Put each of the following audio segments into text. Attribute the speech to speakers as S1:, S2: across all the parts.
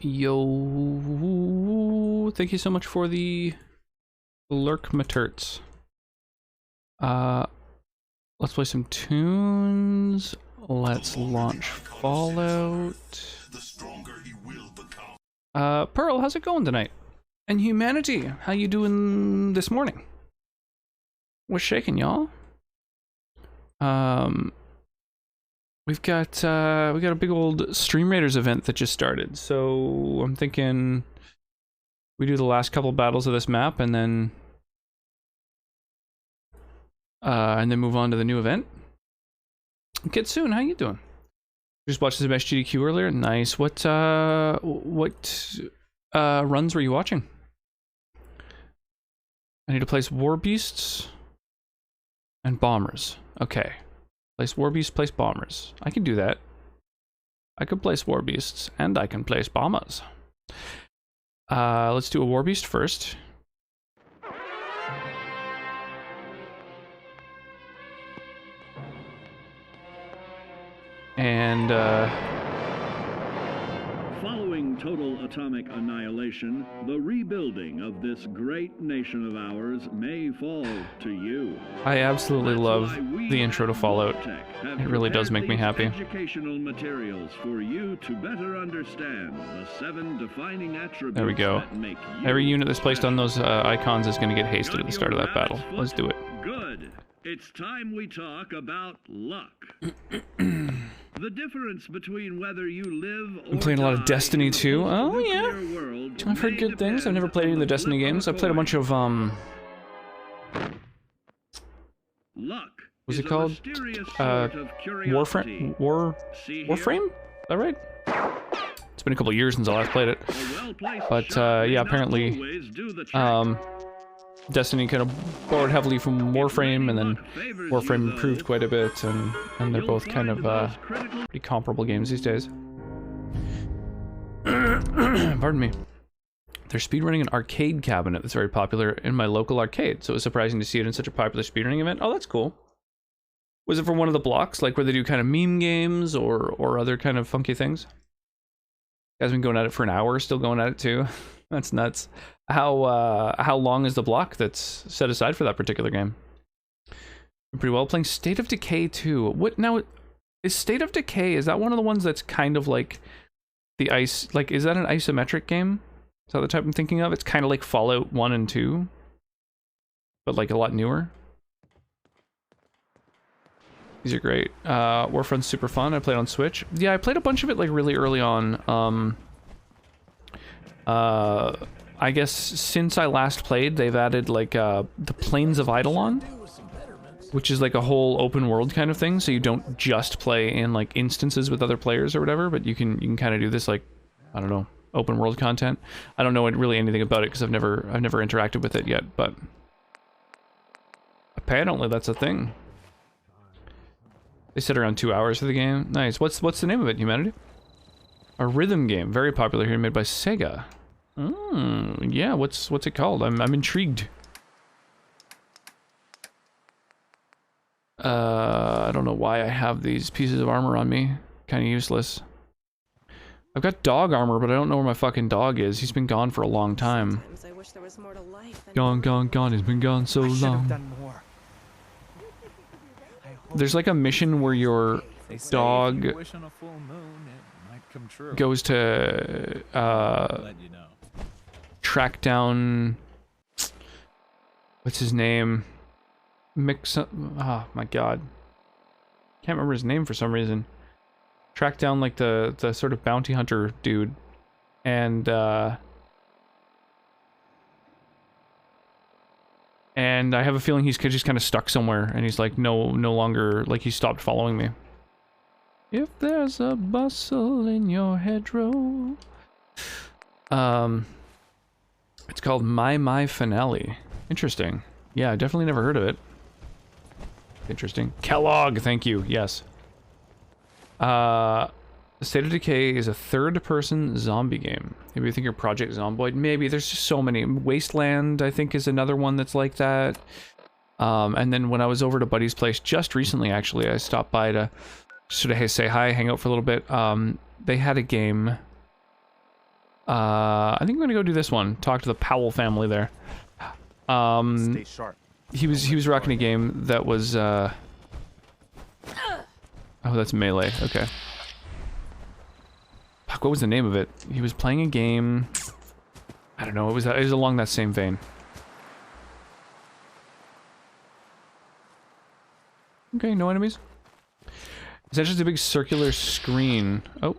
S1: Yo, thank you so much for the lurkmaturts. Let's play some tunes. Let's launch Fallout. Pearl, how's it going tonight? And humanity, how you doing this morning? What's shaking, y'all? We've got a big old Stream Raiders event that just started, so I'm thinking we do the last couple battles of this map and then move on to the new event. Get soon. How you doing? Just watched some SGDQ earlier. Nice. What runs were you watching? I need to place War Beasts and Bombers. Okay. Place War Beasts, place Bombers. I can do that. I could place War Beasts, and I can place Bombers. Let's do a War Beast first. And,
S2: Following total atomic annihilation, the rebuilding of this great nation of ours may fall to you.
S1: I absolutely love the intro to Fallout. It really does make me happy.
S2: Educational materials for you to better understand the 7 defining attributes.
S1: There we go.
S2: That make you
S1: Every unit that's placed on those icons is going to get hasted at the start of that battle. Let's do it.
S2: Good. It's time we talk about luck. The difference between whether you live or
S1: I'm playing a lot of Destiny 2. Oh yeah.
S2: World
S1: I've heard good things. I've never played any of the Destiny games. I've played a bunch of
S2: luck.
S1: What's it called? Warframe? Warframe? Is that right? It's been a couple of years since I last played it. But yeah, apparently Destiny kind of borrowed heavily from Warframe, and then Warframe improved quite a bit, and they're both kind of pretty comparable games these days. Pardon me. They're speedrunning an arcade cabinet that's very popular in my local arcade, so it was surprising to see it in such a popular speedrunning event. Oh, that's cool. Was it for one of the blocks, like where they do kind of meme games or other kind of funky things? You guys been going at it for an hour, still going at it too? That's nuts. How long is the block that's set aside for that particular game? Pretty well. Playing State of Decay 2. What now? Is State of Decay, is that one of the ones that's kind of like the is that an isometric game? Is that the type I'm thinking of? It's kind of like Fallout 1 and 2, but like a lot newer. These are great. Warfront's super fun. I played on Switch. Yeah, I played a bunch of it like really early on. I guess since I last played, they've added like the Plains of Eidolon, which is like a whole open world kind of thing. So you don't just play in like instances with other players or whatever, but you can kind of do this like, I don't know, open world content. I don't know really anything about it because I've never interacted with it yet, but apparently that's a thing. They said around 2 hours for the game. Nice. What's the name of it, Humanity? A rhythm game, very popular here, made by Sega. Yeah. What's it called? I'm intrigued. I don't know why I have these pieces of armor on me. Kind of useless. I've got dog armor, but I don't know where my fucking dog is. He's been gone for a long time. Gone. He's been gone so long. There's like a mission where your dog goes to track down, what's his name? Oh my god, can't remember his name for some reason. Track down like the sort of bounty hunter dude, and I have a feeling he's just kind of stuck somewhere, and he's like no longer, like he stopped following me. If there's a bustle in your hedgerow. It's called My Finale. Interesting. Yeah, I definitely never heard of it. Interesting. Kellogg, thank you. Yes. State of Decay is a third-person zombie game. Maybe you think you're Project Zomboid. Maybe. There's just so many. Wasteland, I think, is another one that's like that. And then when I was over to Buddy's place just recently, actually, I stopped by to sort of say hi, hang out for a little bit. They had a game I think I'm gonna go do this one. Talk to the Powell family there.
S3: Stay sharp.
S1: He was rocking a game that was oh, that's Melee. Okay. Fuck, what was the name of it? He was playing a game. I don't know. It was along that same vein. Okay, no enemies. Essentially, it's a big circular screen. Oh.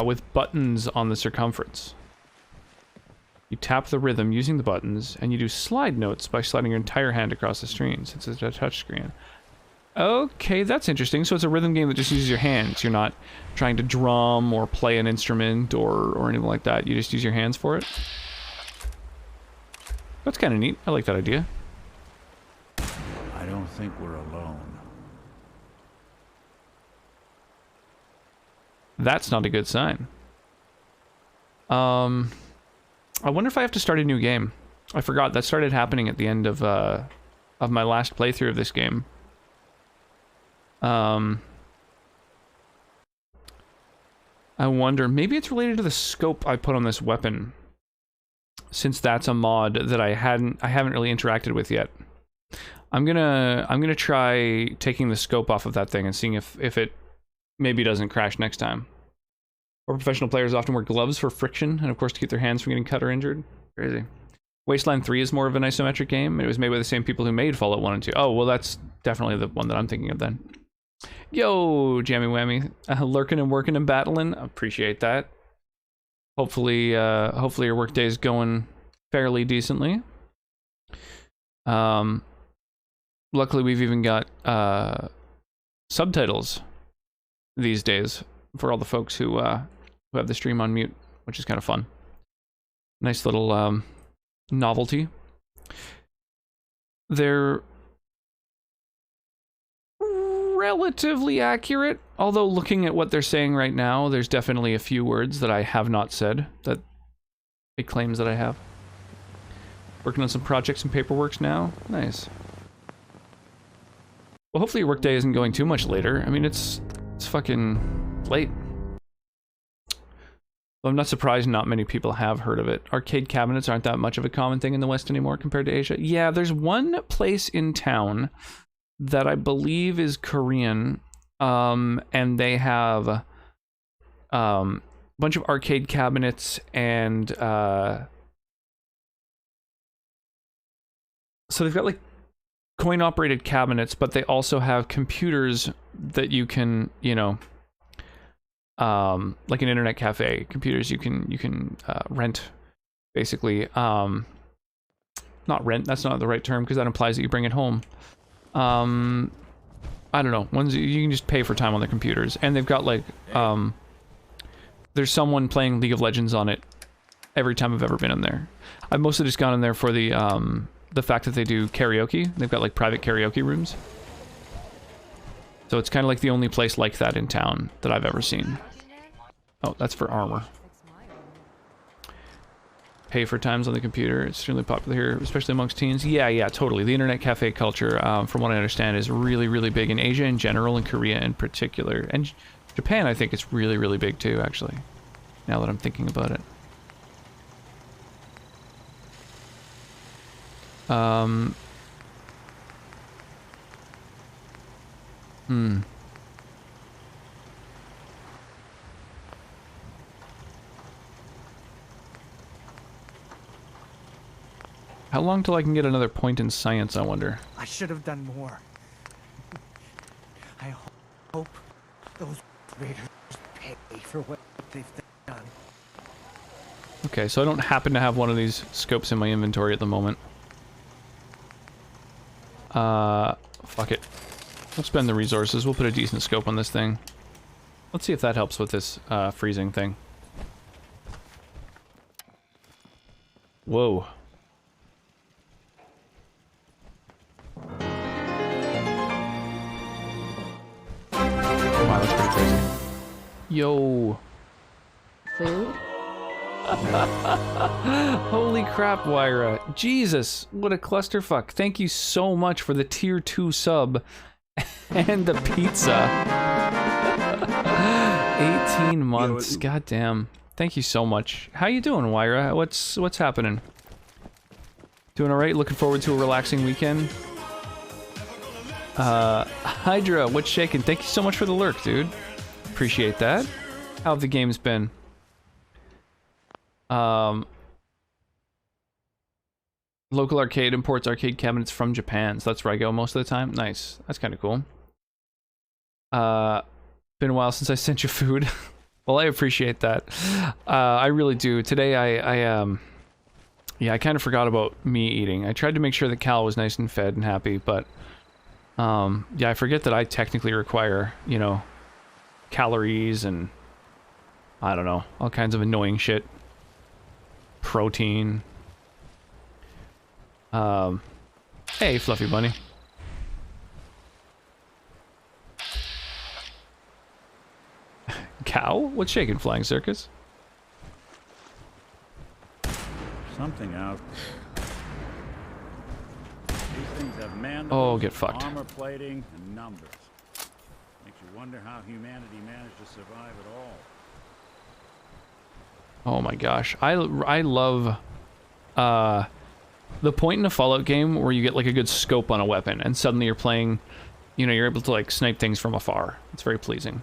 S1: With buttons on the circumference. You tap the rhythm using the buttons, and you do slide notes by sliding your entire hand across the screen, since it's a touch screen. Okay, that's interesting. So it's a rhythm game that just uses your hands. You're not trying to drum or play an instrument or anything like that. You just use your hands for it. That's kind of neat. I like that idea.
S3: I don't think we're alone.
S1: That's not a good sign. I wonder if I have to start a new game. I forgot that started happening at the end of my last playthrough of this game. I wonder, maybe it's related to the scope I put on this weapon, since that's a mod that I haven't really interacted with yet. I'm gonna try taking the scope off of that thing and seeing if it maybe doesn't crash next time. Or professional players often wear gloves for friction, and of course to keep their hands from getting cut or injured. Crazy. Wasteland 3 is more of an isometric game. It was made by the same people who made Fallout 1 and 2. Oh, well that's definitely the one that I'm thinking of then. Yo, Jammy Whammy. Lurking and working and battling. Appreciate that. Hopefully your workday is going fairly decently. Luckily we've even got subtitles these days for all the folks who have the stream on mute, which is kind of fun. Nice little novelty. They're relatively accurate, although looking at what they're saying right now, there's definitely a few words that I have not said that it claims that I have. Working on some projects and paperworks now. Nice. Well, hopefully your workday isn't going too much later. I mean, it's fucking late. Well, I'm not surprised not many people have heard of it. Arcade cabinets aren't that much of a common thing in the West anymore compared to Asia. Yeah, there's one place in town that I believe is Korean, and they have a bunch of arcade cabinets and so they've got like coin-operated cabinets, but they also have computers that you can, you know, like an internet cafe. Computers you can rent, basically. Not rent. That's not the right term because that implies that you bring it home. I don't know. Ones you can just pay for time on their computers, and they've got like there's someone playing League of Legends on it every time I've ever been in there. I've mostly just gone in there for the fact that they do karaoke. They've got like private karaoke rooms. So it's kind of like the only place like that in town that I've ever seen. Oh, that's for armor. Pay for times on the computer. It's extremely popular here, especially amongst teens. Yeah, totally. The internet cafe culture, from what I understand, is really, really big in Asia in general and Korea in particular. And Japan, I think it's really, really big too, actually, now that I'm thinking about it. How long till I can get another point in science, I wonder?
S4: I should have done more. I hope those raiders pay for what they've done.
S1: Okay, so I don't happen to have one of these scopes in my inventory at the moment. Fuck it. We'll spend the resources. We'll put a decent scope on this thing. Let's see if that helps with this freezing thing. Whoa. Wow, that's pretty crazy. Yo.
S5: Food?
S1: Holy crap, Wyra. Jesus, what a clusterfuck. Thank you so much for the tier 2 sub and the pizza. 18 months, goddamn. Thank you so much. How you doing, Wyra? What's happening? Doing all right? Looking forward to a relaxing weekend. Hydra, what's shaking? Thank you so much for the lurk, dude. Appreciate that. How have the games been? Local arcade imports arcade cabinets from Japan, so that's where I go most of the time. Nice. That's kind of cool. Been a while since I sent you food. Well, I appreciate that. I really do. Today, yeah, I kind of forgot about me eating. I tried to make sure that Cal was nice and fed and happy, but, yeah, I forget that I technically require, you know, calories and, I don't know, all kinds of annoying shit. Protein. Hey, Fluffy Bunny. Cow? What's shaking, Flying Circus?
S3: Something out. These things have mandibles,
S1: Oh, get fucked.
S3: armor plating, and numbers. Makes you wonder how humanity managed to survive at all.
S1: Oh my gosh. I love, the point in a Fallout game where you get like a good scope on a weapon and suddenly you're playing, you know, you're able to like snipe things from afar. It's very pleasing.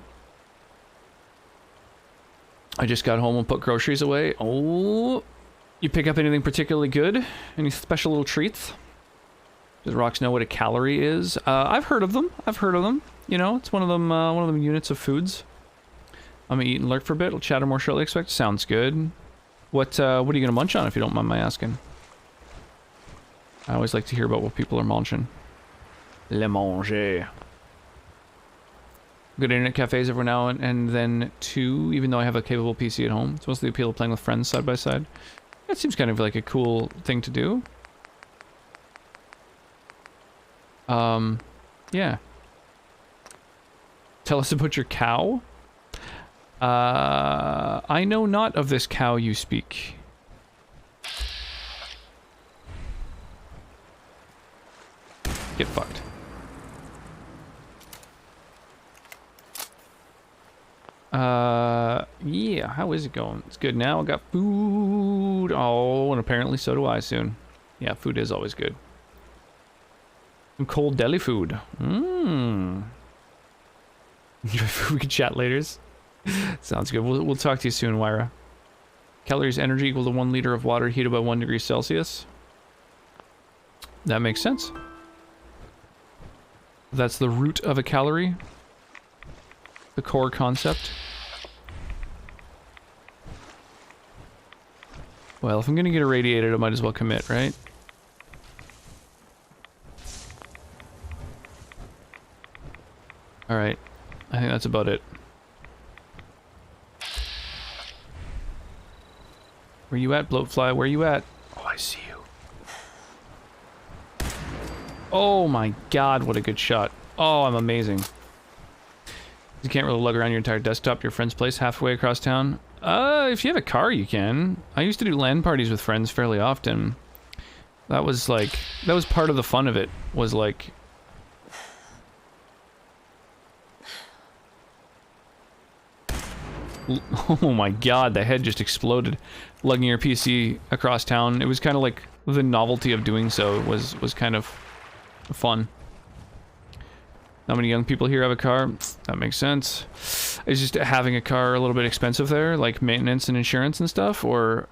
S1: I just got home and put groceries away. Oh, you pick up anything particularly good? Any special little treats? Does Rox know what a calorie is? I've heard of them. You know, it's one of them units of foods. I'm gonna eat and lurk for a bit. We'll chatter more shortly. Expect. Sounds good. What are you gonna munch on if you don't mind my asking? I always like to hear about what people are munching. Le manger. Good internet cafes every now and then too, even though I have a capable PC at home. It's mostly the appeal of playing with friends side by side. That seems kind of like a cool thing to do. Yeah. Tell us about your cow. I know not of this cow you speak. Get fucked. Yeah, how is it going? It's good now. I got food. Oh, and apparently so do I soon. Yeah, food is always good. Some cold deli food. Mmm. We can chat later. Sounds good. We'll talk to you soon, Wyra. Calories energy equal to 1 liter of water heated by 1 degree Celsius. That makes sense. That's the root of a calorie. The core concept. Well, if I'm gonna get irradiated, I might as well commit, right? Alright. I think that's about it. Where you at, Bloatfly? Where you at? Oh, I see you. Oh my god, what a good shot. Oh, I'm amazing. You can't really lug around your entire desktop to your friend's place halfway across town. If you have a car, you can. I used to do LAN parties with friends fairly often. That was like, that was part of the fun of it, was like... Oh my god, the head just exploded. Lugging your PC across town. It was kind of like, the novelty of doing so was kind of fun. Not many young people here have a car. That makes sense. Is just having a car a little bit expensive there, like maintenance and insurance and stuff, or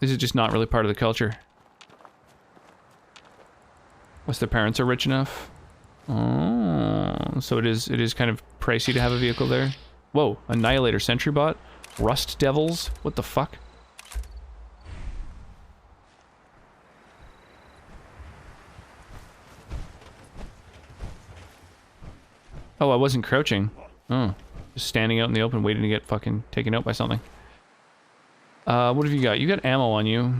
S1: is it just not really part of the culture? Unless their parents are rich enough. Oh, so it is kind of pricey to have a vehicle there. Whoa, Annihilator Sentry Bot? Rust Devils? What the fuck? Oh, I wasn't crouching. Oh. Just standing out in the open waiting to get fucking taken out by something. What have you got? You got ammo on you.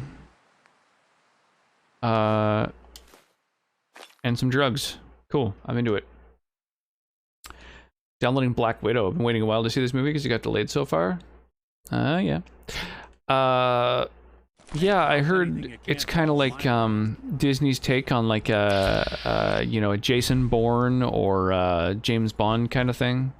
S1: And some drugs. Cool. I'm into it. Downloading Black Widow. I've been waiting a while to see this movie because it got delayed so far. Yeah. Yeah, I heard it's kind of like Disney's take on like you know, a Jason Bourne or James Bond kind of thing.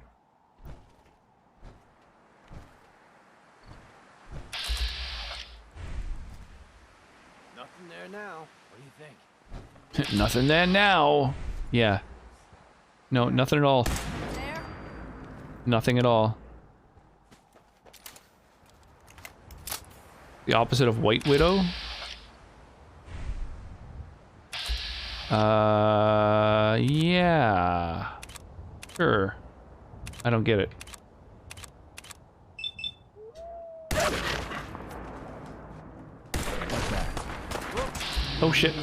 S4: Nothing there now. What do you think?
S1: Nothing there now. Yeah. No, nothing at all.
S5: There?
S1: Nothing at all. The opposite of White Widow? Yeah. Sure. I don't get it. Oh shit.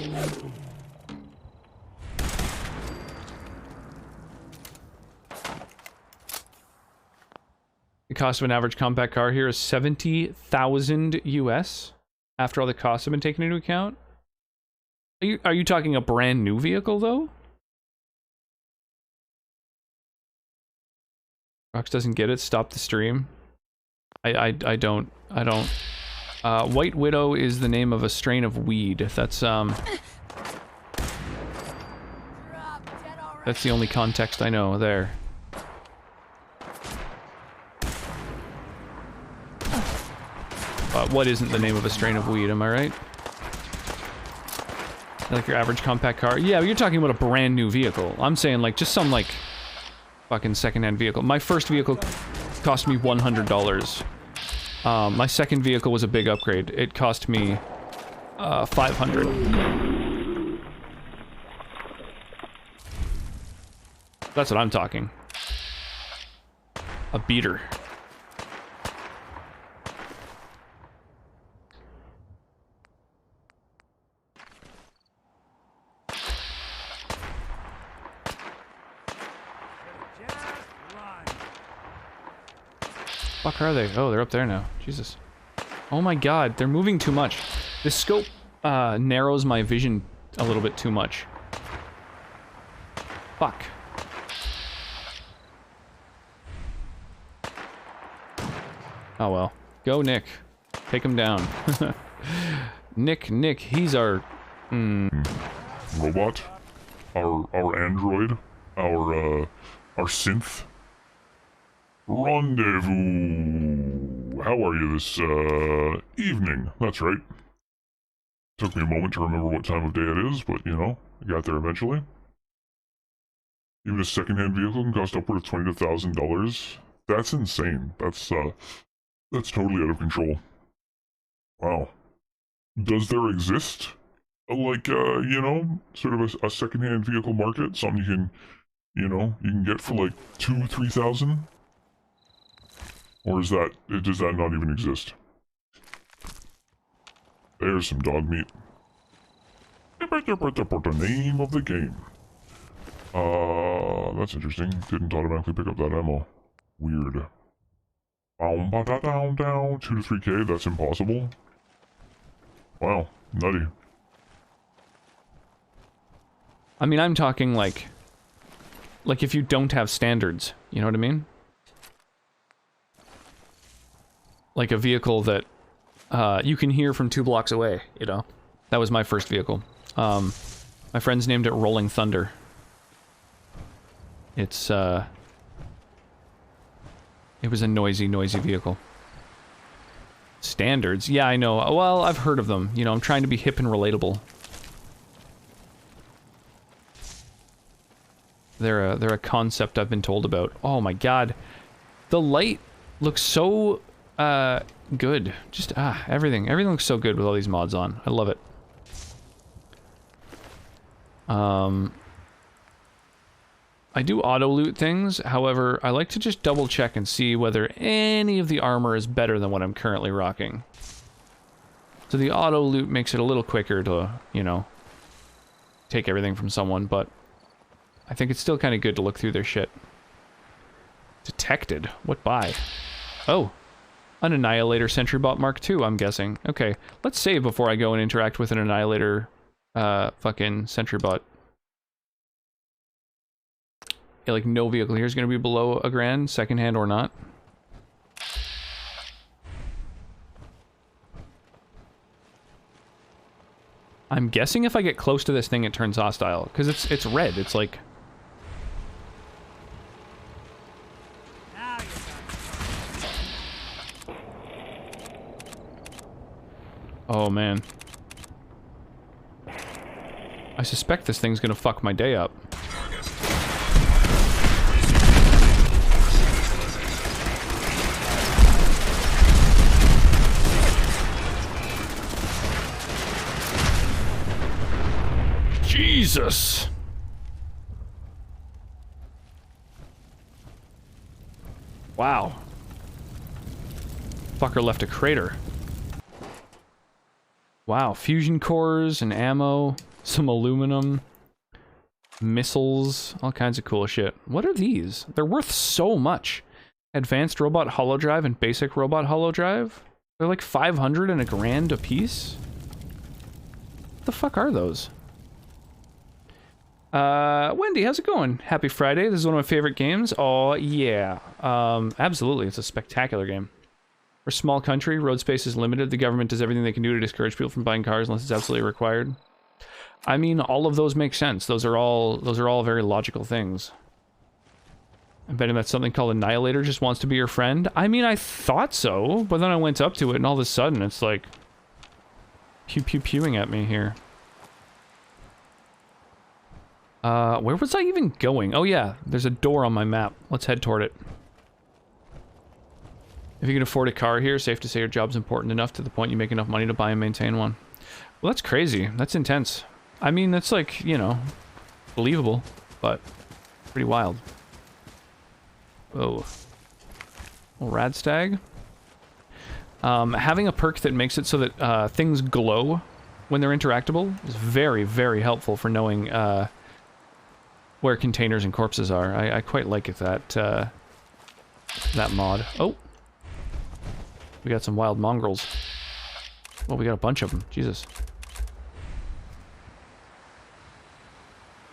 S1: The cost of an average compact car here is 70,000 US after all the costs have been taken into account. Are you talking a brand new vehicle though? Rox doesn't get it. Stop the stream. I don't. White Widow is the name of a strain of weed. That's that's the only context I know there. What isn't the name of a strain of weed, am I right? Like your average compact car? Yeah, you're talking about a brand new vehicle. I'm saying like just some like fucking secondhand vehicle. My first vehicle cost me $100. My second vehicle was a big upgrade. It cost me $500. That's what I'm talking. A beater. Fuck are they? Oh, they're up there now. Jesus. Oh my god, they're moving too much. This scope narrows my vision a little bit too much. Fuck. Oh well. Go, Nick. Take him down. Nick, he's our...
S6: Robot? Our android? Our synth? Rendezvous! How are you this, evening? That's right. Took me a moment to remember what time of day it is, but, you know, I got there eventually. Even a second-hand vehicle can cost upward of $20,000 to $1,000. That's insane. That's totally out of control. Wow. Does there exist, like, you know, sort of a second-hand vehicle market? Something you can, you know, you can get for, like, $2,000-3,000? Or does that not even exist? There's some dog meat. The name of the game. That's interesting. Didn't automatically pick up that ammo. Weird. 2 to 3K, that's impossible. Wow, nutty.
S1: I mean, I'm talking like if you don't have standards, you know what I mean? Like a vehicle that you can hear from 2 blocks away, you know? That was my first vehicle. My friends named it Rolling Thunder. It was a noisy vehicle. Standards? Yeah, I know. Well, I've heard of them. You know, I'm trying to be hip and relatable. They're a concept I've been told about. Oh my god. The light looks so good. Just everything looks so good with all these mods on. I love it. I do auto loot things, however, I like to just double check and see whether any of the armor is better than what I'm currently rocking. So the auto loot makes it a little quicker to, you know, take everything from someone, but I think it's still kind of good to look through their shit. Detected? What by? Oh. An Annihilator Sentrybot Mark II, I'm guessing. Okay, let's save before I go and interact with an Annihilator, fucking Sentrybot. Yeah, like, no vehicle here is going to be below $1,000, secondhand or not. I'm guessing if I get close to this thing, it turns hostile, because it's red. It's like... Oh, man. I suspect this thing's gonna fuck my day up. Jesus! Wow. Fucker left a crater. Wow, fusion cores and ammo, some aluminum, missiles, all kinds of cool shit. What are these? They're worth so much. Advanced robot hollow drive and basic robot hollow drive? They're like 500 and $1,000 a piece? What the fuck are those? Wendy, how's it going? Happy Friday. This is one of my favorite games. Oh, yeah. Absolutely. It's a spectacular game. We're a small country. Road space is limited. The government does everything they can do to discourage people from buying cars unless it's absolutely required. I mean, all of those make sense. Those are all very logical things. I'm betting that's something called Annihilator just wants to be your friend. I mean, I thought so, but then I went up to it and all of a sudden it's like pew-pew-pewing at me here. Where was I even going? Oh yeah, there's a door on my map. Let's head toward it. If you can afford a car here, safe to say your job's important enough to the point you make enough money to buy and maintain one. Well, that's crazy. That's intense. I mean, that's like, you know, believable, but pretty wild. Whoa. Well, Radstag. Having a perk that makes it so that things glow when they're interactable is very, very helpful for knowing where containers and corpses are. I quite like it, that mod. Oh! We got some wild mongrels. Well, we got a bunch of them. Jesus.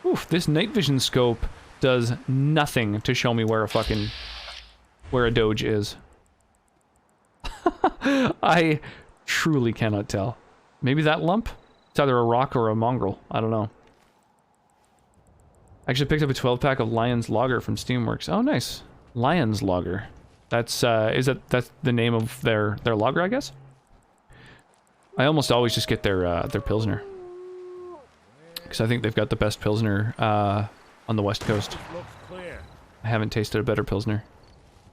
S1: Oof, this night vision scope does nothing to show me where a doge is. I truly cannot tell. Maybe that lump? It's either a rock or a mongrel. I don't know. I actually picked up a 12-pack of Lion's Lager from Steamworks. Oh, nice. Lion's Lager. That's, that's the name of their lager, I guess? I almost always just get their Pilsner. Because I think they've got the best Pilsner, on the West Coast. I haven't tasted a better Pilsner.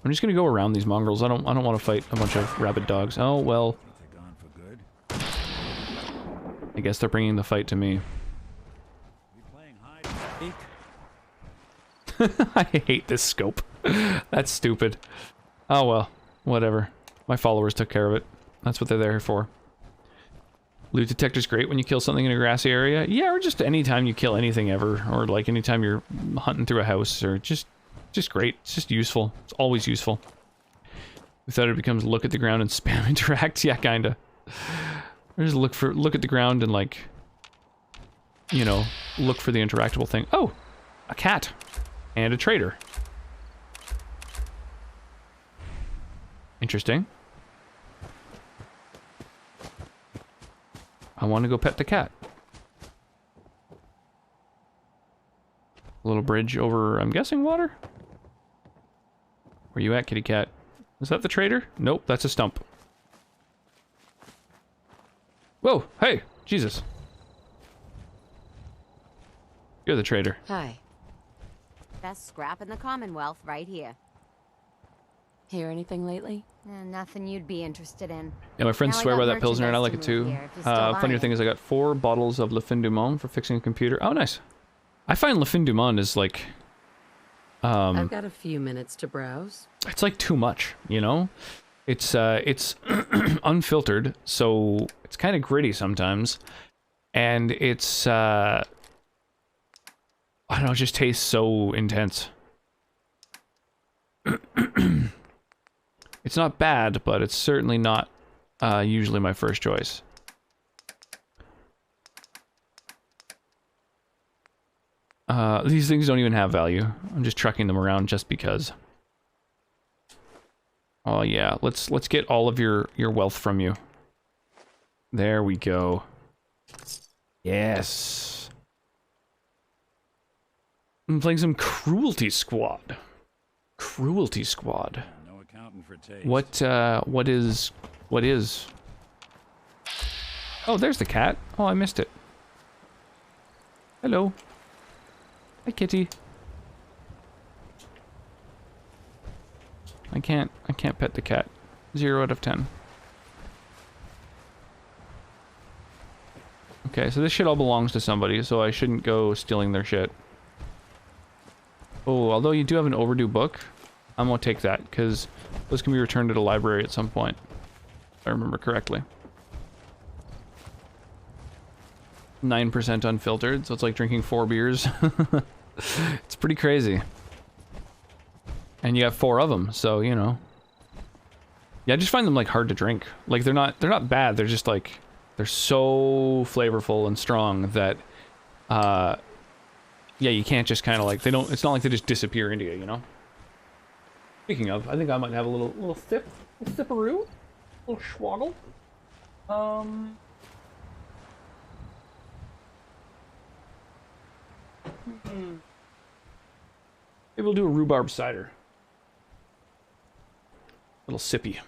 S1: I'm just gonna go around these mongrels. I don't want to fight a bunch of rabid dogs. Oh, well. I guess they're bringing the fight to me. I hate this scope. That's stupid. Oh well, whatever. My followers took care of it. That's what they're there for. Loot detector's great when you kill something in a grassy area. Yeah, or just anytime you kill anything ever. Or like anytime you're hunting through a house. Or just great. It's just useful. It's always useful. Without it becomes look at the ground and spam interact. Yeah, kinda. Or just look at the ground and like, you know, look for the interactable thing. Oh! A cat! And a trader. Interesting. I want to go pet the cat. A little bridge over, I'm guessing, water? Where you at, kitty cat? Is that the trader? Nope, that's a stump. Whoa, hey, Jesus. You're the trader.
S5: Hi.
S7: Best scrap in the Commonwealth right here.
S5: Hear anything lately?
S7: Nothing you'd be interested in.
S1: Yeah, my friends
S7: Now I
S1: swear by
S7: got
S1: that Pilsner and I like it
S7: merchandise to
S1: too.
S7: move here, if you're still
S1: Funnier
S7: buying
S1: thing is I got 4 bottles of Le Fin du Monde for fixing a computer. Oh, nice. I find Le Fin du Monde is like...
S5: I've got a few minutes to browse.
S1: It's like too much, you know? It's unfiltered, so it's kind of gritty sometimes. And it's, I don't know, it just tastes so intense. It's not bad, but it's certainly not usually my first choice. These things don't even have value. I'm just trucking them around just because. Oh yeah, let's get all of your wealth from you. There we go. Yes. I'm playing some Cruelty Squad. Cruelty Squad.
S3: No accounting for taste.
S1: What is? Oh, there's the cat. Oh, I missed it. Hello. Hi, kitty. I can't pet the cat. 0 out of 10. Okay, so this shit all belongs to somebody, so I shouldn't go stealing their shit. Oh, although you do have an overdue book, I'm gonna take that, because those can be returned at a library at some point, if I remember correctly. 9% unfiltered, so it's like drinking 4 beers. It's pretty crazy. And you have 4 of them, so, you know. Yeah, I just find them, like, hard to drink. Like, they're not bad, they're just, like, they're so flavorful and strong that, yeah, you can't just kind of, like, it's not like they just disappear into you, you know? Speaking of, I think I might have a little sip, a sipperoo, a little schwaggle. Maybe we'll do a rhubarb cider. Little sippy.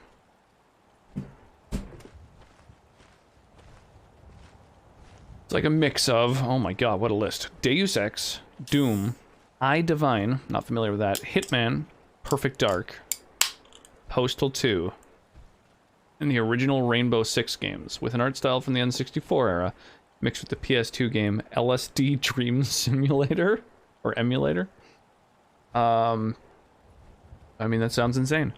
S1: It's like a mix of, oh my god, what a list. Deus Ex, Doom, I Divine, not familiar with that, Hitman, Perfect Dark, Postal 2, and the original Rainbow Six games, with an art style from the N64 era, mixed with the PS2 game LSD Dream Simulator, or Emulator. I mean, that sounds insane.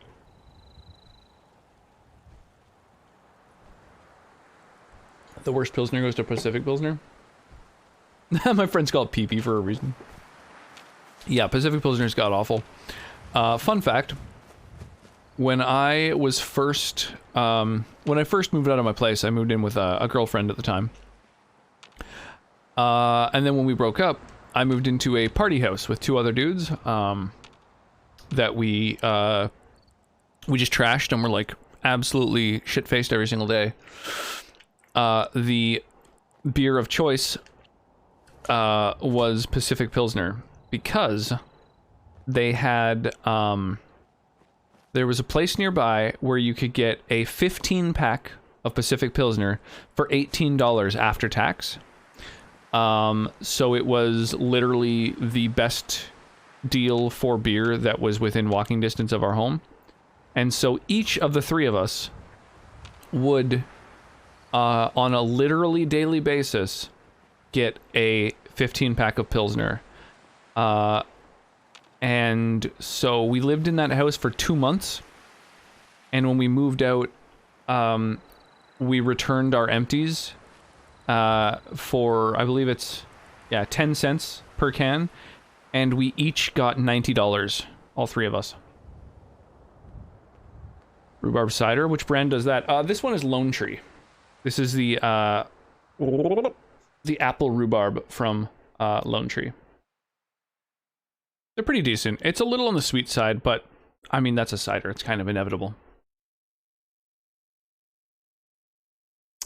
S1: The worst Pilsner goes to Pacific Pilsner. My friends call it PP for a reason. Yeah, Pacific Pilsner's god-awful. Fun fact. When I was first... when I first moved out of my place, I moved in with a girlfriend at the time. And then when we broke up, I moved into a party house with 2 other dudes. That we just trashed and were, like, absolutely shit-faced every single day. The beer of choice was Pacific Pilsner because they had there was a place nearby where you could get a 15-pack of Pacific Pilsner for $18 after tax. So it was literally the best deal for beer that was within walking distance of our home. And so each of the 3 of us would on a literally daily basis, get a 15-pack of Pilsner. And so we lived in that house for 2 months. And when we moved out, we returned our empties for, I believe it's, 10 cents per can. And we each got $90, all 3 of us. Rhubarb cider, which brand does that? This one is Lone Tree. This is the apple rhubarb from Lone Tree. They're pretty decent. It's a little on the sweet side, but I mean, that's a cider. It's kind of inevitable.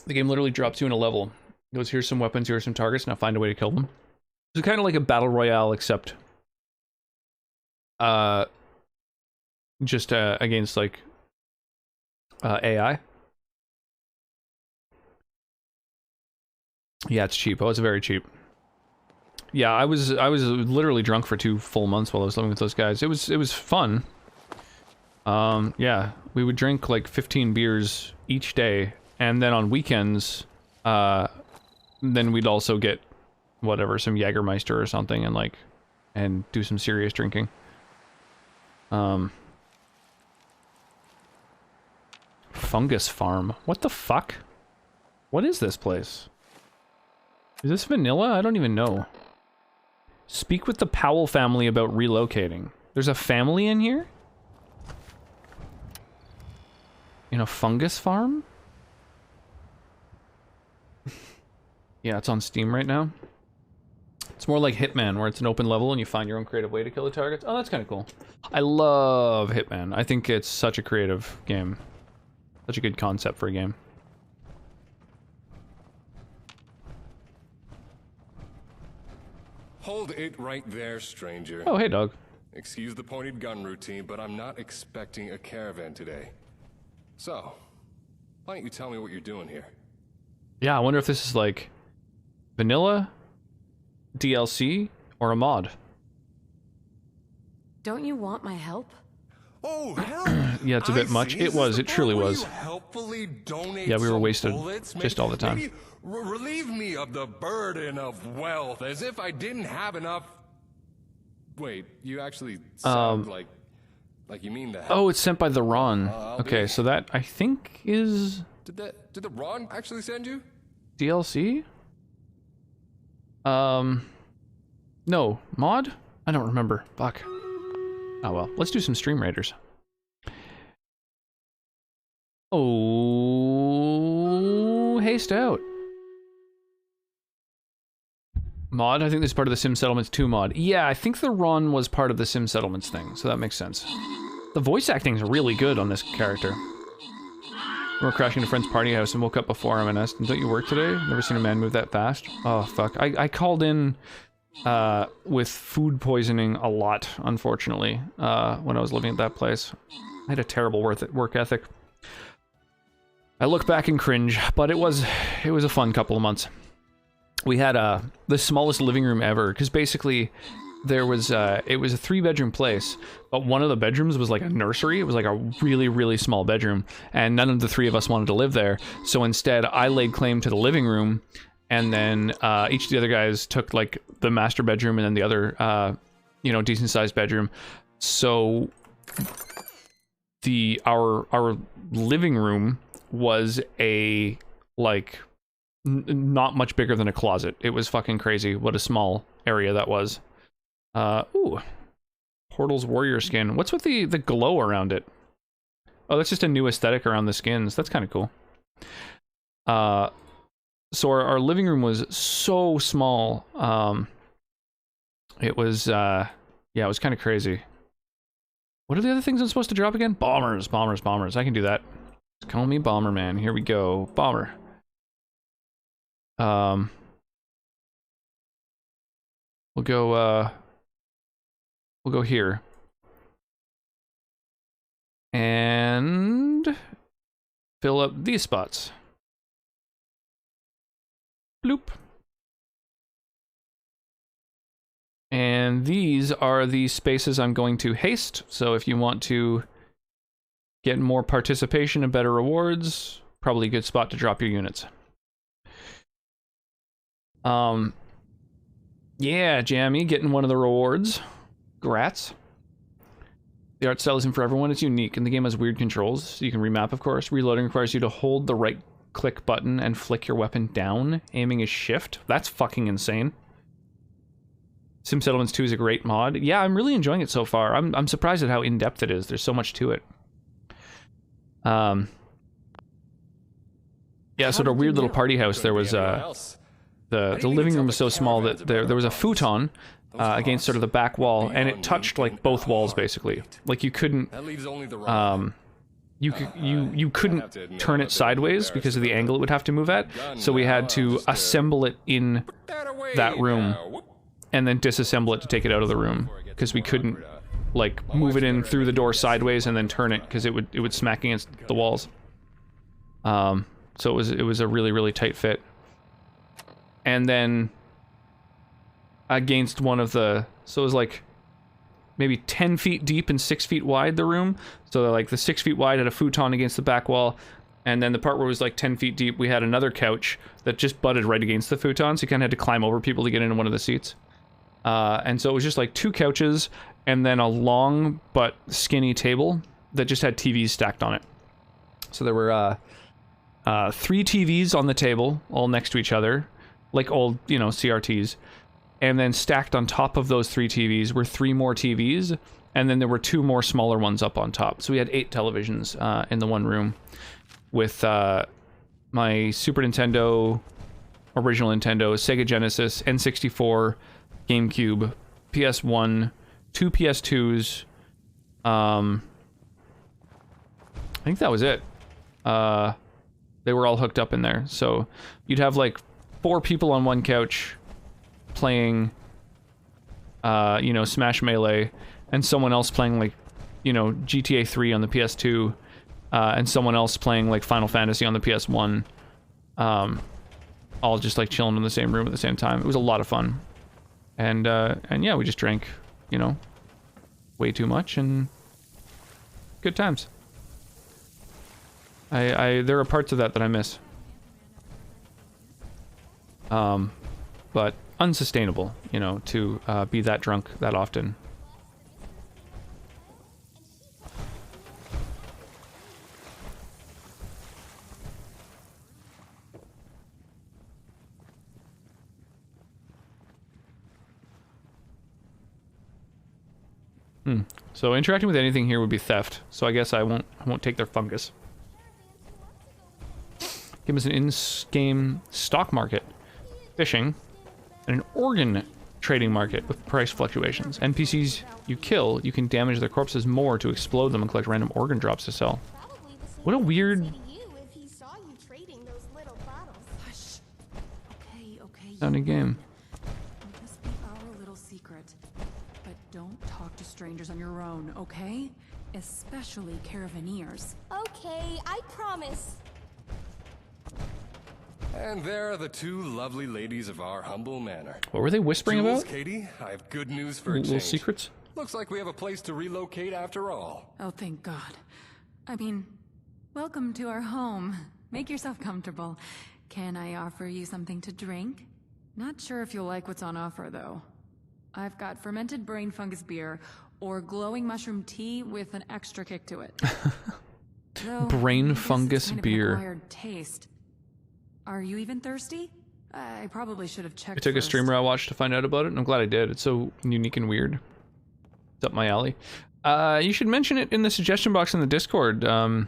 S1: The game literally drops you in a level. It goes, here's some weapons, here's some targets, now find a way to kill them. It's kind of like a battle royale, except just against, like, AI. Yeah, it's cheap. Oh, it's very cheap. Yeah, I was literally drunk for 2 full months while I was living with those guys. It was fun. Yeah, we would drink like 15 beers each day, and then on weekends, then we'd also get whatever, some Jägermeister or something, and do some serious drinking. Fungus Farm. What the fuck? What is this place? Is this vanilla? I don't even know. Speak with the Powell family about relocating. There's a family in here? In a fungus farm? Yeah, it's on Steam right now. It's more like Hitman, where it's an open level and you find your own creative way to kill the targets. Oh, that's kind of cool. I love Hitman. I think it's such a creative game. Such a good concept for a game.
S8: Hold it right there, stranger.
S1: Oh, hey, dog.
S8: Excuse the pointed gun routine, but I'm not expecting a caravan today. So, why don't you tell me what you're doing here?
S1: Yeah, I wonder if this is like vanilla DLC or a mod?
S5: Don't you want my help?
S8: Oh, hell.
S1: Yeah, it's a bit much. It was. It truly was.
S8: Helpfully donate
S1: Yeah, we were
S8: some
S1: wasted
S8: bullets?
S1: just all the time.
S8: Maybe relieve me of the burden of wealth, as if I didn't have enough. Wait, you actually sound like you mean that?
S1: Oh, it's sent by the Ron. Okay,
S8: be-
S1: so that I think is
S8: Did the Ron actually send you?
S1: DLC? No. Mod? I don't remember. Fuck. Oh well. Let's do some Stream Raiders. Oh, haste out. Mod? I think this is part of the Sim Settlements 2 mod. Yeah, I think the Ron was part of the Sim Settlements thing, so that makes sense. The voice acting is really good on this character. We were crashing a friend's party house and woke up before him and asked him, "Don't you work today? Never seen a man move that fast." Oh, fuck. I called in with food poisoning a lot, unfortunately, when I was living at that place. I had a terrible work ethic. I look back and cringe, but it was a fun couple of months. We had the smallest living room ever, because basically there was it was a 3-bedroom place, but one of the bedrooms was like a nursery. It was like a really, really small bedroom, and none of the 3 of us wanted to live there. So instead, I laid claim to the living room, and then each of the other guys took like the master bedroom and then the other, decent sized bedroom. So our living room was a like not much bigger than a closet. It was fucking crazy what a small area that was. Ooh. Portal's warrior skin. What's with the glow around it? Oh, that's just a new aesthetic around the skins. That's kind of cool. So our living room was so small. It was it was kind of crazy. What are the other things I'm supposed to drop again? Bombers. I can do that. Just call me Bomber Man. Here we go. Bomber. We'll go here. And fill up these spots. Bloop. And these are the spaces I'm going to haste. So if you want to get more participation and better rewards, probably a good spot to drop your units. Yeah, Jammy, getting one of the rewards. Grats. The art style isn't for everyone, it's unique, and the game has weird controls, so you can remap, of course. Reloading requires you to hold the right click button and flick your weapon down. Aiming is shift. That's fucking insane. Sim Settlements 2 is a great mod. Yeah, I'm really enjoying it so far. I'm surprised at how in-depth it is. There's so much to it. Yeah, so at our weird little party house, there was the living room was so small that there was a futon against sort of the back wall, and it touched like both walls basically. Like you couldn't you couldn't turn it sideways because of the angle it would have to move at. So we had to assemble it in that room and then disassemble it to take it out of the room, because we couldn't like move it in through the door sideways and then turn it, because it would smack against the walls. So it was a really, really tight fit. And then against one of the, so it was like maybe 10 feet deep and 6 feet wide, the room. So like the 6 feet wide had a futon against the back wall, and then the part where it was like 10 feet deep, we had another couch that just butted right against the futon, so you kind of had to climb over people to get into one of the seats. And so it was just like 2 couches and then a long but skinny table that just had TVs stacked on it. So there were 3 TVs on the table, all next to each other, like old, CRTs. And then stacked on top of those 3 TVs were 3 more TVs, and then there were 2 more smaller ones up on top. So we had 8 televisions in the one room, with my Super Nintendo, original Nintendo, Sega Genesis, N64, GameCube, PS1, 2 PS2s. I think that was it. They were all hooked up in there. So you'd have like 4 people on one couch playing, Smash Melee, and someone else playing like, GTA 3 on the PS2, and someone else playing like Final Fantasy on the PS1. All just like chilling in the same room at the same time. It was a lot of fun. And yeah, we just drank, you know, way too much and good times. There are parts of that I miss. But unsustainable, you know, to be that drunk that often. So interacting with anything here would be theft. So I guess I won't take their fungus. Give us an in-game stock market, fishing, and an organ trading market with price fluctuations. NPCs you kill, you can damage their corpses more to explode them and collect random organ drops to sell. What a weird sounding game.
S9: This be our little secret. But don't talk to strangers on your own, okay? Especially caravaneers.
S10: Okay, I promise.
S8: And there are the two lovely ladies of our humble manor.
S1: What were they whispering
S8: Jules,
S1: about?
S8: Katie, I have good news for a
S1: Little
S8: change.
S1: secrets?
S8: Looks like we have a place to relocate after all.
S9: Oh, thank God. I mean, welcome to our home. Make yourself comfortable. Can I offer you something to drink? Not sure if you'll like what's on offer, though. I've got fermented brain fungus beer, or glowing mushroom tea with an extra kick to it. Though,
S1: Brain
S9: I guess
S1: fungus
S9: it's kind of
S1: beer.
S9: An acquired taste. Are you even thirsty? I probably should have checked
S1: I took
S9: first.
S1: a streamer I watched to find out about it, and I'm glad I did. It's so unique and weird. It's up my alley. You should mention it in the suggestion box in the Discord. I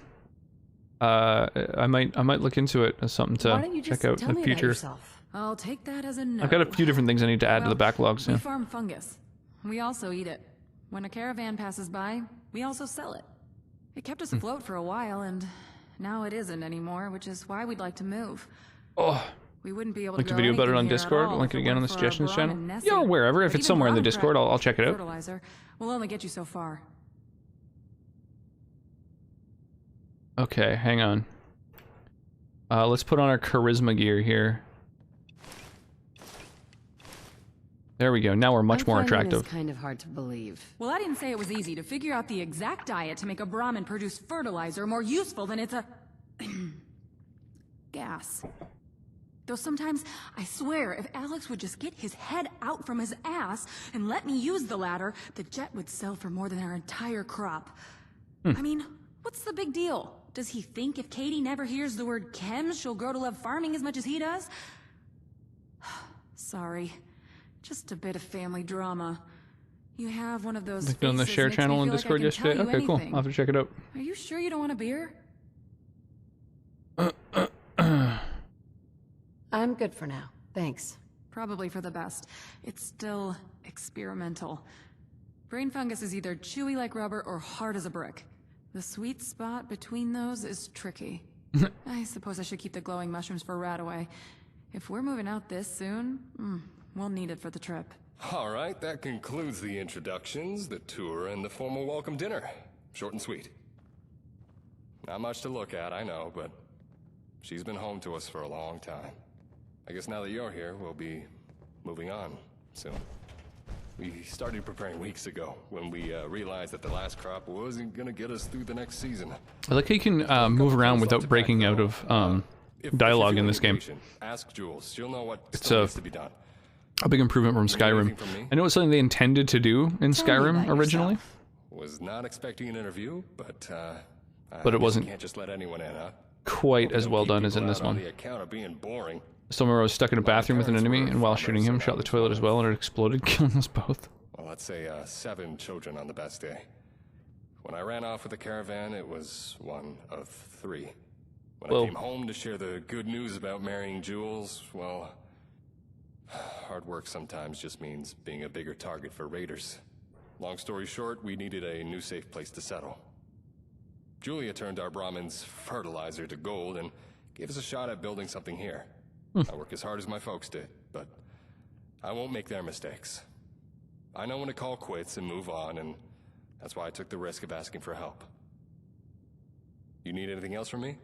S1: might look into it as something
S5: Why
S1: to
S5: don't you just
S1: check out
S5: tell
S1: in
S5: me
S1: the
S5: about
S1: future.
S5: yourself?
S9: I'll take that as a no.
S1: I've got a few different things I need to add to the backlogs.
S9: We
S1: Yeah.
S9: farm fungus. We also eat it. When a caravan passes by, we also sell it. It kept us afloat for a while, and now it isn't anymore, which is why we'd like to move.
S1: Oh,
S9: We wouldn't be able
S1: like
S9: to
S1: the
S9: grow
S1: video about it
S9: anything
S1: on
S9: here at
S1: Discord.
S9: all
S1: Link
S9: if
S1: it again on the
S9: weren't for our
S1: suggestions channel.
S9: Brahmin Nessie.
S1: Yeah, wherever. If
S9: But
S1: it's
S9: even
S1: somewhere in the
S9: Brahmin
S1: Discord,
S9: prep
S1: I'll check it out.
S9: Fertilizer will only get you so far.
S1: Okay, hang on. Let's put on our charisma gear here. There we go. Now we're much more attractive.
S5: It's kind of hard to believe.
S9: Well, I didn't say it was easy to figure out the exact diet to make a Brahmin produce fertilizer more useful than it's a... gas. Though sometimes, I swear, if Alex would just get his head out from his ass and let me use the ladder, the jet would sell for more than our entire crop. I mean, what's the big deal? Does he think if Katie never hears the word chem, she'll grow to love farming as much as he does? Sorry. Just a bit of family drama. You have one of those
S1: Linked on the
S9: faces
S1: share
S9: makes me
S1: channel on
S9: feel like I
S1: Discord
S9: can
S1: yesterday.
S9: tell you
S1: Okay, cool.
S9: anything.
S1: I'll have to check it out.
S9: Are you sure you don't want a beer?
S5: I'm good for now. Thanks.
S9: Probably for the best. It's still experimental. Brain fungus is either chewy like rubber or hard as a brick. The sweet spot between those is tricky. I suppose I should keep the glowing mushrooms for Radaway. If we're moving out this soon, we'll need it for the trip.
S8: All right, that concludes the introductions, the tour, and the formal welcome dinner. Short and sweet. Not much to look at, I know, but she's been home to us for a long time. I guess now that you're here, we'll be moving on soon. We started preparing weeks ago when we realized that the last crop wasn't gonna get us through the next season.
S1: I like how you can move around without breaking out of dialogue in this game.
S8: Ask Jules. She'll know what
S1: It's
S8: still needs to be done.
S1: a big improvement from Skyrim. I know it's something they intended to do in Skyrim originally,
S8: Was not expecting an interview, but
S1: but it wasn't
S8: can't just let anyone in, huh?
S1: quite as well done as in this
S8: On
S1: one.
S8: the account of being boring.
S1: Still I was stuck in a bathroom with an enemy, and while shooting him, shot the toilet as well, and it exploded, killing us both.
S8: Well, let's say 7 children on the best day. When I ran off with the caravan, it was 1 of 3. When I came home to share the good news about marrying Jules, well, hard work sometimes just means being a bigger target for raiders. Long story short, we needed a new safe place to settle. Julia turned our Brahmin's fertilizer to gold and gave us a shot at building something here. I work as hard as my folks did, but I won't make their mistakes. I know when to call quits and move on, and that's why I took the risk of asking for help. You need anything else from me?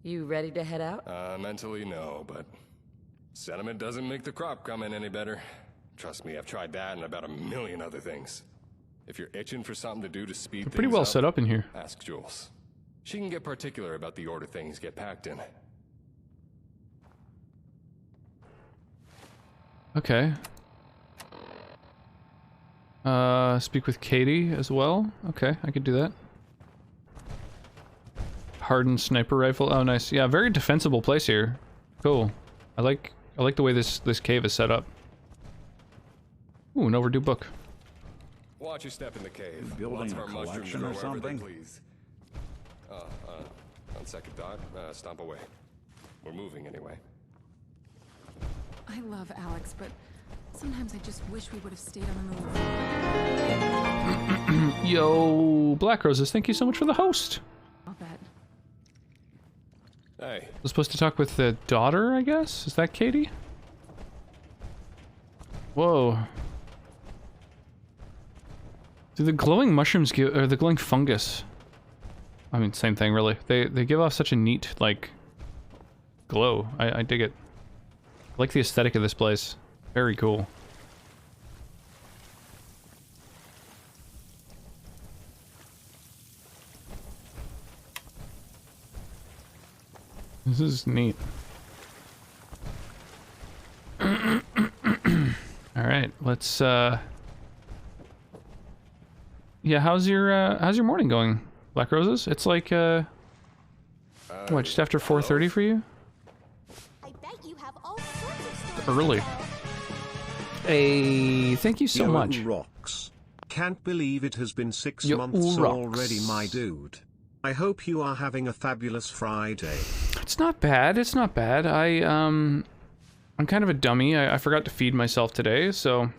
S5: You ready to head out?
S8: Mentally, no, but Sentiment doesn't make the crop come in any better. Trust me, I've tried that and about a million other things. If you're itching for something to do to speed things
S1: Pretty well set up in here.
S8: ask Jules. She can get particular about the order things get packed in.
S1: Okay. Speak with Katie as well. Okay, I could do that. Hardened sniper rifle. Oh, nice. Yeah, very defensible place here. Cool. I like the way this cave is set up. Ooh, an overdue book.
S8: Watch your step in the cave.
S3: Building
S8: Lots of
S3: a
S8: our mushrooms
S3: collection
S8: grow
S3: or
S8: wherever they
S3: something?
S8: please. On second thought, stomp away. We're moving anyway.
S9: I love Alex, but sometimes I just wish we would have stayed on the move.
S1: Yo, Black Roses, thank you so much for the host.
S9: I'll bet.
S8: Hey.
S1: I'm supposed to talk with the daughter, I guess? Is that Katie? Whoa. Do the glowing mushrooms give, or the glowing fungus? I mean, same thing, really. They give off such a neat, like, glow. I dig it. I like the aesthetic of this place. Very cool. This is neat. Alright, let's, yeah, how's your morning going, Black Roses? It's like, what, just after 4:30 for you?
S10: I bet you have all sorts of stories.
S1: Early. Hey, thank you so
S11: Yo
S1: much.
S11: Rocks. Can't believe it has been 6
S1: Yo
S11: months
S1: rocks.
S11: already, my dude. I hope you are having a fabulous Friday.
S1: It's not bad, it's not bad. I'm kind of a dummy. I forgot to feed myself today, so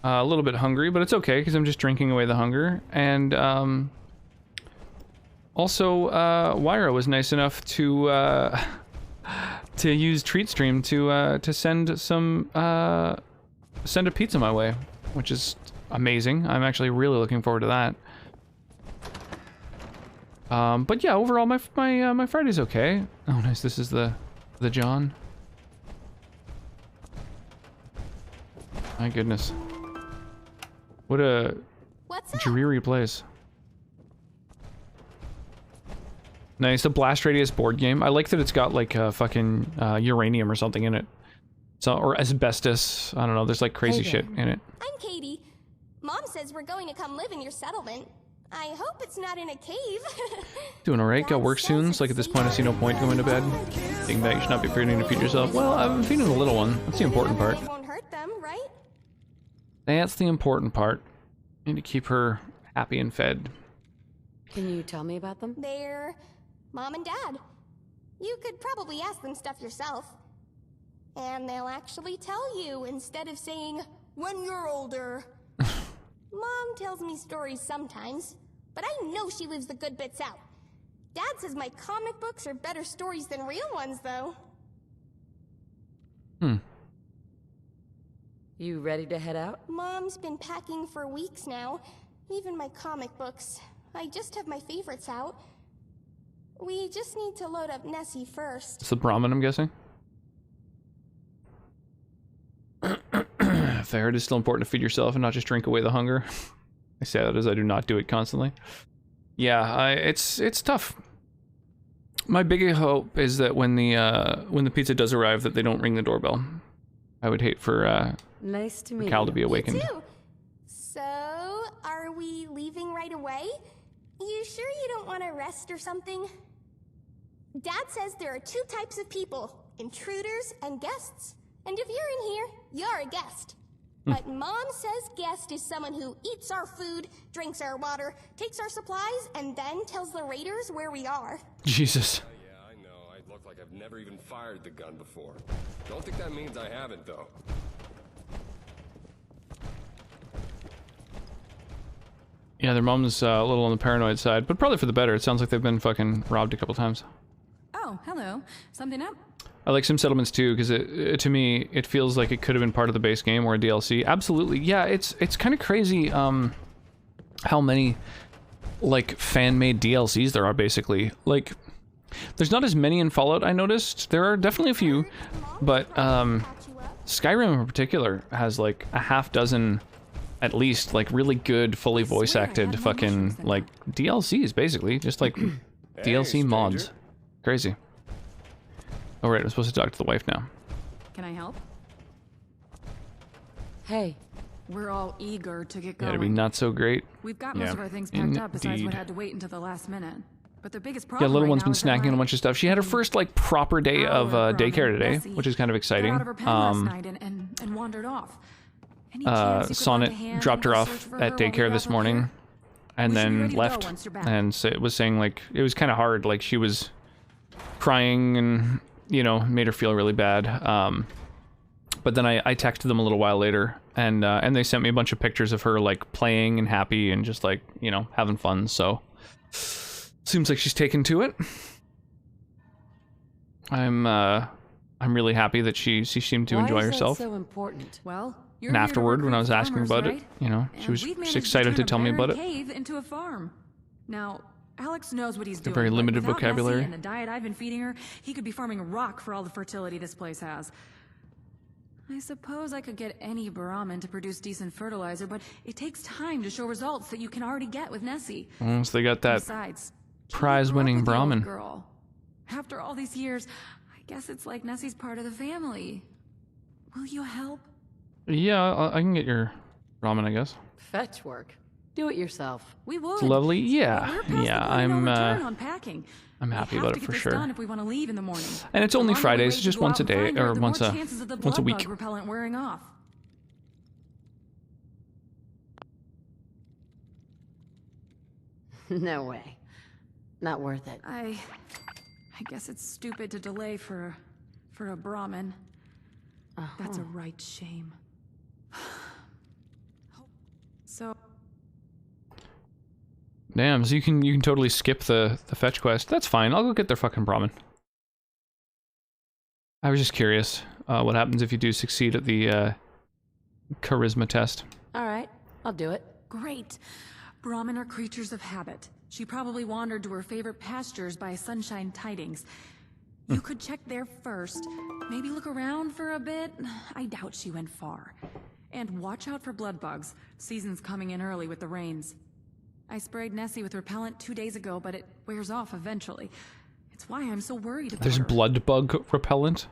S1: a little bit hungry, but it's okay because I'm just drinking away the hunger. And also, Wyra was nice enough to use TreatStream to send some send a pizza my way, which is amazing. I'm actually really looking forward to that. But yeah, overall my Friday's okay. Oh, nice. This is the John. My goodness. What a dreary place. Nice, a Blast Radius board game. I like that it's got like fucking uranium or something in it. So, or asbestos. I don't know, there's like crazy shit in it.
S10: I'm Katie. Mom says we're going to come live in your settlement. I hope it's not in a cave.
S1: Doing alright, got work soon, so like at this point I see no point going to bed. Being that you should not be feeding to feed yourself. Well, I'm feeding the little one. That's the important part.
S10: It won't hurt them, right?
S1: That's the important part. Need to keep her happy and fed.
S5: Can you tell me about them?
S10: They're Mom and Dad. You could probably ask them stuff yourself. And they'll actually tell you instead of saying, when you're older. Mom tells me stories sometimes, but I know she leaves the good bits out. Dad says my comic books are better stories than real ones, though.
S5: You ready to head out?
S10: Mom's been packing for weeks now. Even my comic books. I just have my favorites out. We just need to load up Nessie first.
S1: It's the Brahmin, I'm guessing. If I heard it's still important to feed yourself and not just drink away the hunger. I say that as I do not do it constantly. Yeah, it's tough. My biggest hope is that when the pizza does arrive, that they don't ring the doorbell. I would hate for
S5: nice to meet
S1: Cal to be
S5: you.
S1: awakened.
S10: Me too. So, are we leaving right away? You sure you don't want to rest or something? Dad says there are 2 types of people, intruders and guests. And if you're in here, you're a guest. But Mom says guest is someone who eats our food, drinks our water, takes our supplies, and then tells the raiders where we are.
S1: Jesus.
S8: Yeah, I know. I look like I've never even fired the gun before. Don't think that means I haven't, though.
S1: Yeah, their mom's a little on the paranoid side, but probably for the better. It sounds like they've been fucking robbed a couple times.
S9: Oh, hello. Something up?
S1: I like Sim Settlements too, because to me, it feels like it could have been part of the base game or a DLC. Absolutely. Yeah, it's kind of crazy how many, like, fan-made DLCs there are, basically. Like, There's not as many in Fallout, I noticed. There are definitely a few, but Skyrim in particular has like a half dozen, at least, like really good, fully voice acted fucking like DLCs, basically, just like DLC mods. Crazy. Oh right, I'm supposed to talk to the wife now.
S9: Can I help?
S5: Hey.
S9: We're all eager to get going.
S1: Yeah, it'd be not so great.
S9: We've got most of our things packed up besides what had to wait until the last minute. But the biggest problem
S1: Yeah, little one's
S9: right
S1: been
S9: now is that
S1: snacking on a bunch of stuff. She had her first like proper day of daycare today, which is kind of exciting.
S9: Got out of her pen last night and wandered off. Any chance you could lend a
S1: Sonnet
S9: hand
S1: dropped her
S9: with a
S1: off
S9: search for
S1: at
S9: her while we
S1: daycare
S9: wrap
S1: this
S9: up
S1: morning,
S9: here?
S1: and
S9: We should be
S1: then
S9: ready to go
S1: left,
S9: once you're back.
S1: and so it was saying like it was kind of hard. Like she was crying, and you know, made her feel really bad. But then I texted them a little while later, and they sent me a bunch of pictures of her like playing and happy and just like, you know, having fun. So seems like she's taken to it. I'm really happy that she seemed to enjoy herself.
S5: Why is that so important?
S9: Well,
S1: And afterward, when I was asking about it, you know, she was just excited to tell me about it.
S9: Cave into a farm. Now, Alex knows what he's doing.
S1: very
S9: but
S1: limited
S9: without
S1: vocabulary.
S9: Nessie and the diet I've been feeding her, he could be farming a rock for all the fertility this place has. I suppose I could get any Brahmin to produce decent fertilizer, but it takes time to show results that you can already get with Nessie.
S1: Once they got that
S9: Besides,
S1: prize-winning
S9: with the old
S1: Brahmin.
S9: girl. After all these years, I guess it's like Nessie's part of the family. Will you help?
S1: Yeah, I can get your ramen, I guess.
S5: Fetch work. Do it yourself.
S9: We would.
S1: It's lovely. Yeah,
S9: We're past
S1: yeah.
S9: the point of no return
S1: I'm
S9: on packing.
S1: happy
S9: We have
S1: about
S9: to
S1: it
S9: get
S1: for
S9: this
S1: sure.
S9: done if we want to leave in the morning.
S1: And it's
S9: The
S1: only
S9: longer we
S1: Fridays,
S9: wait to
S1: just
S9: go
S1: once a
S9: out and
S1: day
S9: find her,
S1: or
S9: the
S1: once
S9: more
S1: a
S9: chances of the
S1: once a
S9: blood
S1: week.
S9: bug repellent wearing off.
S5: No way. Not worth it.
S9: I guess it's stupid to delay for a Brahmin. That's a right shame. So
S1: Damn, so you can totally skip the fetch quest. That's fine. I'll go get their fucking Brahmin. I was just curious what happens if you do succeed at the charisma test.
S5: All right, I'll do it.
S9: great. Brahmin are creatures of habit. She probably wandered to her favorite pastures by Sunshine Tidings. You could check there first. Maybe look around for a bit. I doubt she went far. And watch out for blood bugs. Season's coming in early with the rains. I sprayed Nessie with repellent 2 days ago, but it wears off eventually. It's why I'm so worried about
S1: There's
S9: her.
S1: blood bug repellent.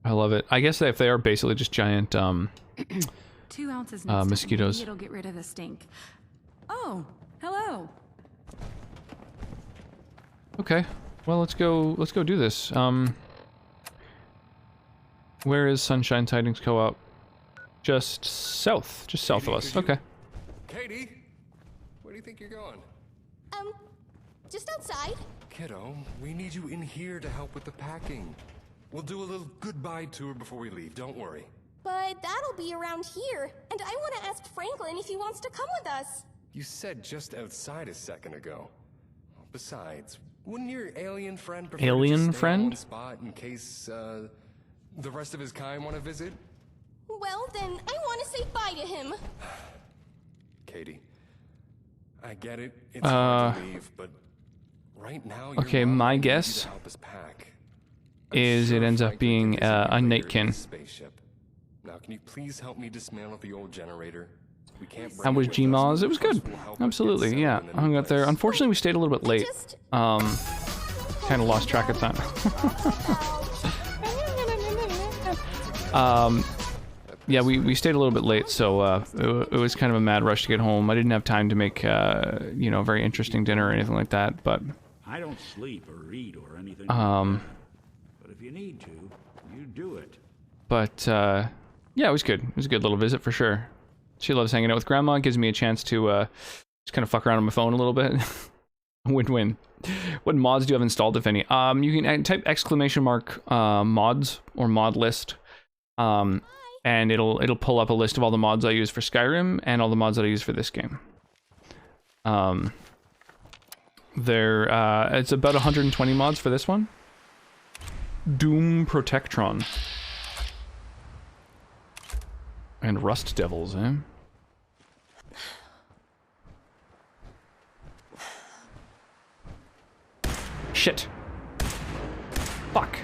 S1: I love it. I guess if they are basically just giant
S9: 2 ounces next time.
S1: mosquitoes.
S9: Maybe it'll get rid of the stink. Oh, hello.
S1: Okay. Well, let's go do this. Where is Sunshine Tidings Co-op? Just south of us. Okay.
S8: Katie, where do you think you're going?
S10: Just outside.
S8: Kiddo, we need you in here to help with the packing. We'll do a little goodbye tour before we leave, don't worry.
S10: But that'll be around here, and I want to ask Franklin if he wants to come with us.
S8: You said just outside a second ago. Besides, wouldn't your alien friend prefer to just stay in one spot in case, the rest of his kind want to visit?
S10: Well, then I want to say bye to him.
S8: Katie, I get it. It's hard to leave, but right now your
S1: Okay,
S8: mom
S1: my
S8: needs you to
S1: guess
S8: help us pack.
S1: is it ends up
S8: Franklin
S1: being
S8: can visit you
S1: a
S8: later in
S1: Nightkin.
S8: his spaceship. Now, can you please help me dismantle the old generator? We can't
S1: How
S8: bring
S1: was
S8: it with us.
S1: Gmaz? It was good.
S8: Will help us get
S1: Absolutely,
S8: settled
S1: yeah.
S8: in the
S1: I hung
S8: new
S1: out there.
S8: place.
S1: Unfortunately, we stayed a little bit late. Kind of lost track of time. Yeah, we stayed a little bit late, so it was kind of a mad rush to get home. I didn't have time to make, you know, a very interesting dinner or anything like that, but...
S3: I don't sleep or eat or anything. But if you need to, you do it.
S1: But, yeah, it was good. It was a good little visit for sure. She loves hanging out with Grandma. It gives me a chance to just kind of fuck around on my phone a little bit. Win-win. What mods do you have installed, if any? You can type exclamation mark mods or mod list, and it'll pull up a list of all the mods I use for Skyrim and all the mods that I use for this game. It's about 120 mods for this one. Doom Protectron. And Rust Devils, eh? Shit. Fuck.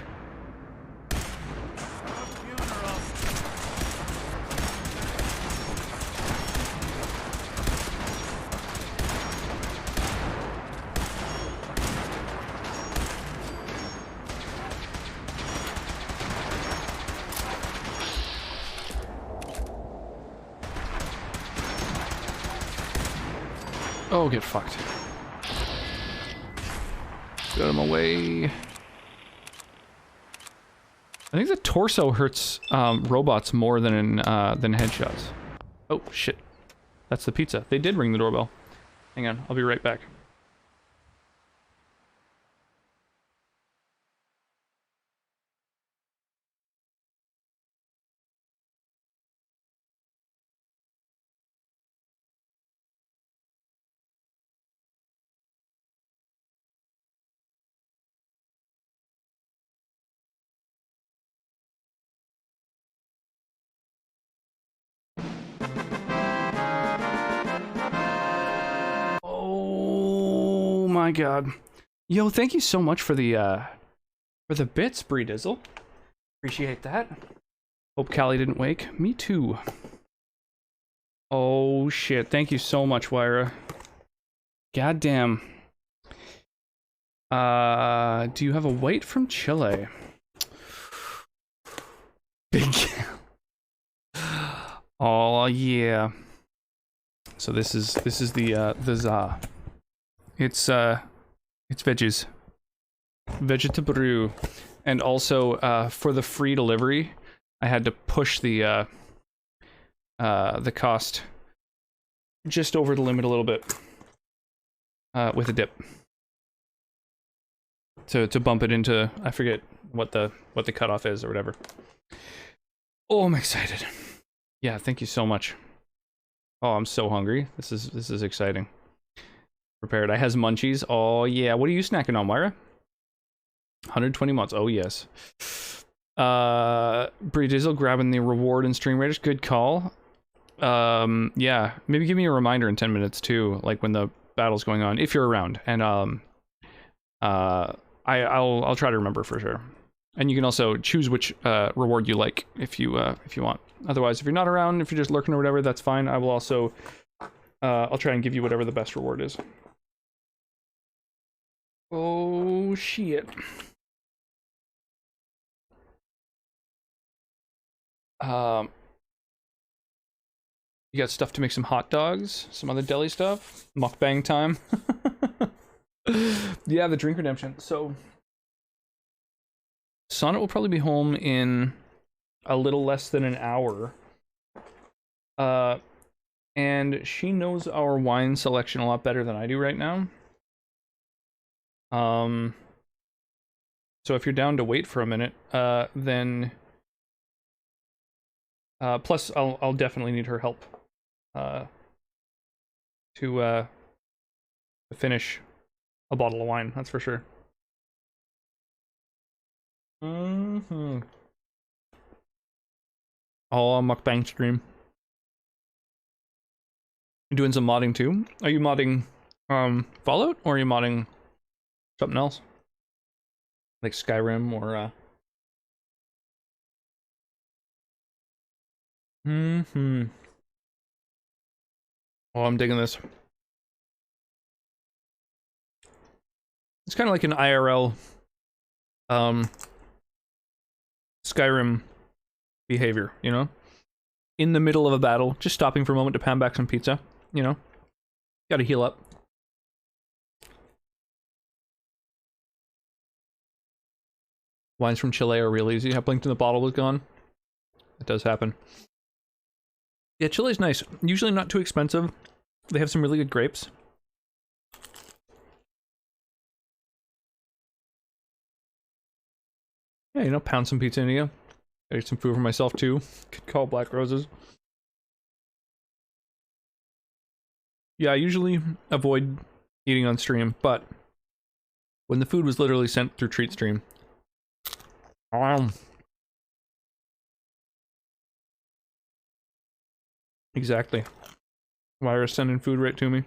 S1: Oh, get fucked. Get him away. I think the torso hurts robots more than headshots. Oh, shit. That's the pizza. They did ring the doorbell. Hang on, I'll be right back. Oh my god. Yo, thank you so much for the bits, Bree Dizzle. Appreciate that. Hope Callie didn't wake. Me too. Oh shit. Thank you so much, Wyra. Goddamn. Do you have a white from Chile? Big. Oh yeah. So this is the za. It's veggies. Vegetable. And also for the free delivery, I had to push the cost just over the limit a little bit with a dip to bump it into, I forget what the cutoff is or whatever. Oh, I'm excited. Yeah, thank you so much. Oh, I'm so hungry. This is exciting. Prepared. I has munchies. Oh yeah. What are you snacking on, Myra? 120 months. Oh yes. Brie Dizzle grabbing the reward and stream raiders. Good call. Yeah. Maybe give me a reminder in 10 minutes too, like when the battle's going on, if you're around. And I'll try to remember for sure. And you can also choose which reward you like if you want. Otherwise, if you're not around, if you're just lurking or whatever, that's fine. I will also I'll try and give you whatever the best reward is. Oh shit. You got stuff to make some hot dogs, some other deli stuff, mukbang time. Yeah, the drink redemption. So Sonnet will probably be home in a little less than an hour. And she knows our wine selection a lot better than I do right now. So if you're down to wait for a minute, then plus I'll definitely need her help to finish a bottle of wine, that's for sure. All on mukbang stream. You're doing some modding too? Are you modding Fallout, or are you modding something else? Like Skyrim or Oh, I'm digging this. It's kind of like an IRL Skyrim behavior, you know? In the middle of a battle, just stopping for a moment to pound back some pizza, you know? Gotta heal up. Wines from Chile are real easy. How Blinked in the bottle was gone. It does happen. Yeah, Chile's nice. Usually not too expensive. They have some really good grapes. Yeah, you know, pound some pizza into you. Get some food for myself too. Could call Black Roses. Yeah, I usually avoid eating on stream, but when the food was literally sent through Treat Stream, exactly. Myra's sending food right to me.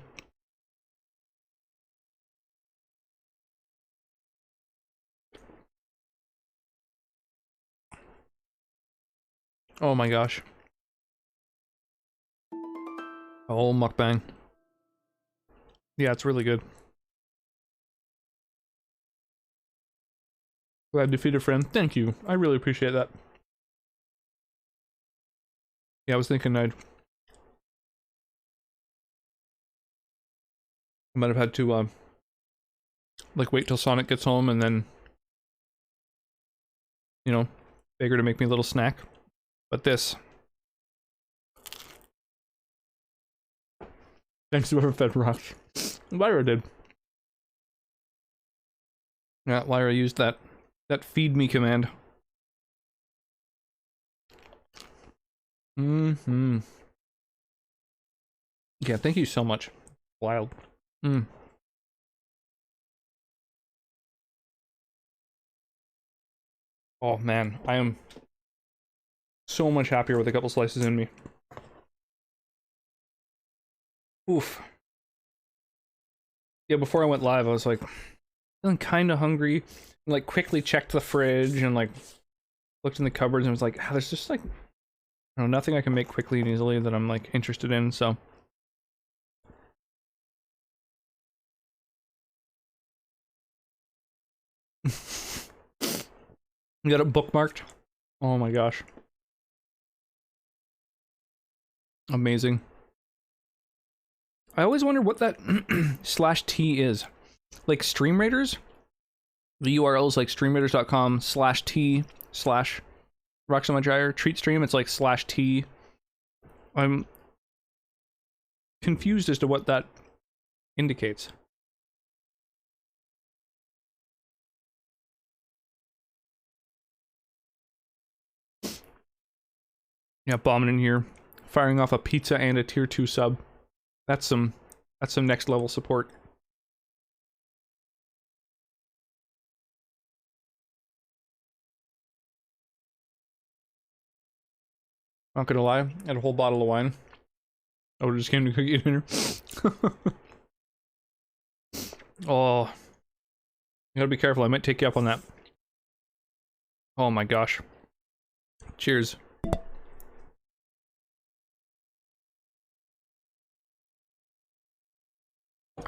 S1: Oh my gosh. Oh, mukbang. Yeah, it's really good. Glad to defeat a friend. Thank you. I really appreciate that. Yeah, I was thinking I might have had to, like, wait till Sonic gets home and then, you know, beg her to make me a little snack. But this. Thanks to whoever fed Rush. Lyra did. Yeah, Lyra used that feed me command. Mm-hmm. Yeah, thank you so much. Wild. Mm. Oh man, I am so much happier with a couple slices in me. Oof. Yeah, before I went live, I was like, feeling kind of hungry. And, like, quickly checked the fridge and, like, looked in the cupboards and was like, there's just, like, I don't know, nothing I can make quickly and easily that I'm, like, interested in, so. You got it bookmarked? Oh my gosh. Amazing. I always wonder what that /T is. Like Stream Raiders? The URL is like streamraiders.com/T/RoxonMyGyre treat stream. It's like /T. I'm confused as to what that indicates. Yeah, bombing in here. Firing off a pizza and a tier 2 sub. That's some next level support. Not gonna lie, I had a whole bottle of wine. I would've just came to cook you dinner. Oh. You gotta be careful, I might take you up on that. Oh my gosh. Cheers.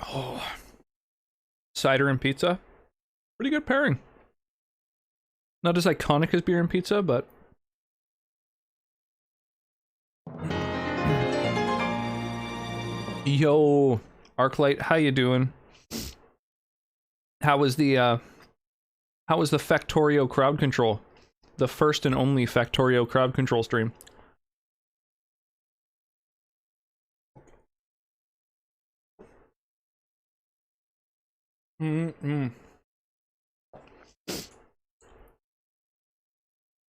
S1: Oh. Cider and pizza? Pretty good pairing. Not as iconic as beer and pizza, but... Yo, Arclight, how you doing? How was the Factorio crowd control? The first and only Factorio crowd control stream.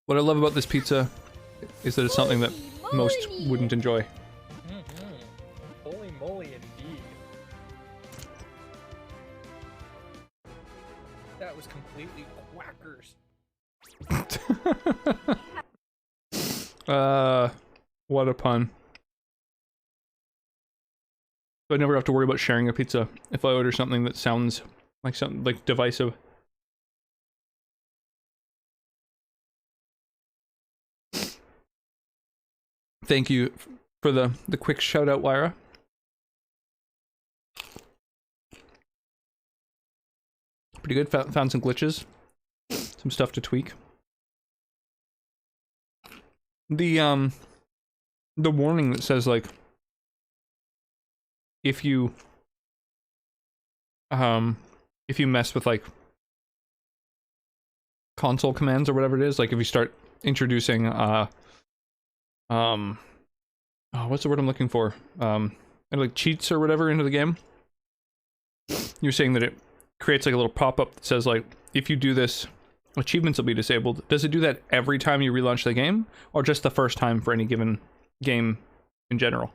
S1: What I love about this pizza is that it's something that most wouldn't enjoy.
S12: Holy moly, indeed. That was completely quackers.
S1: What a pun. So I never have to worry about sharing a pizza if I order something that sounds like something like divisive. Thank you for the quick shout out, Lyra. Pretty good. Found some glitches, some stuff to tweak. The warning that says like if you mess with like console commands or whatever it is, like if you start introducing oh, what's the word I'm looking for? Like cheats or whatever into the game. You're saying that it creates like a little pop-up that says like, if you do this, achievements will be disabled. Does it do that every time you relaunch the game, or just the first time for any given game in general?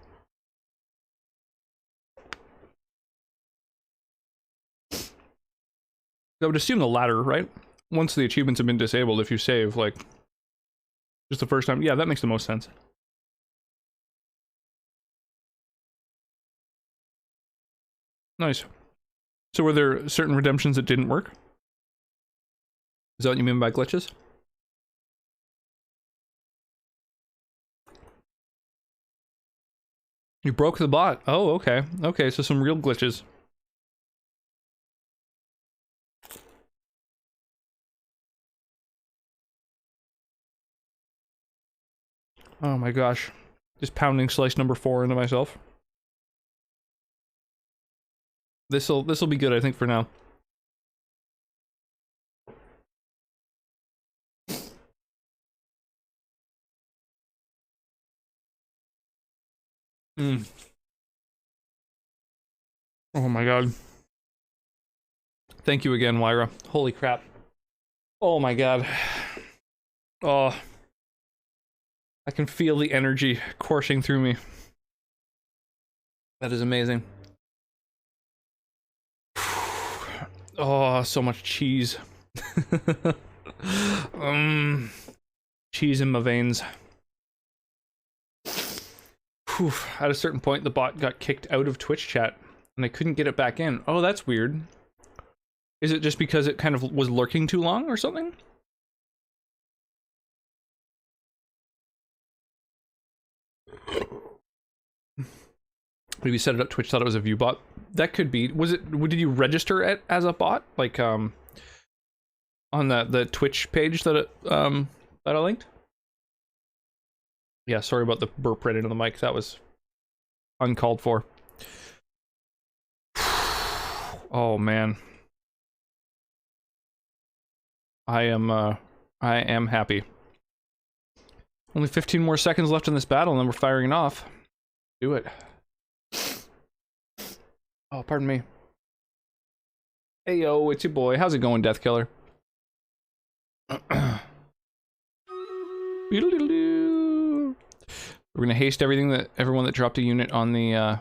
S1: I would assume the latter, right? Once the achievements have been disabled, if you save, like, just the first time. Yeah, that makes the most sense. Nice. So were there certain redemptions that didn't work? Is that what you mean by glitches? You broke the bot. Oh, okay. Okay, so some real glitches. Oh my gosh. Just pounding slice number 4 into myself. This'll be good, I think, for now. Oh my god. Thank you again, Wyra. Holy crap. Oh my god. Oh. I can feel the energy coursing through me. That is amazing. Oh, so much cheese. Cheese in my veins. Whew. At a certain point, the bot got kicked out of Twitch chat, and I couldn't get it back in. Oh, that's weird. Is it just because it kind of was lurking too long or something? Maybe set it up. Twitch thought it was a view bot. That could be. Was it? Did you register it as a bot, like on the Twitch page that that I linked? Yeah, sorry about the burp right into the mic. That was uncalled for. Oh man, I am happy. Only 15 more seconds left in this battle, and then we're firing it off. Do it. Oh, pardon me. Hey yo, it's your boy. How's it going, Death Killer? We're gonna haste everyone that dropped a unit on the on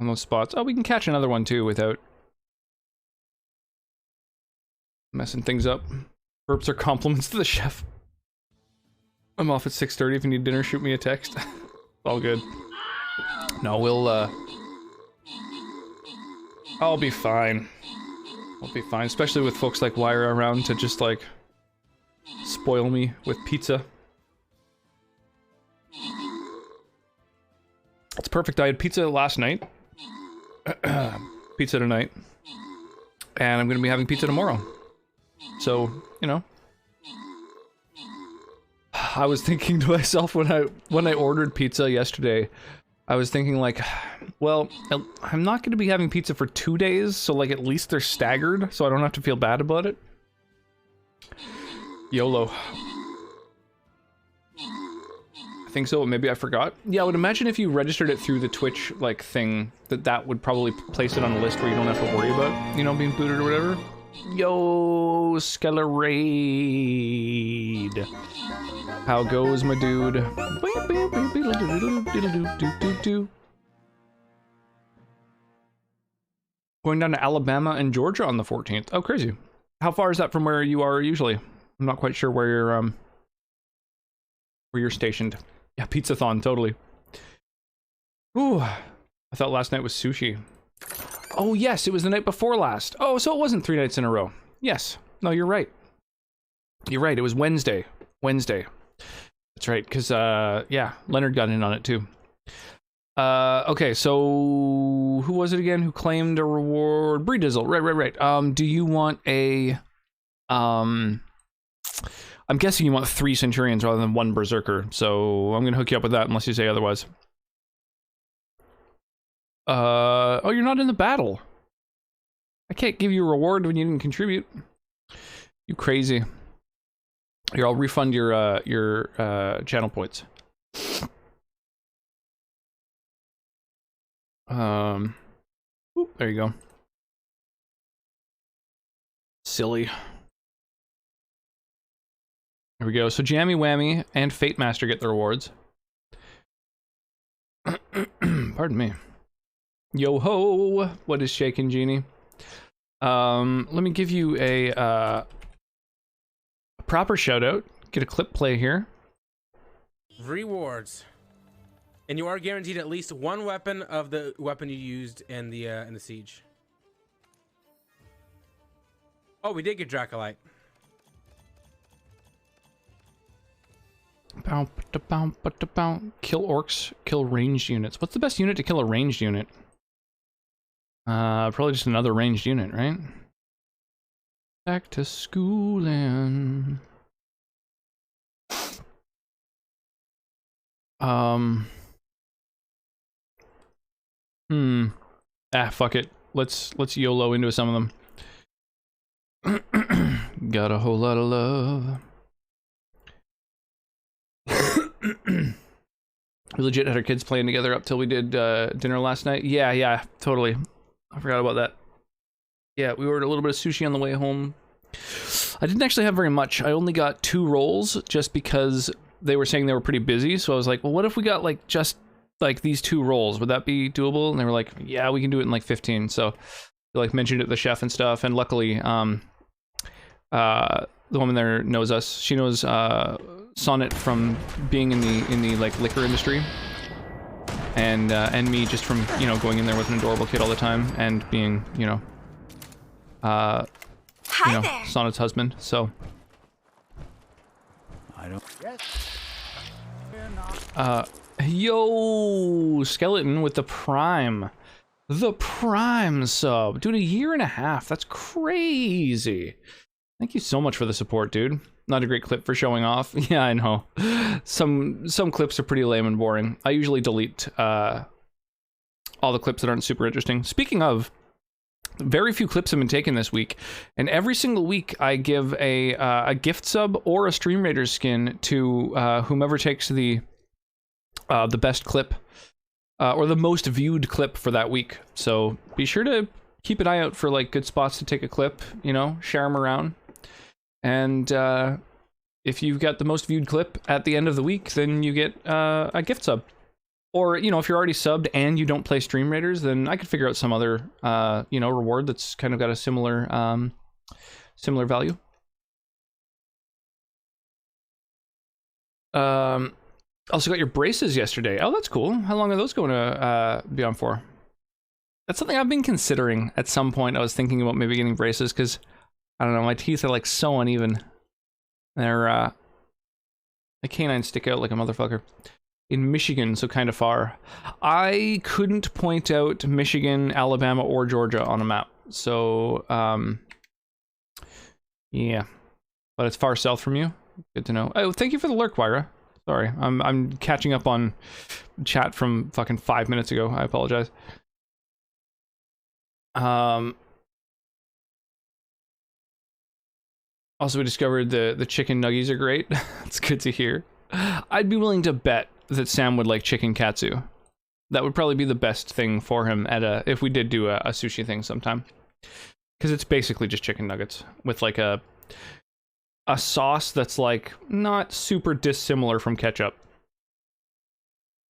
S1: those spots. Oh, we can catch another one too without messing things up. Burps are compliments to the chef. I'm off at 6:30. If you need dinner, shoot me a text. All good. No, we'll I'll be fine. I'll be fine, especially with folks like Wyra around to just like spoil me with pizza. It's perfect. I had pizza last night. Pizza tonight. And I'm gonna be having pizza tomorrow. So, you know. I was thinking to myself when I ordered pizza yesterday, I was thinking like, well, I'm not going to be having pizza for 2 days, so like at least they're staggered, so I don't have to feel bad about it. YOLO. I think so, maybe I forgot. Yeah, I would imagine if you registered it through the Twitch, like, thing, that would probably place it on a list where you don't have to worry about, you know, being booted or whatever. Yo, Skellerade. How goes, my dude? Going down to Alabama and Georgia on the 14th. Oh, crazy. How far is that from where you are usually? I'm not quite sure where you're stationed. Yeah, pizzathon, totally. Ooh, I thought last night was sushi. Oh yes, it was the night before last. Oh, so it wasn't 3 nights in a row. Yes. No, you're right. You're right, it was Wednesday. Wednesday. That's right, because, yeah, Leonard got in on it too. Okay, so who was it again who claimed a reward? Breedizzle, right. Do you want a, I'm guessing you want 3 Centurions rather than 1 Berserker, so I'm gonna hook you up with that unless you say otherwise. Oh, you're not in the battle. I can't give you a reward when you didn't contribute. You crazy. Here, I'll refund your channel points. Oop, there you go. Silly. There we go. So Jammy Whammy and Fate Master get the rewards. Pardon me. Yo ho! What is shaking, Genie? Let me give you a proper shout out. Get a clip play here.
S13: Rewards. And you are guaranteed at least 1 weapon of the weapon you used in the siege. Oh, we did get Dracolite.
S1: Kill orcs, kill ranged units. What's the best unit to kill a ranged unit? Probably just another ranged unit, right? Back to schoolin'. Fuck it. Let's YOLO into some of them. Got a whole lot of love. We legit had our kids playing together up till we did dinner last night. Yeah, totally. I forgot about that. Yeah, we ordered a little bit of sushi on the way home. I didn't actually have very much. I only got 2 rolls just because they were saying they were pretty busy. So I was like, well, what if we got like just like these 2 rolls? Would that be doable? And they were like, yeah, we can do it in like 15. So they like mentioned it to the chef and stuff. And luckily, the woman there knows us. She knows Sonnet from being in the like liquor industry. And me just from, you know, going in there with an adorable kid all the time and being, you know, Sonnet's husband, so.
S3: I don't.
S1: Yo, Skeleton with the Prime. The Prime sub. Dude, 1.5 years. That's crazy. Thank you so much for the support, dude. Not a great clip for showing off. Yeah, I know. Some clips are pretty lame and boring. I usually delete all the clips that aren't super interesting. Speaking of, very few clips have been taken this week, and every single week I give a gift sub or a Stream Raiders skin to whomever takes the best clip or the most viewed clip for that week. So be sure to keep an eye out for like good spots to take a clip. You know, share them around. And if you've got the most viewed clip at the end of the week, then you get a gift sub. Or, you know, if you're already subbed and you don't play Stream Raiders, then I could figure out some other, you know, reward that's kind of got a similar, similar value. Also got your braces yesterday. Oh, that's cool. How long are those going to be on for? That's something I've been considering at some point. I was thinking about maybe getting braces because, I don't know, my teeth are like so uneven. They're, the canines stick out like a motherfucker. In Michigan, so kind of far. I couldn't point out Michigan, Alabama, or Georgia on a map. So, yeah. But it's far south from you. Good to know. Oh, thank you for the lurk, Wyra. Sorry, I'm catching up on chat from fucking 5 minutes ago. I apologize. Also, we discovered the chicken nuggies are great. It's good to hear. I'd be willing to bet that Sam would like chicken katsu. That would probably be the best thing for him at if we did do a sushi thing sometime. Because it's basically just chicken nuggets with like a sauce that's like not super dissimilar from ketchup.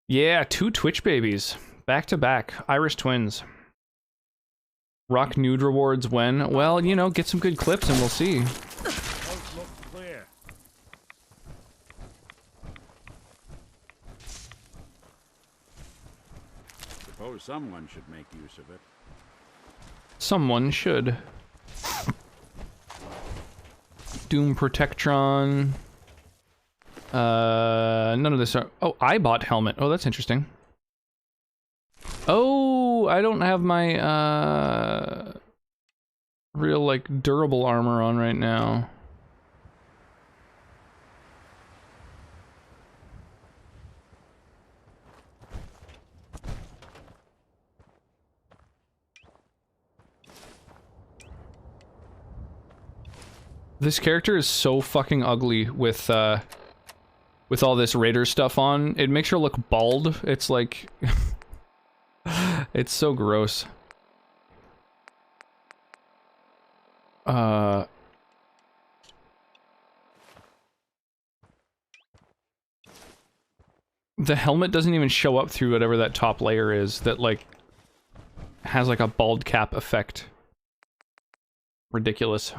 S1: Yeah, 2 Twitch babies. Back to back. Irish twins. Rock nude rewards when? Well, you know, get some good clips and we'll see.
S3: Suppose someone should make use of it.
S1: Someone should. Doom Protectron. None of this are... Oh, iBot helmet. Oh, that's interesting. Oh, I don't have my, real, like, durable armor on right now. This character is so fucking ugly with all this Raider stuff on. It makes her look bald. It's like... it's so gross. The helmet doesn't even show up through whatever that top layer is that, like, has, like, a bald cap effect. Ridiculous.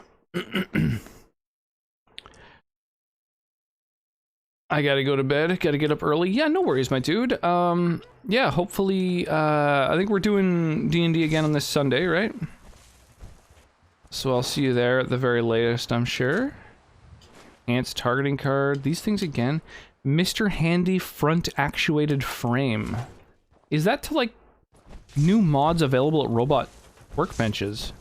S1: I gotta go to bed, gotta get up early. Yeah, no worries, my dude. Yeah, hopefully, I think we're doing D&D again on this Sunday, right? So I'll see you there at the very latest, I'm sure. Ants targeting card, these things again. Mr. Handy front actuated frame. Is that to like new mods available at robot workbenches?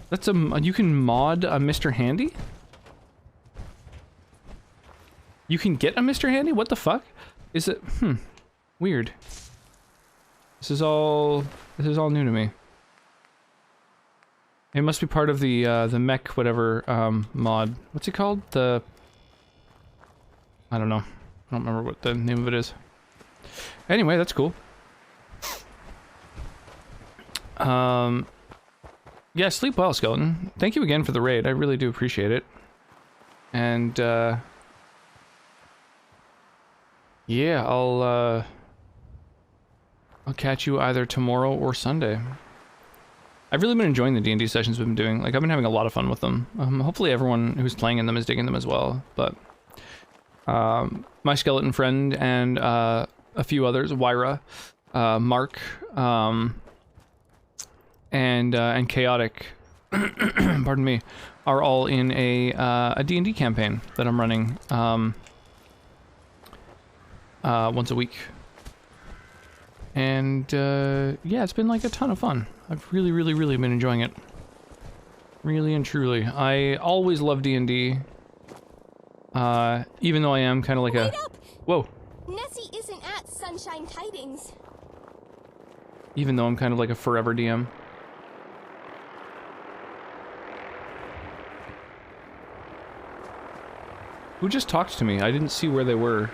S1: That's you can mod a Mr. Handy? You can get a Mr. Handy? What the fuck? Is it weird. This is all new to me. It must be part of the mech whatever mod. What's it called? I don't know. I don't remember what the name of it is. Anyway, that's cool. Yeah, sleep well, Skeleton. Thank you again for the raid. I really do appreciate it. And yeah, I'll catch you either tomorrow or Sunday. I've really been enjoying the D&D sessions we've been doing. Like, I've been having a lot of fun with them. Hopefully everyone who's playing in them is digging them as well. But my skeleton friend and a few others, Wyra, Mark, and Chaotic, pardon me, are all in a D&D campaign that I'm running once a week. And yeah, it's been like a ton of fun. I've really been enjoying it. Really and truly. I always love D&D. Even though I am kind of like
S10: Wait up!
S1: Whoa.
S10: Nessie isn't at Sunshine Tidings.
S1: Even though I'm kind of like a forever DM. Who just talked to me? I didn't see where they were.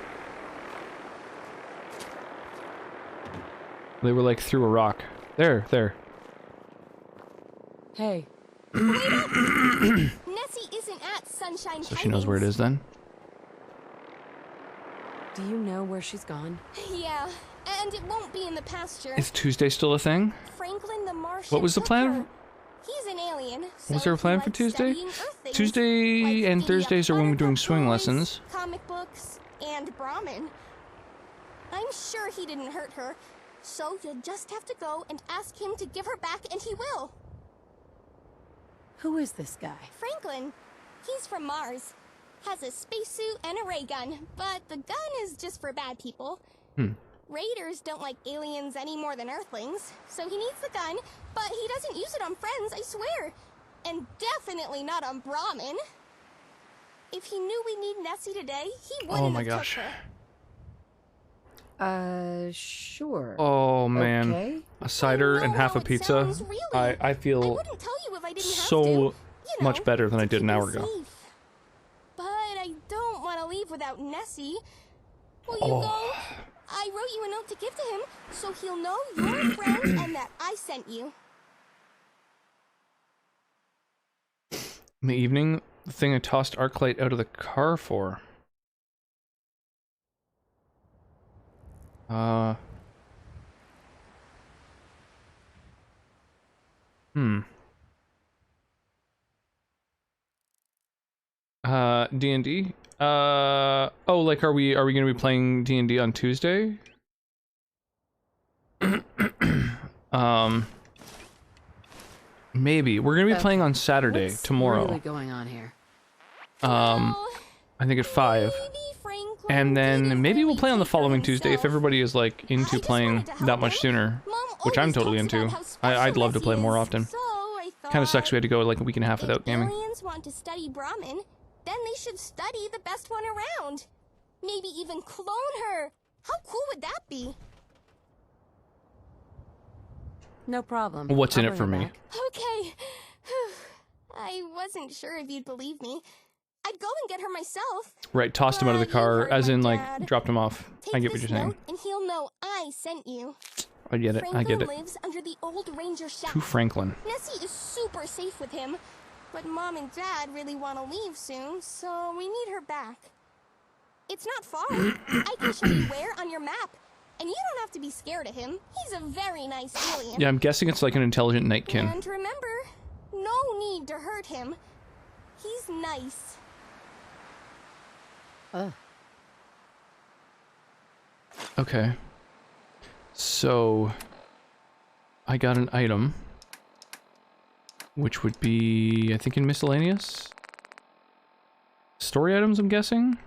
S1: They were like through a rock. There.
S5: Hey.
S10: Nessie isn't at Sunshine
S1: So she knows where it is then?
S5: Do you know where she's gone?
S10: Yeah, and it won't be in the pasture.
S1: Is Tuesday still a thing?
S10: Franklin the Martian.
S1: What was the plan?
S10: He's an alien. So
S1: Was there a plan for Tuesday? Tuesday and Thursdays are when we're doing swing lessons.
S10: Comic books and Brahmin. I'm sure he didn't hurt her. So you'll just have to go and ask him to give her back, and he will.
S5: Who is this guy?
S10: Franklin. He's from Mars. Has a spacesuit and a ray gun, but the gun is just for bad people. Raiders don't like aliens any more than Earthlings, so he needs the gun, but he doesn't use it on friends, I swear. And definitely not on Brahmin. If he knew we need Nessie today, he wouldn't have took her.
S5: Sure.
S1: Oh man,
S5: okay.
S1: A cider and half a pizza. I feel so much better than I did an hour ago.
S10: But I don't want to leave without Nessie. Will you go? I wrote you a note to give to him, so he'll know you're a friend and that I sent you.
S1: In the evening, the thing I tossed Arclight out of the car for. D&D? Oh, like, are we gonna be playing D&D on Tuesday? Maybe. We're gonna be playing on Saturday, tomorrow.
S5: What's really going on here?
S1: I think at 5. And then maybe we'll play on the following Tuesday if everybody is, like, into playing that much sooner. Which I'm totally into. I'd love to play more often. Kind of sucks we had to go, like, a week and a half without gaming.
S10: Aliens want to study Brahmin, then they should study the best one around. Maybe even clone her. How cool would that be?
S5: No problem.
S1: What's in it for me?
S10: Okay. I wasn't sure if you'd believe me. I'd go and get her myself.
S1: Right, tossed him out of the car, as in, like, dropped him off. I get what you're saying.
S10: And he'll know I sent you.
S1: I get it, I get it.
S10: Lives under the old ranger shack.
S1: To Franklin.
S10: Nessie is super safe with him, but Mom and Dad really want to leave soon, so we need her back. It's not far. I can show you where on your map, and you don't have to be scared of him. He's a very nice alien.
S1: Yeah, I'm guessing it's like an intelligent nightkin.
S10: And remember, no need to hurt him. He's nice.
S1: Okay. So, I got an item, which would be, I think, in miscellaneous? Story items, I'm guessing?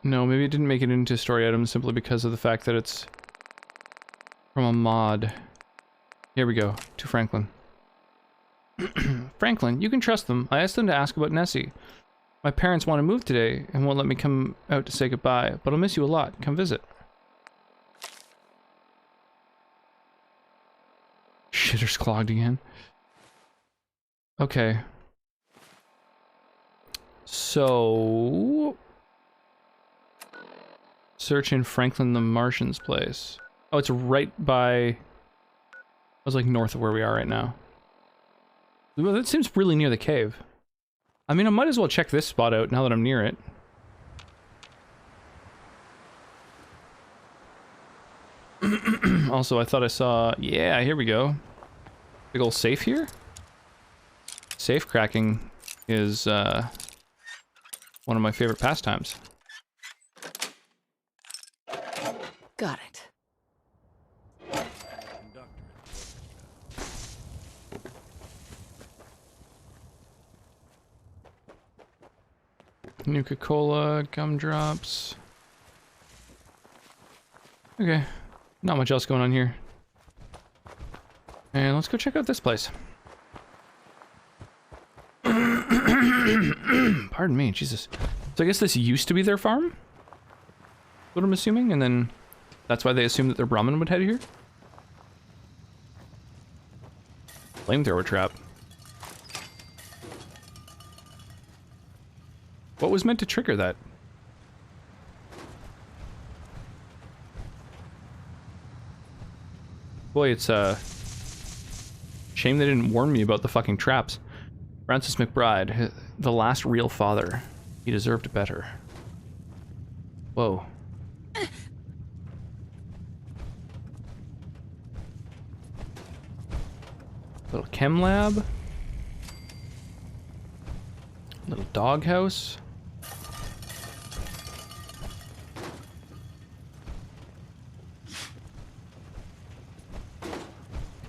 S1: No, maybe it didn't make it into story items simply because of the fact that it's from a mod. Here we go, to Franklin. Franklin, you can trust them. I asked them to ask about Nessie. My parents want to move today and won't let me come out to say goodbye, but I'll miss you a lot. Come visit. Shitter's clogged again. Okay. So... search in Franklin the Martian's place. Oh, it's right by... I was like north of where we are right now. Well, that seems really near the cave. I mean, I might as well check this spot out now that I'm near it. Also, I thought I saw... yeah, here we go. Big ol' safe here? Safe cracking is, one of my favorite pastimes.
S5: Got it.
S1: Nuka-Cola, gumdrops. Okay, not much else going on here. And let's go check out this place. Pardon me, Jesus. So I guess this used to be their farm? What I'm assuming, and then that's why they assumed that their Brahmin would head here? Flamethrower trap. What was meant to trigger that? Boy, it's a shame they didn't warn me about the fucking traps. Francis McBride, the last real father. He deserved better. Whoa. Little chem lab. Little doghouse.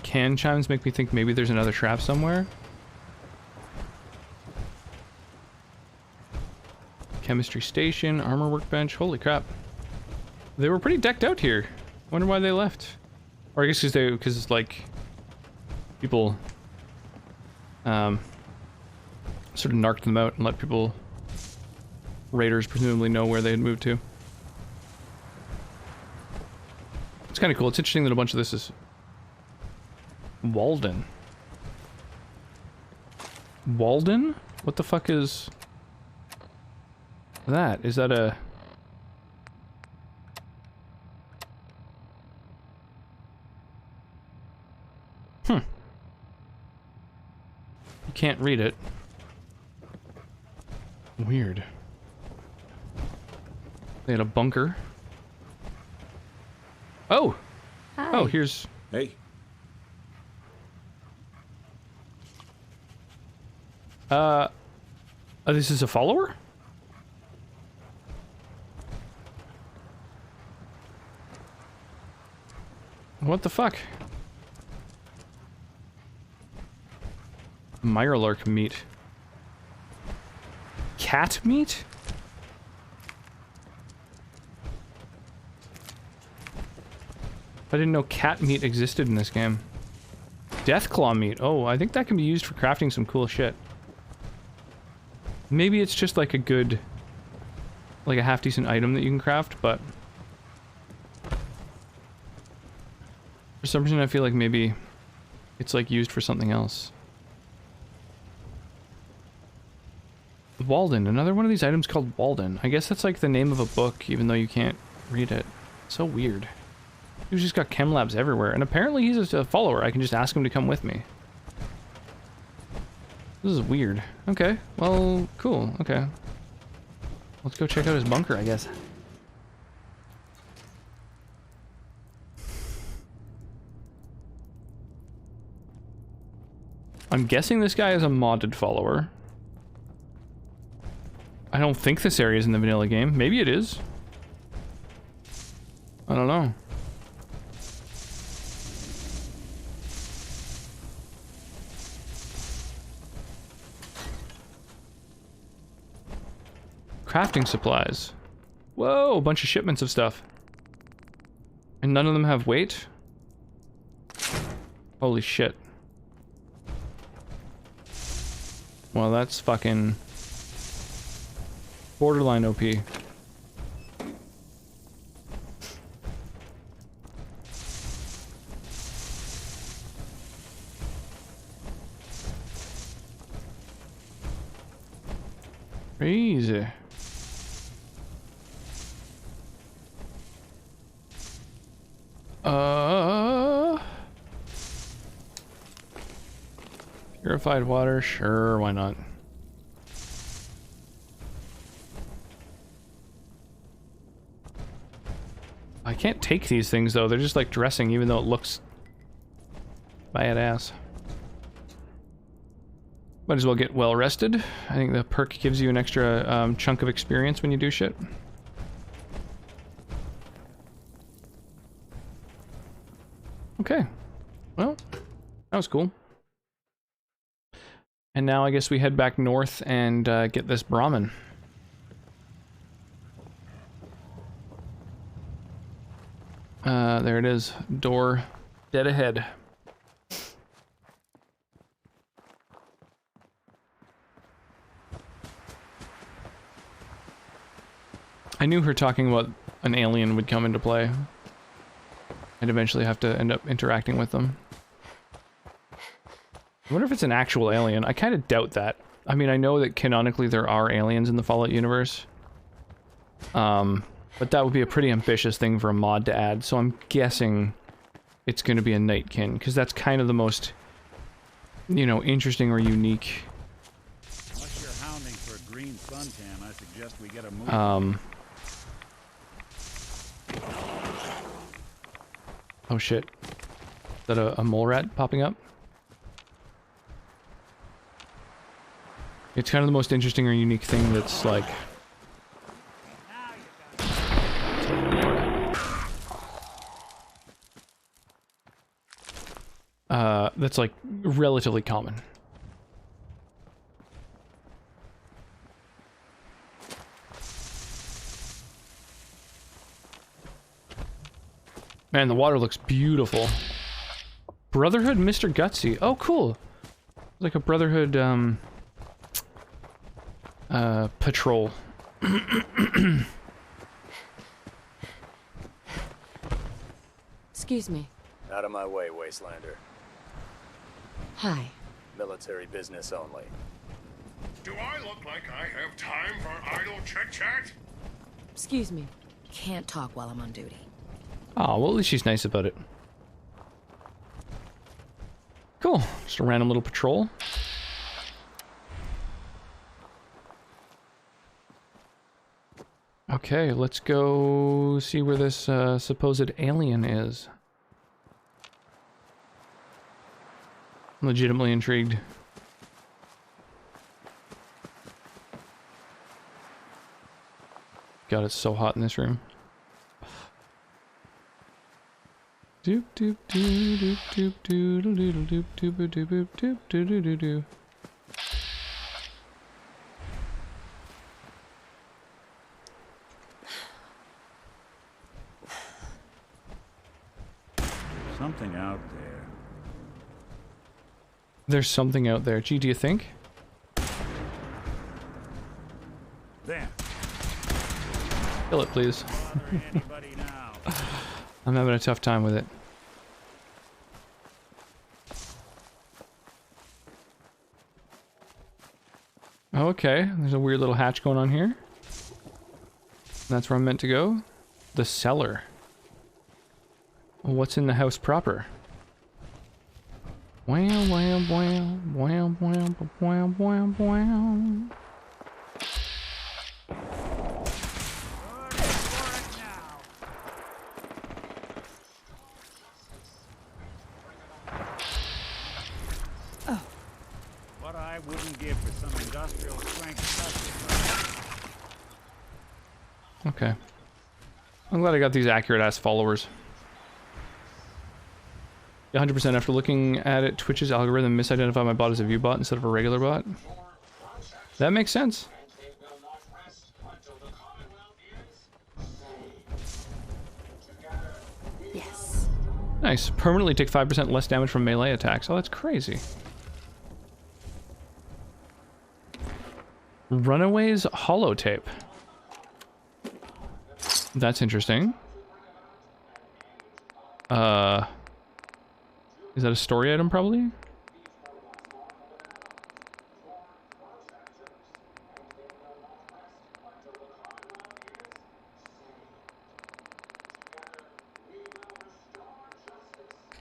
S1: Can chimes make me think maybe there's another trap somewhere. Chemistry station, armor workbench. Holy crap. They were pretty decked out here. Wonder why they left. Or I guess because like people sort of narked them out and let people, raiders presumably, know where they had moved to. It's kind of cool. It's interesting that a bunch of this is Walden. Walden? What the fuck is that? Is that a... You can't read it. Weird. They had a bunker. Oh!
S5: Hi.
S1: Oh, here's...
S3: Hey.
S1: This is a follower? What the fuck? Mirelurk meat. Cat meat? I didn't know cat meat existed in this game. Deathclaw meat. Oh, I think that can be used for crafting some cool shit. Maybe it's just like a good, like a half-decent item that you can craft, but for some reason I feel like maybe it's like used for something else. Walden, another one of these items called Walden. I guess that's like the name of a book, even though you can't read it. So weird. He's just got chem labs everywhere, and apparently he's just a follower. I can just ask him to come with me. This is weird. Okay, well, cool, okay. Let's go check out his bunker, I guess. I'm guessing this guy is a modded follower. I don't think this area is in the vanilla game. Maybe it is. I don't know. Crafting supplies. Whoa, a bunch of shipments of stuff. And none of them have weight? Holy shit. Well, that's fucking borderline OP. Crazy. Purified water, sure, why not? I can't take these things though, they're just like dressing even though it looks badass. Might as well get well rested. I think the perk gives you an extra chunk of experience when you do shit. Okay. Well, that was cool. And now I guess we head back north and get this Brahmin. There it is. Door dead ahead. I knew her talking about an alien would come into play. I'd eventually have to end up interacting with them. I wonder if it's an actual alien. I kind of doubt that. I mean, I know that canonically there are aliens in the Fallout universe. But that would be a pretty ambitious thing for a mod to add, so I'm guessing it's going to be a Nightkin, because that's kind of the most, you know, interesting or unique.
S3: Unless you're hounding for a green suntan, I suggest we get a move.
S1: Oh shit. Is that a mole rat popping up? It's kind of the most interesting or unique thing that's like... that's like relatively common. Man, the water looks beautiful. Brotherhood Mr. Gutsy. Oh, cool. Like a Brotherhood, patrol.
S5: Excuse me.
S14: Out of my way, Wastelander.
S5: Hi.
S14: Military business only.
S15: Do I look like I have time for idle chit-chat?
S5: Excuse me. Can't talk while I'm on duty.
S1: Oh, well, at least she's nice about it. Cool. Just a random little patrol. Okay, let's go see where this supposed alien is. I'm legitimately intrigued. God, it's so hot in this room. Doop doop doo doop doop doodle doodle doop doop doop doop doop doo doo doo doo.
S3: Something out there.
S1: There's something out there. Gee, do you think?
S3: There.
S1: Kill it, please. I'm having a tough time with it. Okay, there's a weird little hatch going on here. That's where I'm meant to go. The cellar. What's in the house proper? Wham, wham, wham, wham, wham, wham, wham, wham.
S3: What I wouldn't give for some industrial strength stuff.
S1: Okay. I'm glad I got these accurate-ass followers. 100% after looking at it, Twitch's algorithm misidentified my bot as a view bot instead of a regular bot. That makes sense. nice. Permanently take 5% less damage from melee attacks. Oh, that's crazy. Runaways holotape. That's interesting. Is that a story item, probably?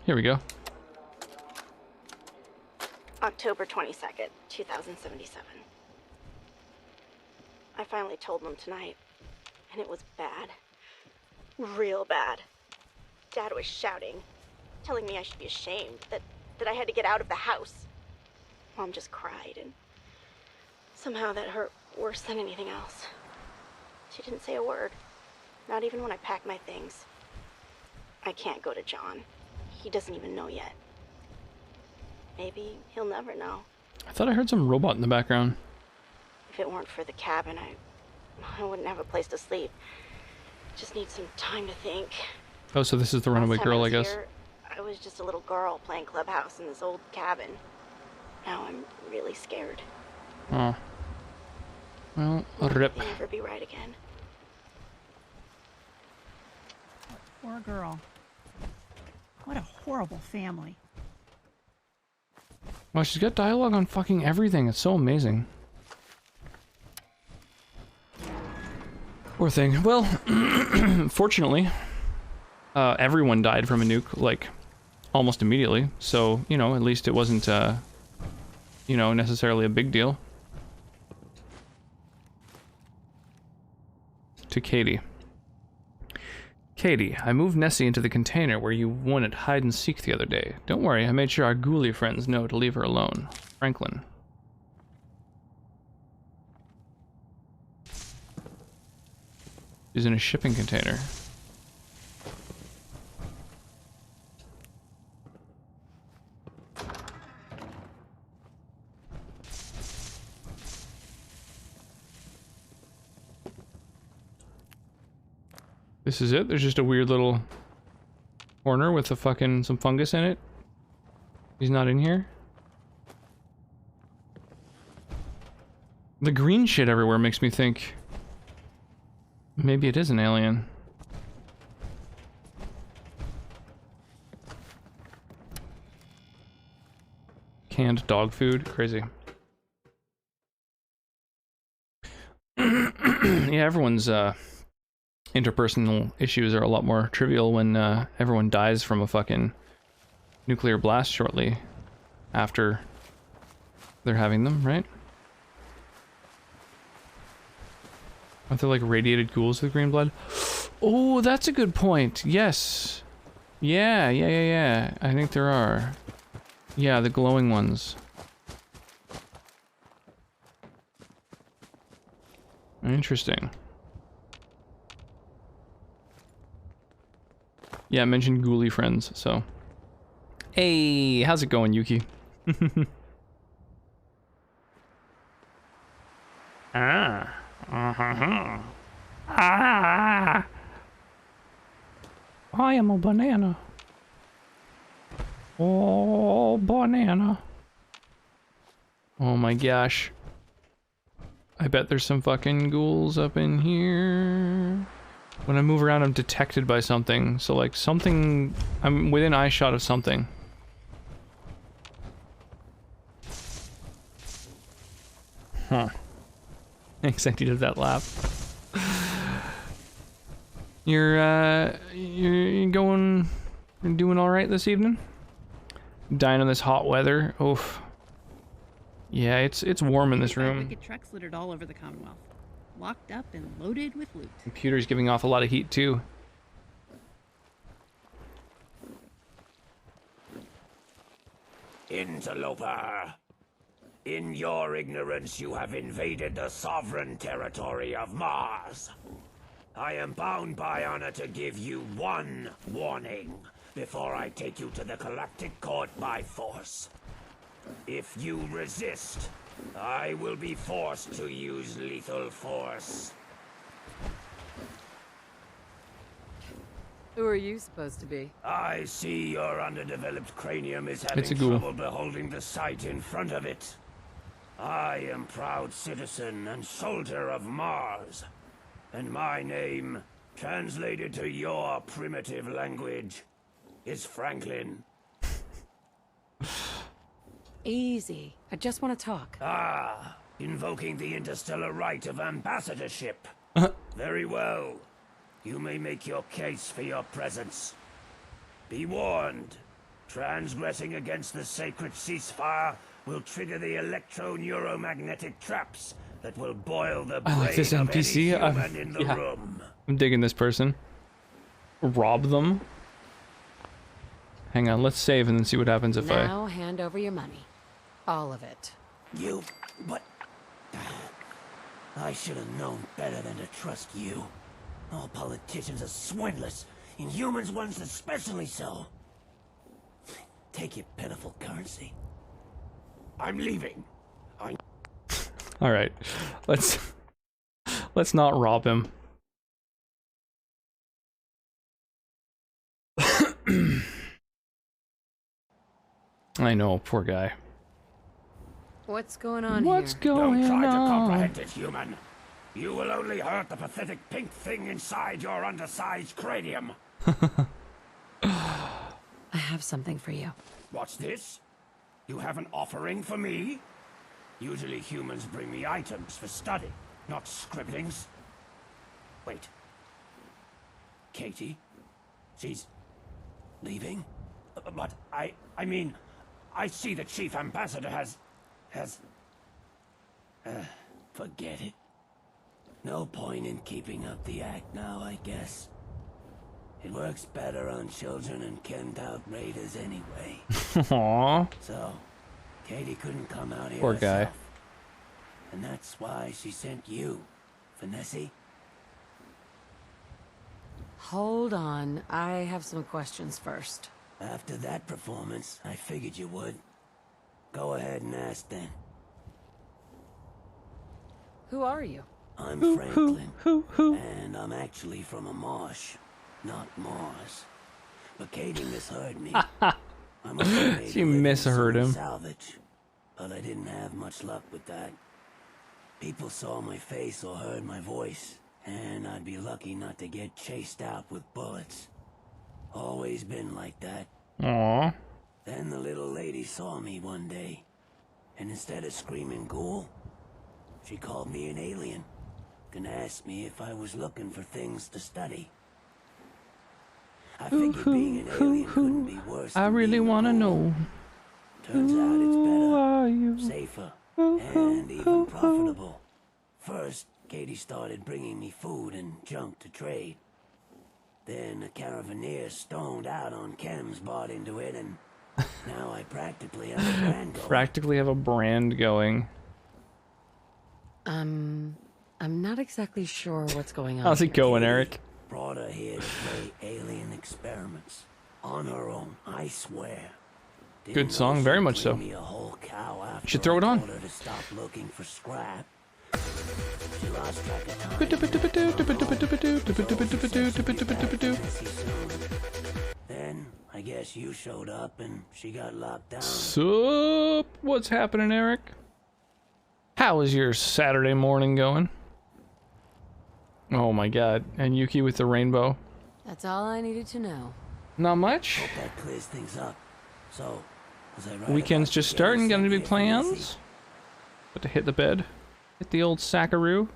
S1: Here we go.
S16: October 22nd, 2077. I finally told them tonight, and it was bad. Real bad. Dad was shouting, telling me I should be ashamed, that I had to get out of the house. Mom just cried, and somehow that hurt worse than anything else. She didn't say a word, not even when I packed my things. I can't go to John. He doesn't even know yet. Maybe he'll never know.
S1: I thought I heard some robot in the background.
S16: If it weren't for the cabin, I wouldn't have a place to sleep. Just need some time to think.
S1: Oh, so this is the runaway girl, I guess.
S16: Here, I was just a little girl playing clubhouse in this old cabin. Now I'm really scared.
S1: Oh. Well, rip.
S16: I'll never be right again.
S17: Poor girl. What a horrible family.
S1: Wow, she's got dialogue on fucking everything. It's so amazing. Poor thing. Well, fortunately, everyone died from a nuke, like, almost immediately. So, you know, at least it wasn't, you know, necessarily a big deal. To Katie. Katie, I moved Nessie into the container where you won at hide and seek the other day. Don't worry, I made sure our ghoulie friends know to leave her alone. Franklin. She's in a shipping container. This is it? There's just a weird little corner with a fucking some fungus in it. He's not in here. The green shit everywhere makes me think maybe it is an alien. Canned dog food, crazy. Yeah, everyone's interpersonal issues are a lot more trivial when everyone dies from a fucking nuclear blast shortly after they're having them, right? Aren't there like radiated ghouls with green blood? Oh, that's a good point. Yes. Yeah. I think there are. Yeah, the glowing ones. Interesting. Yeah, I mentioned ghoulie friends, so. Hey, how's it going, Yuki? Ah. Ah. I am a banana. Oh, banana. Oh my gosh. I bet there's some fucking ghouls up in here. When I move around, I'm detected by something. So, like, something... I'm within eyeshot of something. Huh. Excited of that laugh. You're going... You're doing alright this evening? Dying in this hot weather? Oof. Yeah, it's warm in this room.
S18: Wicked trucks littered all over the Commonwealth. Locked up and loaded with loot.
S1: Computer's giving off a lot of heat too.
S19: Interloper. In your ignorance, you have invaded the sovereign territory of Mars. I am bound by honor to give you one warning before I take you to the Galactic Court by force. If you resist, I will be forced to use lethal force.
S5: Who are you supposed to be?
S19: I see your underdeveloped cranium is
S1: It's a
S19: having
S1: ghoul.
S19: trouble beholding the sight in front of it. I am proud citizen and soldier of Mars, and my name, translated to your primitive language, is Franklin.
S5: Easy. I just want to talk.
S19: Ah, invoking the interstellar right of ambassadorship. Very well. You may make your case for your presence. Be warned. Transgressing against the sacred ceasefire will trigger the electro-neuromagnetic traps that will boil the brain
S1: I like this
S19: of
S1: NPC.
S19: any human in the room.
S1: I'm digging this person. Rob them. Hang on, let's save and then see what happens if
S5: Now hand over your money. All of it.
S19: You... what? I should have known better than to trust you. All politicians are swindlers, inhumans ones especially so. Take your pitiful currency. I'm leaving.
S1: All right, let's not rob him. I know, poor guy.
S5: What's going on
S1: What's
S5: here?
S1: going
S19: Don't try to
S1: on?
S19: comprehend it, human. You will only hurt the pathetic pink thing inside your undersized cranium.
S5: I have something for you.
S19: What's this? You have an offering for me? Usually humans bring me items for study, not scribblings. Wait. Katie? She's... leaving? But I mean, I see the chief ambassador has... forget it. No point in keeping up the act now, I guess. It works better on children and Kent-out raiders anyway.
S1: Aww.
S19: So, Katie couldn't come out here
S1: Poor guy.
S19: herself. And that's why she sent you, Vanessa.
S5: Hold on. I have some questions first.
S19: After that performance, I figured you would. Go ahead and ask then.
S5: Who are you?
S19: I'm Franklin, and I'm actually from a marsh, not Mars. But Katie misheard me. I'm afraid
S1: She misheard him.
S19: salvage, but I didn't have much luck with that. People saw my face or heard my voice, and I'd be lucky not to get chased out with bullets. Always been like that.
S1: Aww.
S19: Then the little lady saw me one day, and instead of screaming ghoul, she called me an alien and asked me if I was looking for things to study. I figured being an alien couldn't be worse
S1: I
S19: than
S1: really
S19: being a
S1: want to
S19: ghoul.
S1: know.
S19: Turns out it's better,
S1: are you?
S19: safer, and even profitable. First, Katie started bringing me food and junk to trade. Then a caravaneer stoned out on chems bought into it, and now I practically have a brand going.
S1: Practically have a brand going.
S5: I'm not exactly sure what's going on.
S1: How's it going, Eric?
S19: Brought her here to play alien experiments. On her own, I swear.
S1: Good song, very much so.
S19: Me a whole cow after
S1: Should throw it
S19: I
S1: on.
S19: told her to stop looking for scrap. She lost track of time. Then, I guess you showed up and she got locked down.
S1: Sup? What's happening, Eric? How is your Saturday morning going? Oh my god. And Yuki with the rainbow.
S5: That's all I needed to know.
S1: Not much.
S19: Hope that clears things up. So, was I right
S1: Weekend's
S19: about
S1: just
S19: the
S1: starting. Got any
S19: Sunday
S1: big plans? But to hit the bed. Hit the old sackaroo.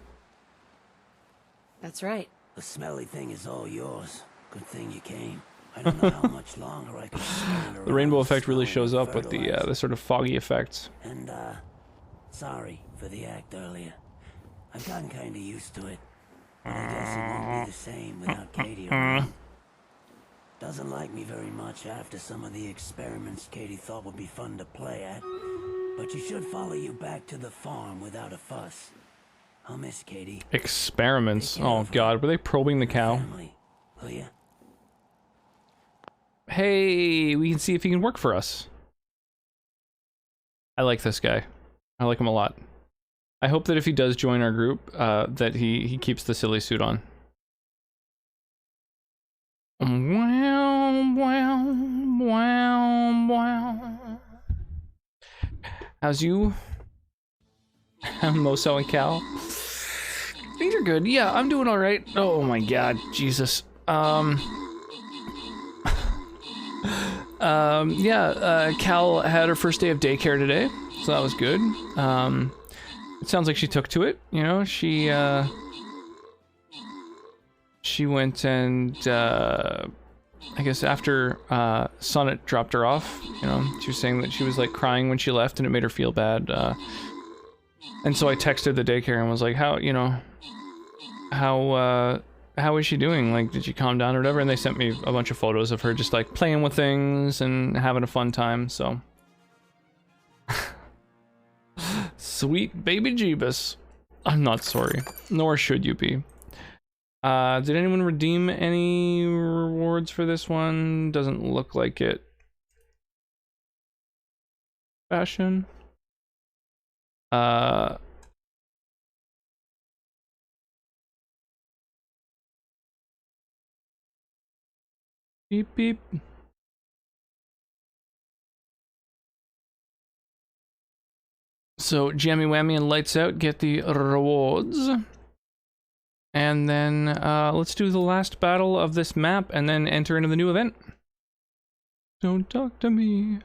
S5: That's right.
S19: The smelly thing is all yours. Good thing you came. I don't know how much longer I can stand
S1: The rainbow effect really
S19: smelling
S1: shows up with the sort of foggy effects.
S19: And, sorry for the act earlier. I've gotten kinda used to it. But I guess it won't be the same without Katie around. Doesn't like me very much after some of the experiments Katie thought would be fun to play at. But she should follow you back to the farm without a fuss. I'll miss Katie.
S1: Experiments. Oh god, were they probing the cow?
S19: Will ya?
S1: Hey, we can see if he can work for us. I like this guy. I like him a lot. I hope that if he does join our group, that he keeps the silly suit on. Wow, wow, wow, wow. How's you? Moso and Cal. Things are good. Yeah, I'm doing all right. Oh my god, Jesus. Cal had her first day of daycare today, so that was good. It sounds like she took to it, you know, she went and, I guess after, Sonnet dropped her off, you know, she was saying that she was, like, crying when she left and it made her feel bad, and so I texted the daycare and was like, how is she doing? Like, did she calm down or whatever? And they sent me a bunch of photos of her just, like, playing with things and having a fun time, so. Sweet baby Jeebus. I'm not sorry. Nor should you be. Did anyone redeem any rewards for this one? Doesn't look like it. Fashion. Beep beep. So Jammy Whammy and Lights Out get the rewards. And then let's do the last battle of this map and then enter into the new event. Don't talk to me.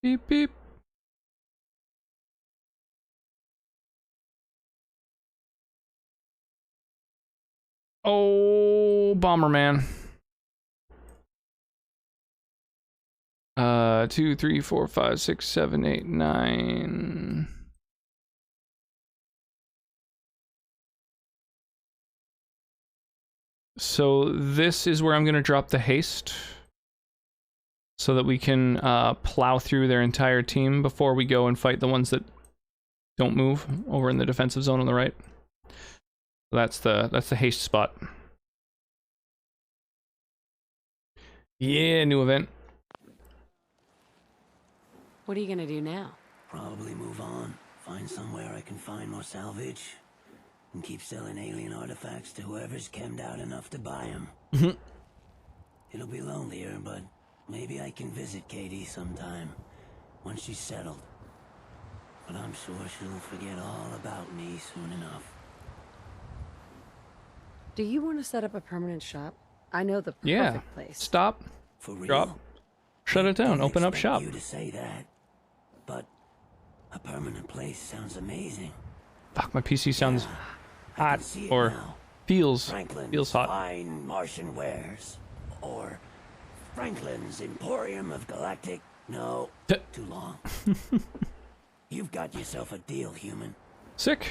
S1: Beep beep. Oh, Bomberman. 2, 3, 4, 5, 6, 7, 8, 9. So this is where I'm going to drop the haste so that we can plow through their entire team before we go and fight the ones that don't move over in the defensive zone on the right. That's the haste spot. Yeah, new event.
S5: What are you gonna do now?
S20: Probably move on. Find somewhere I can find more salvage. And keep selling alien artifacts to whoever's chemmed out enough to buy them. It'll be lonelier, but maybe I can visit Katie sometime. Once she's settled. But I'm sure she'll forget all about me soon enough.
S5: Do you want to set up a permanent shop? I know the perfect place.
S1: Stop.
S20: For real?
S1: Drop. Shut it down. Open up shop.
S20: You to say that, but a permanent place sounds amazing.
S1: Fuck, my PC sounds hot or feels hot.
S20: Fine Martian wares, or Franklin's Emporium of Galactic. No, too long. You've got yourself a deal, human.
S1: Sick.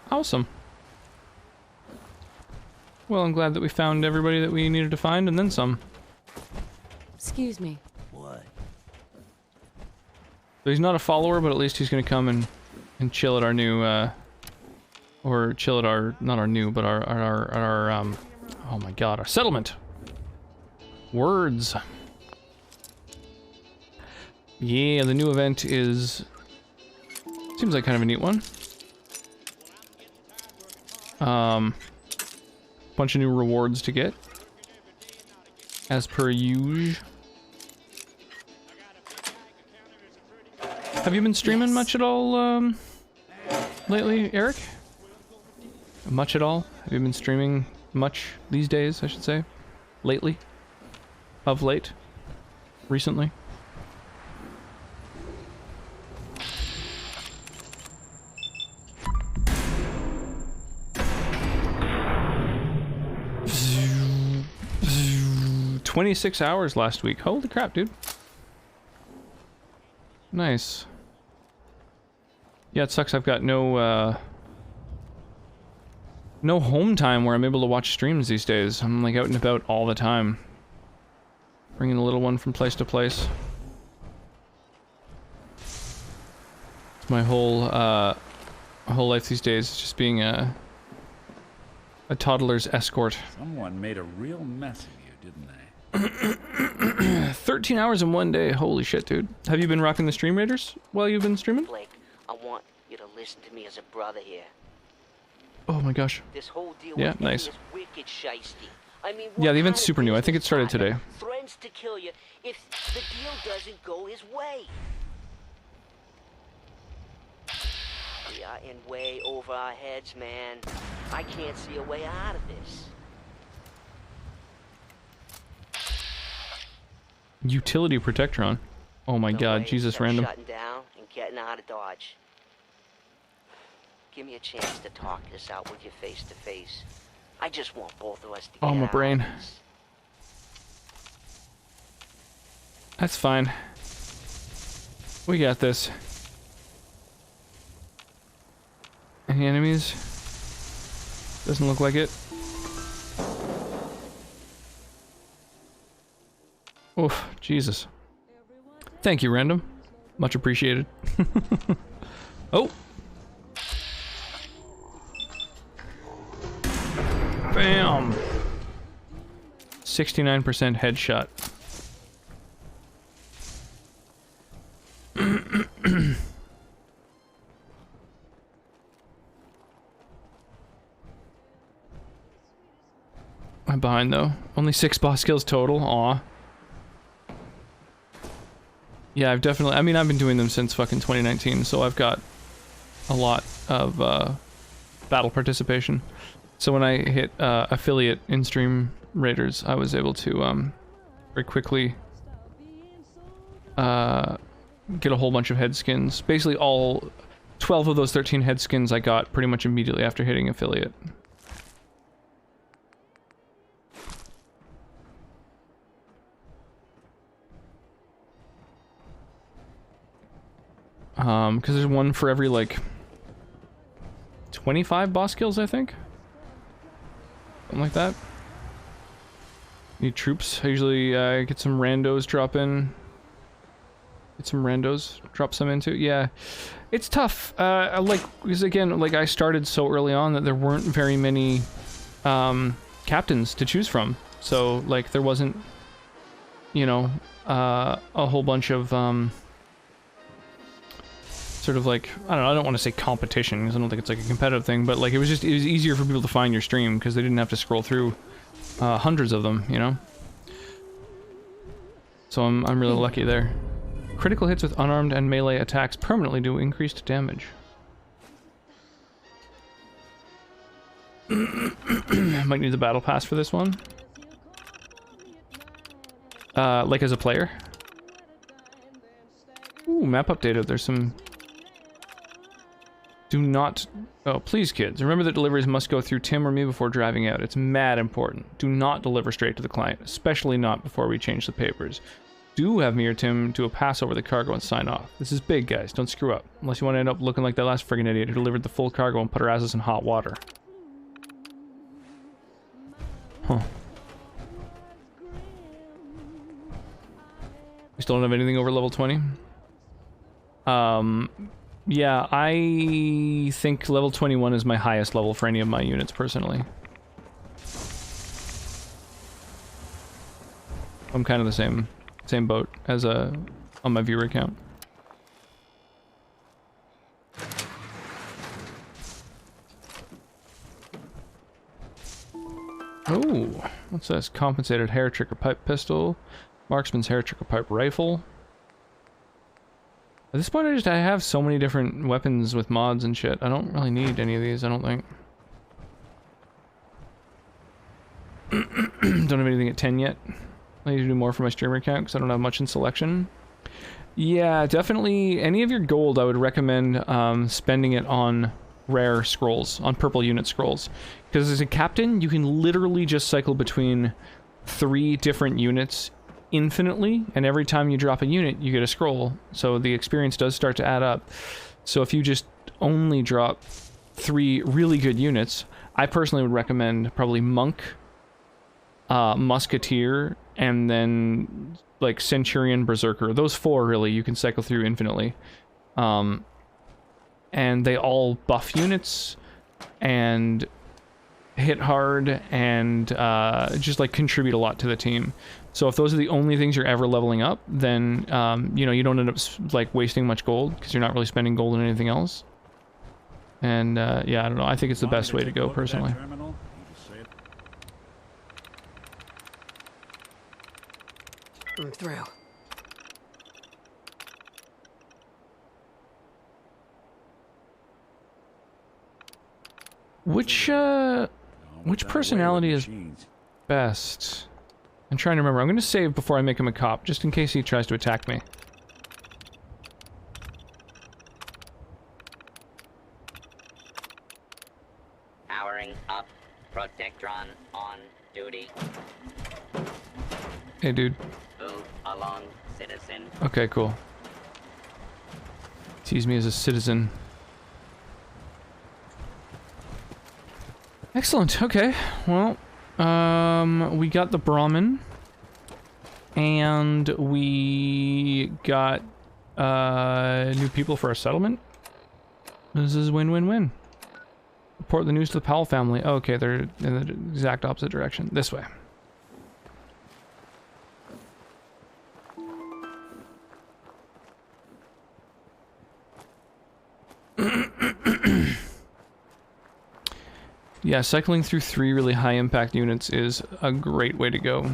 S1: Awesome. Well, I'm glad that we found everybody that we needed to find, and then some.
S5: Excuse me.
S20: What?
S1: So he's not a follower, but at least he's gonna come and chill at our new, or chill at our, not our new, but our oh my god, our settlement. Words. Yeah, the new event is, seems like kind of a neat one. Bunch of new rewards to get, as per usual. Have you been streaming much at all lately, Eric? Much at all? Have you been streaming much these days, I should say? Lately? Of late? Recently? $26 hours last week. Holy crap, dude. Nice. Yeah, it sucks I've got no no home time where I'm able to watch streams these days. I'm like out and about all the time. Bringing the little one from place to place. My whole life these days is just being a toddler's escort.
S3: Someone made a real mess of you, didn't they?
S1: 13 hours in one day. Holy shit, dude. Have you been rocking the Stream Raiders while you've been streaming?
S21: Blake, I want you to listen to me as a brother here.
S1: Oh my gosh.
S21: This whole deal
S1: Yeah,
S21: with
S1: nice.
S21: Eddie is wicked shiesty. I mean,
S1: Yeah, the event's
S21: kind of
S1: super new. I think it started
S21: business
S1: today.
S21: threatens to kill you if the deal doesn't go his way. We are in way over our heads, man. I can't see a way out of this.
S1: Utility Protectron. Oh my god, Jesus, random.
S21: Shutting down and getting out of Dodge. Give me a chance to talk this out with you face to face. I just want both of us to get
S1: Oh, my
S21: out
S1: brain.
S21: of this.
S1: That's fine. We got this. Any enemies? Doesn't look like it. Oof, Jesus. Thank you, random. Much appreciated. Oh! Bam! 69% headshot. I'm behind though. Only 6 boss kills total. Aw. Yeah, I've definitely... I mean, I've been doing them since fucking 2019, so I've got a lot of battle participation. So when I hit affiliate in-stream raiders, I was able to very quickly get a whole bunch of head skins. Basically all 12 of those 13 head skins I got pretty much immediately after hitting affiliate. Because there's one for every, like, 25 boss kills, I think? Something like that. Need troops. I usually get some randos drop in. Get some randos, drop some into. Yeah, it's tough. Like, because again, like, I started so early on that there weren't very many captains to choose from. So, like, there wasn't, you know, a whole bunch of sort of like, I don't know, I don't want to say competition because I don't think it's like a competitive thing, but like it was easier for people to find your stream because they didn't have to scroll through hundreds of them, you know? So I'm really lucky there. Critical hits with unarmed and melee attacks permanently do increased damage. Might need the battle pass for this one. Like as a player. Ooh, map updated. There's some... Do not... Oh, please, kids. Remember that deliveries must go through Tim or me before driving out. It's mad important. Do not deliver straight to the client, especially not before we change the papers. Do have me or Tim do a pass over the cargo and sign off. This is big, guys. Don't screw up. Unless you want to end up looking like that last friggin' idiot who delivered the full cargo and put our asses in hot water. Huh. We still don't have anything over level 20? Yeah, I think level 21 is my highest level for any of my units, personally. I'm kind of the same boat as on my viewer account. Oh, what's this? Compensated hair trigger pipe pistol, marksman's hair trigger pipe rifle. At this point, I have so many different weapons with mods and shit. I don't really need any of these, I don't think. Don't have anything at 10 yet. I need to do more for my streamer account because I don't have much in selection. Yeah, definitely any of your gold I would recommend spending it on rare scrolls, on purple unit scrolls. Because as a captain, you can literally just cycle between 3 different units infinitely, and every time you drop a unit, you get a scroll. So the experience does start to add up. So if you just only drop 3 really good units, I personally would recommend probably Monk, Musketeer, and then like Centurion, Berserker. Those 4 really you can cycle through infinitely. And they all buff units and hit hard and just like contribute a lot to the team. So if those are the only things you're ever leveling up, then you know, you don't end up like wasting much gold because you're not really spending gold on anything else. And yeah, I don't know. I think it's the best way to go personally.
S5: I'm through.
S1: Which personality is best? I'm trying to remember. I'm going to save before I make him a cop, just in case he tries to attack me.
S2: Powering up. Protectron on duty.
S1: Hey, dude.
S2: Move along, citizen.
S1: Okay, cool. Sees me as a citizen. Excellent. Okay. Well, we got the Brahmin, and we got new people for our settlement. This is win-win-win. Report the news to the Powell family. Oh, okay, they're in the exact opposite direction. This way. Yeah, cycling through 3 really high impact units is a great way to go.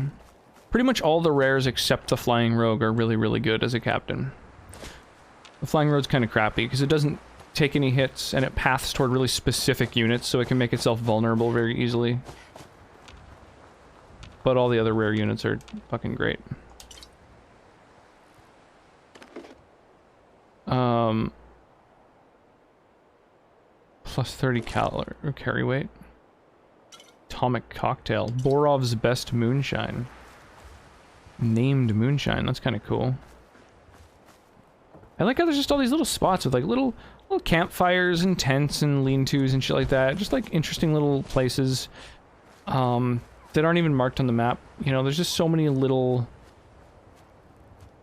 S1: Pretty much all the rares except the Flying Rogue are really, really good as a captain. The Flying Rogue's kind of crappy because it doesn't take any hits and it paths toward really specific units, so it can make itself vulnerable very easily. But all the other rare units are fucking great. Plus 30 carry weight. Atomic Cocktail. Borov's Best Moonshine. Named Moonshine. That's kind of cool. I like how there's just all these little spots with like little campfires and tents and lean-tos and shit like that. Just like interesting little places that aren't even marked on the map. You know, there's just so many little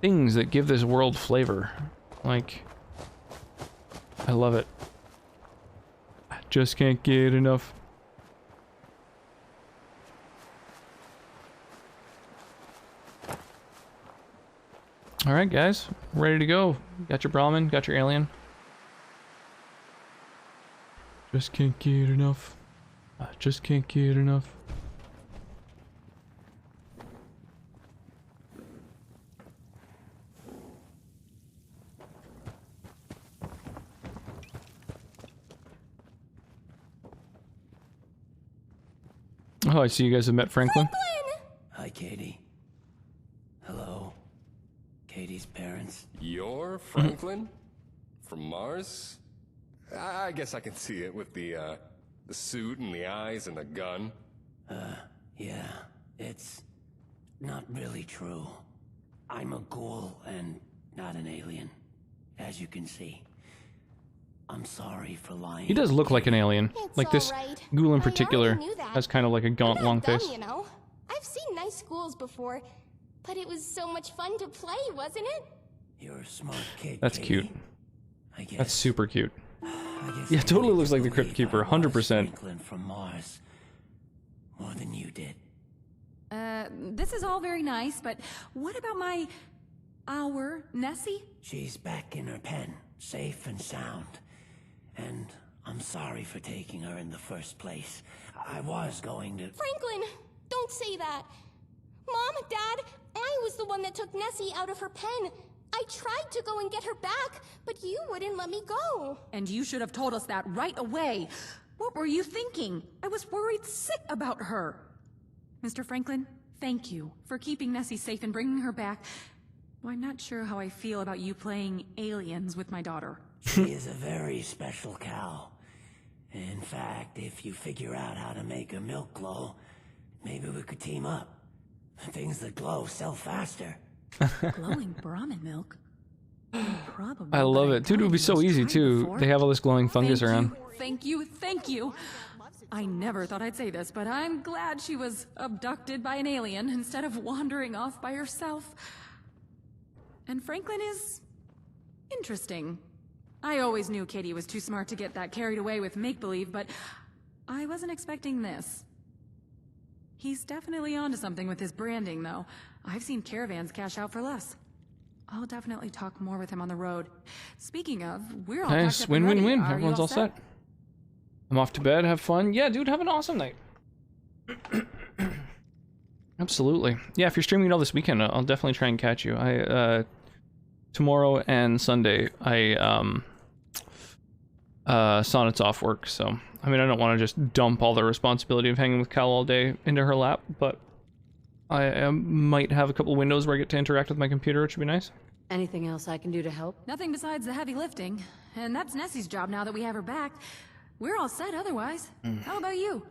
S1: things that give this world flavor. Like, I love it. I just can't get enough. Alright guys, ready to go. Got your Brahmin, got your alien. Just can't get enough. I just can't get enough. Oh, I see you guys have met Franklin.
S20: Hi, Katie. Hello. Katie's parents.
S8: You're Franklin? From Mars? I guess I can see it with the suit and the eyes and the gun.
S20: Yeah. It's not really true. I'm a ghoul and not an alien, as you can see. I'm sorry for lying.
S1: He does look like an alien.
S10: It's
S1: like this
S10: alright.
S1: ghoul in
S10: I
S1: particular
S10: already knew that.
S1: has kind of like a gaunt, long
S10: Dumb,
S1: face.
S10: you know. I've seen nice schools before, but it was so much fun to play, wasn't it?
S20: You're a smart kid.
S1: That's
S20: Katie.
S1: cute.
S20: I guess.
S1: That's super cute.
S20: I guess
S1: Yeah,
S20: I
S1: totally
S20: really
S1: looks like the
S20: believe
S1: Crypt Keeper,
S20: I was
S1: 100%.
S20: Franklin from Mars. More than you did.
S9: This is all very nice, but what about our Nessie?
S20: She's back in her pen, safe and sound. And I'm sorry for taking her in the first place. I was going to...
S10: Franklin, don't say that. Mom, Dad, I was the one that took Nessie out of her pen. I tried to go and get her back, but you wouldn't let me go.
S9: And you should have told us that right away. What were you thinking? I was worried sick about her. Mr. Franklin, thank you for keeping Nessie safe and bringing her back. Well, I'm not sure how I feel about you playing aliens with my daughter.
S20: She is a very special cow. In fact, if you figure out how to make her milk glow, maybe we could team up. Things that glow sell faster.
S9: Glowing Brahmin milk? Probably.
S1: I love it. Dude, it would be so easy too. They have all this glowing fungus around.
S9: Thank you, thank you. I never thought I'd say this, but I'm glad she was abducted by an alien instead of wandering off by herself. And Franklin is... interesting. I always knew Katie was too smart to get that carried away with make-believe, but I wasn't expecting this. He's definitely onto something with his branding, though. I've seen caravans cash out for less. I'll definitely talk more with him on the road. Speaking of, we're all
S1: Nice.
S9: packed up and
S1: Win-win-win.
S9: ready. Are you
S1: Everyone's all set. I'm off to bed. Have fun. Yeah, dude, have an awesome night. Absolutely. Yeah, if you're streaming it all this weekend, I'll definitely try and catch you. Tomorrow and Sunday, Sonnet's off work, so... I mean, I don't want to just dump all the responsibility of hanging with Cal all day into her lap, but... I might have a couple windows where I get to interact with my computer, which would be nice.
S5: Anything else I can do to help?
S9: Nothing besides the heavy lifting. And that's Nessie's job now that we have her back. We're all set otherwise. How about you?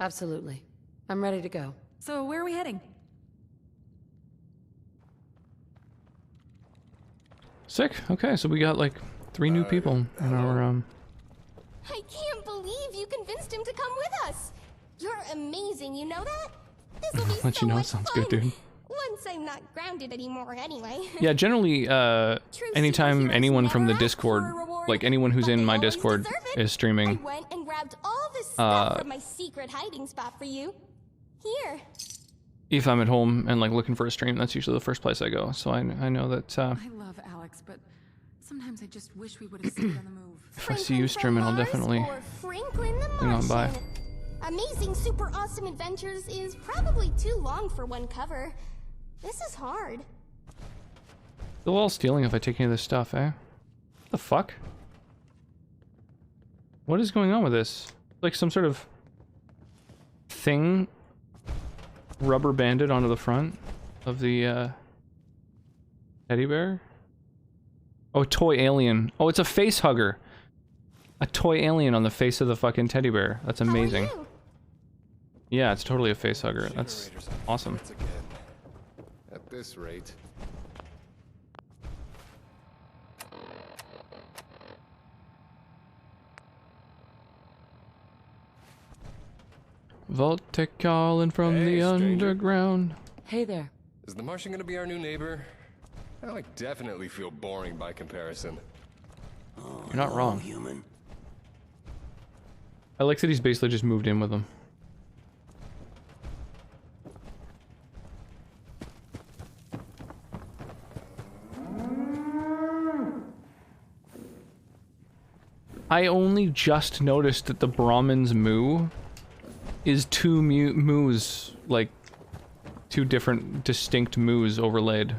S5: Absolutely. I'm ready to go.
S9: So where are we heading?
S1: Sick. Okay, so we got like 3 new people in our
S10: I can't believe you convinced him to come with us. You're amazing, you know that? This'll be
S1: let
S10: so
S1: you know.
S10: much
S1: Sounds
S10: fun.
S1: good, dude.
S10: Once I'm not grounded anymore anyway.
S1: Yeah, generally, anytime anyone from the Discord, like anyone who's in my Discord is streaming,
S10: I went and grabbed all this stuff from my secret hiding spot for you. Here.
S1: if I'm at home and like looking for a stream, that's usually the first place I go. So I know that
S9: I love Alex, but sometimes I just wish we would have stayed on the move.
S1: if I see you streaming, I'll definitely hang on by.
S10: Amazing Super Awesome Adventures is probably too long for one cover. This is hard.
S1: They're all stealing if I take any of this stuff, eh? What the fuck? What is going on with this? Like some sort of thing rubber banded onto the front of the teddy bear? Oh, toy alien. Oh, it's a face hugger. A toy alien on the face of the fucking teddy bear. That's amazing. Yeah, it's totally a face hugger. That's awesome.
S8: At this rate.
S1: Voltec calling from the underground.
S5: Hey there.
S8: Is the Martian gonna be our new neighbor? I like definitely feel boring by comparison.
S1: You're not wrong. I like that he's basically just moved in with them. I only just noticed that the Brahmin's moo is two moos, like two different distinct moos overlaid.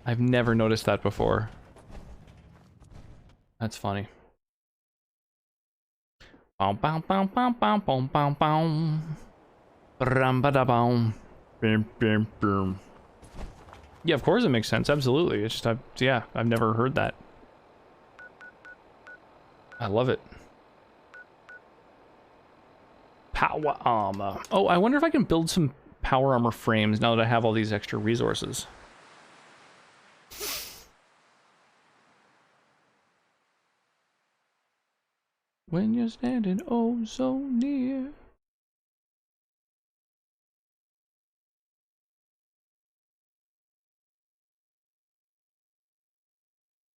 S1: I've never noticed that before. That's funny. Bow bow bow bow bow bow bow bow. Brum ba da bow. Bim bim bim. Yeah, of course it makes sense. Absolutely. It's just yeah, I've never heard that. I love it. Power armor. Oh, I wonder if I can build some power armor frames now that I have all these extra resources. When you're standing oh so near.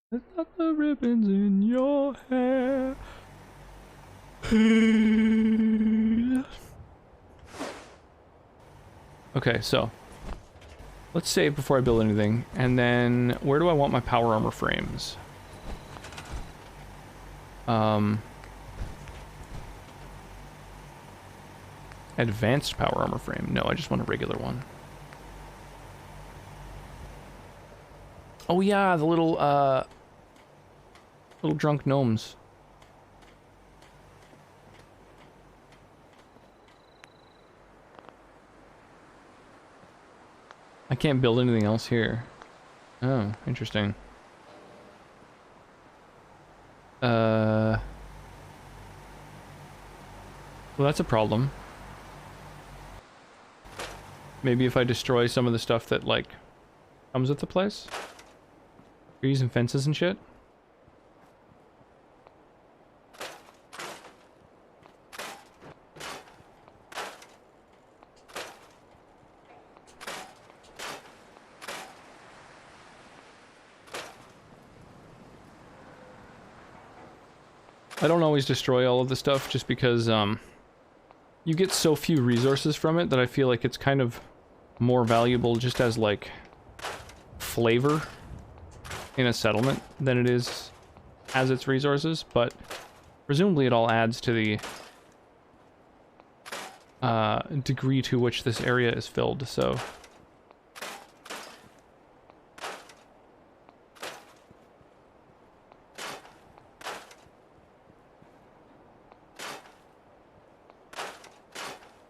S1: It's not the ribbons in your hair. Okay, so let's save before I build anything, and then where do I want my power armor frames? Advanced power armor frame. No, I just want a regular one. Oh yeah, the little drunk gnomes. I can't build anything else here. Oh, interesting. Well, that's a problem. Maybe if I destroy some of the stuff that, like, comes with the place? You're using fences and shit? I don't always destroy all of the stuff just because, you get so few resources from it that I feel like it's kind of more valuable just as, like, flavor in a settlement than it is as its resources, but Presumably it all adds to the degree to which this area is filled, so...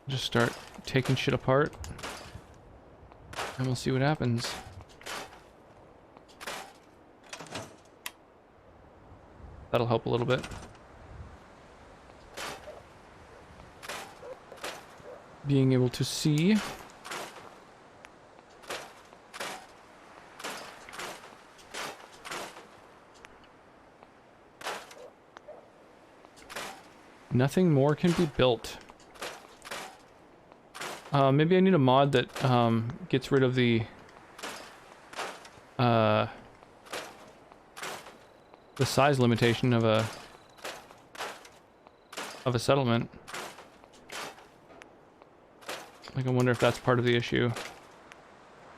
S1: Just start taking shit apart, and we'll see what happens. That'll help a little bit. Being able to see. Nothing more can be built. Maybe I need a mod that gets rid of the size limitation of a settlement. Like, I wonder if that's part of the issue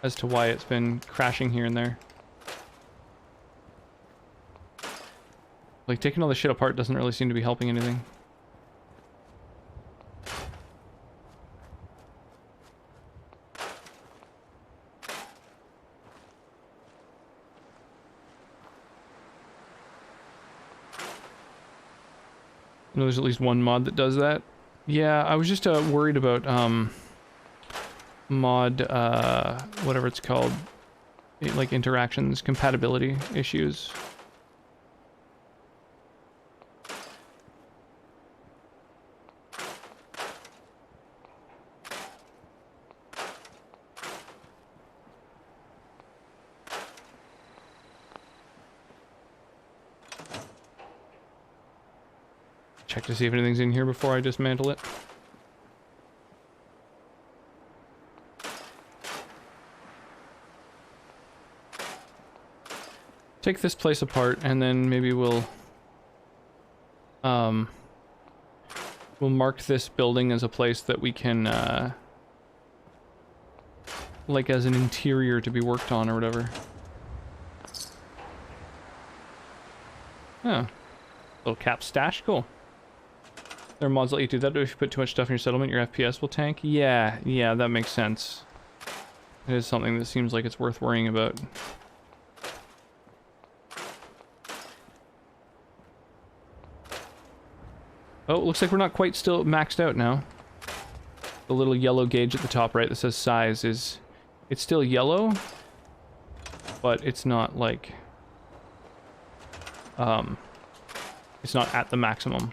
S1: as to why it's been crashing here and there. Like, taking all the shit apart doesn't really seem to be helping anything. I know there's at least one mod that does that. Yeah, I was just worried about mod, whatever it's called, like interactions, compatibility issues. Check to see if anything's in here before I dismantle it. Take this place apart, and then maybe we'll mark this building as a place that we can like as an interior to be worked on or whatever. Oh, little cap stash, cool. There are mods that let you do that, but if you put too much stuff in your settlement, your FPS will tank. Yeah, that makes sense. It is something that seems like it's worth worrying about. Oh, it looks like we're not quite still maxed out now. The little yellow gauge at the top right that says size is... It's still yellow, but it's not like... It's not at the maximum.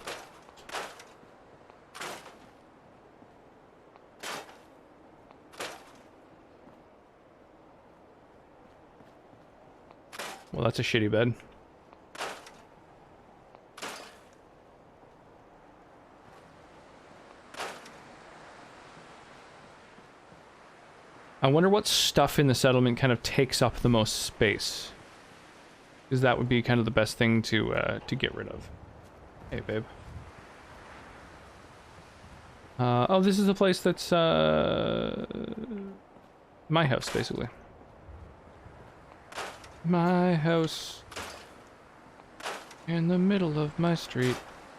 S1: Well, that's a shitty bed. I wonder what stuff in the settlement kind of takes up the most space. Because that would be kind of the best thing to get rid of. Hey, babe. Oh, this is the place that's my house, basically. My house in the middle of my street.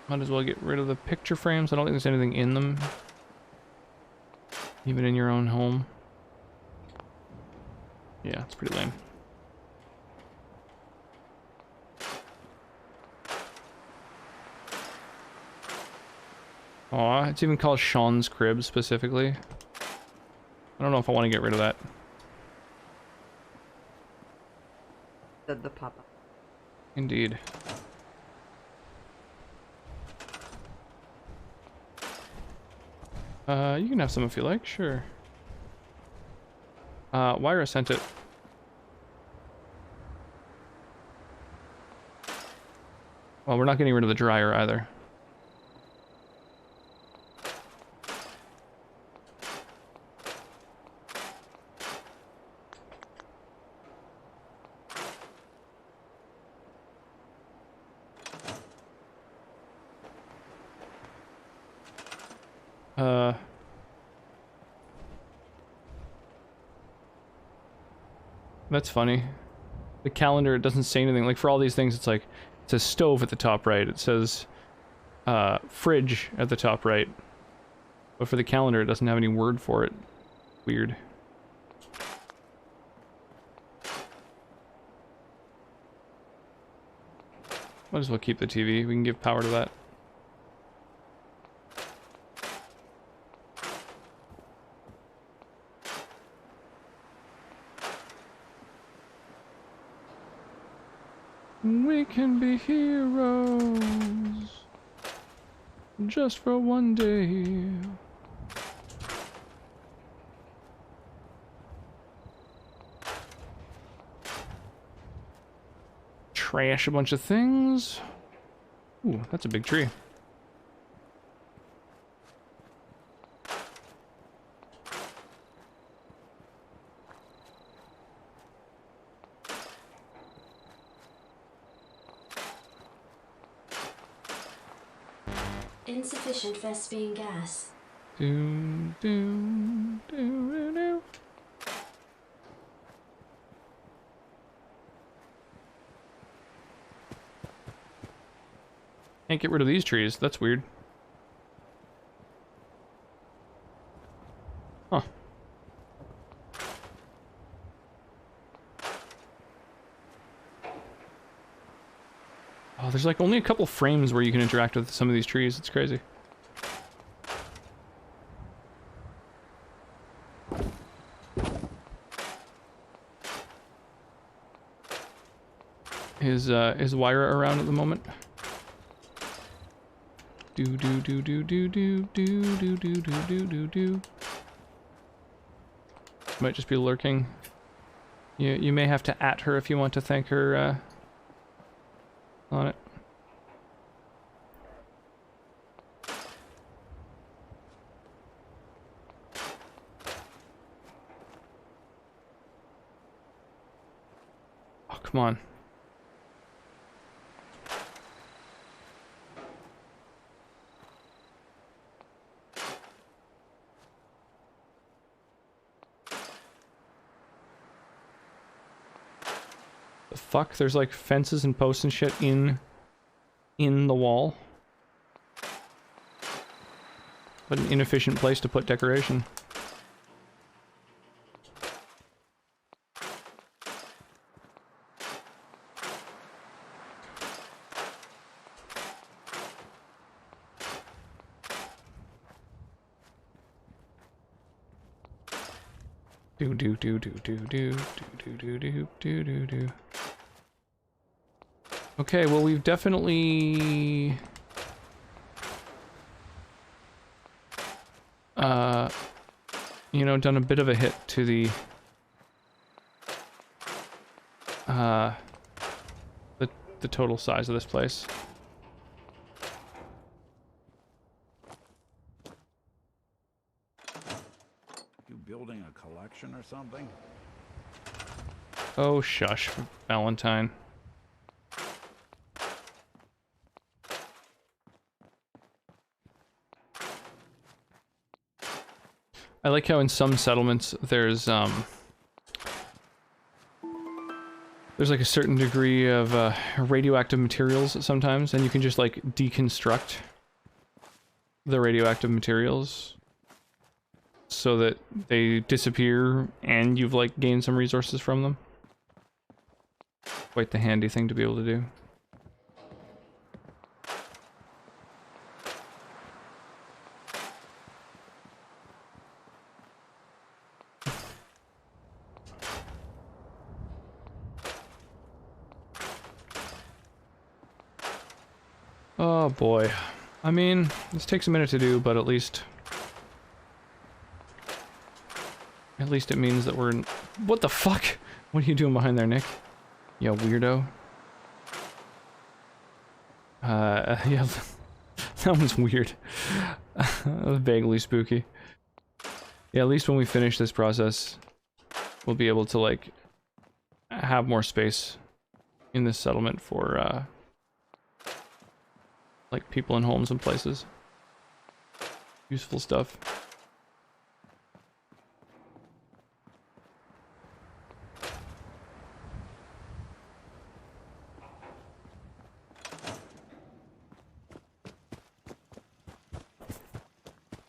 S1: Might as well get rid of the picture frames. I don't think there's anything in them. Even in your own home. Yeah, it's pretty lame. Aw, it's even called Sean's crib specifically. I don't know if I want to get rid of that.
S5: The pop-up.
S1: Indeed. You can have some if you like, sure. Wyra sent it. Well, we're not getting rid of the dryer either. That's funny. The calendar, it doesn't say anything. Like, for all these things, it's like, it says stove at the top right. It says fridge at the top right. But for the calendar, it doesn't have any word for it. Weird. Might as well keep the TV. We can give power to that. We can be heroes just for one day. Trash a bunch of things. Ooh, that's a big tree.
S4: Insufficient Vespine gas.
S1: Do, do, do, do, do. Can't get rid of these trees. That's weird. Huh. Oh, there's like only a couple frames where you can interact with some of these trees. It's crazy. Is Wyra around at the moment? Do do do do do do do do do do do do do. Might just be lurking. You may have to at her if you want to thank her on it. Oh, come on. Fuck, there's like fences and posts and shit in the wall. What an inefficient place to put decoration. Do do do do do do do do do do do do. Okay, well we've definitely you know, done a bit of a hit to the total size of this place.
S3: You building a collection or something?
S1: Oh shush, Valentine. I like how in some settlements there's like a certain degree of radioactive materials sometimes, and you can just like deconstruct the radioactive materials so that they disappear and you've like gained some resources from them. Quite the handy thing to be able to do. Oh boy. I mean, this takes a minute to do, but at least it means that we're in... What the fuck? What are you doing behind there, Nick? You weirdo. Yeah, that was weird. That was vaguely spooky. Yeah, at least when we finish this process, we'll be able to, like, have more space in this settlement for, like, people and homes and places. Useful stuff.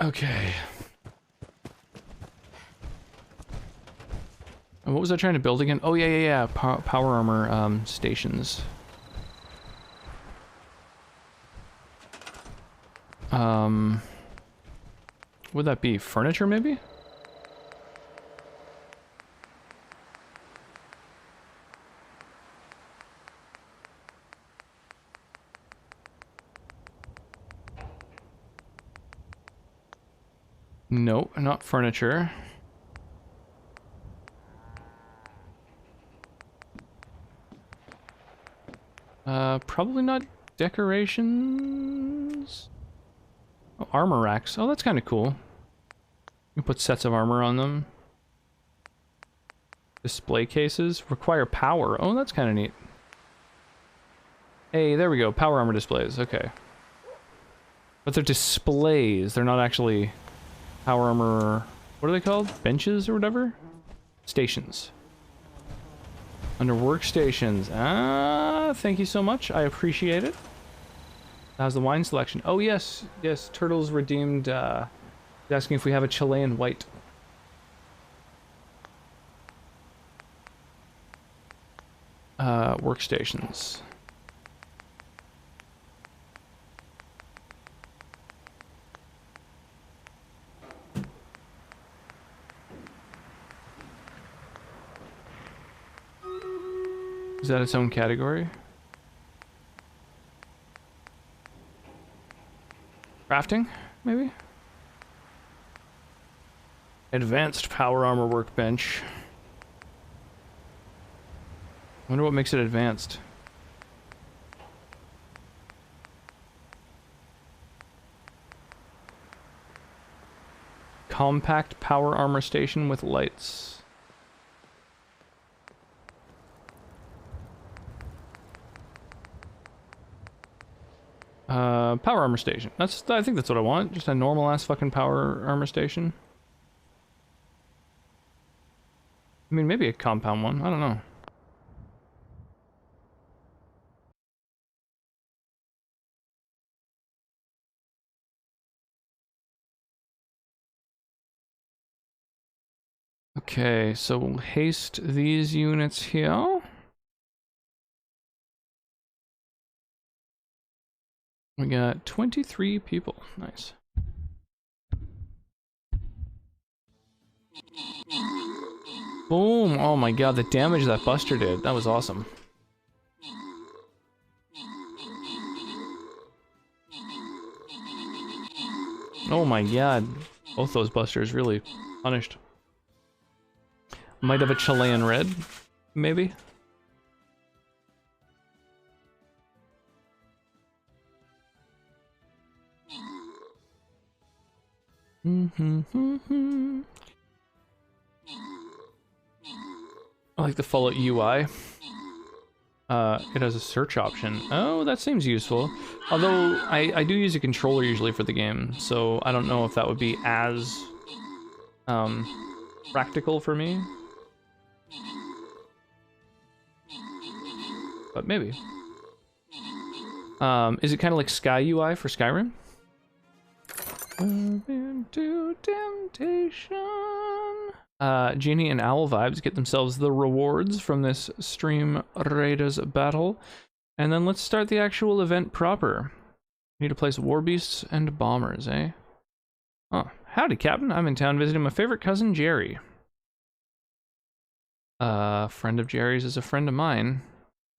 S1: Okay. And what was I trying to build again? Oh, yeah. Power armor stations. Would that be furniture, maybe? No, not furniture. Probably not decorations. Oh, armor racks. Oh, that's kind of cool. You can put sets of armor on them. Display cases require power. Oh, that's kind of neat. Hey, there we go. Power armor displays. Okay. But they're displays. They're not actually power armor. What are they called? Benches or whatever? Stations. Under workstations. Ah, thank you so much. I appreciate it. How's the wine selection? Oh, yes. Yes, Turtles redeemed. He's asking if we have a Chilean white. Workstations. Is that its own category? Crafting, maybe? Advanced power armor workbench. Wonder what makes it advanced. Compact power armor station with lights. Power armor station. I think that's what I want. Just a normal ass fucking power armor station. I mean, maybe a compound one. I don't know. Okay, so we'll haste these units here. We got 23 people. Nice. Boom! Oh my god, the damage that Buster did. That was awesome. Oh my god. Both those Busters really punished. Might have a Chilean red, maybe? I like the Fallout UI. It has a search option. Oh, that seems useful. Although, I do use a controller usually for the game, so I don't know if that would be as practical for me. But maybe. Is it kind of like Sky UI for Skyrim? Into temptation. Genie and Owl Vibes get themselves the rewards from this Stream Raiders battle. And then let's start the actual event proper. Need to place war beasts and bombers, eh? Oh, howdy, Captain. I'm in town visiting my favorite cousin, Jerry. Friend of Jerry's is a friend of mine.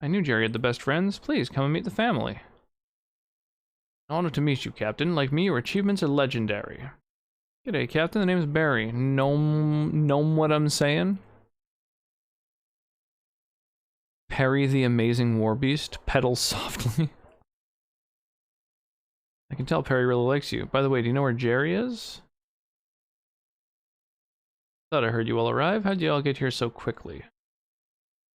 S1: I knew Jerry had the best friends. Please, come and meet the family. An honor to meet you, Captain. Like me, your achievements are legendary. G'day, Captain. The name's Barry. Know what I'm saying? Perry the Amazing Warbeast pedals softly. I can tell Perry really likes you. By the way, do you know where Jerry is? Thought I heard you all arrive. How'd you all get here so quickly?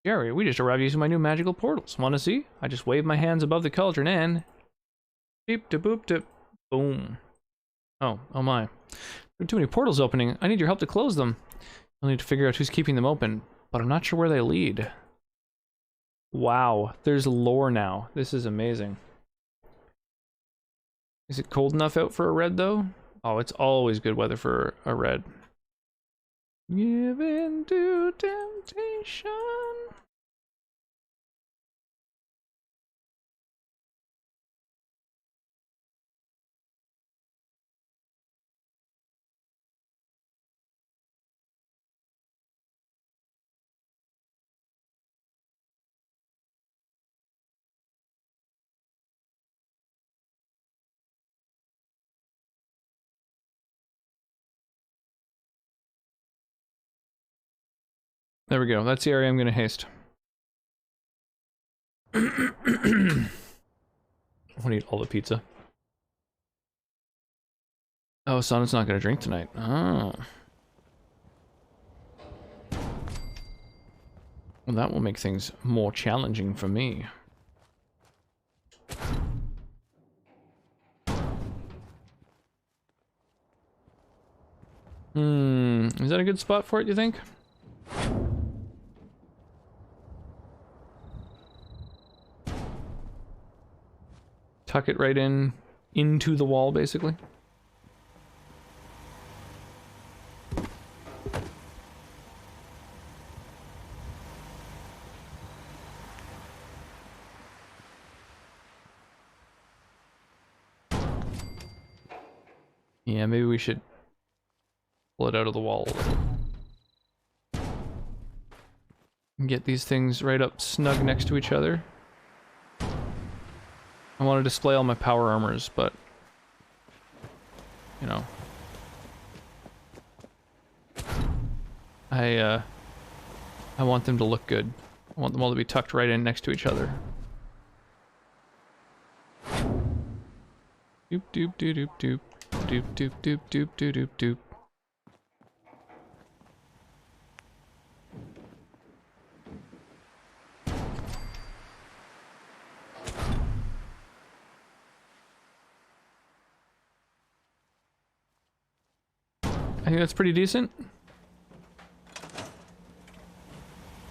S1: Jerry, we just arrived using my new magical portals. Want to see? I just waved my hands above the cauldron and... beep de boop de... boom. Oh my. There are too many portals opening. I need your help to close them. I'll need to figure out who's keeping them open, but I'm not sure where they lead. Wow, there's lore now. This is amazing. Is it cold enough out for a red, though? Oh, it's always good weather for a red. Give in to temptation. There we go. That's the area I'm going to haste. I want to eat all the pizza. Oh, Sonnet's not going to drink tonight. Oh. Well, that will make things more challenging for me. Is that a good spot for it, you think? Tuck it right into the wall, basically. Yeah, maybe we should pull it out of the wall a little. And get these things right up snug next to each other. I want to display all my power armors, but you know, I want them to look good. I want them all to be tucked right in next to each other. Doop doop doop doop doop doop doop doop doop doop doop doop. I think that's pretty decent.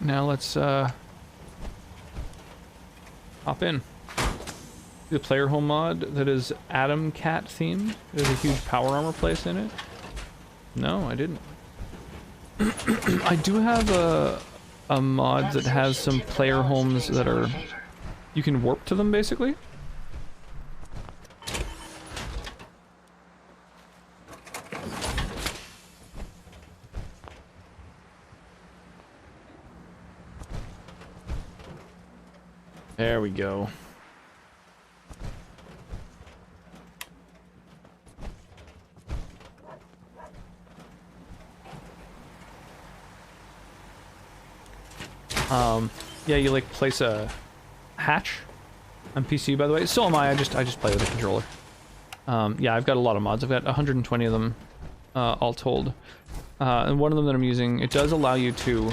S1: Now let's hop in. The player home mod that is Atom Cat themed. There's a huge power armor place in it. No, I didn't. I do have a mod that has some player homes that are, you can warp to them basically. There we go. Yeah, you like place a hatch on PC, by the way. So am I. I just play with a controller. Yeah, I've got a lot of mods. I've got 120 of them, all told. And one of them that I'm using, it does allow you to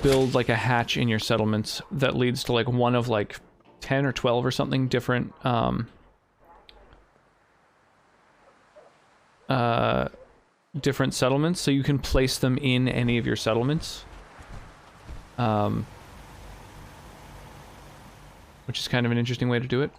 S1: build like a hatch in your settlements that leads to like one of like 10 or 12 or something different different settlements, so you can place them in any of your settlements, which is kind of an interesting way to do it.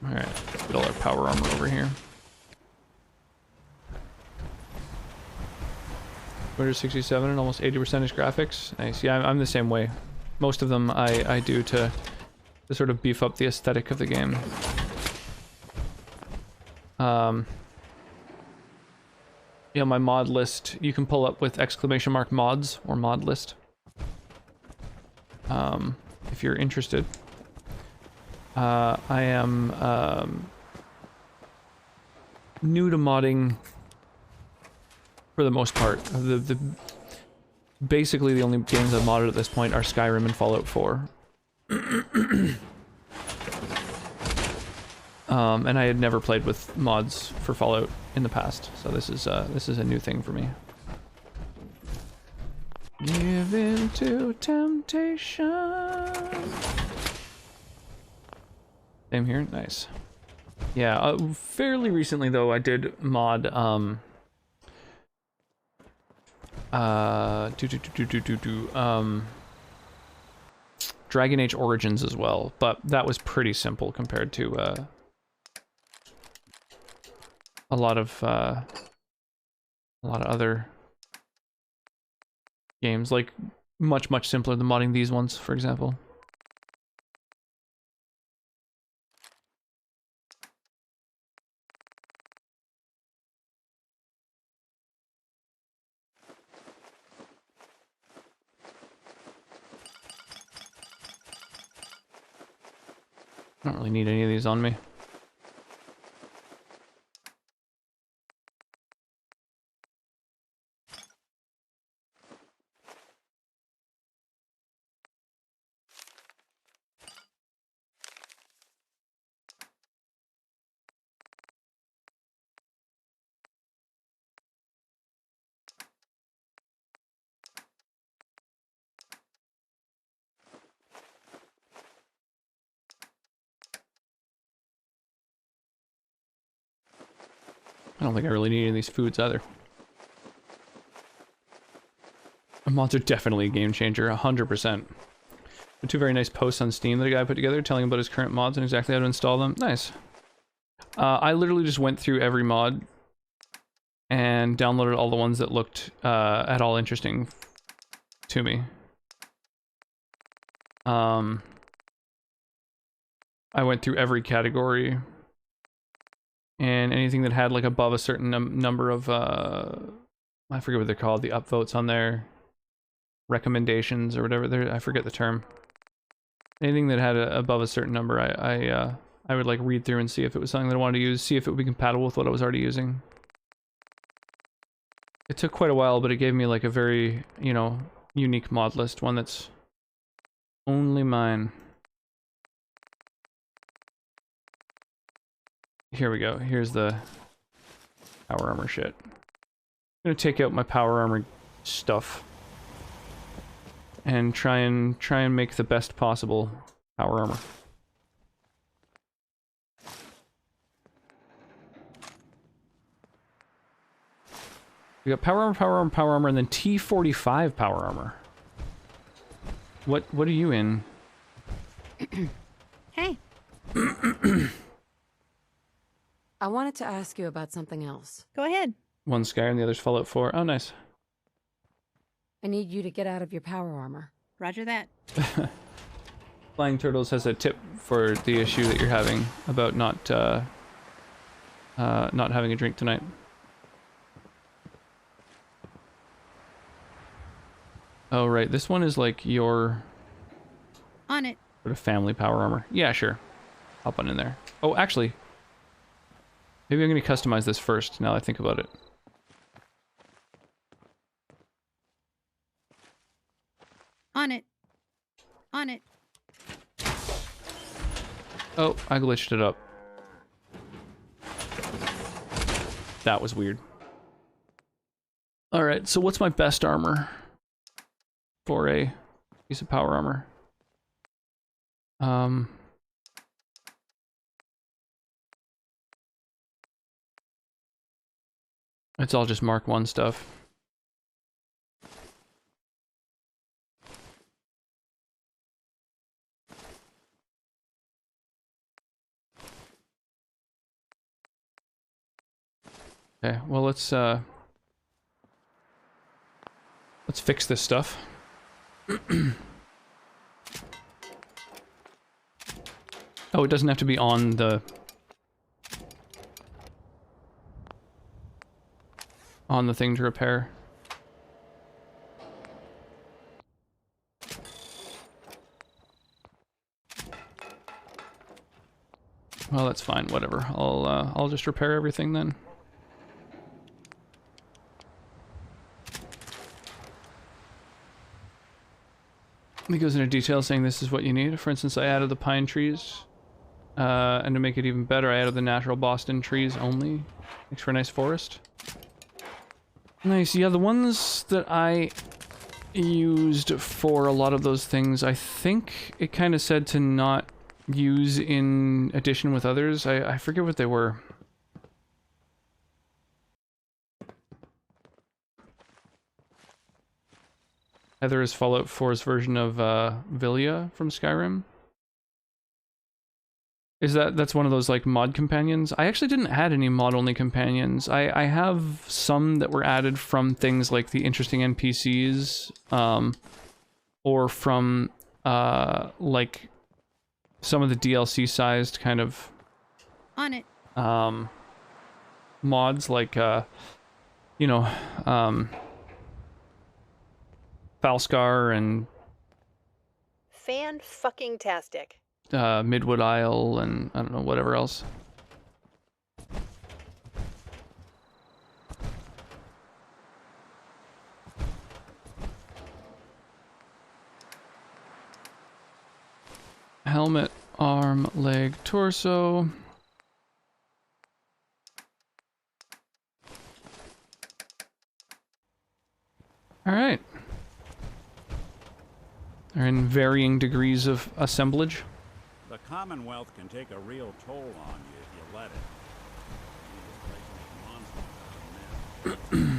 S1: Alright, let's get all our power armor over here. 267 and almost 80% graphics. Nice. Yeah, I'm the same way. Most of them I do to sort of beef up the aesthetic of the game. Yeah, my mod list, you can pull up with ! mods or mod list. If you're interested. I am new to modding for the most part. Basically the only games I've modded at this point are Skyrim and Fallout 4. And I had never played with mods for Fallout in the past, so this is a new thing for me. Give in to temptation. Same here, nice. Yeah, fairly recently though I did mod Dragon Age Origins as well, but that was pretty simple compared to a lot of other games, like much simpler than modding these ones, for example. I don't really need any of these on me. I don't think I really need any of these foods either. Mods are definitely a game changer, 100%. Two very nice posts on Steam that a guy put together telling about his current mods and exactly how to install them. Nice. I literally just went through every mod and downloaded all the ones that looked at all interesting to me. I went through every category and anything that had like above a certain number of I forget what they're called, the upvotes on there, recommendations or whatever. I forget the term. Anything that had above a certain number, I would like read through and see if it was something that I wanted to use, see if it would be compatible with what I was already using. It took quite a while, but it gave me like a very, you know, unique mod list, one that's only mine. Here we go. Here's the power armor shit. I'm gonna take out my power armor stuff and try and make the best possible power armor. We got power armor, and then T45 power armor. What are you in?
S5: Hey. I wanted to ask you about something else.
S17: Go ahead.
S1: One Skyrim and the other's Fallout 4. Oh, nice.
S5: I need you to get out of your power armor.
S17: Roger that.
S1: Flying Turtles has a tip for the issue that you're having about not having a drink tonight. Oh, right. This one is like your...
S17: On it.
S1: Sort of family power armor. Yeah, sure. Hop on in there. Oh, actually... Maybe I'm going to customize this first, now that I think about it.
S17: On it. On it.
S1: Oh, I glitched it up. That was weird. Alright, so what's my best armor for a piece of power armor? It's all just Mark 1 stuff. Okay, well let's fix this stuff. Oh, it doesn't have to be on the thing to repair. Well, that's fine, whatever. I'll just repair everything then. He goes into detail saying this is what you need. For instance, I added the pine trees. And to make it even better, I added the natural Boston trees only. Makes for a nice forest. Nice, yeah, the ones that I used for a lot of those things, I think it kind of said to not use in addition with others. I forget what they were. Either is Fallout 4's version of Villia from Skyrim. Is that's one of those like mod companions? I actually didn't add any mod-only companions. I have some that were added from things like the interesting NPCs, or from like some of the DLC-sized kind of
S17: On it.
S1: mods, like you know, Falscar and
S6: Fan-fucking-tastic.
S1: Midwood Isle and I don't know, whatever else. Helmet, arm, leg, torso. All right. They're in varying degrees of assemblage.
S3: The Commonwealth can take a real toll on you if you let it.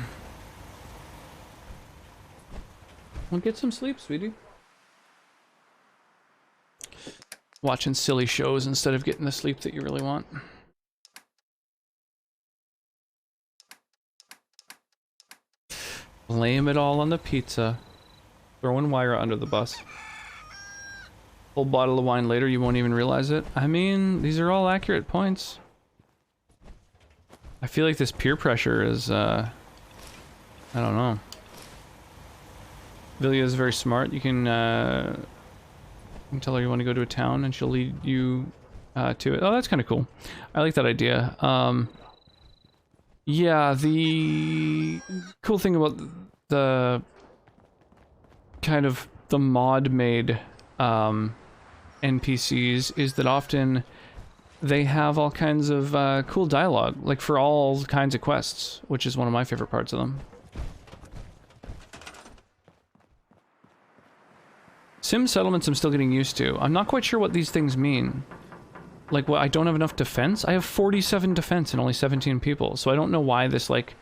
S1: Well, get some sleep, sweetie. Watching silly shows instead of getting the sleep that you really want. Blame it all on the pizza. Throwing Wyra under the bus. Full bottle of wine later, you won't even realize it. I mean, these are all accurate points. I feel like this peer pressure is, I don't know. Villia is very smart. You can tell her you want to go to a town and she'll lead you to it. Oh, that's kind of cool. I like that idea. Yeah, the cool thing about the kind of the mod-made NPCs is that often they have all kinds of cool dialogue, like for all kinds of quests, which is one of my favorite parts of them. Sim settlements I'm still getting used to. I'm not quite sure what these things mean. Like, what, I don't have enough defense? I have 47 defense and only 17 people, so I don't know why this, like,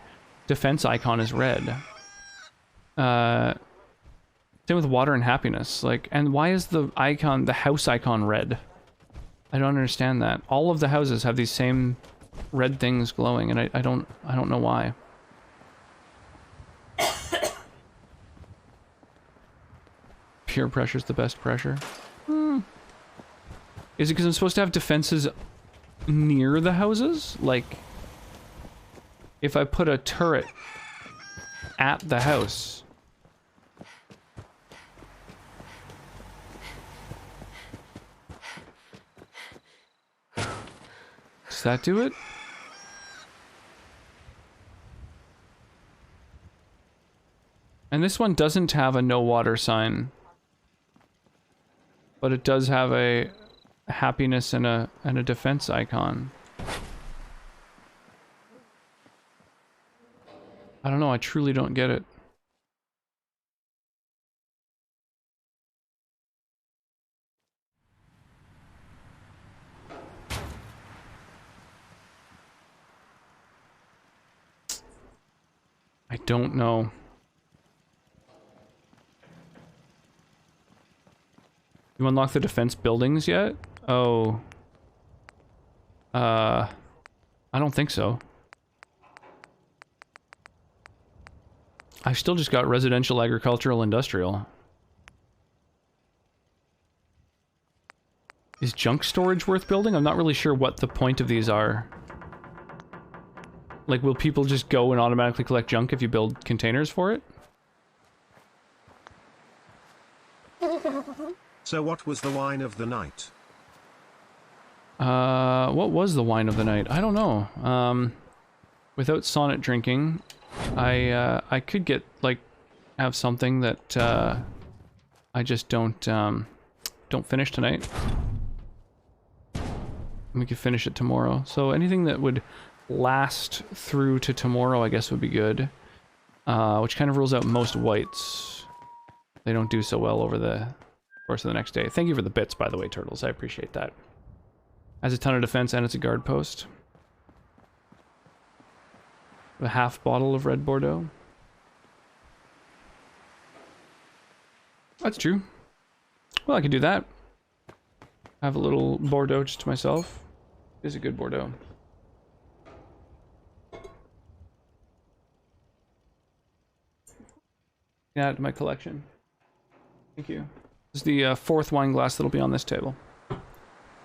S1: defense icon is red. Same with water and happiness. Like, and why is the icon, the house icon, red? I don't understand that. All of the houses have these same red things glowing, and I don't know why. Peer pressure's the best pressure. Is it because I'm supposed to have defenses near the houses? Like, if I put a turret at the house... Does that do it? And this one doesn't have a no water sign. But it does have a happiness and a defense icon. I don't know, I truly don't get it. I don't know. You unlock the defense buildings yet? Oh. I don't think so. I've still just got residential, agricultural, industrial. Is junk storage worth building? I'm not really sure what the point of these are. Like, will people just go and automatically collect junk if you build containers for it?
S11: So what was the wine of the night?
S1: What was the wine of the night? I don't know. Without sonnet drinking, I could get, like, have something that, I just don't finish tonight. We could finish it tomorrow. So anything that would last through to tomorrow, I guess, would be good. Which kind of rules out most whites. They don't do so well over the course of the next day. Thank you for the bits, by the way, Turtles. I appreciate that. Has a ton of defense and it's a guard post. A half bottle of red Bordeaux. That's true. Well, I could do that. Have a little Bordeaux just to myself. It is a good Bordeaux. Add to my collection. Thank you. This is the fourth wine glass that'll be on this table. How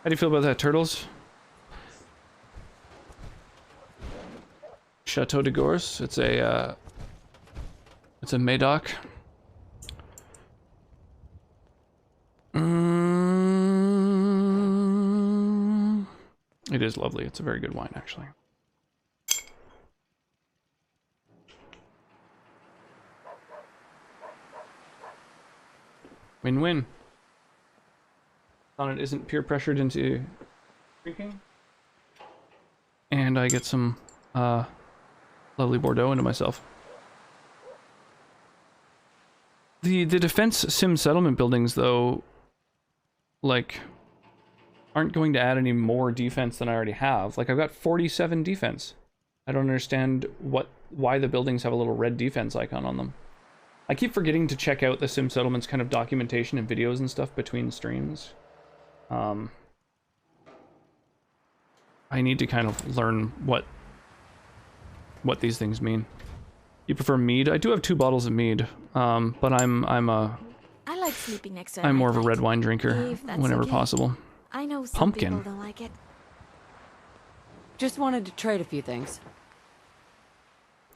S1: do you feel about that, Turtles? Chateau de Gors. It's a Médoc. It is lovely. It's a very good wine, actually. Win-win. Sonnet isn't peer pressured into drinking. And I get some lovely Bordeaux into myself. The defense sim settlement buildings, though, like, aren't going to add any more defense than I already have. Like, I've got 47 defense. I don't understand why the buildings have a little red defense icon on them. I keep forgetting to check out the sim settlements kind of documentation and videos and stuff between streams. I need to kind of learn what these things mean. You prefer mead? I do have 2 bottles of mead, but I'm
S6: I like sleeping next to
S1: I'm more of a red wine drinker whenever possible.
S6: I know some
S1: Pumpkin.
S6: people don't like it.
S5: Just wanted to trade a few things.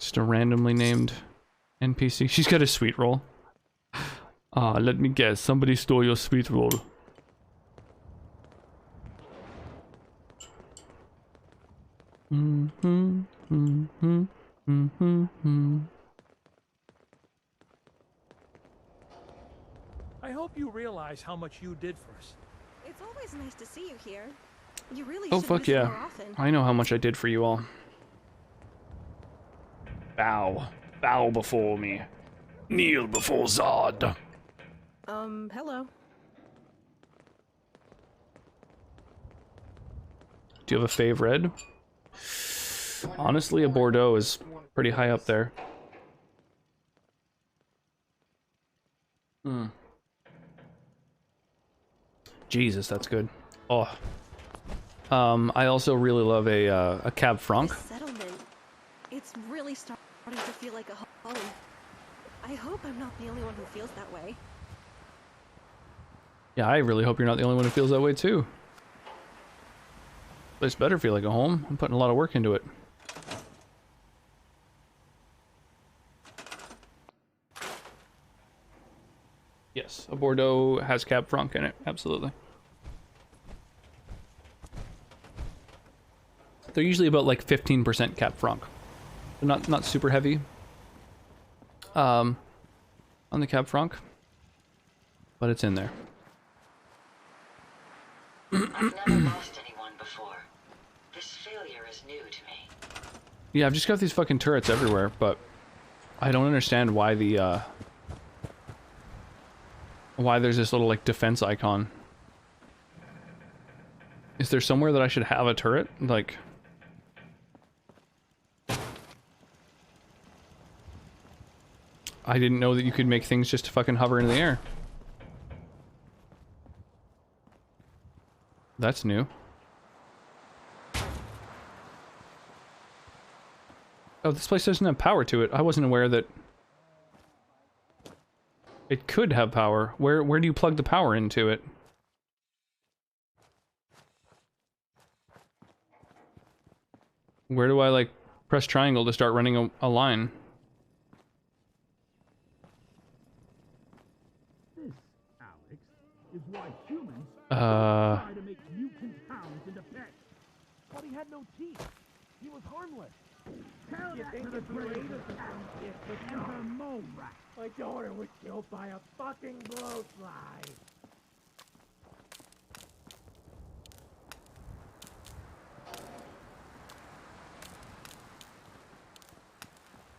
S1: Just a randomly named NPC. She's got a sweet roll. Let me guess. Somebody stole your sweet roll.
S12: I hope you realize how much you did for us.
S22: It's always nice to see you here. You really
S1: Oh
S22: should
S1: fuck
S22: visit
S1: yeah.
S22: more often.
S1: I know how much I did for you all. Bow. Bow before me. Kneel before Zod.
S22: Hello.
S1: Do you have a fave red? Honestly, a Bordeaux is pretty high up there. Jesus, that's good. Oh. I also really love a Cab Franc.
S22: Settlement. It's really starting to feel like a home. I hope I'm not the only one who feels that way.
S1: Yeah, I really hope you're not the only one who feels that way too. This better feel like a home. I'm putting a lot of work into it. Yes, a Bordeaux has Cab Franc in it. Absolutely. They're usually about like 15% Cab Franc. They're not super heavy. On the Cab Franc, but it's in there.
S4: I've never lost anyone before. This failure is new to me.
S1: Yeah, I've just got these fucking turrets everywhere, but I don't understand why why there's this little like defense icon. Is there somewhere that I should have a turret? Like, I didn't know that you could make things just fucking hover in the air. That's new. Oh, this place doesn't have power to it. I wasn't aware that it could have power. Where do you plug the power into it? Where do I like press triangle to start running a line?
S3: This, Alex, is why humans
S1: Uh.
S3: try to make mutant hounds into pets. But he had no teeth. He was harmless. Tell that to the creator with her mole rat. My daughter was killed by a fucking blowfly.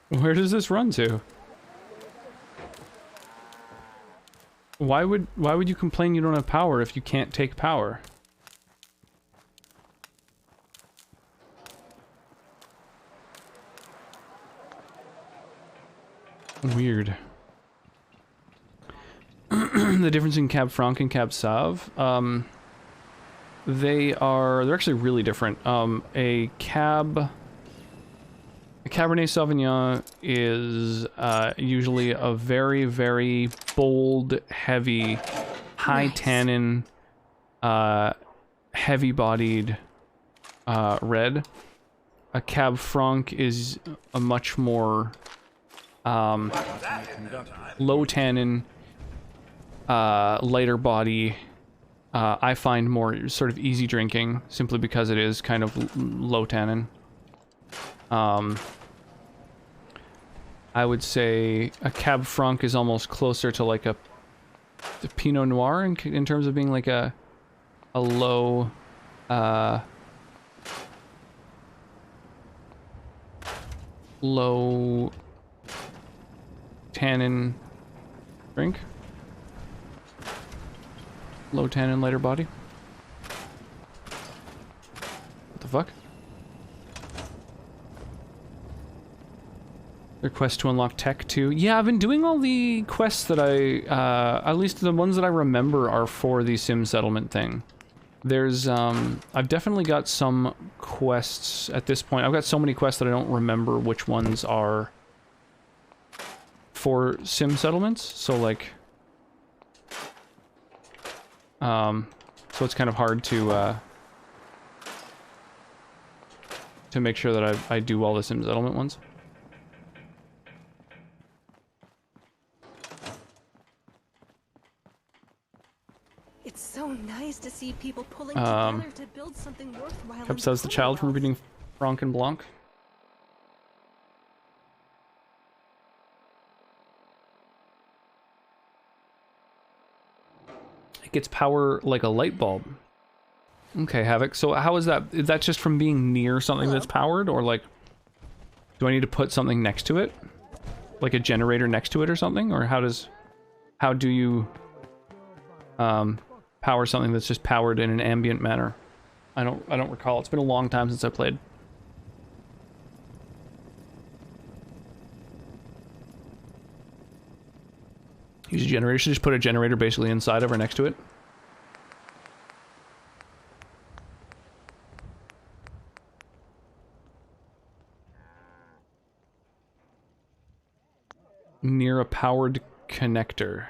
S1: Where does this run to? Why would you complain you don't have power if you can't take power? Weird. the difference in Cab Franc and Cab Sauv. They're actually really different. A Cabernet Sauvignon is usually a very, very bold, heavy, high tannin, heavy-bodied red. A Cab Franc is a much more low tannin, lighter body. I find more sort of easy drinking simply because it is kind of low tannin. I would say a Cab Franc is almost closer to like the Pinot Noir in terms of being like a low low tannin drink. Low tannin, lighter body. What the fuck? Their quest to unlock tech too. Yeah, I've been doing all the quests that at least the ones that I remember are for the Sim settlement thing. There's, I've definitely got some quests at this point. I've got so many quests that I don't remember which ones are for Sim settlements. So like, so it's kind of hard to make sure that I do all the Sim settlement ones.
S22: It's so nice to see people pulling together to build something worthwhile.
S1: Cup says the child from reading Franc and Blanc. It gets power like a light bulb. Okay, Havoc. So how is that? Is that just from being near something that's powered, or like, do I need to put something next to it, like a generator next to it or something, or how do you power something that's just powered in an ambient manner? I don't recall. It's been a long time since I played. Use a generator. Should just put a generator basically inside of or next to it. Near a powered connector.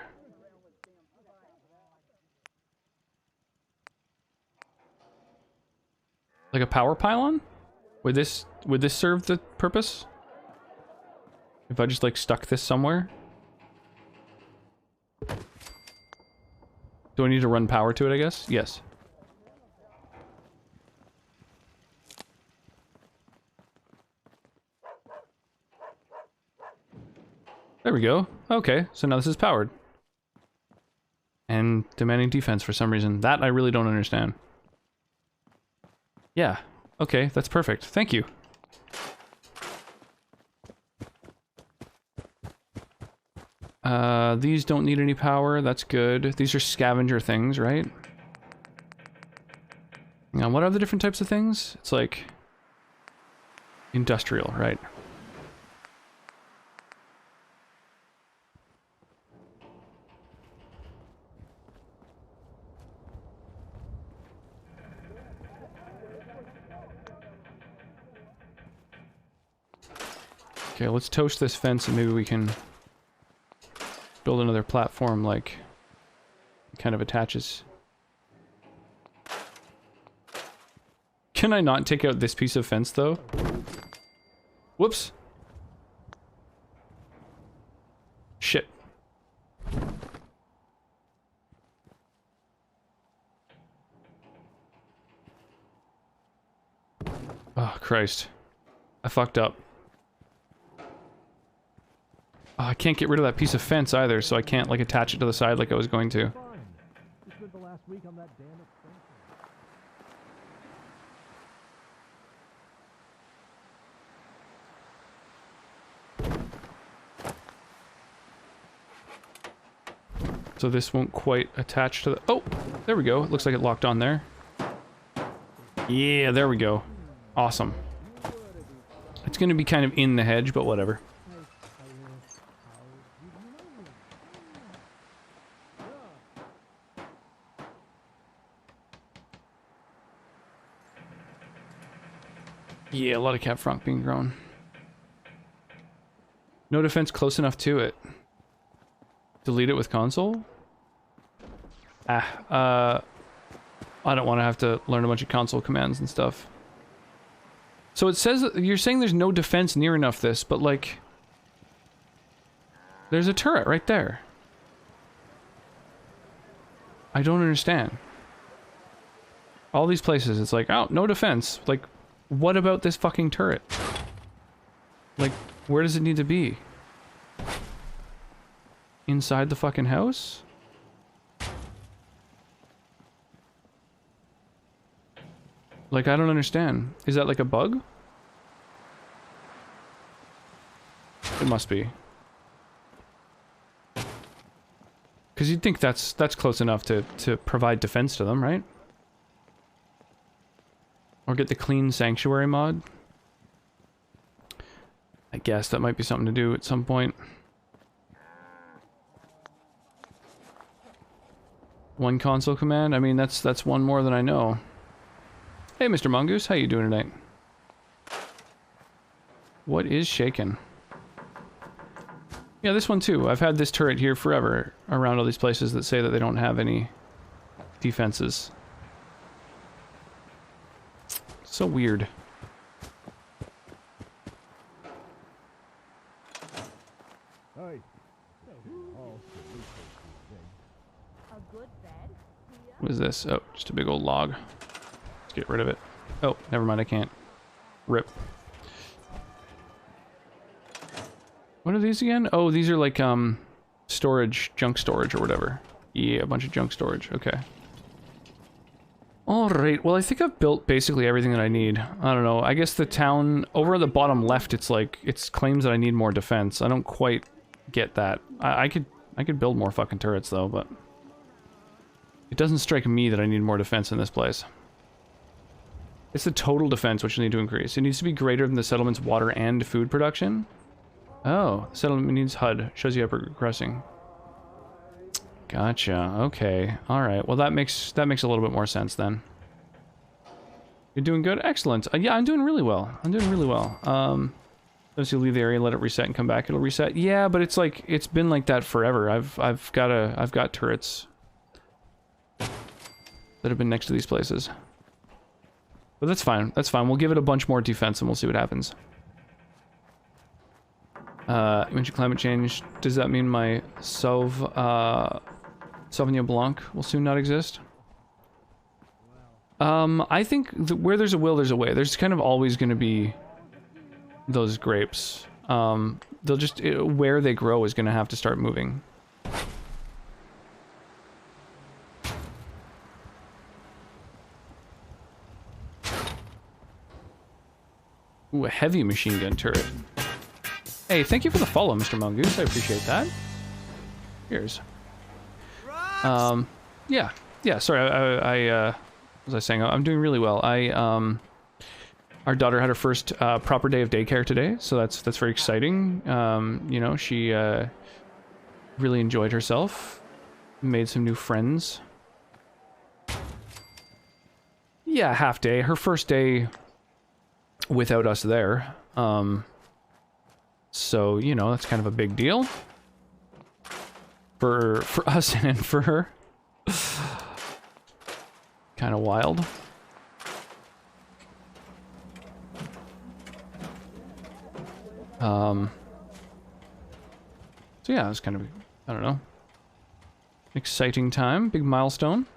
S1: Like a power pylon? Would this serve the purpose? If I just like stuck this somewhere? Do I need to run power to it, I guess? Yes. There we go. Okay, so now this is powered. And demanding defense for some reason. That I really don't understand. Yeah. Okay, that's perfect. Thank you. These don't need any power. That's good. These are scavenger things, right? Now, what are the different types of things? It's like industrial, right? Okay, let's toast this fence and maybe we can build another platform like it kind of attaches. Can I not take out this piece of fence though? Whoops. Shit. Oh, Christ. I fucked up. Oh, I can't get rid of that piece of fence either, so I can't like attach it to the side like I was going to. So this won't quite attach to the... Oh! There we go. It looks like it locked on there. Yeah, there we go. Awesome. It's going to be kind of in the hedge, but whatever. Yeah, a lot of Cap Franc being grown. No defense close enough to it. Delete it with console? I don't want to have to learn a bunch of console commands and stuff. So it says, you're saying there's no defense near enough this, but like... There's a turret right there. I don't understand. All these places, it's like, oh, no defense. Like, what about this fucking turret? Like, where does it need to be? Inside the fucking house? Like, I don't understand. Is that like a bug? It must be. Because you'd think that's close enough to provide defense to them, right? Or get the clean sanctuary mod. I guess that might be something to do at some point. One console command? I mean, that's one more than I know. Hey, Mr. Mongoose, how you doing tonight? What is shaking? Yeah, this one too. I've had this turret here forever around all these places that say that they don't have any defenses. So weird. What is this? Oh, just a big old log. Let's get rid of it. Oh, never mind, I can't. Rip. What are these again? Oh, these are like, storage, junk storage or whatever. Yeah, a bunch of junk storage. Okay. Alright, well I think I've built basically everything that I need. I don't know, I guess the town, over at the bottom left, it's like, it claims that I need more defense. I don't quite get that. I could build more fucking turrets though, but... It doesn't strike me that I need more defense in this place. It's the total defense which I need to increase. It needs to be greater than the settlement's water and food production. Oh, settlement needs HUD. Shows you up progressing. Gotcha. Okay. All right. Well, that makes a little bit more sense then. You're doing good. Excellent. Yeah, I'm doing really well. I'm doing really well. Once you leave the area, let it reset and come back, it'll reset. Yeah, but it's like it's been like that forever. I've got turrets that have been next to these places. But that's fine. That's fine. We'll give it a bunch more defense and we'll see what happens. You mentioned climate change. Does that mean my Sauvignon Blanc will soon not exist? I think where there's a will, there's a way. There's kind of always going to be those grapes. They'll just... where they grow is going to have to start moving. Ooh, a heavy machine gun turret. Hey, thank you for the follow, Mr. Mongoose. I appreciate that. Cheers. Yeah. Sorry, I what was I saying? I'm doing really well. Our daughter had her first proper day of daycare today, so that's very exciting. You know, she really enjoyed herself, made some new friends. Yeah, half day. Her first day without us there. So, you know, that's kind of a big deal. For us and for her. Kind of wild. So yeah, it was kind of, I don't know, exciting time, big milestone.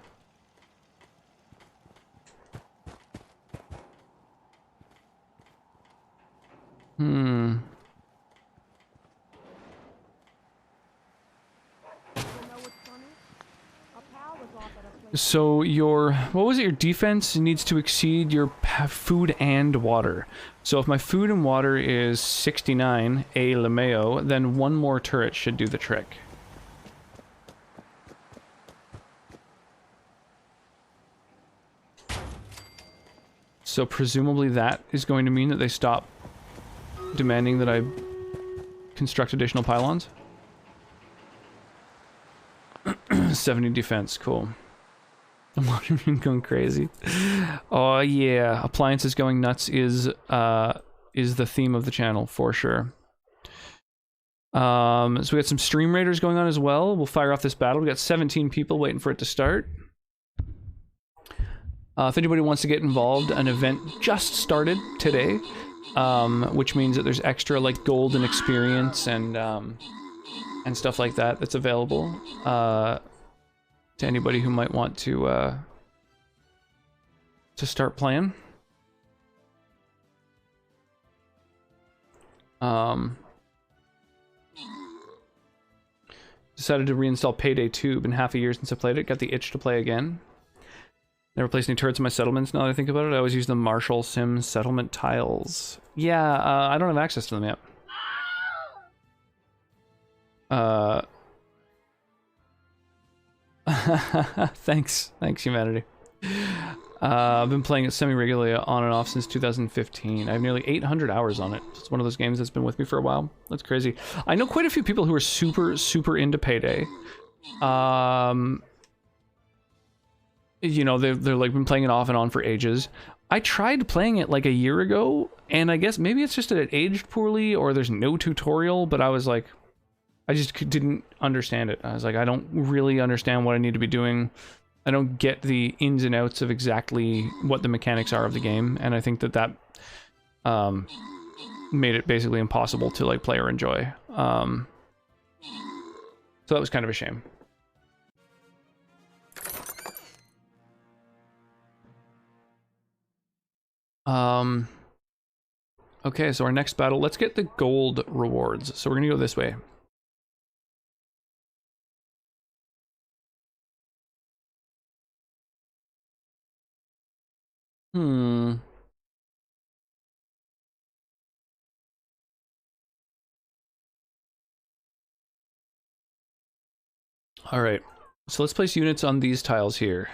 S1: So your, what was it, your defense needs to exceed your food and water. So if my food and water is 69, a Lameo, then one more turret should do the trick. So presumably that is going to mean that they stop demanding that I construct additional pylons. 70 defense, cool. I'm going crazy. Oh yeah, appliances going nuts is the theme of the channel for sure. So we got some stream raiders going on as well. We'll fire off this battle. We got 17 people waiting for it to start. If anybody wants to get involved, an event just started today, which means that there's extra like gold and experience and stuff like that that's available to anybody who might want to start playing. Decided to reinstall Payday 2. Been half a year since I played it. Got the itch to play again. Never placed any turrets in my settlements now that I think about it. I always use the Marshall Sim settlement tiles. Yeah, I don't have access to them yet. Thanks, humanity. I've been playing it semi-regularly on and off since 2015. I have nearly 800 hours on it. It's one of those games that's been with me for a while. That's crazy. I know quite a few people who are super into Payday. You know, they're like been playing it off and on for ages. I tried playing it like a year ago, and I guess maybe it's just that it aged poorly or there's no tutorial, but I was like, I just didn't understand it. I was like, I don't really understand what I need to be doing. I don't get the ins and outs of exactly what the mechanics are of the game, and I think that made it basically impossible to like play or enjoy. So that was kind of a shame. Okay, so our next battle, let's get the gold rewards. So we're gonna go this way. All right, so let's place units on these tiles here.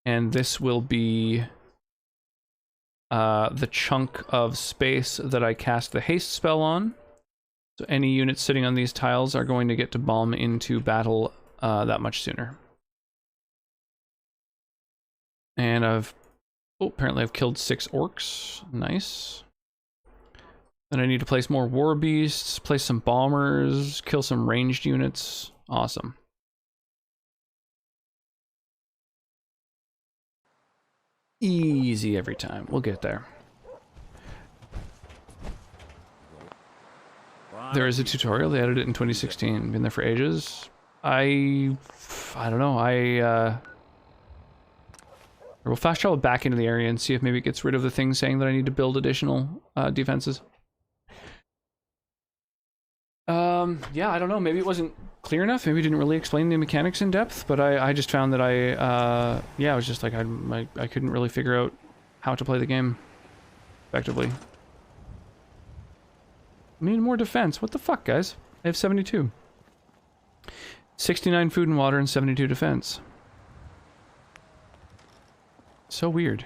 S1: And this will be the chunk of space that I cast the haste spell on. So any units sitting on these tiles are going to get to bomb into battle that much sooner. And apparently I've killed 6 orcs. Nice. Then I need to place more war beasts, place some bombers, kill some ranged units. Awesome. Easy every time. We'll get there. There is a tutorial. They added it in 2016. Been there for ages. I don't know. We'll fast travel back into the area and see if maybe it gets rid of the thing saying that I need to build additional defenses. Yeah, I don't know. Maybe it wasn't clear enough. Maybe it didn't really explain the mechanics in depth, but I just found that I was just like, I couldn't really figure out how to play the game effectively. I need more defense. What the fuck, guys? I have 72. 69 food and water and 72 defense. So weird.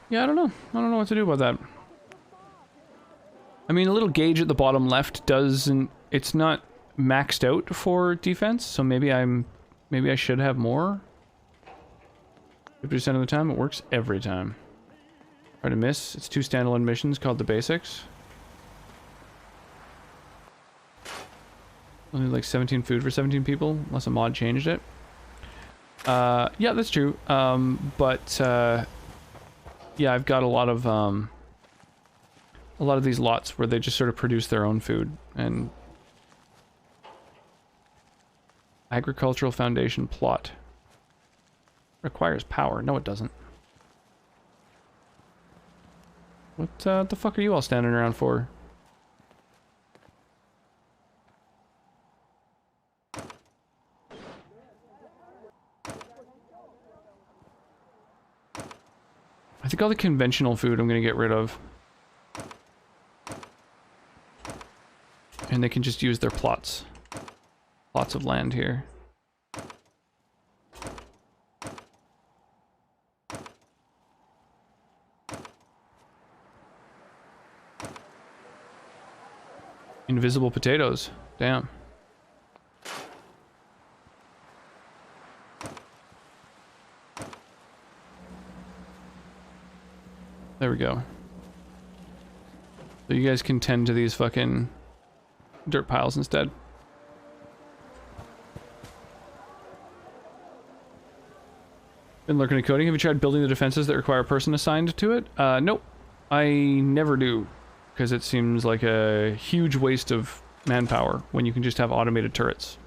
S1: Yeah, I don't know. I don't know what to do about that. I mean, a little gauge at the bottom left doesn't... It's not maxed out for defense, so maybe I should have more. 50% of the time, it works every time. Try to miss. It's 2 standalone missions called the Basics. Only like 17 food for 17 people, unless a mod changed it. Yeah, that's true. Yeah, I've got a lot of these lots where they just sort of produce their own food, and agricultural foundation plot requires power. No, it doesn't. What the fuck are you all standing around for? I think all the conventional food I'm gonna get rid of. And they can just use their plots. Plots of land here. Invisible potatoes. Damn. There we go. So you guys can tend to these fucking dirt piles instead. Been lurking at coding. Have you tried building the defenses that require a person assigned to it? Nope. I never do, because it seems like a huge waste of manpower when you can just have automated turrets.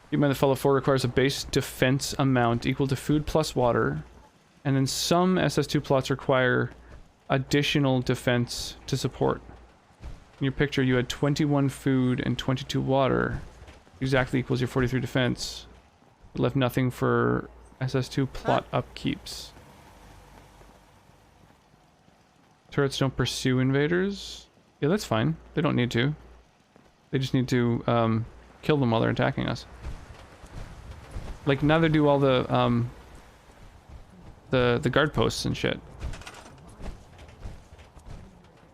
S1: Keep in mind the Fallout 4 requires a base defense amount equal to food plus water, and then some SS2 plots require additional defense to support. In your picture, you had 21 food and 22 water. Exactly equals your 43 defense. It left nothing for SS2 plot upkeeps. Turrets don't pursue invaders? Yeah, that's fine. They don't need to. They just need to kill them while they're attacking us. Like, neither do all the guard posts and shit.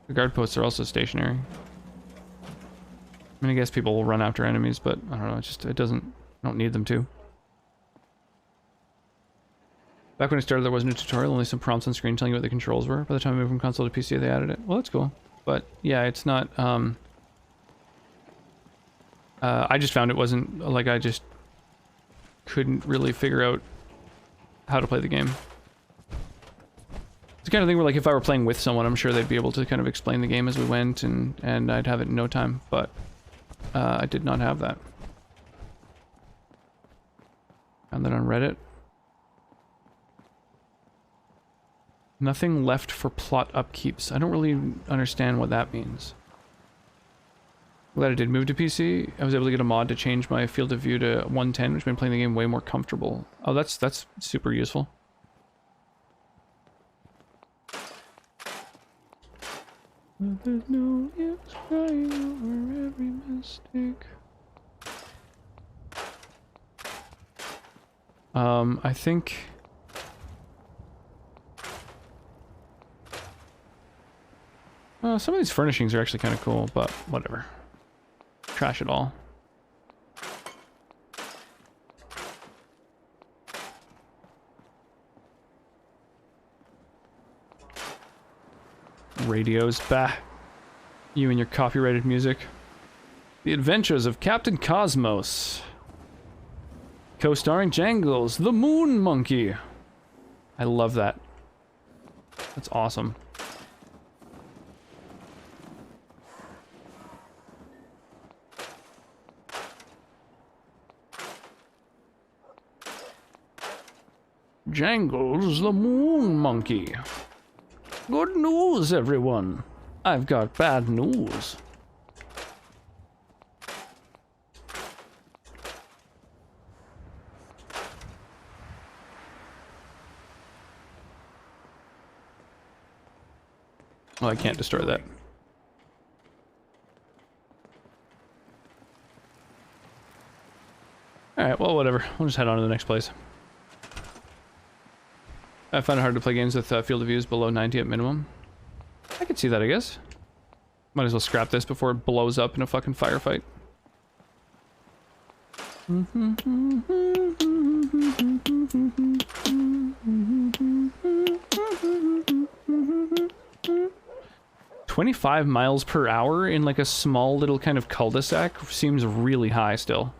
S1: The guard posts are also stationary. I mean, I guess people will run after enemies, but I don't know, it doesn't, I don't need them to. Back when it started, there wasn't a tutorial, only some prompts on screen telling you what the controls were. By the time I moved from console to PC, they added it. Well, that's cool. But yeah, it's not, I just found it wasn't, like, I just couldn't really figure out how to play the game. It's the kind of thing where, like, if I were playing with someone, I'm sure they'd be able to kind of explain the game as we went, and I'd have it in no time, but I did not have that. Found that on Reddit. Nothing left for plot upkeeps. I don't really understand what that means. Glad I did move to PC. I was able to get a mod to change my field of view to 110, which made playing the game way more comfortable. Oh, that's super useful. There's no use crying over every mistake. I think... some of these furnishings are actually kind of cool, but whatever. Trash it all. Radios, bah. You and your copyrighted music. The Adventures of Captain Cosmos. Co-starring Jangles, the Moon Monkey. I love that. That's awesome. Jangles, the Moon Monkey. Good news, everyone. I've got bad news. Oh, I can't destroy that. Alright, well, whatever. We'll just head on to the next place. I find it hard to play games with field of views below 90 at minimum. I could see that, I guess. Might as well scrap this before it blows up in a fucking firefight. 25 miles per hour in like a small little kind of cul-de-sac seems really high still.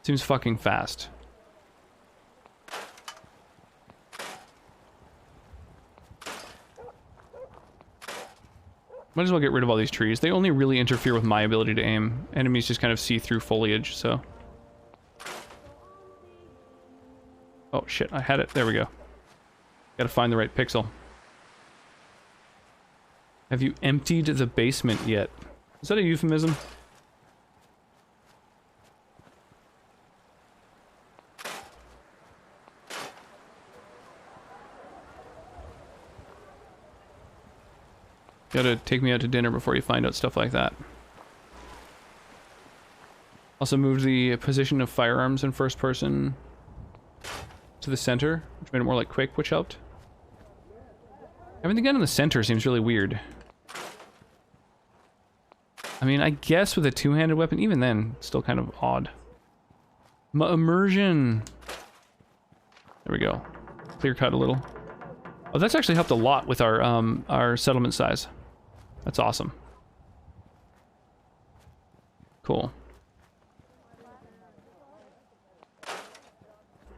S1: Seems fucking fast. Might as well get rid of all these trees. They only really interfere with my ability to aim. Enemies just kind of see through foliage, so... Oh shit, I had it. There we go. Gotta find the right pixel. Have you emptied the basement yet? Is that a euphemism? Gotta take me out to dinner before you find out stuff like that. Also moved the position of firearms in first person to the center, which made it more like Quake, which helped. Everything down in the center seems really weird. I mean, I guess with a two-handed weapon, even then, it's still kind of odd. Immersion. There we go. Clear cut a little. Oh, that's actually helped a lot with our settlement size. That's awesome. Cool.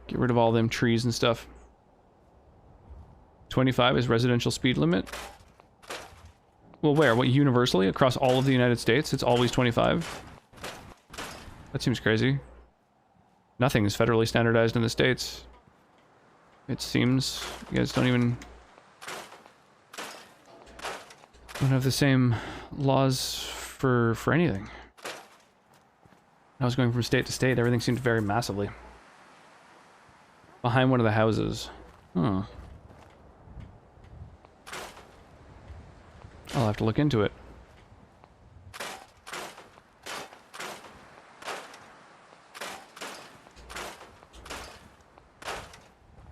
S1: Get rid of all them trees and stuff. 25 is residential speed limit. Well, where? What, universally? Across all of the United States? It's always 25? That seems crazy. Nothing is federally standardized in the States. It seems you guys don't have the same laws for anything. I was going from state to state, everything seemed very massively. Behind one of the houses. Huh. I'll have to look into it.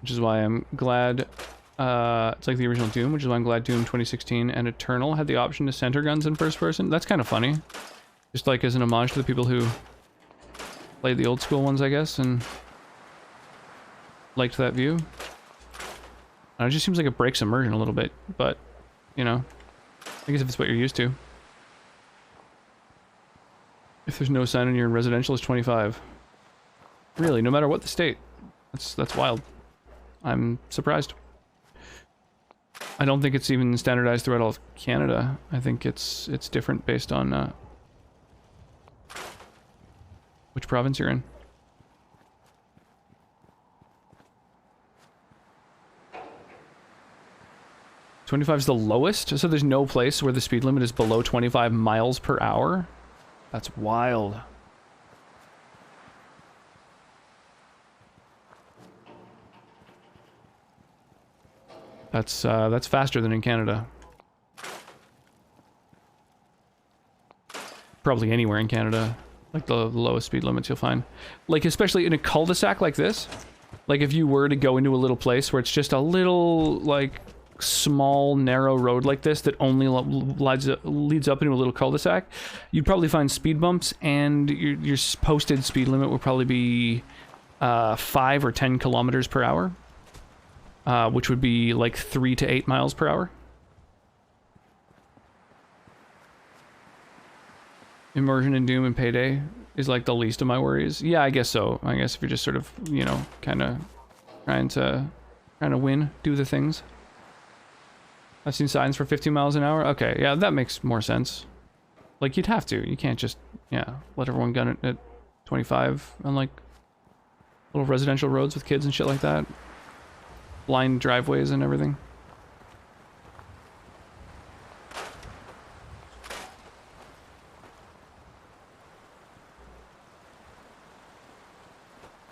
S1: Which is why I'm glad, it's like the original Doom, which is why I'm glad Doom 2016 and Eternal had the option to center guns in first person. That's kind of funny. Just like as an homage to the people who played the old school ones, I guess, and liked that view. It just seems like it breaks immersion a little bit, but, you know, I guess if it's what you're used to. If there's no sign on your residential, it's 25. Really, no matter what the state. That's wild. I'm surprised. I don't think it's even standardized throughout all of Canada. I think it's different based on which province you're in. $25 is the lowest, so there's no place where the speed limit is below 25 miles per hour? That's wild. That's faster than in Canada. Probably anywhere in Canada. Like the lowest speed limits you'll find. Like especially in a cul-de-sac like this. Like if you were to go into a little place where it's just a little like small narrow road like this that only leads up into a little cul-de-sac, you'd probably find speed bumps, and your posted speed limit would probably be 5 or 10 kilometers per hour. Which would be like 3 to 8 miles per hour. Immersion in Doom and Payday is like the least of my worries. Yeah, I guess so. I guess if you're just sort of, you know, kind of trying to win, do the things. I've seen signs for 50 miles an hour. Okay, yeah, that makes more sense. Like, you'd have to. You can't just, yeah, let everyone gun it at 25 on like little residential roads with kids and shit like that. Blind driveways and everything.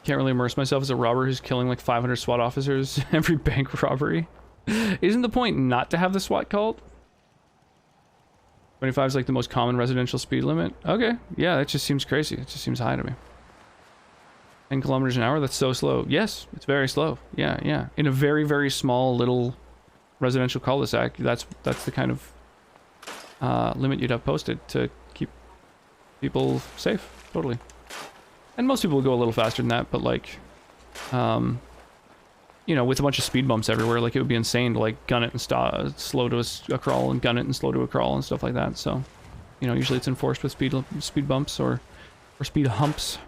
S1: Can't really immerse myself as a robber who's killing like 500 SWAT officers every bank robbery. Isn't the point not to have the SWAT called? 25 is like the most common residential speed limit. Okay, yeah, that just seems crazy. It just seems high to me. 10 kilometers an hour, that's so slow. Yes, it's very slow. Yeah, yeah. In a very, very small little residential cul-de-sac, that's the kind of limit you'd have posted to keep people safe. Totally. And most people will go a little faster than that, but like, you know, with a bunch of speed bumps everywhere, like it would be insane to like gun it and slow to a crawl and gun it and slow to a crawl and stuff like that. So, you know, usually it's enforced with speed bumps or speed humps.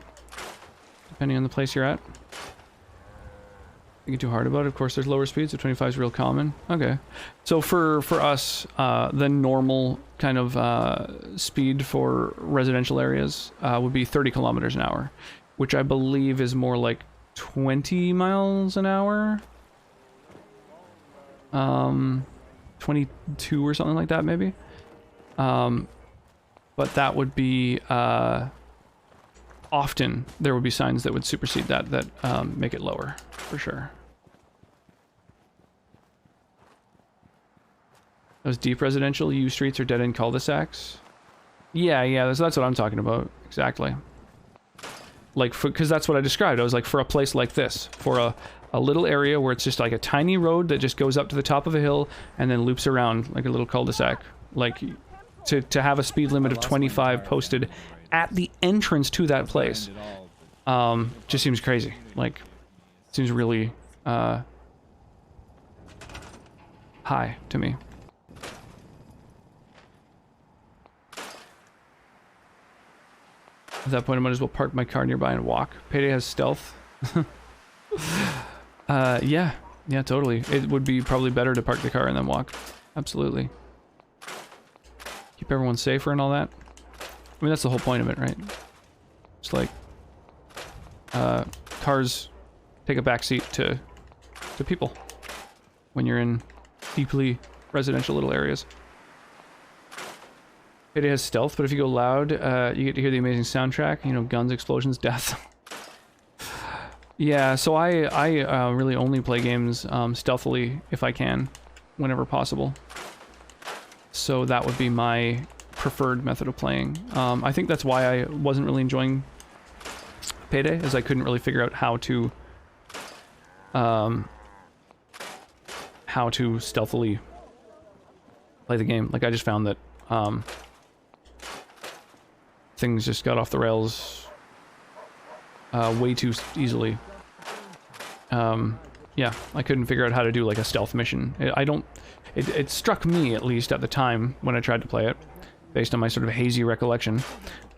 S1: Depending on the place you're at. Thinking too hard about it. Of course, there's lower speeds, so 25 is real common. Okay. So for us, the normal kind of speed for residential areas would be 30 kilometers an hour, which I believe is more like 20 miles an hour. 22 or something like that, maybe. But that would be... often there would be signs that would supersede that make it lower, for sure. Those deep residential U streets are dead-end cul-de-sacs. Yeah, that's what I'm talking about. Exactly. Like, because that's what I described. I was like, for a place like this, for a little area where it's just like a tiny road that just goes up to the top of a hill and then loops around like a little cul-de-sac. Like, to have a speed limit of 25 posted at the entrance to that place, just seems crazy. Like, seems really, high to me. At that point, I might as well park my car nearby and walk. Payday has stealth. Yeah, totally. It would be probably better to park the car and then walk. Absolutely. Keep everyone safer and all that. I mean, that's the whole point of it, right? It's like, cars take a backseat to people when you're in deeply residential little areas. It has stealth, but if you go loud, you get to hear the amazing soundtrack. You know, guns, explosions, death. Yeah, so I really only play games stealthily if I can, whenever possible. So that would be my preferred method of playing. I think that's why I wasn't really enjoying Payday, as I couldn't really figure out how to stealthily play the game. Like, I just found that things just got off the rails way too easily. Yeah, I couldn't figure out how to do like a stealth mission. It struck me, at least at the time when I tried to play it, based on my sort of hazy recollection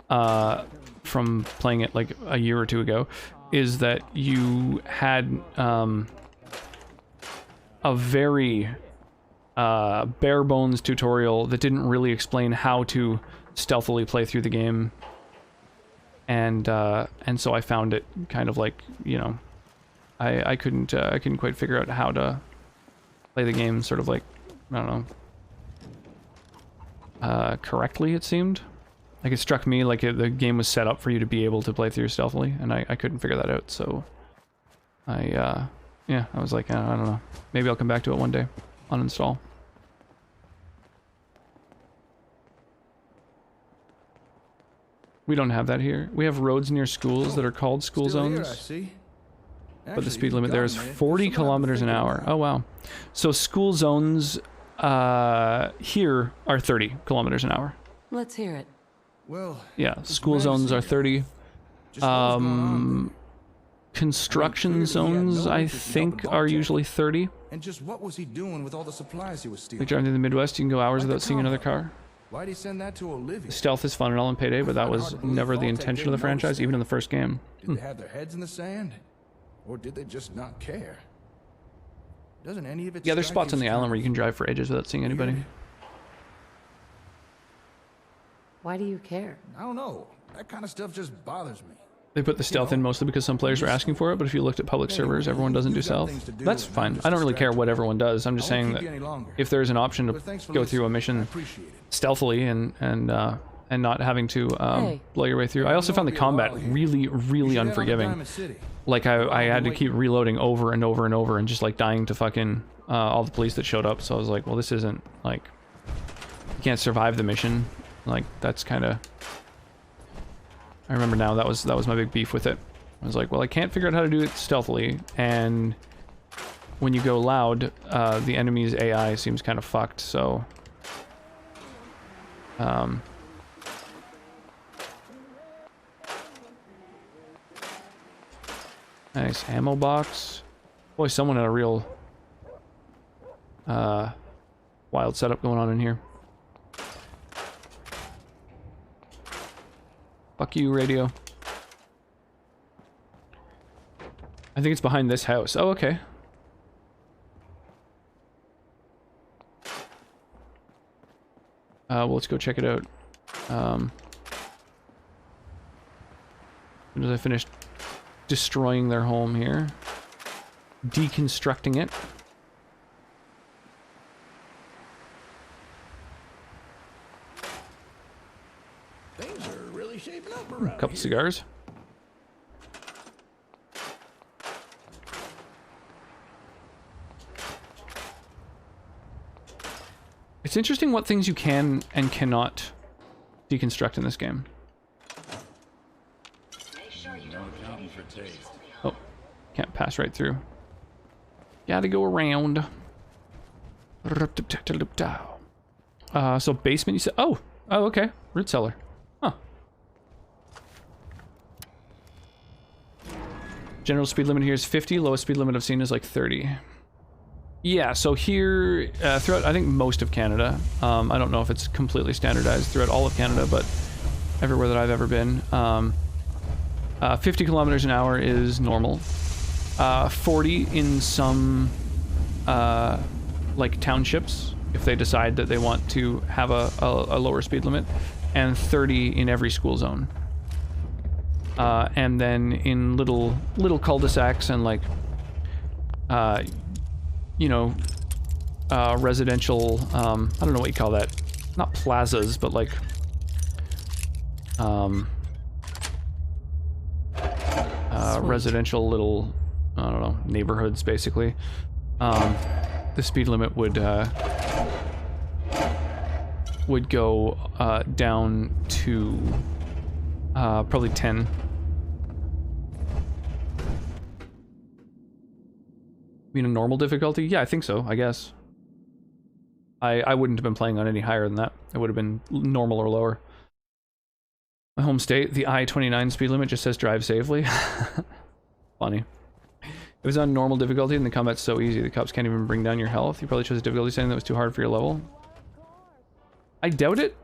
S1: from playing it like a year or two ago, is that you had a very bare bones tutorial that didn't really explain how to stealthily play through the game, and so I found it kind of like, you know, I couldn't quite figure out how to play the game sort of like, I don't know, correctly, it seemed. Like, it struck me like the game was set up for you to be able to play through stealthily, and I couldn't figure that out, so yeah, I was like, I don't know, maybe I'll come back to it one day, uninstall. We don't have that here. We have roads near schools that are called school zones. But the speed limit there is 40 kilometers an hour. Oh, wow. So school zones here are 30 kilometers an hour.
S5: Let's hear it.
S7: Well,
S1: yeah, school zones are 30. Construction zones, I think, are usually 30.
S7: And just what was he doing with all the supplies he was stealing?
S1: Like driving through the Midwest, you can go hours without seeing another car.
S7: Why'd he send that to Olivia?
S1: Stealth is fun and all in Payday, but that was never the intention of the franchise, even in the first game.
S7: Did they have their heads in the sand? Or did they just not care? Doesn't any of it?
S1: Yeah, there's spots on the island where you can drive for ages without seeing anybody.
S5: Why do you care?
S7: I don't know. That kind of stuff just bothers me.
S1: They put the stealth in mostly because some players were asking for it, but if you looked at public servers, everyone doesn't do stealth. That's fine. I don't really care what everyone does. I'm just saying that if there's an option to go through a mission stealthily and not having to blow your way through. I also found the combat really, really unforgiving. Like, I had to keep reloading over and over and over and just like dying to fucking all the police that showed up. So I was like, well, this isn't like, you can't survive the mission. Like, that's kind of, I remember now that was my big beef with it. I was like, well, I can't figure out how to do it stealthily, and when you go loud, the enemy's AI seems kind of fucked, so nice ammo box. Boy, someone had a real wild setup going on in here. Fuck you, radio. I think it's behind this house. Oh, okay. Well, let's go check it out. As soon as I finish destroying their home here. Deconstructing it.
S7: Things are really shaping up around
S1: A couple cigars. It's interesting what things you can and cannot deconstruct in this game.
S5: Make sure you don't
S1: Oh, can't pass right through. Gotta go around. So basement, you said? Oh, okay. Root cellar. Huh. General speed limit here is 50. Lowest speed limit I've seen is like 30. Yeah, so here, throughout, I think most of Canada, I don't know if it's completely standardized throughout all of Canada, but everywhere that I've ever been, 50 kilometers an hour is normal. 40 in some, like, townships, if they decide that they want to have a lower speed limit, and 30 in every school zone. And then in little cul-de-sacs and, like, you know, residential, I don't know what you call that. Not plazas, but like, residential little, I don't know, neighborhoods, basically. The speed limit would go down to probably 10. You mean a normal difficulty? Yeah, I think so, I guess. I wouldn't have been playing on any higher than that. It would have been normal or lower. My home state, the I-29 speed limit just says drive safely. Funny. It was on normal difficulty and the combat's so easy, the cops can't even bring down your health. You probably chose a difficulty setting that was too hard for your level. I doubt it.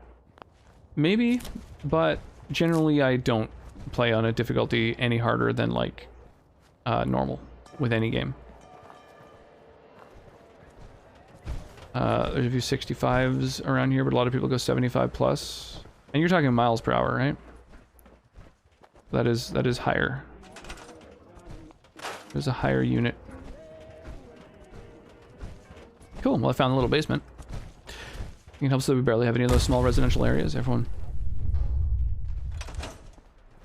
S1: Maybe, but generally I don't play on a difficulty any harder than, like, normal with any game. There's a few 65s around here, but a lot of people go 75 plus. And you're talking miles per hour, right? That is higher. There's a higher unit. Cool, well I found a little basement. You can help so we barely have any of those small residential areas, everyone.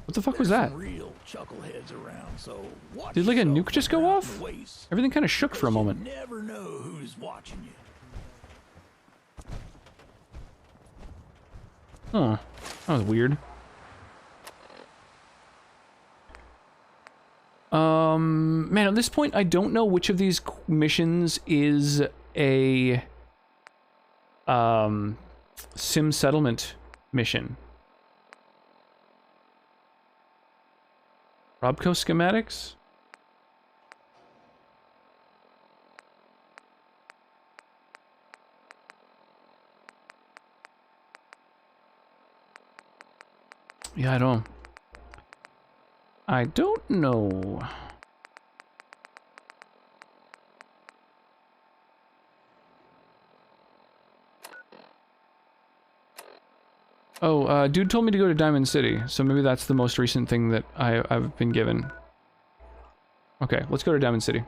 S1: What the fuck was that?
S3: Real chuckleheads around, so
S1: Did like a nuke just go off? Everything kind of shook for a moment.
S3: You never know who's watching you.
S1: Huh. That was weird. Man, at this point, I don't know which of these missions is a, sim settlement mission. Robco schematics? Yeah, I don't know. Oh, dude told me to go to Diamond City, so maybe that's the most recent thing that I've been given. Okay, let's go to Diamond City.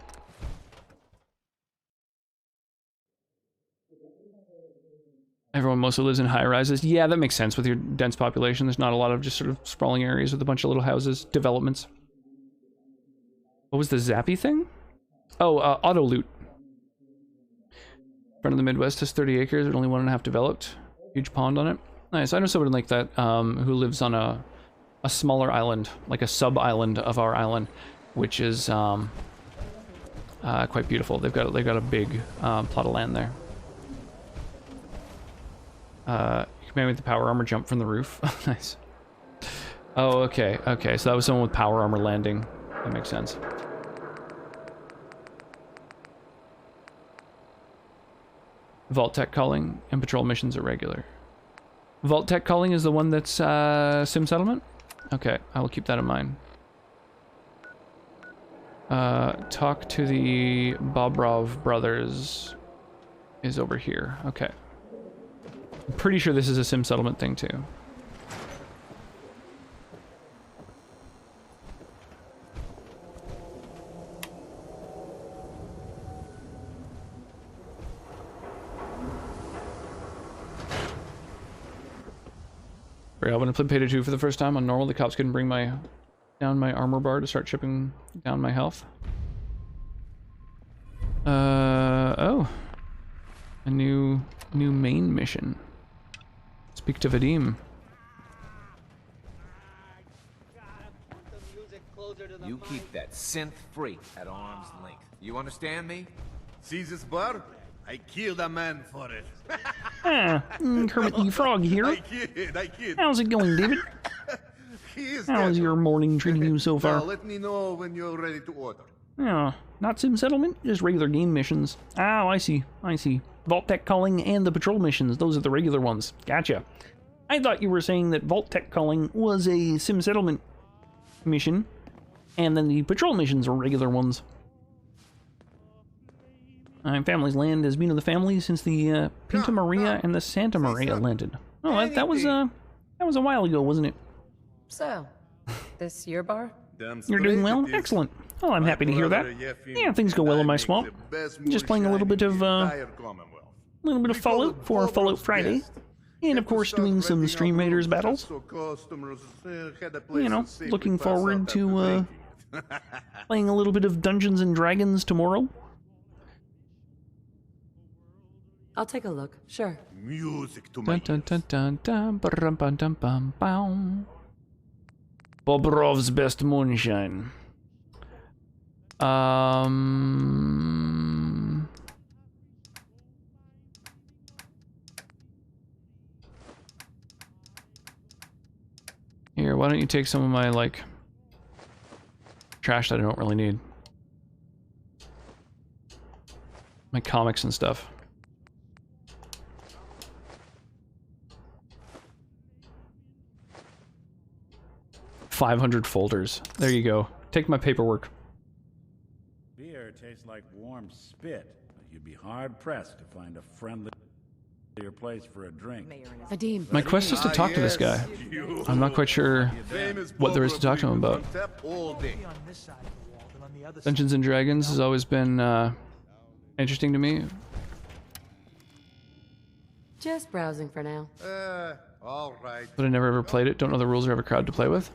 S1: Everyone mostly lives in high-rises. Yeah, that makes sense with your dense population. There's not a lot of just sort of sprawling areas with a bunch of little houses, developments. What was the zappy thing? Oh, auto loot. Front of the Midwest has 30 acres, but only 1.5 developed. Huge pond on it. Nice. I know someone like that who lives on a smaller island, like a sub-island of our island, which is quite beautiful. They've got a big plot of land there. You can make the power armor jump from the roof. Nice. Oh, okay. Okay, so that was someone with power armor landing. That makes sense. Vault Tech calling and patrol missions are regular. Vault Tech calling is the one that's sim settlement? Okay, I will keep that in mind. Talk to the Bobrov brothers is over here. Okay. I'm pretty sure this is a sim settlement thing too. When I played Payday 2 for the first time on normal, the cops couldn't bring down my armor bar to start chipping down my health. Oh. A new main mission. Speak to Vadim.
S13: You keep that synth freak at arm's length. You understand me?
S14: See this bar? I killed a man for it.
S1: Kermit the Frog here.
S14: I kid.
S1: How's it going, David? How's your morning treating you so far?
S14: Now let me know when you're ready to order.
S1: Oh, not sim settlement, just regular game missions. Oh, I see. Vault Tech calling and the patrol missions, those are the regular ones. Gotcha. I thought you were saying that Vault Tech calling was a sim settlement mission, and then the patrol missions were regular ones. Family's Land has been in the family since the Pinta Maria and the Santa Maria landed. Oh, that was a while ago, wasn't it?
S5: So, this your bar?
S1: You're doing well? Excellent. Well, I'm happy to hear that. Yeah, things go well in my swamp. Just playing a little bit of Fallout for Fallout Friday. And of course doing some Stream Raiders battles. You know, looking forward to playing a little bit of Dungeons and Dragons tomorrow.
S5: I'll take a look, sure.
S14: Music to my
S1: Bobrov's best moonshine. Here, why don't you take some of my, like, trash that I don't really need? My comics and stuff. 500 folders. There you go. Take my paperwork.
S23: Beer tastes like warm spit. You'd be hard-pressed to find a friendlier place for a drink.
S5: Vadim.
S1: My quest is to talk to this guy. I'm not quite sure what there is to talk to him about. Dungeons and Dragons has always been interesting to me.
S5: Just browsing for now.
S14: All right.
S1: But I never ever played it. Don't know the rules or have a crowd to play with.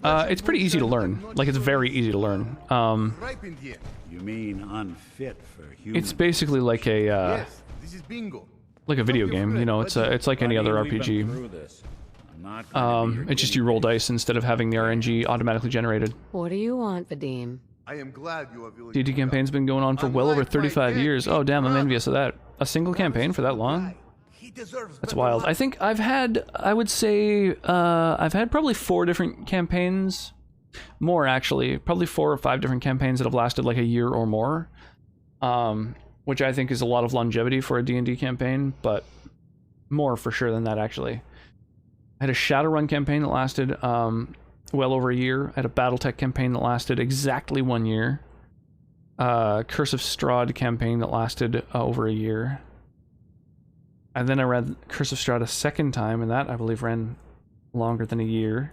S1: It's pretty easy to learn. Like, it's very easy to learn.
S23: You mean unfit for human?
S1: It's basically like a
S14: Yes, this is bingo.
S1: like a video game. You know, it's like any other RPG. It's just you roll dice instead of having the RNG automatically generated.
S5: What do you want, Vadim?
S14: I am glad you are willing.
S1: D&D campaign's been going on for well over 35 years. Oh damn, I'm envious of that. A single campaign for that long? That's wild. I think I've had, I would say, I've had probably 4 different campaigns. More, actually. Probably 4 or 5 different campaigns that have lasted like a year or more. Which I think is a lot of longevity for a D&D campaign, but more for sure than that, actually. I had a Shadowrun campaign that lasted well over a year. I had a Battletech campaign that lasted exactly 1 year. Curse of Strahd campaign that lasted over a year. And then I read Curse of Strahd a second time, and that, I believe, ran longer than a year.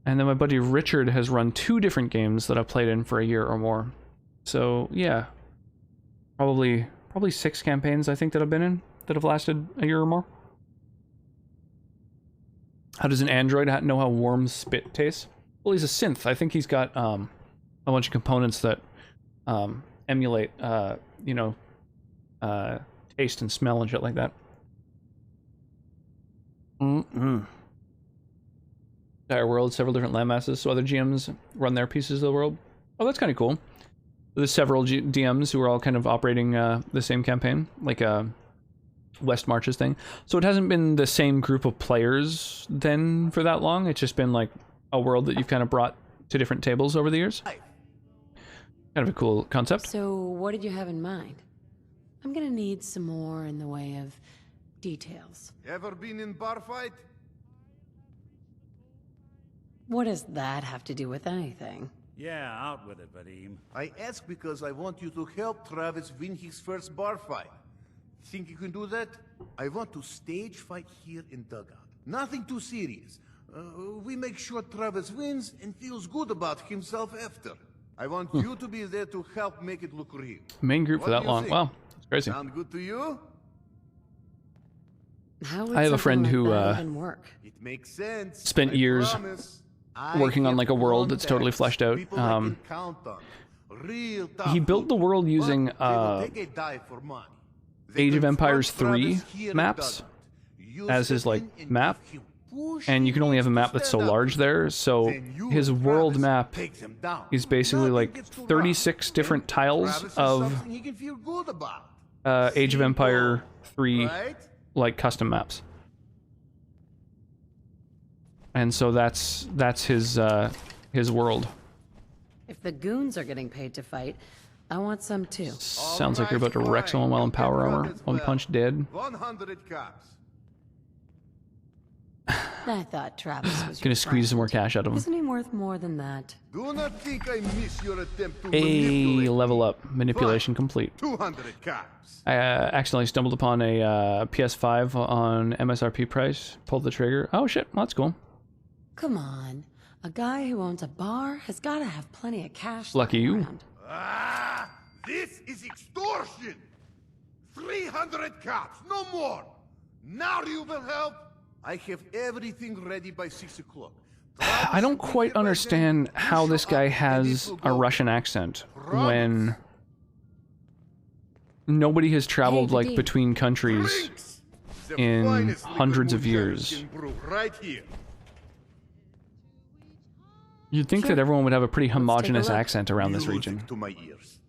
S1: And then my buddy Richard has run 2 different games that I've played in for a year or more. So, yeah. Probably 6 campaigns, I think, that I've been in, that have lasted a year or more. How does an android know how warm spit tastes? Well, he's a synth. I think he's got a bunch of components that emulate, you know, taste and smell and shit like that. Entire world, several different landmasses, so other GMs run their pieces of the world. Oh, that's kind of cool. There's several DMs who are all kind of operating the same campaign, like West Marches thing. So it hasn't been the same group of players then for that long. It's just been like a world that you've kind of brought to different tables over the years. Kind of a cool concept.
S5: So what did you have in mind? I'm gonna need some more in the way of details.
S14: Ever been in bar fight?
S5: What does that have to do with anything?
S23: Yeah, out with it, Vadim.
S14: I ask because I want you to help Travis win his first bar fight. Think you can do that? I want to stage fight here in Dugout. Nothing too serious. We make sure Travis wins and feels good about himself after. I want you to be there to help make it look real.
S1: Main group for that long.
S14: think?
S1: Wow, that's crazy.
S14: Sound good to you?
S5: How would
S1: I have a friend
S5: something
S1: who
S5: like that even work?
S14: It makes sense.
S1: spent
S14: I
S1: years
S14: promise.
S1: working on like a world that's
S14: Contacts,
S1: totally fleshed out.
S14: people I can count on. Real tough
S1: He built the world using
S14: They will take a dive for money. They
S1: Age of
S14: confront
S1: Empires 3
S14: Travis here in
S1: maps
S14: Dugout. You
S1: as his
S14: step
S1: like
S14: in and
S1: map,
S14: give him
S1: and you can only have a map that's so large there, so his world map is basically like 36 different tiles of Age of Empire 3 like custom maps. And so that's his world.
S5: If the goons are getting paid to fight, I want some too.
S1: Sounds like you're about to wreck someone while in power armor. One punch dead.
S14: 100 cops.
S5: I thought Travis was
S1: Gonna squeeze some more cash out of him.
S5: Isn't he worth more than that?
S14: Do not think I miss your attempt to
S1: A level up. Manipulation complete.
S14: 200 cops.
S1: I accidentally stumbled upon a PS5 on MSRP price. Pulled the trigger. Oh shit, well, that's cool.
S5: Come on. A guy who owns a bar has got to have plenty of cash.
S1: Lucky you.
S5: Around.
S14: Ah, this is extortion. 300 cops, no more. Now you will help. I have everything ready by 6 o'clock.
S1: I don't quite understand how this guy has a Russian accent when nobody has traveled like between countries in hundreds of years.
S14: Right here.
S1: You'd think that everyone would have a pretty homogenous accent around this region.
S14: To my ears.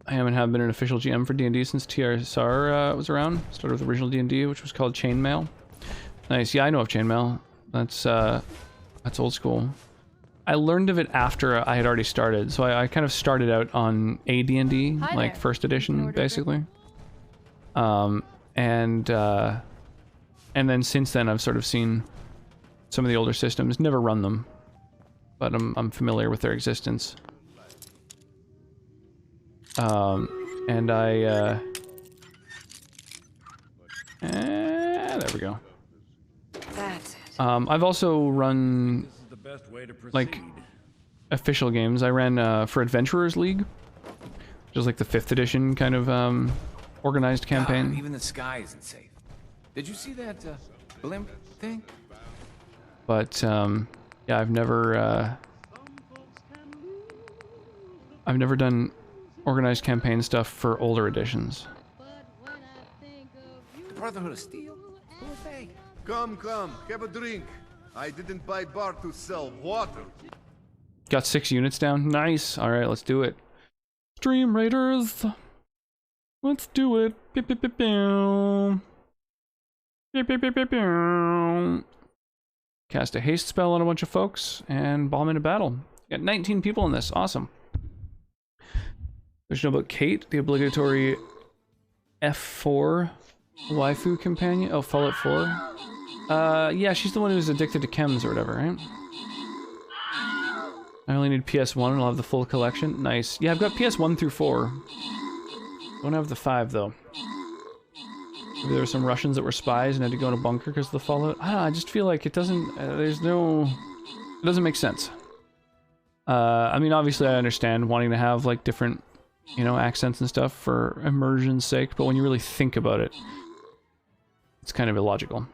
S1: I haven't been an official GM for D&D since TRSR was around. Started with original D&D, which was called Chainmail. Nice. Yeah, I know of Chainmail. That's old school. I learned of it after I had already started, so I kind of started out on AD&D, like first edition, basically. And then since then I've sort of seen some of the older systems, never run them, but I'm familiar with their existence. And there we go.
S5: That's it.
S1: I've also run like official games. I ran for Adventurers League, which is like the 5th edition kind of organized campaign.
S13: God, even the sky isn't safe. Did you see that blimp thing?
S1: But yeah, I've never done organized campaign stuff for older editions.
S13: The Brotherhood of Steel? Who are they?
S14: Come, have a drink. I didn't buy bar to sell water.
S1: Got 6 units down. Nice. All right, let's do it. Stream Raiders. Let's do it. Pew, pew, pew, pew. Pew, pew, pew, pew, pew. Cast a haste spell on a bunch of folks and bomb into battle. Got 19 people in this. Awesome. There's no about Kate, the obligatory F4 waifu companion. Oh, Fallout 4. Yeah, she's the one who's addicted to chems or whatever, right? I only need PS1 and I'll have the full collection. Nice. Yeah, I've got PS1 through 4. Don't have the 5 though. Maybe there were some Russians that were spies and had to go in a bunker because of the Fallout. I don't know, I just feel like it doesn't, it doesn't make sense. I mean, obviously I understand wanting to have like different, you know, accents and stuff for immersion's sake, but when you really think about it, it's kind of illogical.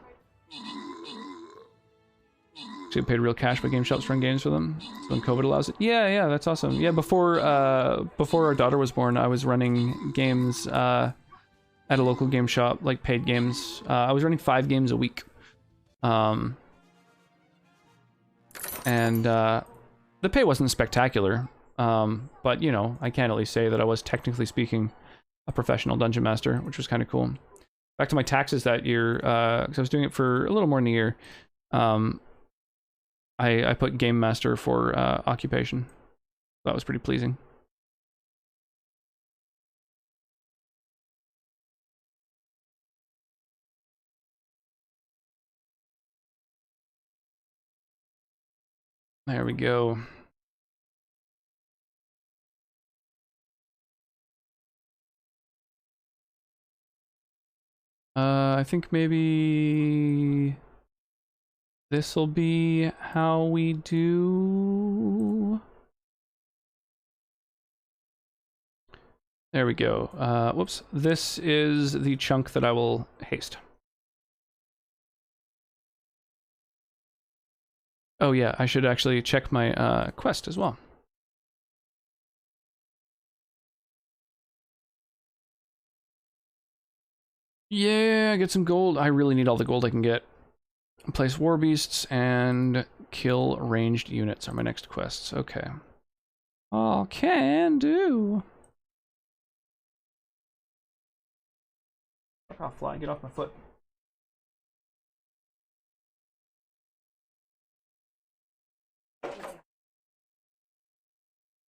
S1: Actually paid real cash by game shops run games for them. So when COVID allows it. Yeah, that's awesome. Yeah, before our daughter was born, I was running games at a local game shop, like paid games. I was running 5 games a week. And the pay wasn't spectacular. But you know, I can at least say that I was technically speaking a professional dungeon master, which was kind of cool. Back to my taxes that year, because I was doing it for a little more than a year. I put game master for occupation. That was pretty pleasing. There we go. I think maybe this'll be how we do. There we go. Whoops. This is the chunk that I will haste. Oh yeah, I should actually check my quest as well. Yeah, get some gold. I really need all the gold I can get. Place war beasts and kill ranged units are my next quests. Okay. Oh, can do. Fuck off, fly. Get off my foot.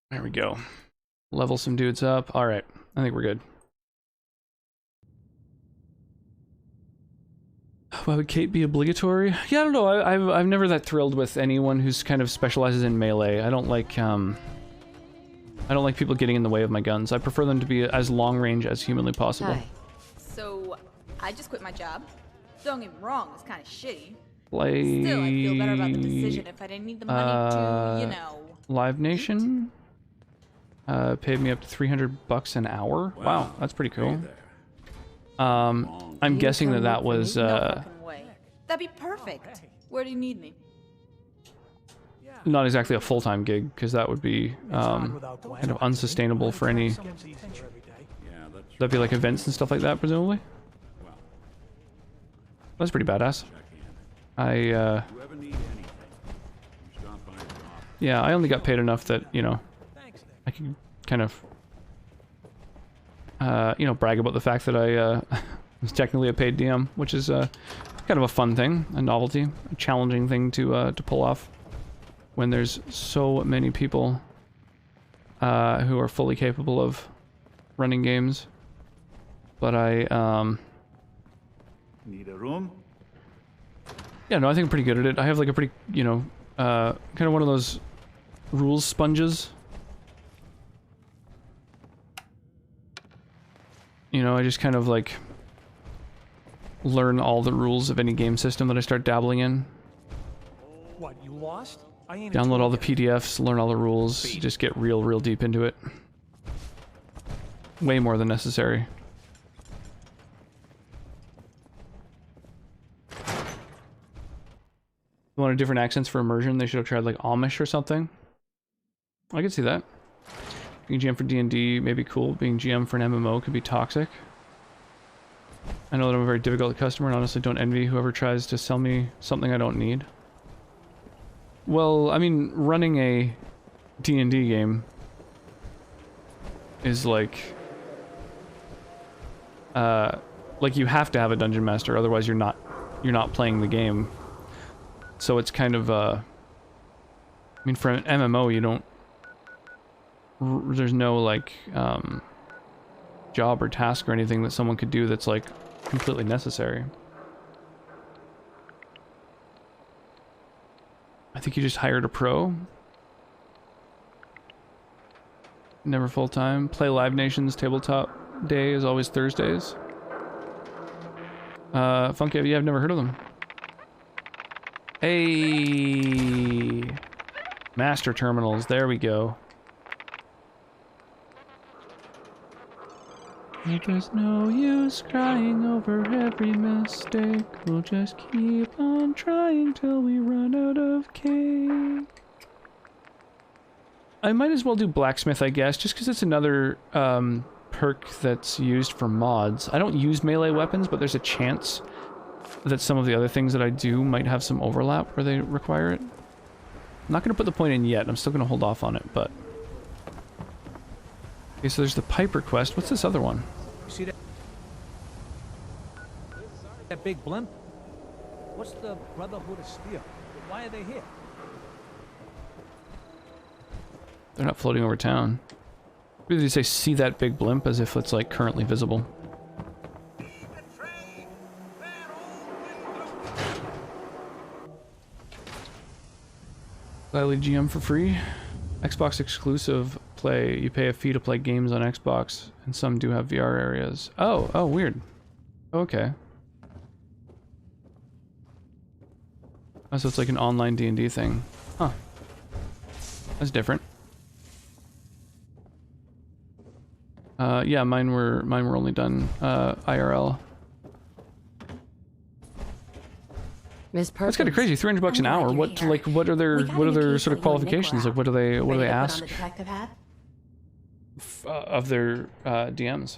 S1: There we go. Level some dudes up. All right. I think we're good. Why would Kate be obligatory? Yeah, I don't know. I'm never that thrilled with anyone who's kind of specializes in melee. I don't like people getting in the way of my guns. I prefer them to be as long range as humanly possible.
S15: Hi. So, I just quit my job. Don't get me wrong, it's kind of shitty.
S1: Play...
S15: Still, I'd feel better about the decision if I didn't need the money to, you know...
S1: Live Nation? Paid me up to $300 an hour? Wow, that's pretty cool. I'm guessing that was,
S15: No fucking way. That'd be perfect. Where do you need me?
S1: not exactly a full-time gig, because that would be kind of unsustainable for any... That'd be like events and stuff like that, presumably? That's pretty badass. Yeah, I only got paid enough that, you know, I can kind of, you know, brag about the fact that I was technically a paid DM, which is kind of a fun thing, a novelty, a challenging thing to pull off when there's so many people who are fully capable of running games. But I,
S23: Need a room?
S1: yeah, no, I think I'm pretty good at it. I have like a pretty, you know, kind of one of those rules sponges. You know, I just kind of like learn all the rules of any game system that I start dabbling in.
S12: What, you lost? I ain't
S1: Download all the PDFs, learn all the rules, just get real deep into it. Way more than necessary. Wanted different accents for immersion, they should have tried like Amish or something. I could see that. Being GM for D&D may be cool, being GM for an MMO could be toxic. I know that I'm a very difficult customer and honestly don't envy whoever tries to sell me something I don't need. Well, I mean, running a D&D game is like you have to have a dungeon master, otherwise you're not playing the game. So it's kind of, I mean, for an MMO, you don't, there's no, like, job or task or anything that someone could do that's, like, completely necessary. I think you just hired a pro. Never full-time. Play Live Nation's tabletop day is always Thursdays. Funky, yeah, I've never heard of them. Hey, master terminals, there we go. There's no use crying over every mistake. We'll just keep on trying till we run out of cake. I might as well do blacksmith, I guess, just because it's another perk that's used for mods. I don't use melee weapons, but there's a chance that some of the other things that I do might have some overlap where they require it. I'm not going to put the point in yet. I'm still going to hold off on it, but... Okay, so there's the Piper quest. What's this other one?
S12: You see that big blimp? What's the Brotherhood of Steel? Why are they here?
S1: They're not floating over town. Why do they say see that big blimp as if it's like currently visible? Gladly GM for free. Xbox exclusive play. You pay a fee to play games on Xbox, and some do have VR areas. Oh, weird. Okay. Oh, so it's like an online D&D thing. Huh. That's different. Yeah, mine were only done IRL. That's kind of crazy. $300 an hour. What are their sort of qualifications? Like what do they ask of their DMs?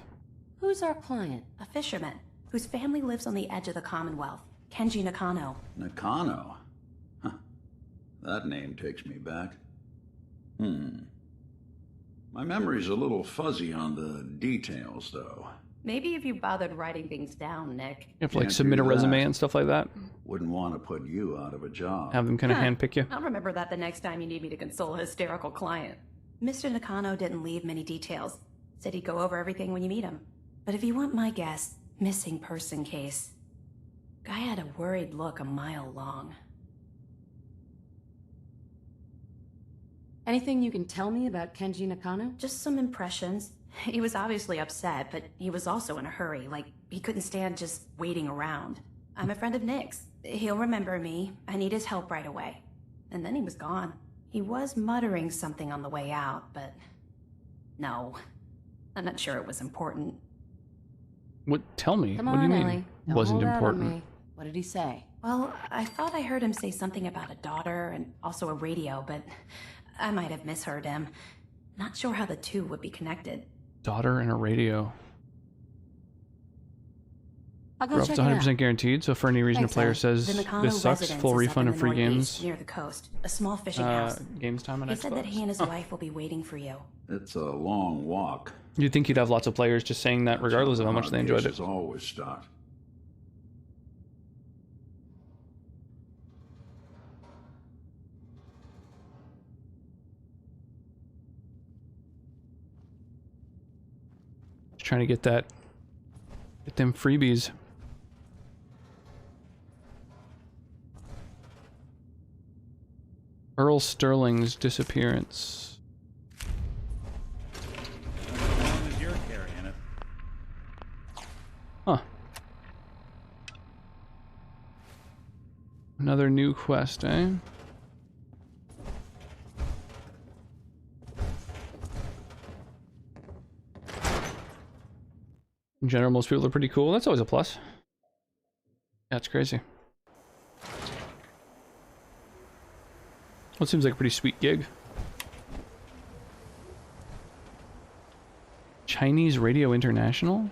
S5: Who's our client? A fisherman?
S16: whose family lives on the edge of the Commonwealth. Kenji Nakano.
S18: Nakano? Huh. That name takes me back. My memory's a little fuzzy on the details, though.
S16: Maybe if you bothered writing things down, Nick.
S1: You have to like submit a resume and stuff like that.
S18: Wouldn't want to put you out of a job.
S1: Have them kind of handpick you.
S16: I'll remember that the next time you need me to console a hysterical client. Mr. Nakano didn't leave many details. Said he'd go over everything when you meet him. But if you want my guess, missing person case. Guy had a worried look a mile long.
S5: Anything you can tell me about Kenji Nakano?
S16: Just some impressions. He was obviously upset, but he was also in a hurry, like he couldn't stand just waiting around. I'm a friend of Nick's. He'll remember me. I need his help right away. And then he was gone. He was muttering something on the way out, but no. I'm not sure it was important.
S1: What? Tell me.
S5: Come
S1: what
S5: on,
S1: do you mean?
S5: Ellie. Don't
S1: Wasn't
S5: hold out on
S1: important.
S5: me. What did he say?
S16: Well, I thought I heard him say something about a daughter and also a radio, but I might have misheard him. Not sure how the two would be connected.
S1: Daughter and a radio.
S5: I'll go
S1: We're up
S5: check
S1: to
S5: it
S1: 100%
S5: out.
S1: guaranteed, so if for any reason a
S16: Thanks,
S1: player
S16: Ed.
S1: says
S16: The Nakano
S1: this sucks,
S16: residence
S1: full
S16: is up
S1: refund
S16: in
S1: and
S16: the
S1: free
S16: northeast,
S1: games.
S16: near the coast. A small fishing house.
S1: Games time on
S16: He
S1: Xbox.
S16: said that he and his wife will be waiting for you.
S18: It's a long walk.
S1: You'd think you'd have lots of players just saying that regardless of how much they enjoyed it.
S18: Cases always start.
S1: Just trying to get them freebies. Earl Sterling's disappearance.
S23: As long as you're carrying it.
S1: Huh. Another new quest, eh? In general, most people are pretty cool. That's always a plus. That's crazy. Well, it seems like a pretty sweet gig. Chinese Radio International?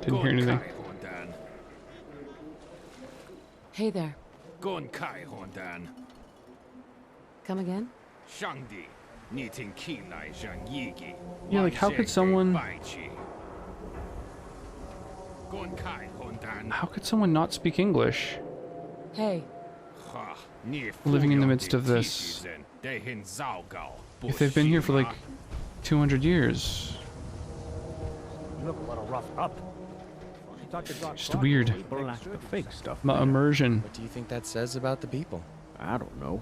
S1: Didn't hear anything.
S5: Hey there.
S13: Gon Kai Hondan.
S5: Come again?
S13: Shangdi. Nitin Kilai Zhang Yigi.
S1: Yeah, like how could someone... How could someone not speak English?
S5: Hey.
S1: Living in the midst of this. If they've been here for like 200 years.
S12: You look a little roughed up.
S1: Just weird.
S12: People like the fake stuff.
S1: Immersion.
S19: What do you think that says about the people?
S12: I don't know.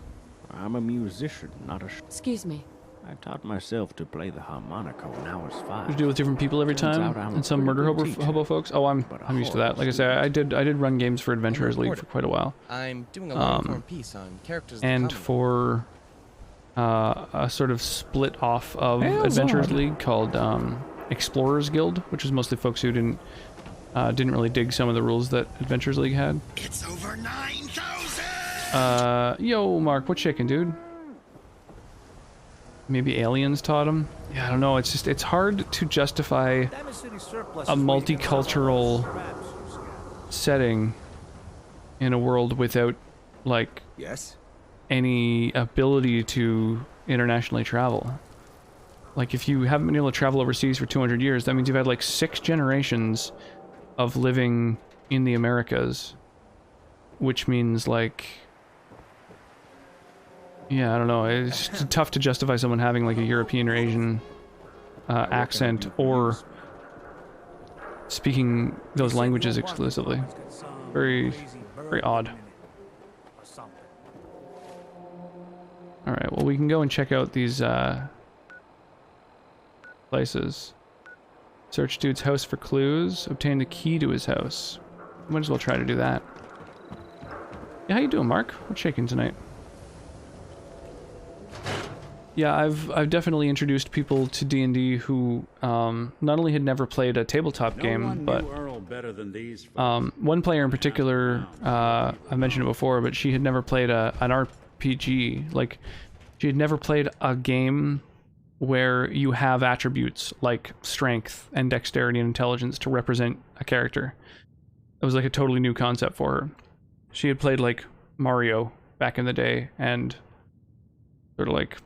S12: I'm a musician, not a...
S5: Excuse me.
S12: I taught myself to play the harmonica when I was 5.
S1: You deal with different people every
S12: Turns
S1: time,
S12: out I'm
S1: and
S12: a
S1: some
S12: pretty
S1: murder
S12: good
S1: hobo,
S12: teacher.
S1: hobo folks. Oh, I'm used to that. Like I said, I did run games for Adventurers League for quite a while.
S19: I'm doing a long-form piece on characters of the
S1: and
S19: comic.
S1: for a sort of split off of Adventurers League called Explorers Guild, which is mostly folks who didn't really dig some of the rules that Adventurers League had.
S14: It's over 9,000!
S1: Yo, Mark, what chicken, dude? Maybe aliens taught him? Yeah, I don't know. It's just, it's hard to justify a multicultural setting in a world without, like, any ability to internationally travel. Like, if you haven't been able to travel overseas for 200 years, that means you've had, like, 6 generations of living in the Americas. Which means, like... Yeah, I don't know. It's just tough to justify someone having, like, a European or Asian accent or speaking those languages exclusively. Very, very odd. Alright, well, we can go and check out these places. Search dude's house for clues. Obtain the key to his house. Might as well try to do that. Yeah, how you doing, Mark? What's shaking tonight? Yeah, I've definitely introduced people to D&D who not only had never played a tabletop game, but one player in particular, I mentioned it before, but she had never played an RPG. Like, she had never played a game where you have attributes like strength and dexterity and intelligence to represent a character. It was like a totally new concept for her. She had played like Mario back in the day, and sort of like,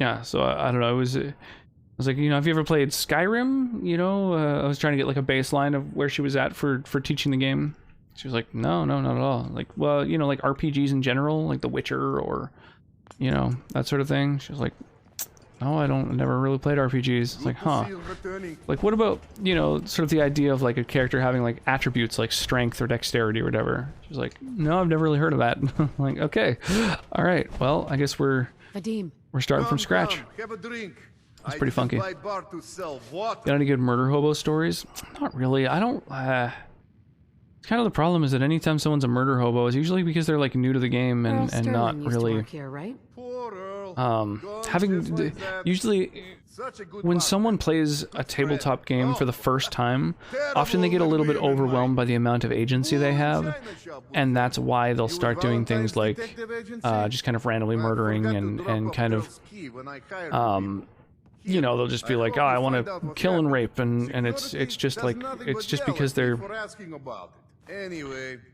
S1: yeah, so I don't know, I was like, you know, have you ever played Skyrim? You know, I was trying to get like a baseline of where she was at for teaching the game. She was like, no, not at all. Like, well, you know, like RPGs in general, like The Witcher or, you know, that sort of thing. She was like, no, I never really played RPGs. It's like, huh. Like, what about, you know, sort of the idea of like a character having like attributes like strength or dexterity or whatever? She was like, no, I've never really heard of that. I'm like, okay, all right, well, I guess we're starting from scratch.
S14: Have a drink.
S1: That's pretty funky.
S14: Bar to sell water.
S1: Got any good murder hobo stories? Not really. I don't. It's kind of the problem is that anytime someone's a murder hobo, it's usually because they're like new to the game and not really.
S5: Here, right?
S1: Usually when someone plays a tabletop game for the first time, often they get a little bit overwhelmed by the amount of agency they have, and that's why they'll start doing things like just kind of randomly murdering and kind of you know, they'll just be like, oh, I want to kill and rape, and it's just like, it's just because they're kind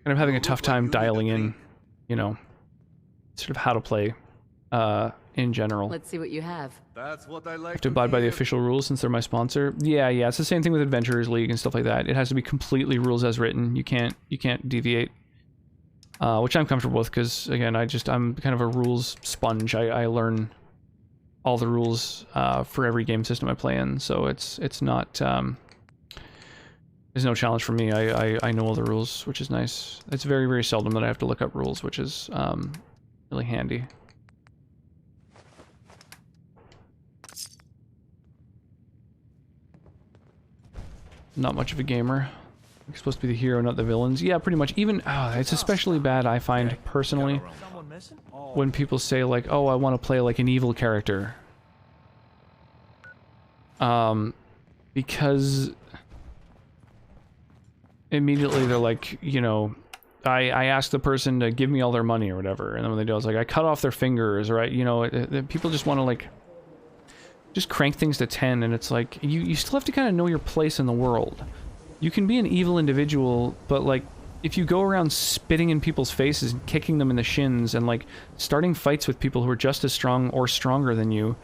S1: of having a tough time dialing in, you know, sort of how to play in general.
S5: Let's see what you have.
S14: That's what I like.
S1: Have to abide by the official rules since they're my sponsor. Yeah, it's the same thing with Adventurers League and stuff like that. It has to be completely rules as written. You can't deviate. Which I'm comfortable with because again, I'm kind of a rules sponge. I learn all the rules for every game system I play in, so it's not there's no challenge for me. I know all the rules, which is nice. It's very, very seldom that I have to look up rules, which is really handy. Not much of a gamer. You're supposed to be the hero, not the villains. Yeah, pretty much. Even it's especially bad, I find personally, when people say like, "Oh, I want to play like an evil character," because immediately they're like, you know, I ask the person to give me all their money or whatever, and then when they do, it's like I cut off their fingers, right? You know, people just want to like just crank things to 10, and it's like you still have to kind of know your place in the world. You can be an evil individual, but like if you go around spitting in people's faces and kicking them in the shins and like starting fights with people who are just as strong or stronger than you,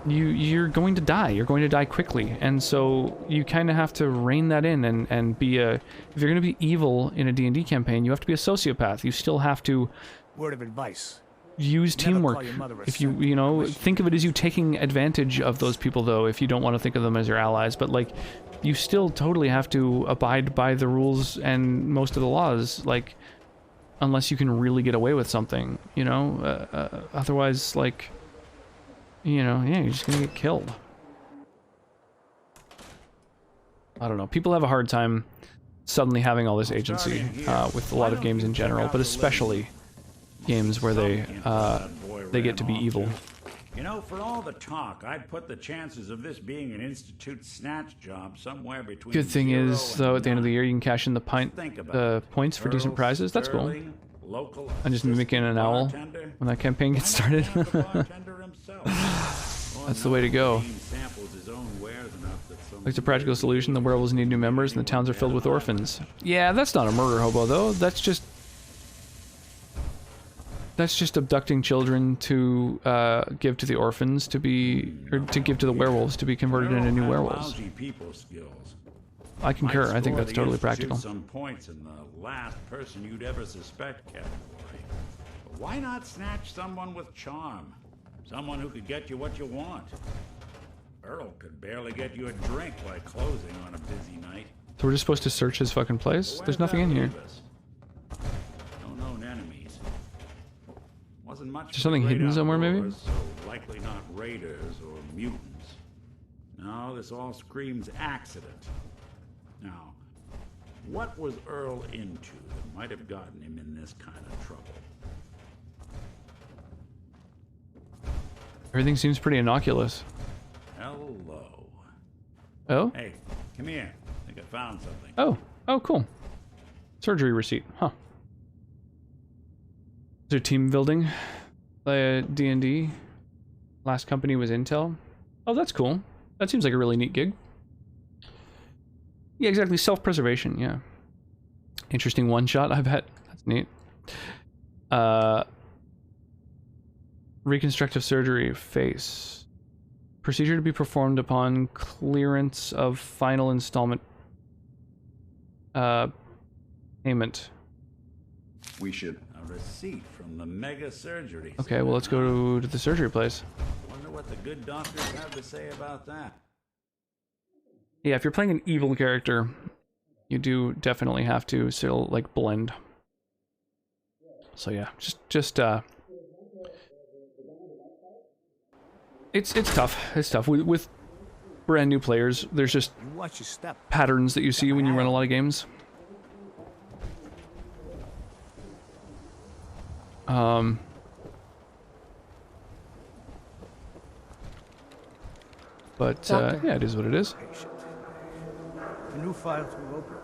S1: you're going to die. You're going to die quickly, and so you kind of have to rein that in and be a. If you're going to be evil in a D&D campaign, you have to be a sociopath. You still have to.
S12: Word of advice.
S1: Use teamwork. If you know, think of it as you taking advantage of those people, though, if you don't want to think of them as your allies. But like, you still totally have to abide by the rules and most of the laws, like, unless you can really get away with something, you know? Otherwise, like, you know, yeah, you're just gonna get killed. I don't know. People have a hard time suddenly having all this agency with a lot of games in general, but especially games where they get to be evil.
S23: You know, for all the talk, I'd put the chances of this being an Institute snatch job somewhere between.
S1: Good thing is, though, at the end of the year, you can cash in the points for decent prizes. That's cool. I'm just mimicking an owl when that campaign gets started. That's the way to go. Like the practical solution, the werewolves need new members and the towns are filled with orphans. Yeah, that's not a murder hobo, though. That's just abducting children to give to the orphans to give to the werewolves to be converted into new werewolves. I concur. I think that's totally practical.
S23: Some points in the last person you'd ever suspect category. But why not snatch someone with charm? Someone who could get you what you want. Earl could barely get you a drink by closing on a busy night.
S1: So we're just supposed to search his fucking place? There's nothing in here.
S23: No known enemies. Wasn't much.
S1: Is there something hidden somewhere, maybe?
S23: So likely not raiders or mutants. No, this all screams accident. Now, what was Earl into that might have gotten him in this kind of trouble?
S1: Everything seems pretty innocuous.
S23: Hello.
S1: Oh?
S23: Hey, come here. I think I found something.
S1: Oh, cool. Surgery receipt, huh? Is there team building? D&D. Last company was Intel. Oh, that's cool. That seems like a really neat gig. Yeah, exactly. Self-preservation, yeah. Interesting one-shot, I bet. That's neat. Reconstructive surgery, face. Procedure to be performed upon clearance of final installment payment.
S18: We should.
S23: A receipt from the mega surgery.
S1: Okay, well, let's go to the surgery place.
S23: Wonder what the good doctors have to say about that.
S1: Yeah, if you're playing an evil character, you do definitely have to still, like, blend. So yeah, just it's tough. It's tough with brand new players. There's just patterns that you see when you run a lot of games. But yeah, it is what it is.
S2: The new files will open.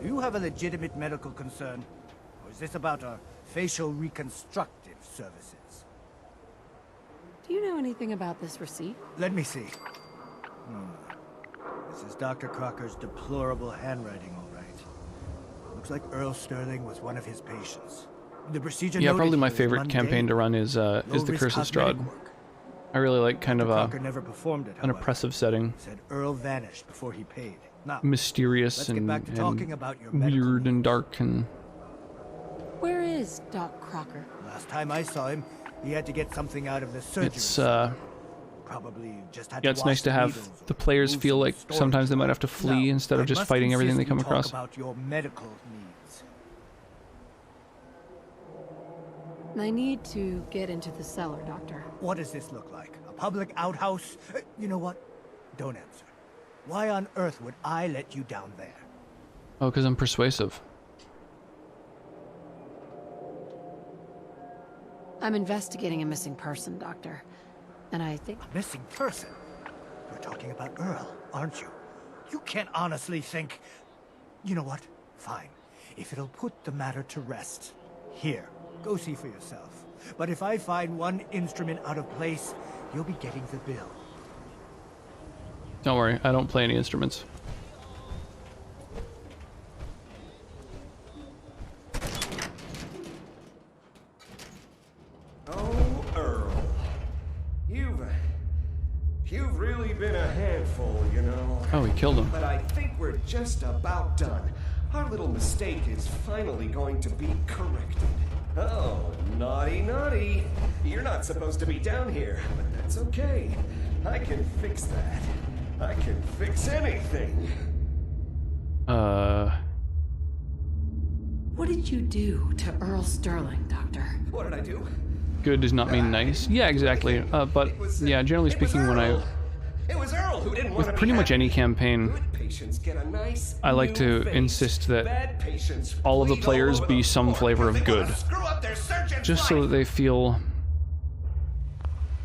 S2: Do you have a legitimate medical concern? Or is this about our facial reconstructive services?
S5: Do you know anything about this receipt?
S2: Let me see. This is Dr. Crocker's deplorable handwriting, all right. Looks like Earl Sterling was one of his patients. The procedure.
S1: Yeah, probably my favorite campaign to run is the Curse of Strahd. I really like kind of
S2: never performed it,
S1: an oppressive setting.
S2: Said Earl vanished before he paid. Now,
S1: mysterious and weird and dark and.
S5: Where is Doc Crocker?
S2: Last time I saw him, he had to get something out of the surgery.
S1: It's
S2: probably just had
S1: yeah, it's nice to have the players feel like sometimes they might have to flee instead of just fighting everything they come across.
S2: About your medical needs.
S5: I need to get into the cellar, Doctor.
S2: What does this look like? A public outhouse? You know what? Don't answer. Why on earth would I let you down there?
S1: Oh, because I'm persuasive.
S5: I'm investigating a missing person, Doctor. And I think...
S2: A missing person? You're talking about Earl, aren't you? You can't honestly think... You know what? Fine. If it'll put the matter to rest. Here, go see for yourself. But if I find one instrument out of place, you'll be getting the bill.
S1: Don't worry, I don't play any instruments.
S20: Oh, Earl. You've really been a handful, you know.
S1: Oh, he killed him.
S20: But I think we're just about done. Our little mistake is finally going to be corrected. Oh, naughty, naughty. You're not supposed to be down here, but that's okay. I can fix that. I can fix anything.
S5: What did you do to Earl Sterling, Doctor?
S20: What did I do?
S1: Good does not mean nice. Yeah, exactly. But yeah, generally speaking, when I with pretty much any campaign, I like to insist that all of the players be some flavor of good, just so that they feel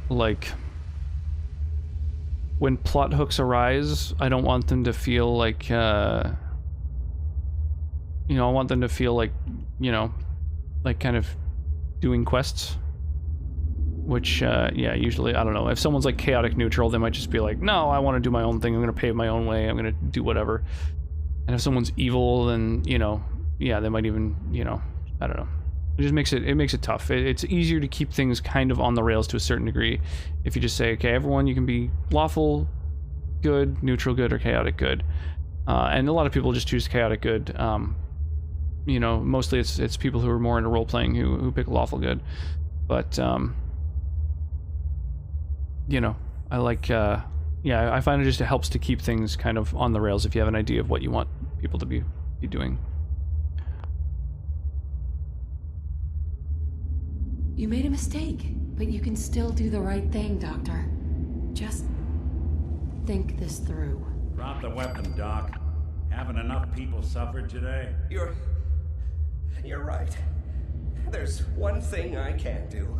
S1: like when plot hooks arise, I don't want them to feel like I want them to feel like, like kind of doing quests. Which, yeah, usually, I don't know. If someone's like chaotic neutral, they might just be like, no, I want to do my own thing. I'm going to pave my own way. I'm going to do whatever. And if someone's evil, then, yeah, they might even, I don't know. It just makes it tough. It's easier to keep things kind of on the rails to a certain degree if you just say, okay, everyone, you can be lawful good, neutral good, or chaotic good. And a lot of people just choose chaotic good. Mostly it's people who are more into role-playing who pick lawful good. But, I like, yeah, I find it just helps to keep things kind of on the rails if you have an idea of what you want people to be doing.
S5: You made a mistake, but you can still do the right thing, Doctor. Just think this through.
S23: Drop the weapon, Doc. Haven't enough people suffered today?
S20: You're right. There's one thing I can do.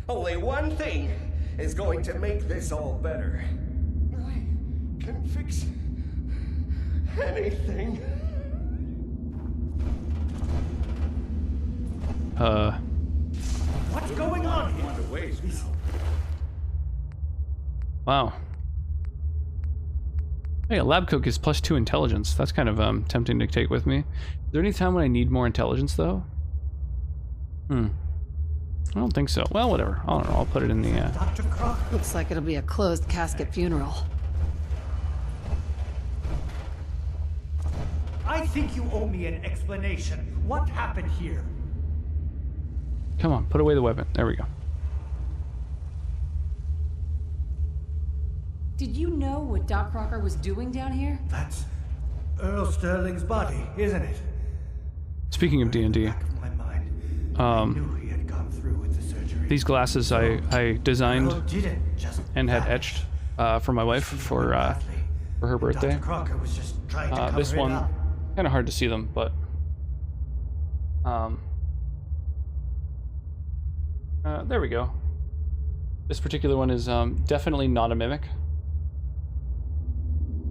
S20: Only one thing is going to make this all better. I can fix anything.
S2: What's going on here?
S1: Wow. Hey, a lab cook is +2 intelligence. That's kind of tempting to take with me. Is there any time when I need more intelligence, though? I don't think so. Well, whatever. I don't know. I'll put it in the...
S2: Dr. Croc.
S5: Looks like it'll be a closed casket funeral.
S2: I think you owe me an explanation. What happened here?
S1: Come on, put away the weapon. There we go.
S5: Did you know what Doc Crocker was doing down here?
S2: That's Earl Sterling's body, isn't it?
S1: Speaking of D&D, these glasses I designed and had etched for my wife for her birthday. This one, kind of hard to see them, but there we go. This particular one is definitely not a mimic.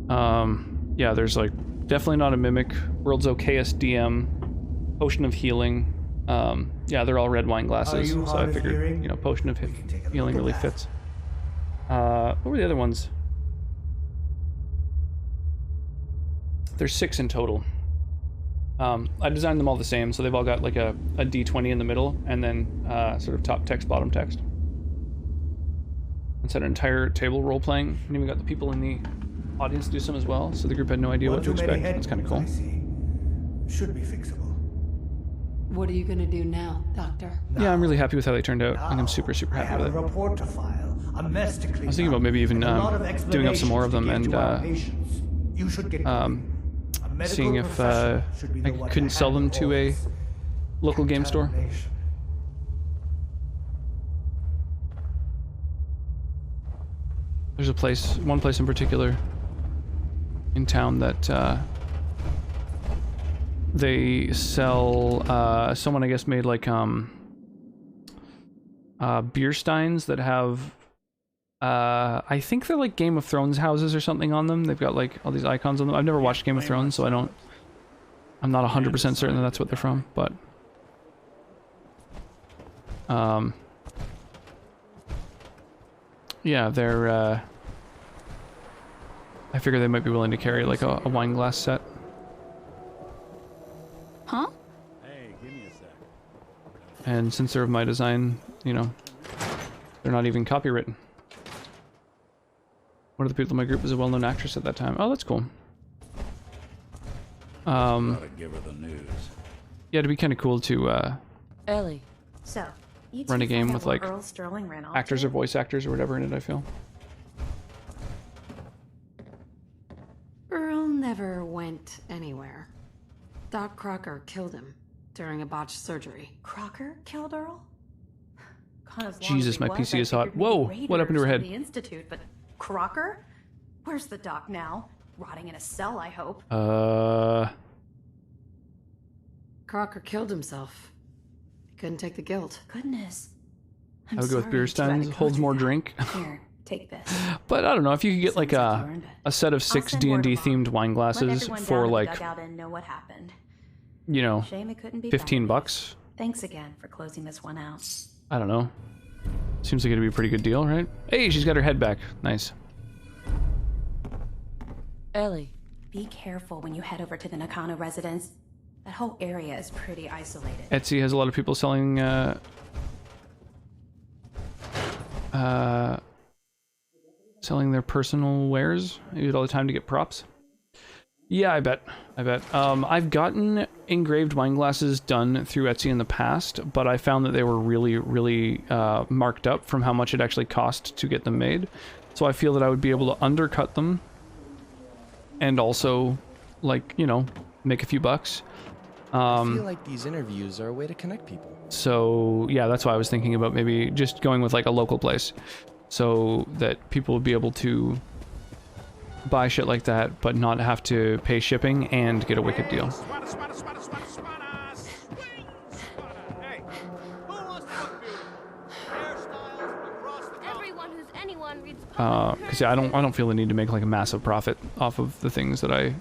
S1: Yeah, there's like definitely not a mimic. World's okayest DM, potion of healing. Yeah, they're all red wine glasses, so I figured, you know, potion of healing really fits. What were the other ones? There's 6 in total. I designed them all the same, so they've all got like a D20 in the middle, and then sort of top text, bottom text. It's an entire table role playing, and even got the people in the audience do some as well, so the group had no idea what to expect. That's kind of cool.
S2: Should be fixable.
S5: What are you gonna do now, Doctor?
S1: Yeah, I'm really happy with how they turned out. I'm super happy with it.
S2: I have a report to file, a mess to clean.
S1: I was thinking about maybe even doing up some more of them and
S2: you should get
S1: seeing if I couldn't sell them to a local game store. There's one place in particular in town that they sell, someone I guess made like beer steins that have I think they're like Game of Thrones houses or something on them. They've got like all these icons on them. I've never watched Game of Thrones, so I'm not 100% certain that that's what they're from, but yeah, they're I figure they might be willing to carry like a wine glass set.
S5: Huh?
S23: Hey, give me a sec.
S1: And since they're of my design, you know, they're not even copywritten. One of the people in my group was a well-known actress at that time. Oh, that's cool.
S23: Gotta give her the news.
S1: Yeah, it'd be kind of cool to
S5: Ellie.
S16: So, you
S1: run a game with like
S16: Earl Sterling ran off
S1: actors or voice actors or whatever in it, I feel.
S5: Earl never went anywhere. Doc Crocker killed him during a botched surgery.
S16: Crocker killed Earl?
S1: Jesus, my PC is hot. Whoa, what happened to her head?
S16: The Institute, but Crocker? Where's the doc now? Rotting in a cell, I hope.
S5: Crocker killed himself. He couldn't take the guilt.
S16: Goodness.
S1: I would go with beer steins. Holds more drink.
S16: Here, take this.
S1: But I don't know if you could get like a set of 6 D&D themed wine glasses for like,
S16: and know what happened.
S1: you know,
S16: Shame it couldn't be
S1: $15.
S16: Thanks again for closing this one out.
S1: I don't know. Seems like it'd be a pretty good deal, right? Hey, she's got her head back. Nice.
S5: Ellie.
S16: Be careful when you head over to the Nakano residence. That whole area is pretty isolated.
S1: Etsy has a lot of people selling selling their personal wares. I use it all the time to get props. Yeah, I bet. I've gotten engraved wine glasses done through Etsy in the past, but I found that they were really marked up from how much it actually cost to get them made. So I feel that I would be able to undercut them and also, like, you know, make a few bucks.
S19: I feel like these interviews are a way to connect people.
S1: So yeah, that's why I was thinking about maybe just going with like a local place so that people would be able to buy shit like that, but not have to pay shipping and get a wicked deal.
S6: Everyone
S1: Because yeah, I don't feel the need to make like a massive profit off of the things that I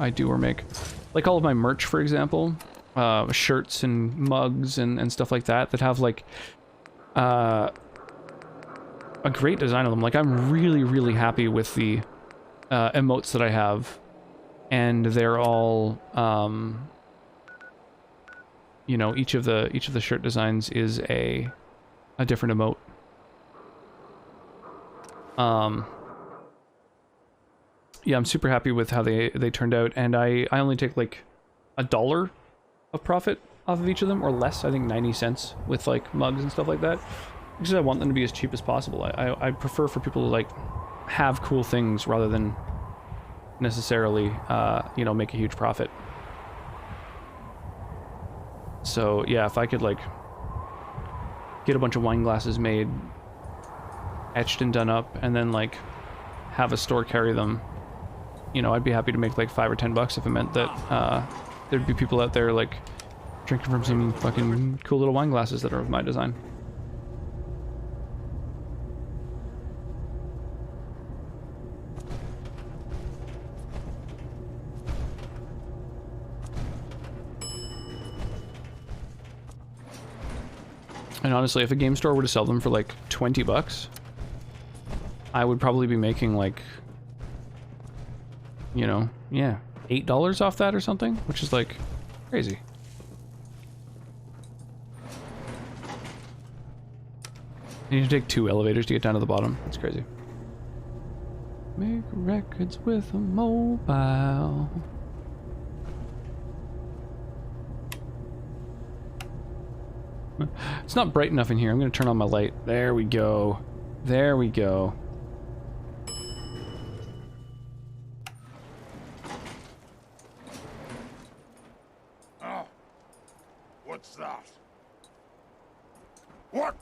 S1: do or make. Like all of my merch, for example, shirts and mugs and stuff like that have like a great design on them. Like I'm really happy with the emotes that I have, and they're all each of the shirt designs is a different emote. Yeah, I'm super happy with how they turned out, and I only take like $1 of profit off of each of them, or less. I think 90 cents with like mugs and stuff like that, because I want them to be as cheap as possible. I prefer for people to like have cool things rather than necessarily make a huge profit. So yeah, if I could like get a bunch of wine glasses made, etched and done up, and then like have a store carry them, I'd be happy to make like $5 or $10 if it meant that there'd be people out there like drinking from some fucking cool little wine glasses that are of my design. And honestly, if a game store were to sell them for like $20, I would probably be making like, yeah, $8 off that or something, which is like crazy. You need to take 2 elevators to get down to the bottom. That's crazy. Make records with a mobile. It's not bright enough in here. I'm going to turn on my light. There we go. There we go.
S3: Oh, what's that? What?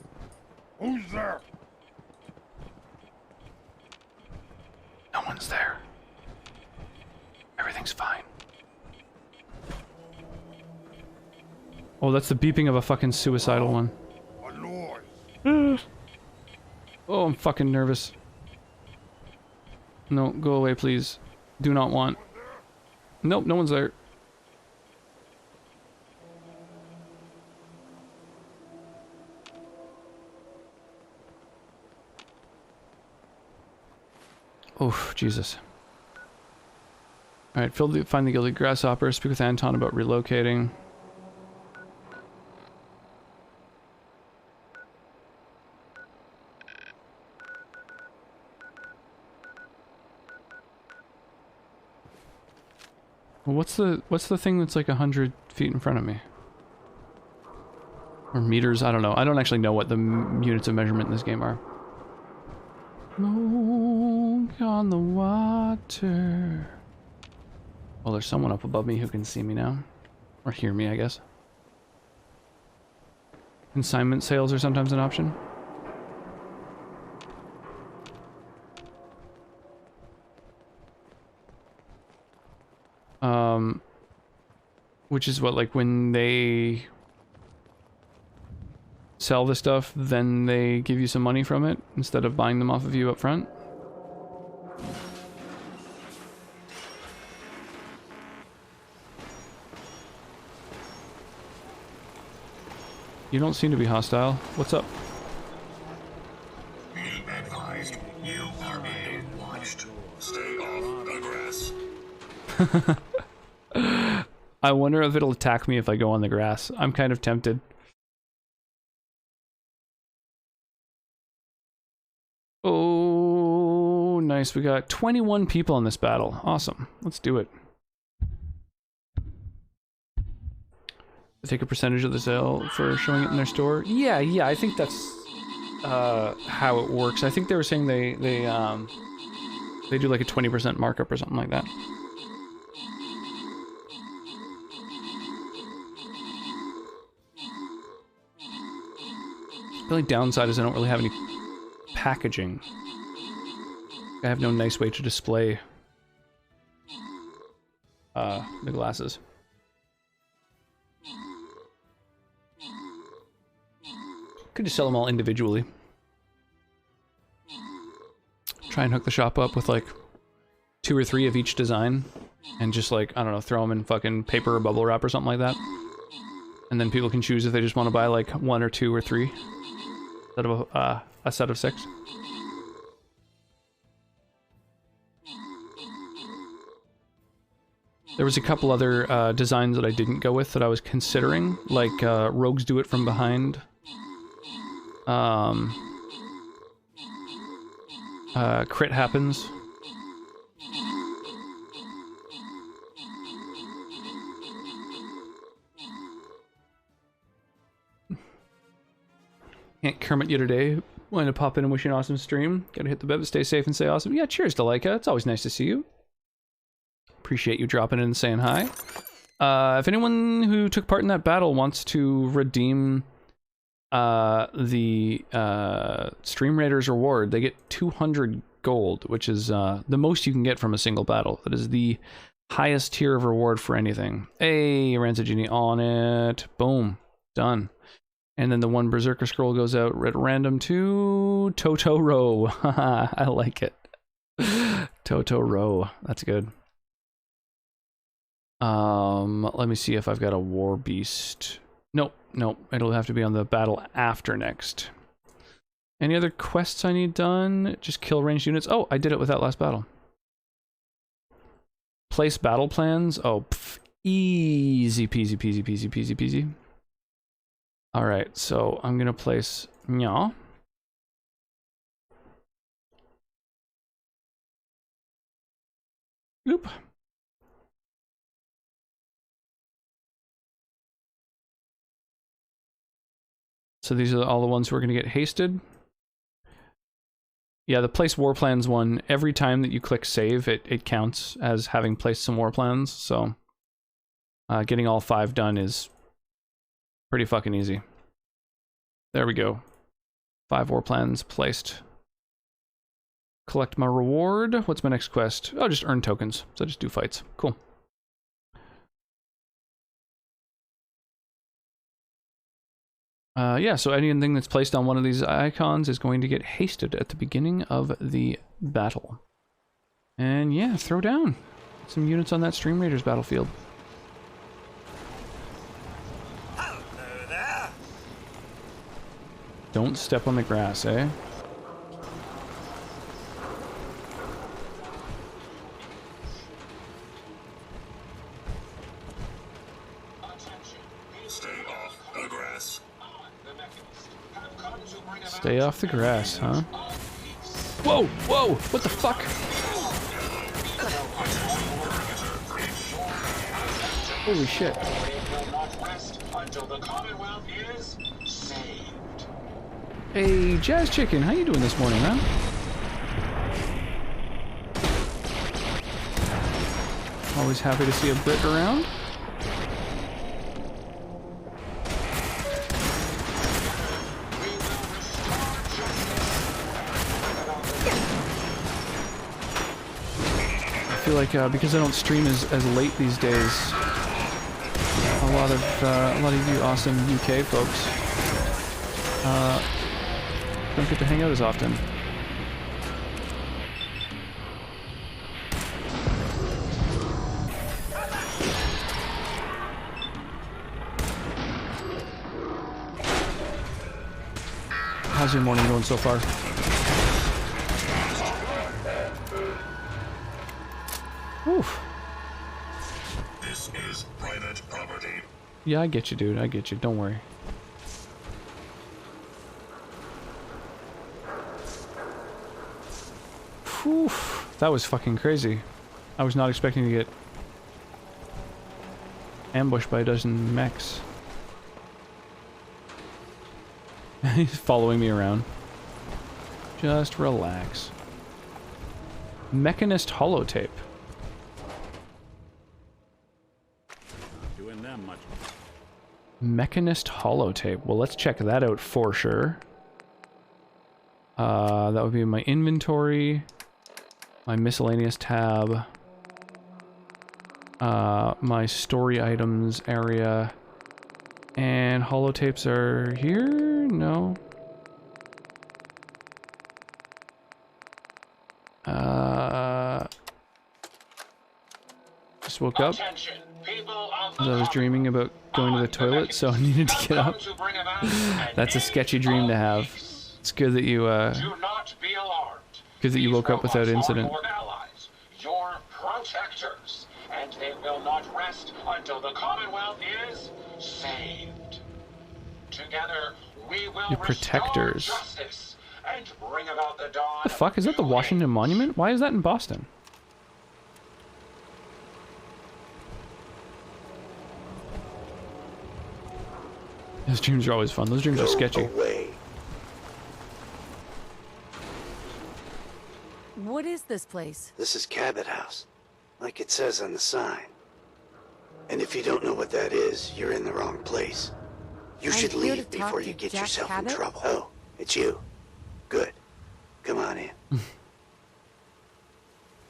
S3: Who's there?
S1: No one's there. Everything's fine. Oh, that's the beeping of a fucking suicidal one.
S3: A noise.
S1: Oh, I'm fucking nervous. No, go away, please. Do not want. Nope, no one's there. Oh, Jesus. Alright, find the guilty grasshopper, speak with Anton about relocating. Well, what's the thing that's like 100 feet in front of me? Or meters? I don't know. I don't actually know what the units of measurement in this game are. Smoke on the water. Well, there's someone up above me who can see me now. Or hear me, I guess. Consignment sales are sometimes an option. Which is what, like, when they sell the stuff, then they give you some money from it, instead of buying them off of you up front? You don't seem to be hostile. What's up?
S3: Be advised, you are being watched. Stay off the grass.
S1: I wonder if it'll attack me if I go on the grass. I'm kind of tempted. Oh, nice. We got 21 people in this battle. Awesome. Let's do it. Take a percentage of the sale for showing it in their store. Yeah, I think that's how it works. I think they were saying they do like a 20% markup or something like that. The only downside is I don't really have any packaging. I have no nice way to display the glasses. Could just sell them all individually. Try and hook the shop up with like 2 or 3 of each design. And just like, I don't know, throw them in fucking paper or bubble wrap or something like that. And then people can choose if they just want to buy like 1 or 2 or 3. Instead of a set of 6. There was a couple other designs that I didn't go with that I was considering, like Rogues Do It From Behind. Crit Happens. Can't Kermit you today. Wanted to pop in and wish you an awesome stream. Gotta hit the bed, stay safe and stay awesome. Yeah, cheers, Delica. It's always nice to see you. Appreciate you dropping in and saying hi. If anyone who took part in that battle wants to redeem the Stream Raiders reward, they get 200 gold, which is the most you can get from a single battle. That is the highest tier of reward for anything. Hey, Rancid Genie on it. Boom. Done. And then the 1 Berserker Scroll goes out at random to Totoro. I like it. Totoro. That's good. Let me see if I've got a War Beast. Nope, nope. It'll have to be on the battle after next. Any other quests I need done? Just kill ranged units. Oh, I did it with that last battle. Place battle plans. Oh, pff, easy peasy peasy peasy peasy peasy. Alright, so I'm gonna place Nya. Oop. So these are all the ones who are gonna get hasted. Yeah, the place war plans one, every time that you click save, it counts as having placed some war plans, so getting all 5 done is pretty fucking easy. There we go. 5 war plans placed. Collect my reward. What's my next quest? Oh, just earn tokens. So just do fights. Cool. Yeah, so anything that's placed on one of these icons is going to get hasted at the beginning of the battle. And yeah, throw down some units on that Stream Raiders battlefield. Don't step on the grass, eh?
S8: Stay off the grass.
S1: Stay off the grass, huh? Whoa, whoa, what the fuck? Holy shit. Hey, Jazz Chicken, how you doing this morning, huh? Always happy to see a Brit around. I feel like because I don't stream as late these days, a lot of you awesome UK folks don't get to hang out as often. How's your morning going so far? Oof.
S8: This is private property.
S1: Yeah, I get you, dude. I get you. Don't worry. Whew. That was fucking crazy. I was not expecting to get ambushed by a dozen mechs. He's following me around. Just relax. Mechanist holotape.
S23: Doing them much.
S1: Mechanist holotape. Well, let's check that out for sure. That would be my inventory, my miscellaneous tab, my story items area, and holotapes are here? No. Just woke up. As I was dreaming about going to the toilet, so I needed to get up. That's a sketchy dream to have. It's good that you woke up without incident.
S9: Your protectors, and they will not rest until the Commonwealth is saved. Together, we will
S1: Your protectors.
S9: restore justice and bring about the dawn.
S1: The fuck is that? The Washington Monument? Why is that in Boston? Those dreams are always fun. Those dreams are sketchy.
S5: What is this place?
S10: This is Cabot House, like it says on the sign. And if you don't know what that is, you're in the wrong place. You should leave before you get yourself in trouble. Oh, it's you. Good. Come on in.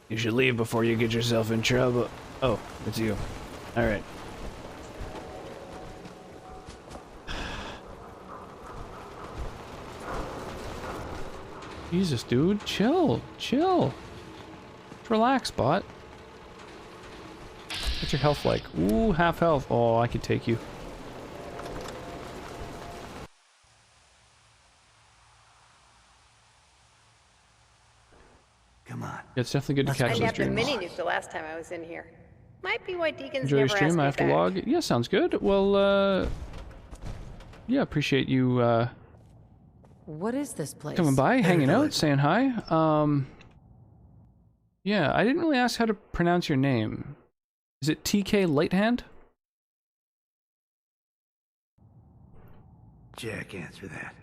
S1: You should leave before you get yourself in trouble. Oh, it's you. Alright. Jesus, dude. Chill. Chill. Just relax, bot. What's your health like? Ooh, half health. Oh, I could take you.
S10: Come on.
S1: Yeah, it's definitely good to catch
S21: I
S1: those
S21: nabbed a
S1: dreams.
S21: mini nuke the last time I was in here. Might be why Deacons
S1: Enjoy your
S21: never
S1: stream.
S21: asked me
S1: I have to
S21: back.
S1: log. Yeah, sounds good. Well, yeah, appreciate you,
S5: What is this place?
S1: coming by, hanging out, saying hi. Yeah, I didn't really ask how to pronounce your name. Is it TK Lighthand?
S10: Jack, answer that.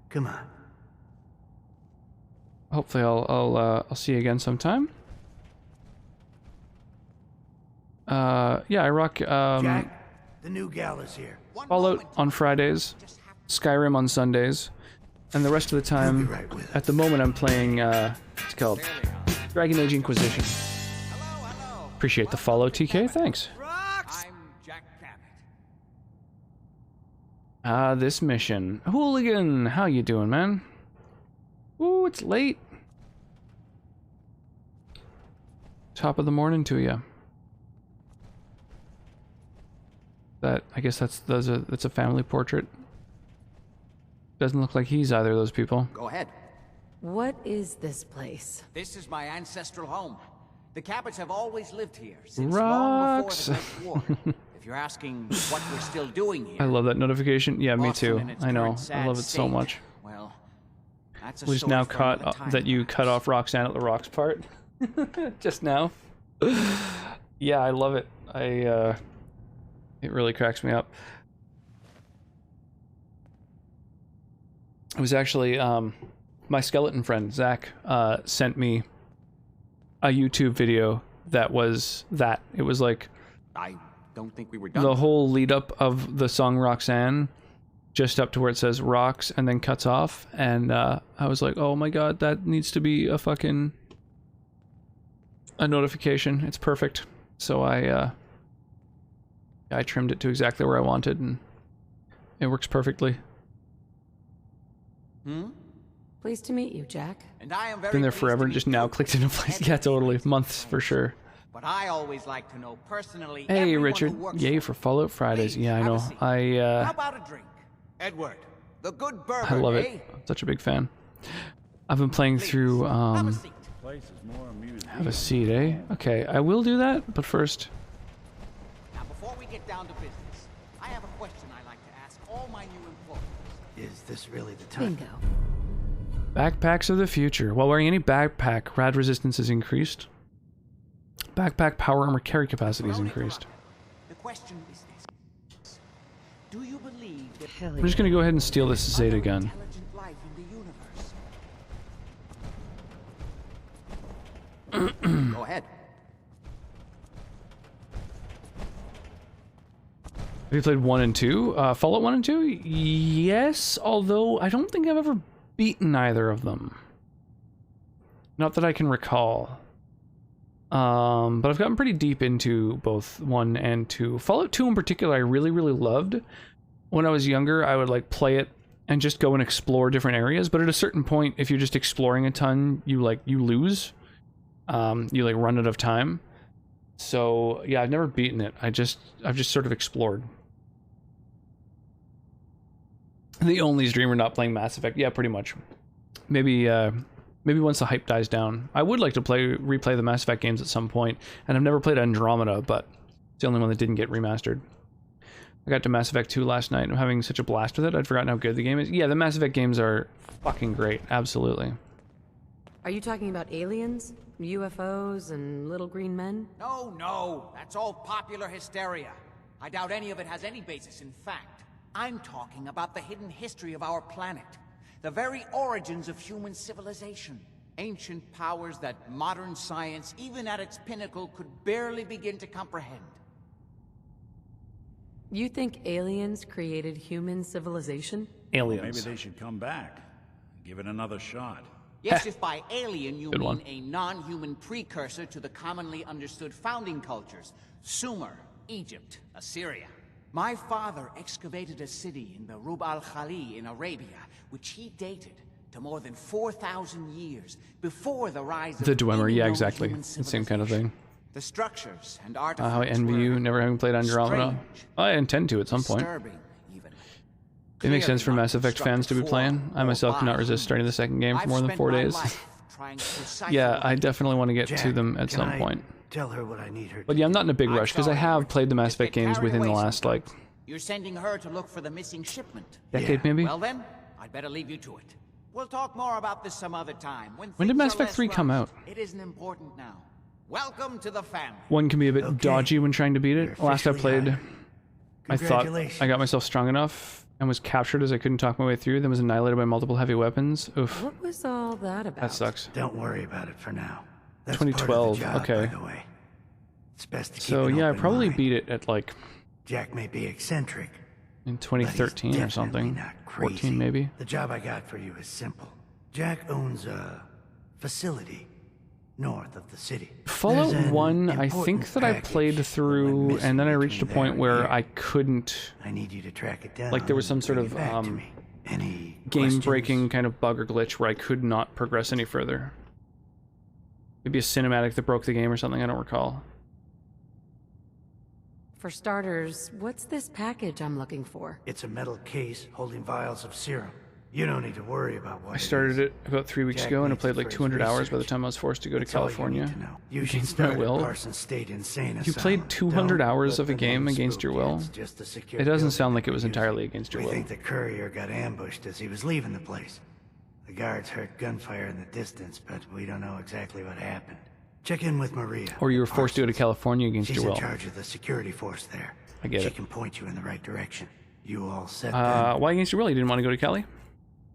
S10: Come on.
S1: Hopefully I'll see you again sometime. Yeah, I rock
S2: Jack, the new gal is here.
S1: Fallout on Fridays, Skyrim on Sundays, and the rest of the time, at the moment I'm playing, it's called Dragon Age Inquisition. Appreciate the follow, TK, thanks. This mission. Hooligan, how you doing, man? Ooh, it's late. Top of the morning to you. I guess that's a family portrait. Doesn't look like he's either of those people.
S24: Go ahead.
S5: What is this place?
S24: This is my ancestral home. The Cabots have always lived here since
S1: Rocks.
S24: long before the Great War. If you're asking what we're still doing here,
S1: I love that notification. Yeah, me
S24: Boston
S1: too.
S24: in its
S1: I know.
S24: current
S1: I
S24: sad
S1: love it so
S24: state.
S1: much.
S24: Well, that's a
S1: We just
S24: story
S1: now
S24: for
S1: caught
S24: another time.
S1: that you cut off Roxanne at the rocks part. Just now. Yeah, I love it. It really cracks me up. It was actually my skeleton friend Zach sent me a YouTube video that was that. It was like
S24: I don't think we were done.
S1: the whole lead up of the song Roxanne, just up to where it says rocks and then cuts off, and I was like, oh my god, that needs to be a fucking notification. It's perfect. So I trimmed it to exactly where I wanted, and it works perfectly.
S5: Pleased to meet you, Jack.
S24: And I am very
S1: Been there
S24: pleased
S1: forever,
S24: to
S1: just
S24: meet
S1: now
S24: you.
S1: clicked into place. Yeah, totally. Months for sure.
S24: But I always like to know personally.
S1: Hey,
S24: everyone
S1: Richard.
S24: who works
S1: Yay
S24: for
S1: for Fallout Fridays. Yeah, I
S24: have a
S1: know.
S24: seat. How about a drink? Edward, the good bourbon,
S1: I love
S24: eh?
S1: it. I'm such a big fan. I've been playing through,
S23: Place is more amusing.
S1: have a seat, eh? Okay, I will do that, but first,
S24: Now, before we get down to business, I have a question I like to ask all my new employees.
S10: Is this really the time?
S5: Bingo.
S1: backpacks of the future. While wearing any backpack, rad resistance is increased. Backpack power armor carry capacity is increased.
S24: The question is this: do you believe that
S1: I'm just gonna go ahead and steal this Zeta gun.
S24: intelligent life in the universe? Go ahead.
S1: Have you played 1 and 2? Fallout 1 and 2? Yes, although I don't think I've ever beaten either of them. Not that I can recall. But I've gotten pretty deep into both 1 and 2. Fallout 2 in particular I really, really loved. When I was younger, I would like play it and just go and explore different areas, but at a certain point, if you're just exploring a ton, you lose. You like run out of time. So yeah, I've never beaten it. I've just sort of explored. The only streamer not playing Mass Effect. Yeah, pretty much. Maybe once the hype dies down. I would like to replay the Mass Effect games at some point, and I've never played Andromeda, but it's the only one that didn't get remastered. I got to Mass Effect 2 last night, and I'm having such a blast with it. I'd forgotten how good the game is. Yeah, the Mass Effect games are fucking great. Absolutely.
S4: Are you talking about aliens, UFOs, and little green men?
S24: No, that's all popular hysteria. I doubt any of it has any basis in fact. I'm talking about the hidden history of our planet. The very origins of human civilization. Ancient powers that modern science, even at its pinnacle, could barely begin to comprehend.
S4: You think aliens created human civilization?
S1: Aliens.
S23: Maybe they should come back. Give it another shot.
S24: Yes, if by alien you
S1: Good
S24: mean
S1: one.
S24: a non-human precursor to the commonly understood founding cultures. Sumer, Egypt, Assyria. My father excavated a city in the Rub al-Khali in Arabia, which he dated to more than 4,000 years before the rise of
S1: The Dwemer,
S24: any
S1: yeah,
S24: known
S1: exactly.
S24: human
S1: The same kind of thing.
S24: The structures and
S1: I
S24: artifacts
S1: envy
S24: were
S1: you never having played Andromeda.
S24: strange,
S1: I intend to at some point.
S24: disturbing even.
S1: It makes sense for
S24: Clearly not
S1: Mass Effect fans to be
S24: constructed
S1: playing.
S24: for
S1: I myself
S24: or
S1: cannot
S24: by
S1: resist starting the second game for
S24: I've
S1: more than
S24: spent
S1: 4
S24: my
S1: days.
S24: life trying to decipher
S1: Yeah,
S24: what
S1: I definitely want to get to
S10: Jack,
S1: them at
S10: can
S1: some
S10: I
S1: point.
S10: Tell her what I need her to
S1: But yeah, I'm not in a big
S24: I'm
S1: rush because I
S24: sorry,
S1: have played the Mass Effect games
S24: carried
S1: within the
S24: away
S1: last, like,
S24: You're sending her to look for the missing shipment.
S1: decade maybe?
S24: Well then, I'd better leave you to it. We'll talk more about this some other time.
S1: When did
S24: things
S1: Mass
S24: are
S1: Effect
S24: less
S1: 3 come
S24: rushed.
S1: out?
S24: It isn't important now. Welcome to the family.
S1: One can be a bit dodgy when trying to beat it. Last I
S10: officially
S1: played,
S10: hired.
S1: I thought
S10: Congratulations.
S1: I got myself strong enough and was captured as I couldn't talk my way through, then was annihilated by multiple heavy weapons. Oof,
S4: What was all that about?
S1: that sucks.
S10: Don't worry about it for now. That's part of the
S1: 2012,
S10: job,
S1: okay.
S10: by the way. It's best to keep
S1: So
S10: an
S1: yeah, I
S10: open
S1: probably
S10: mind.
S1: beat it at like
S10: Jack may be eccentric,
S1: in
S10: but he's
S1: 2013 or
S10: definitely
S1: something.
S10: not crazy.
S1: 14 maybe.
S10: The job I got for you is simple. Jack owns a facility north of the city.
S1: Fallout
S10: There's an
S1: 1, I
S10: important
S1: think that I
S10: package
S1: played
S10: that
S1: through,
S10: went
S1: and then I
S10: missing
S1: reached a
S10: between
S1: point
S10: there
S1: where
S10: and
S1: I
S10: here.
S1: couldn't,
S10: I need you to track it down.
S1: like there was some
S10: and
S1: sort
S10: bring
S1: of
S10: it back to me. Any
S1: game
S10: questions?
S1: breaking kind of bug or glitch where I could not progress any further. Maybe a cinematic that broke the game or something, I don't recall.
S4: For starters, what's this package I'm looking for?
S10: It's a metal case holding vials of serum. You don't need to worry about what
S1: I started it about 3 weeks
S10: Jack
S1: ago and I
S10: needs
S1: played
S10: it
S1: like
S10: for his
S1: 200 hours by the
S10: research.
S1: time I was forced to go to
S10: That's all you
S1: California.
S10: need to know. You should
S1: Against my
S10: start at
S1: will.
S10: Parsons State Insane
S1: You
S10: Asylum.
S1: played 200
S10: Don't
S1: hours
S10: let
S1: of a
S10: the
S1: game
S10: name
S1: against your
S10: spook you.
S1: will?
S10: It's just a secure
S1: It doesn't
S10: building
S1: sound like
S10: that
S1: it was
S10: we're
S1: entirely
S10: using.
S1: against your
S10: We
S1: will.
S10: think the courier got ambushed as he was leaving the place. The guards heard gunfire in the distance, but we don't know exactly what happened. Check in with Maria.
S1: Or you were
S10: at
S1: forced to go to
S10: Parsons.
S1: California against
S10: She's
S1: your
S10: in
S1: will.
S10: charge of the security force there.
S1: I get
S10: she
S1: it.
S10: can point you in the right direction. You all set then?
S1: Why against your will? You didn't want to go to Cali?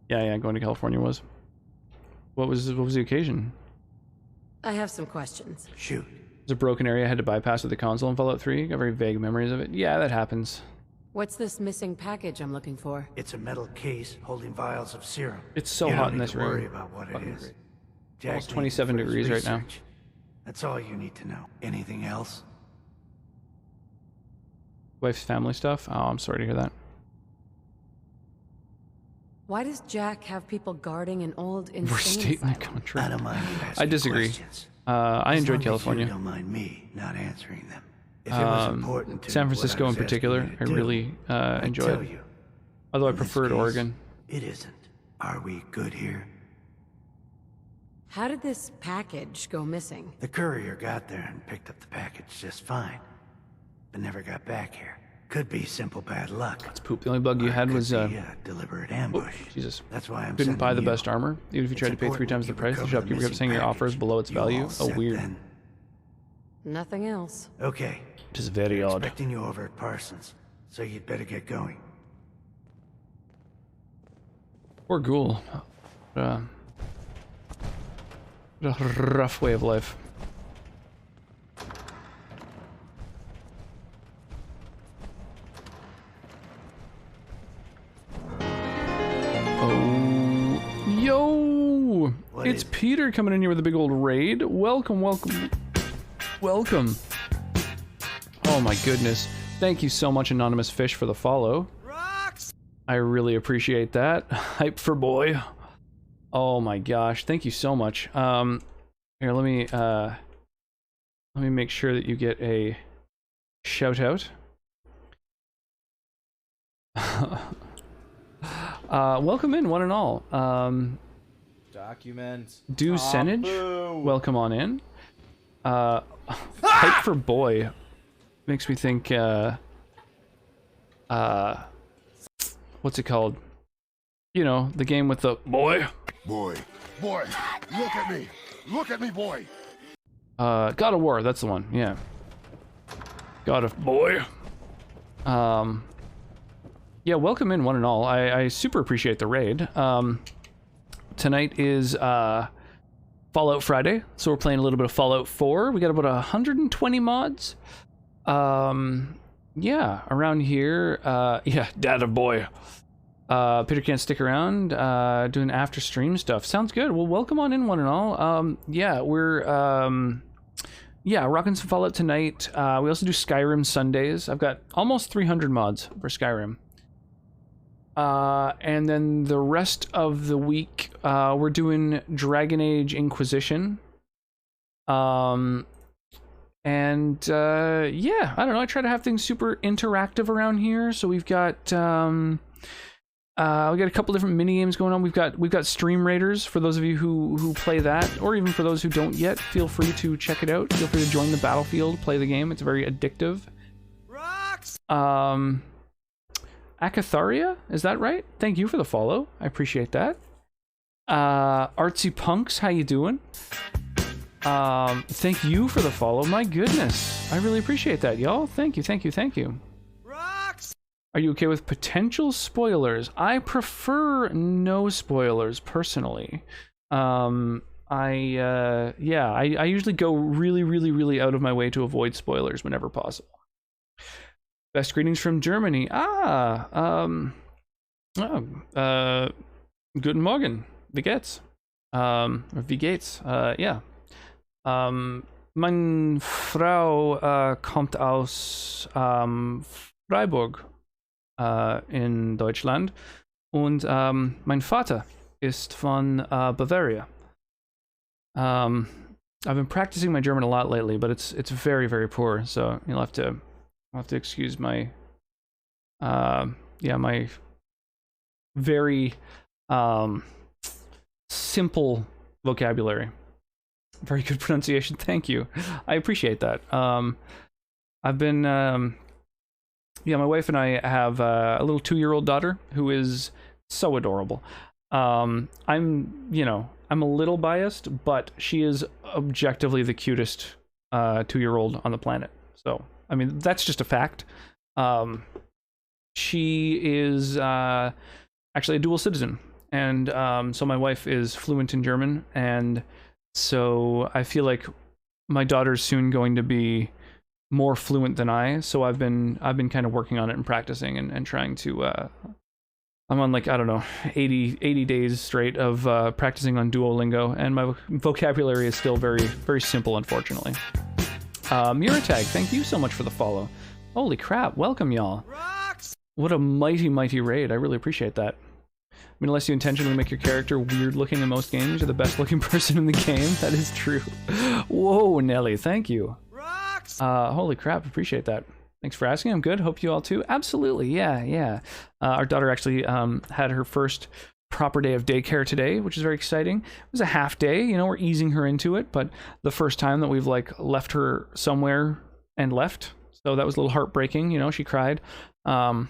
S1: Yeah, going to California was. What was the occasion?
S4: I have some questions.
S10: Shoot.
S1: It was a broken area I had to bypass with the console in Fallout 3. Got very vague memories of it. Yeah, that happens.
S4: What's this missing package I'm looking for?
S10: It's a metal case holding vials of serum.
S1: It's so
S10: you
S1: hot
S10: don't
S1: in
S10: need
S1: this
S10: to
S1: room.
S10: worry about what it
S1: Fucking
S10: is.
S1: great.
S10: Jack
S1: Almost
S10: needs it
S1: 27
S10: for his
S1: degrees right now.
S10: research. That's all you need to know. Anything else?
S1: Wife's family stuff? Oh, I'm sorry to hear that.
S4: Why does Jack have people guarding an old
S1: We're
S4: insane
S1: state in the
S4: asylum?
S1: country.
S10: I don't mind you asking
S1: I disagree.
S10: questions.
S1: I
S10: As
S1: enjoyed
S10: long as
S1: California.
S10: You don't mind me not answering them. If it was important to
S1: San
S10: what I
S1: Francisco in
S10: was asking
S1: particular,
S10: you to
S1: I
S10: do,
S1: really
S10: I'd
S1: enjoyed.
S10: tell you.
S1: Although I
S10: In this
S1: preferred
S10: case,
S1: Oregon.
S10: It isn't. Are we good here?
S4: How did this package go missing?
S10: The courier got there and picked up the package just fine, but never got back here. Could be simple bad luck.
S1: It's poop. The only bug you had was
S10: deliberate ambush.
S1: Jesus.
S10: That's why I'm
S1: Couldn't buy the
S10: sending you.
S1: best armor, even if you tried to pay 3 times the price. The shopkeeper kept saying your offer is below its value. Oh, weird.
S4: Nothing else.
S10: Okay.
S1: It is very odd.
S10: Expecting you over at Parsons, so you'd better get going.
S1: Poor ghoul. A rough way of life. Oh, yo! It's Peter coming in here with a big old raid. Welcome. Welcome. Oh my goodness. Thank you so much, Anonymous Fish, for the follow. I really appreciate that. Hype for boy. Oh my gosh. Thank you so much. Here, let me Let me make sure that you get a shout out. Welcome in, one and all.
S19: Documents.
S1: Do Senage, welcome on in. Hype for boy makes me think. What's it called? You know, the game with the boy.
S7: Boy, look at me. Look at me, boy.
S1: God of War, that's the one. Yeah. God of Boy. Yeah, welcome in, one and all. I super appreciate the raid. Tonight is Fallout Friday, so we're playing a little bit of Fallout 4. We got about 120 mods. Yeah, around here. Yeah, Dad of Boy. Peter can't stick around, doing after stream stuff. Sounds good. Well, welcome on in, one and all. Yeah, we're yeah, rocking some Fallout tonight. We also do Skyrim Sundays. I've got almost 300 mods for Skyrim. And then the rest of the week, we're doing Dragon Age Inquisition. And yeah, I don't know. I try to have things super interactive around here. So we've got we got a couple different mini games going on. We've got Stream Raiders for those of you who play that, or even for those who don't yet. Feel free to check it out. Feel free to join the battlefield, play the game. It's very addictive. Rocks. Akatharia, is that right? Thank you for the follow. I appreciate that. Artsy Punks, how you doing? Thank you for the follow. My goodness, I really appreciate that, y'all. Thank you, thank you, thank you. Rocks. Are you okay with potential spoilers? I prefer no spoilers personally. Yeah, I usually go really out of my way to avoid spoilers whenever possible. Best greetings from Germany. Guten Morgen. Wie geht's? Wie geht's? Yeah. Meine Frau kommt aus Freiburg in Deutschland und mein Vater ist von Bavaria. I've been practicing my German a lot lately, but it's very poor, so you'll have to excuse my yeah, my very simple vocabulary. Very good pronunciation, thank you. I appreciate that. I've been yeah, my wife and I have a little 2-year-old daughter who is so adorable. I'm a little biased, but she is objectively the cutest 2-year-old on the planet. So, I mean, that's just a fact. She is actually a dual citizen, and so my wife is fluent in German, and so I feel like my daughter's soon going to be more fluent than I. So I've been kind of working on it and practicing and trying to. I'm on, like, I don't know, 80 days straight of practicing on Duolingo, and my vocabulary is still very simple, unfortunately. Muratag, thank you so much for the follow. Holy crap, welcome y'all. What a mighty raid, I really appreciate that. I mean, unless you intentionally make your character weird looking in most games, you're the best looking person in the game. That is true. Whoa, Nelly, thank you. Holy crap, appreciate that. Thanks for asking. I'm good. Hope you all too. Absolutely, yeah. Our daughter actually had her first proper day of daycare today, which is very exciting. It was a half day, you know, we're easing her into it, but the first time that we've like left her somewhere and left. So that was a little heartbreaking, you know, she cried. You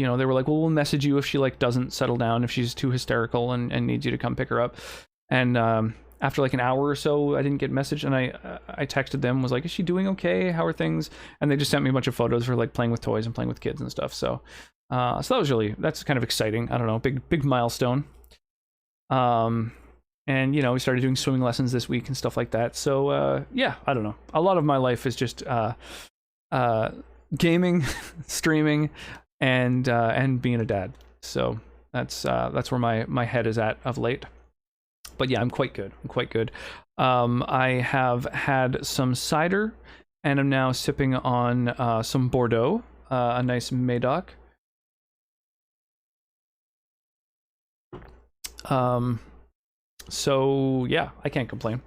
S1: know, they were like, well, we'll message you if she like doesn't settle down, if she's too hysterical and needs you to come pick her up. And after like an hour or so, I didn't get messaged, and I texted them, was like, is she doing okay? How are things? And they just sent me a bunch of photos for like playing with toys and playing with kids and stuff. So so that's kind of exciting. I don't know, big milestone. And you know, we started doing swimming lessons this week and stuff like that. So yeah, I don't know. A lot of my life is just gaming, streaming, and being a dad. So that's where my head is at of late. But yeah, I'm quite good. I have had some cider, and I'm now sipping on some Bordeaux, a nice Médoc. So yeah, I can't complain.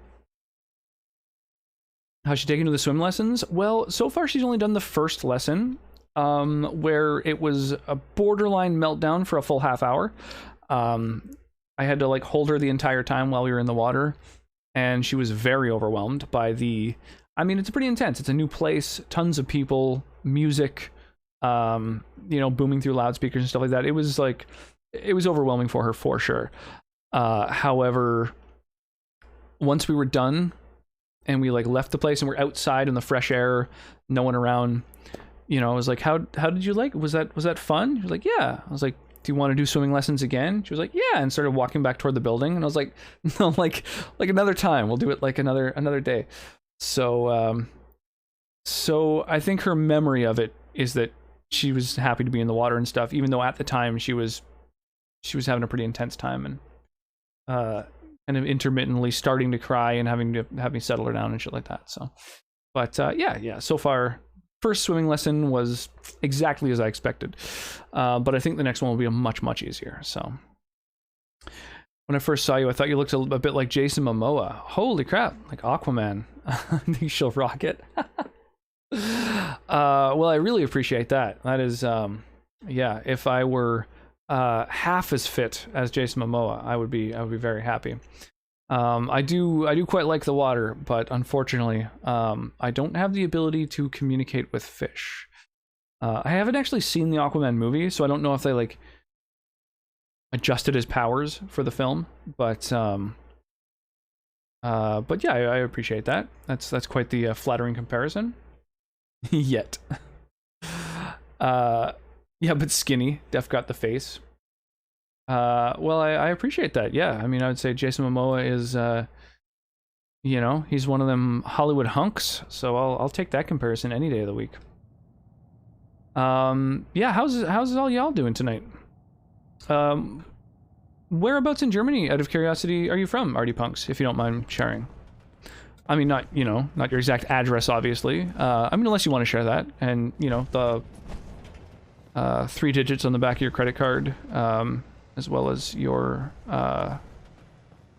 S1: How's she taking to the swim lessons? Well, so far she's only done the first lesson, where it was a borderline meltdown for a full half hour. I had to like hold her the entire time while we were in the water, and she was very overwhelmed by the, I mean, it's pretty intense. It's a new place, tons of people, music, you know, booming through loudspeakers and stuff like that. It was like, it was overwhelming for her for sure. However, once we were done and we like left the place and we're outside in the fresh air, no one around, you know, I was like, how did you like it? Was that fun? She was like, yeah. I was like, do you want to do swimming lessons again? She was like, yeah, and started walking back toward the building. And I was like, no, like another time. We'll do it like another day. So so I think her memory of it is that she was happy to be in the water and stuff, even though at the time she was having a pretty intense time and kind of intermittently starting to cry and having to have me settle her down and shit like that. So, but yeah. So far, first swimming lesson was exactly as I expected, but I think the next one will be much easier. So, when I first saw you, I thought you looked a bit like Jason Momoa. Holy crap, like Aquaman. I think she'll rock it. Well, I really appreciate that. That is, yeah. If I were half as fit as Jason Momoa, I would be very happy. I do quite like the water, but unfortunately, I don't have the ability to communicate with fish. I haven't actually seen the Aquaman movie, so I don't know if they like adjusted his powers for the film, but yeah, I appreciate that. That's quite the flattering comparison. Yet. Yeah, but skinny. Def got the face. Well, I appreciate that. Yeah, I mean, I would say Jason Momoa is, you know, he's one of them Hollywood hunks. So I'll take that comparison any day of the week. Yeah, how's all y'all doing tonight? Whereabouts in Germany, out of curiosity, are you from, Artie Punks? If you don't mind sharing. I mean, not your exact address, obviously. I mean, unless you want to share that, and you know the 3 digits on the back of your credit card, as well as your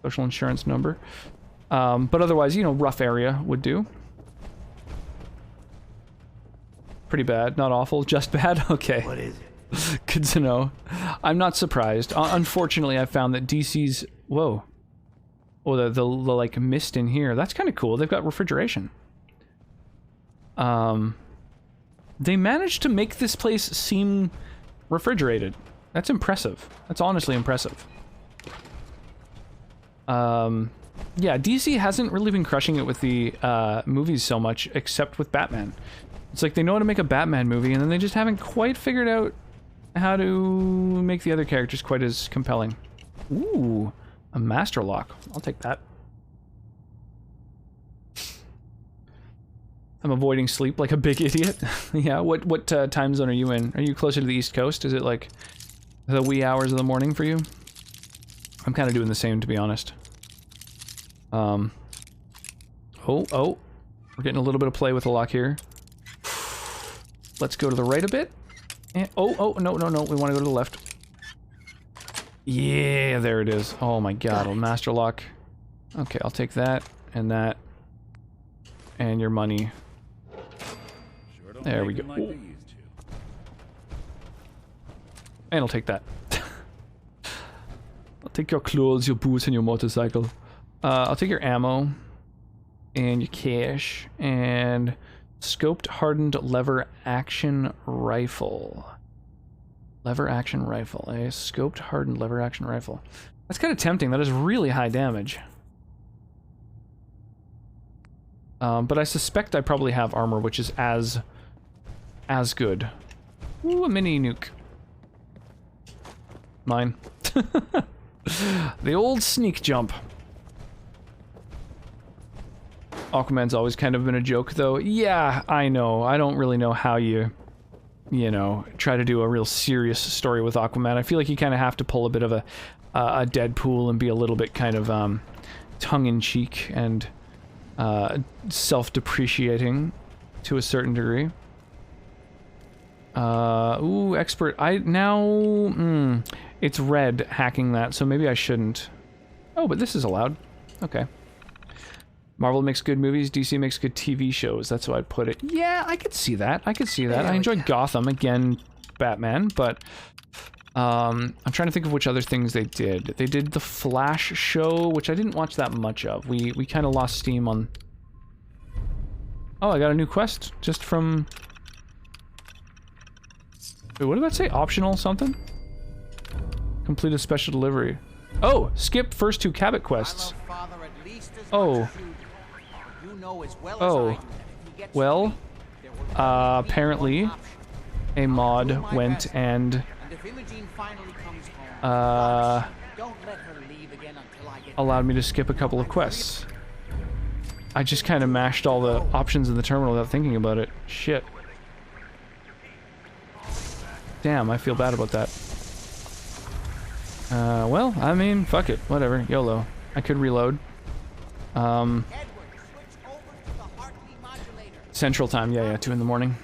S1: social insurance number. But otherwise, you know, rough area would do. Pretty bad, not awful, just bad. Okay.
S10: What is it?
S1: Good to know. I'm not surprised. Unfortunately, I found that DC's the like mist in here. That's kind of cool. They've got refrigeration. They managed to make this place seem refrigerated. That's impressive. That's honestly impressive. Yeah, DC hasn't really been crushing it with the movies so much, except with Batman. It's like they know how to make a Batman movie, and then they just haven't quite figured out how to make the other characters quite as compelling. Ooh, a master lock. I'll take that. I'm avoiding sleep like a big idiot. Yeah, what time zone are you in? Are you closer to the East Coast? Is it like the wee hours of the morning for you? I'm kind of doing the same, to be honest. Oh, we're getting a little bit of play with the lock here. Let's go to the right a bit. And, no, we want to go to the left. Yeah, there it is. Oh my god, a master lock. Okay, I'll take that, and your money. There we go. Like and I'll take that. I'll take your clothes, your boots, and your motorcycle. I'll take your ammo, and your cash, and scoped hardened lever action rifle. Lever action rifle. A scoped hardened lever action rifle. That's kind of tempting. That is really high damage. But I suspect I probably have armor, which is as good. Ooh, a mini nuke. Mine. The old sneak jump. Aquaman's always kind of been a joke, though. Yeah, I know. I don't really know how you know, try to do a real serious story with Aquaman. I feel like you kind of have to pull a bit of a Deadpool and be a little bit kind of tongue-in-cheek and self-depreciating to a certain degree. Ooh, expert. It's red hacking that, so maybe I shouldn't. Oh, but this is allowed. Okay. Marvel makes good movies, DC makes good TV shows. That's how I'd put it. Yeah, I could see that. I could see that. I enjoyed Gotham, again, Batman, but I'm trying to think of which other things they did. They did the Flash show, which I didn't watch that much of. We kind of lost steam on... Oh, I got a new quest just from... Wait, what did that say? Optional something? Complete a special delivery. Oh, skip first 2 Cabot quests. Oh. Oh. Well, apparently a mod went and allowed me to skip a couple of quests. I just kind of mashed all the options in the terminal without thinking about it. Shit. Damn, I feel bad about that. Well, I mean, fuck it. Whatever. YOLO. I could reload. Central time. Yeah, 2 in the morning. Do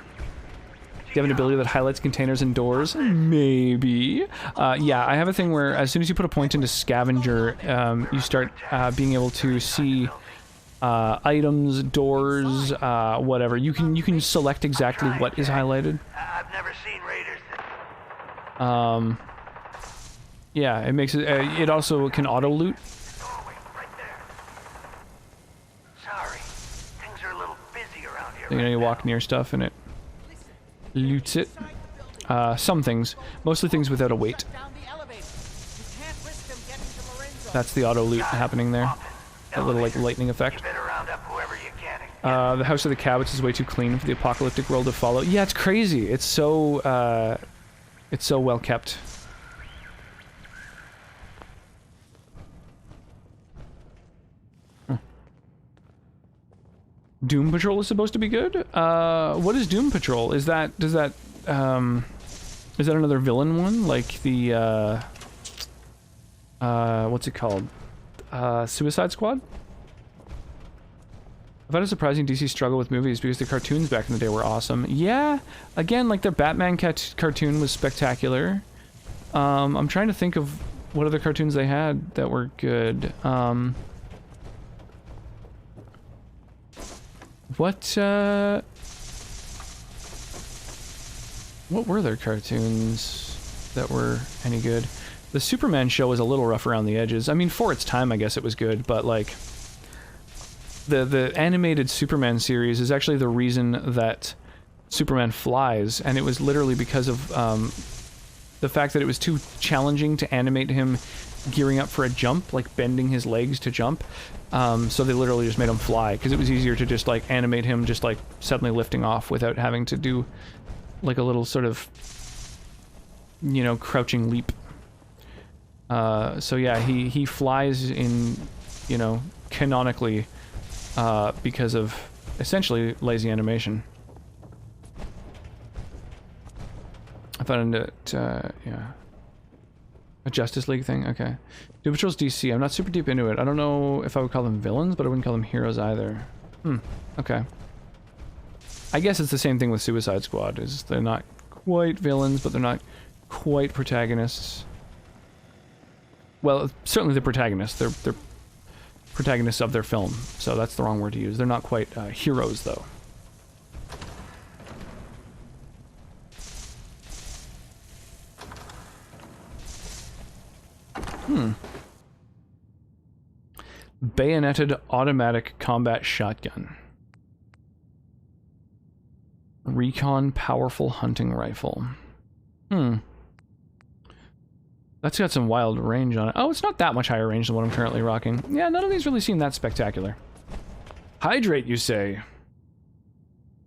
S1: you have an ability that highlights containers and doors? Maybe. Yeah, I have a thing where as soon as you put a point into scavenger, you start being able to see items, doors, whatever. You can select exactly what is highlighted.
S10: I've never seen raiders.
S1: Yeah, it makes it. It also can auto loot.
S10: Sorry, things are a little busy around here.
S1: You know, you walk near stuff and it loots it. Some things, mostly ththings without a weight. That's the auto loot happening there. That little like lightning effect. The House of the Cabots is way too clean for the apocalyptic world to follow. Yeah, it's crazy. It's so well kept. Doom Patrol is supposed to be good? What is Doom Patrol? Is that another villain one? Like the, what's it called? Suicide Squad? I've had a surprising DC struggle with movies because the cartoons back in the day were awesome. Yeah, again, like their Batman cartoon was spectacular. I'm trying to think of what other cartoons they had that were good. What were their cartoons that were any good? The Superman show was a little rough around the edges. I mean, for its time, I guess it was good, but like the animated Superman series is actually the reason that Superman flies, and it was literally because of the fact that it was too challenging to animate him gearing up for a jump, like bending his legs to jump. So they literally just made him fly, because it was easier to just like animate him just like suddenly lifting off without having to do like a little sort of, you know, crouching leap. So yeah, he flies in, you know, canonically because of essentially lazy animation. I found it, yeah. A Justice League thing? Okay. Doom Patrol's DC. I'm not super deep into it. I don't know if I would call them villains, but I wouldn't call them heroes either. Okay. I guess it's the same thing with Suicide Squad, is they're not quite villains, but they're not quite protagonists. Well, certainly the protagonists. They're protagonists of their film, so that's the wrong word to use. They're not quite heroes, though. Bayoneted automatic combat shotgun. Recon powerful hunting rifle. That's got some wild range on it. Oh, it's not that much higher range than what I'm currently rocking. Yeah, none of these really seem that spectacular. Hydrate, you say?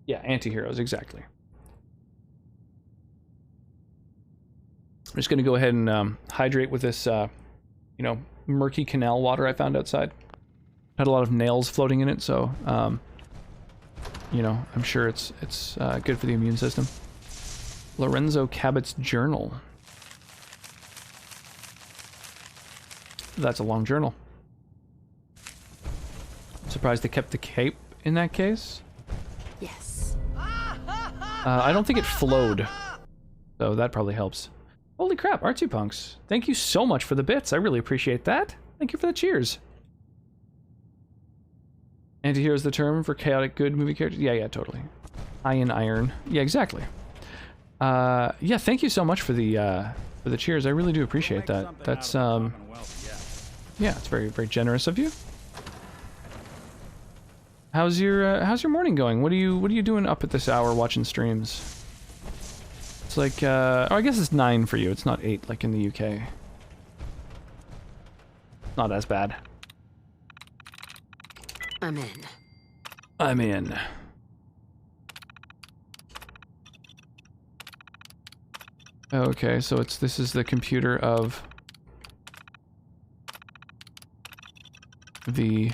S1: Yeah, anti-heroes, exactly. I'm just gonna go ahead and hydrate with this, you know, murky canal water I found outside. Had a lot of nails floating in it, so, you know, I'm sure it's good for the immune system. Lorenzo Cabot's journal. That's a long journal. I'm surprised they kept the cape in that case.
S6: Yes.
S1: I don't think it flowed, so that probably helps. Holy crap, Artsy Punks. Thank you so much for the bits. I really appreciate that. Thank you for the cheers. Anti-hero is the term for chaotic good movie characters. Yeah, totally. Iron. Yeah, exactly. Yeah, thank you so much for the cheers. I really do appreciate that. That's yeah, it's very, very generous of you. How's your morning going? What are you doing up at this hour watching streams? It's like oh, I guess it's 9 for you. It's not 8 like in the UK. Not as bad.
S4: I'm in.
S1: Okay, so this is the computer of the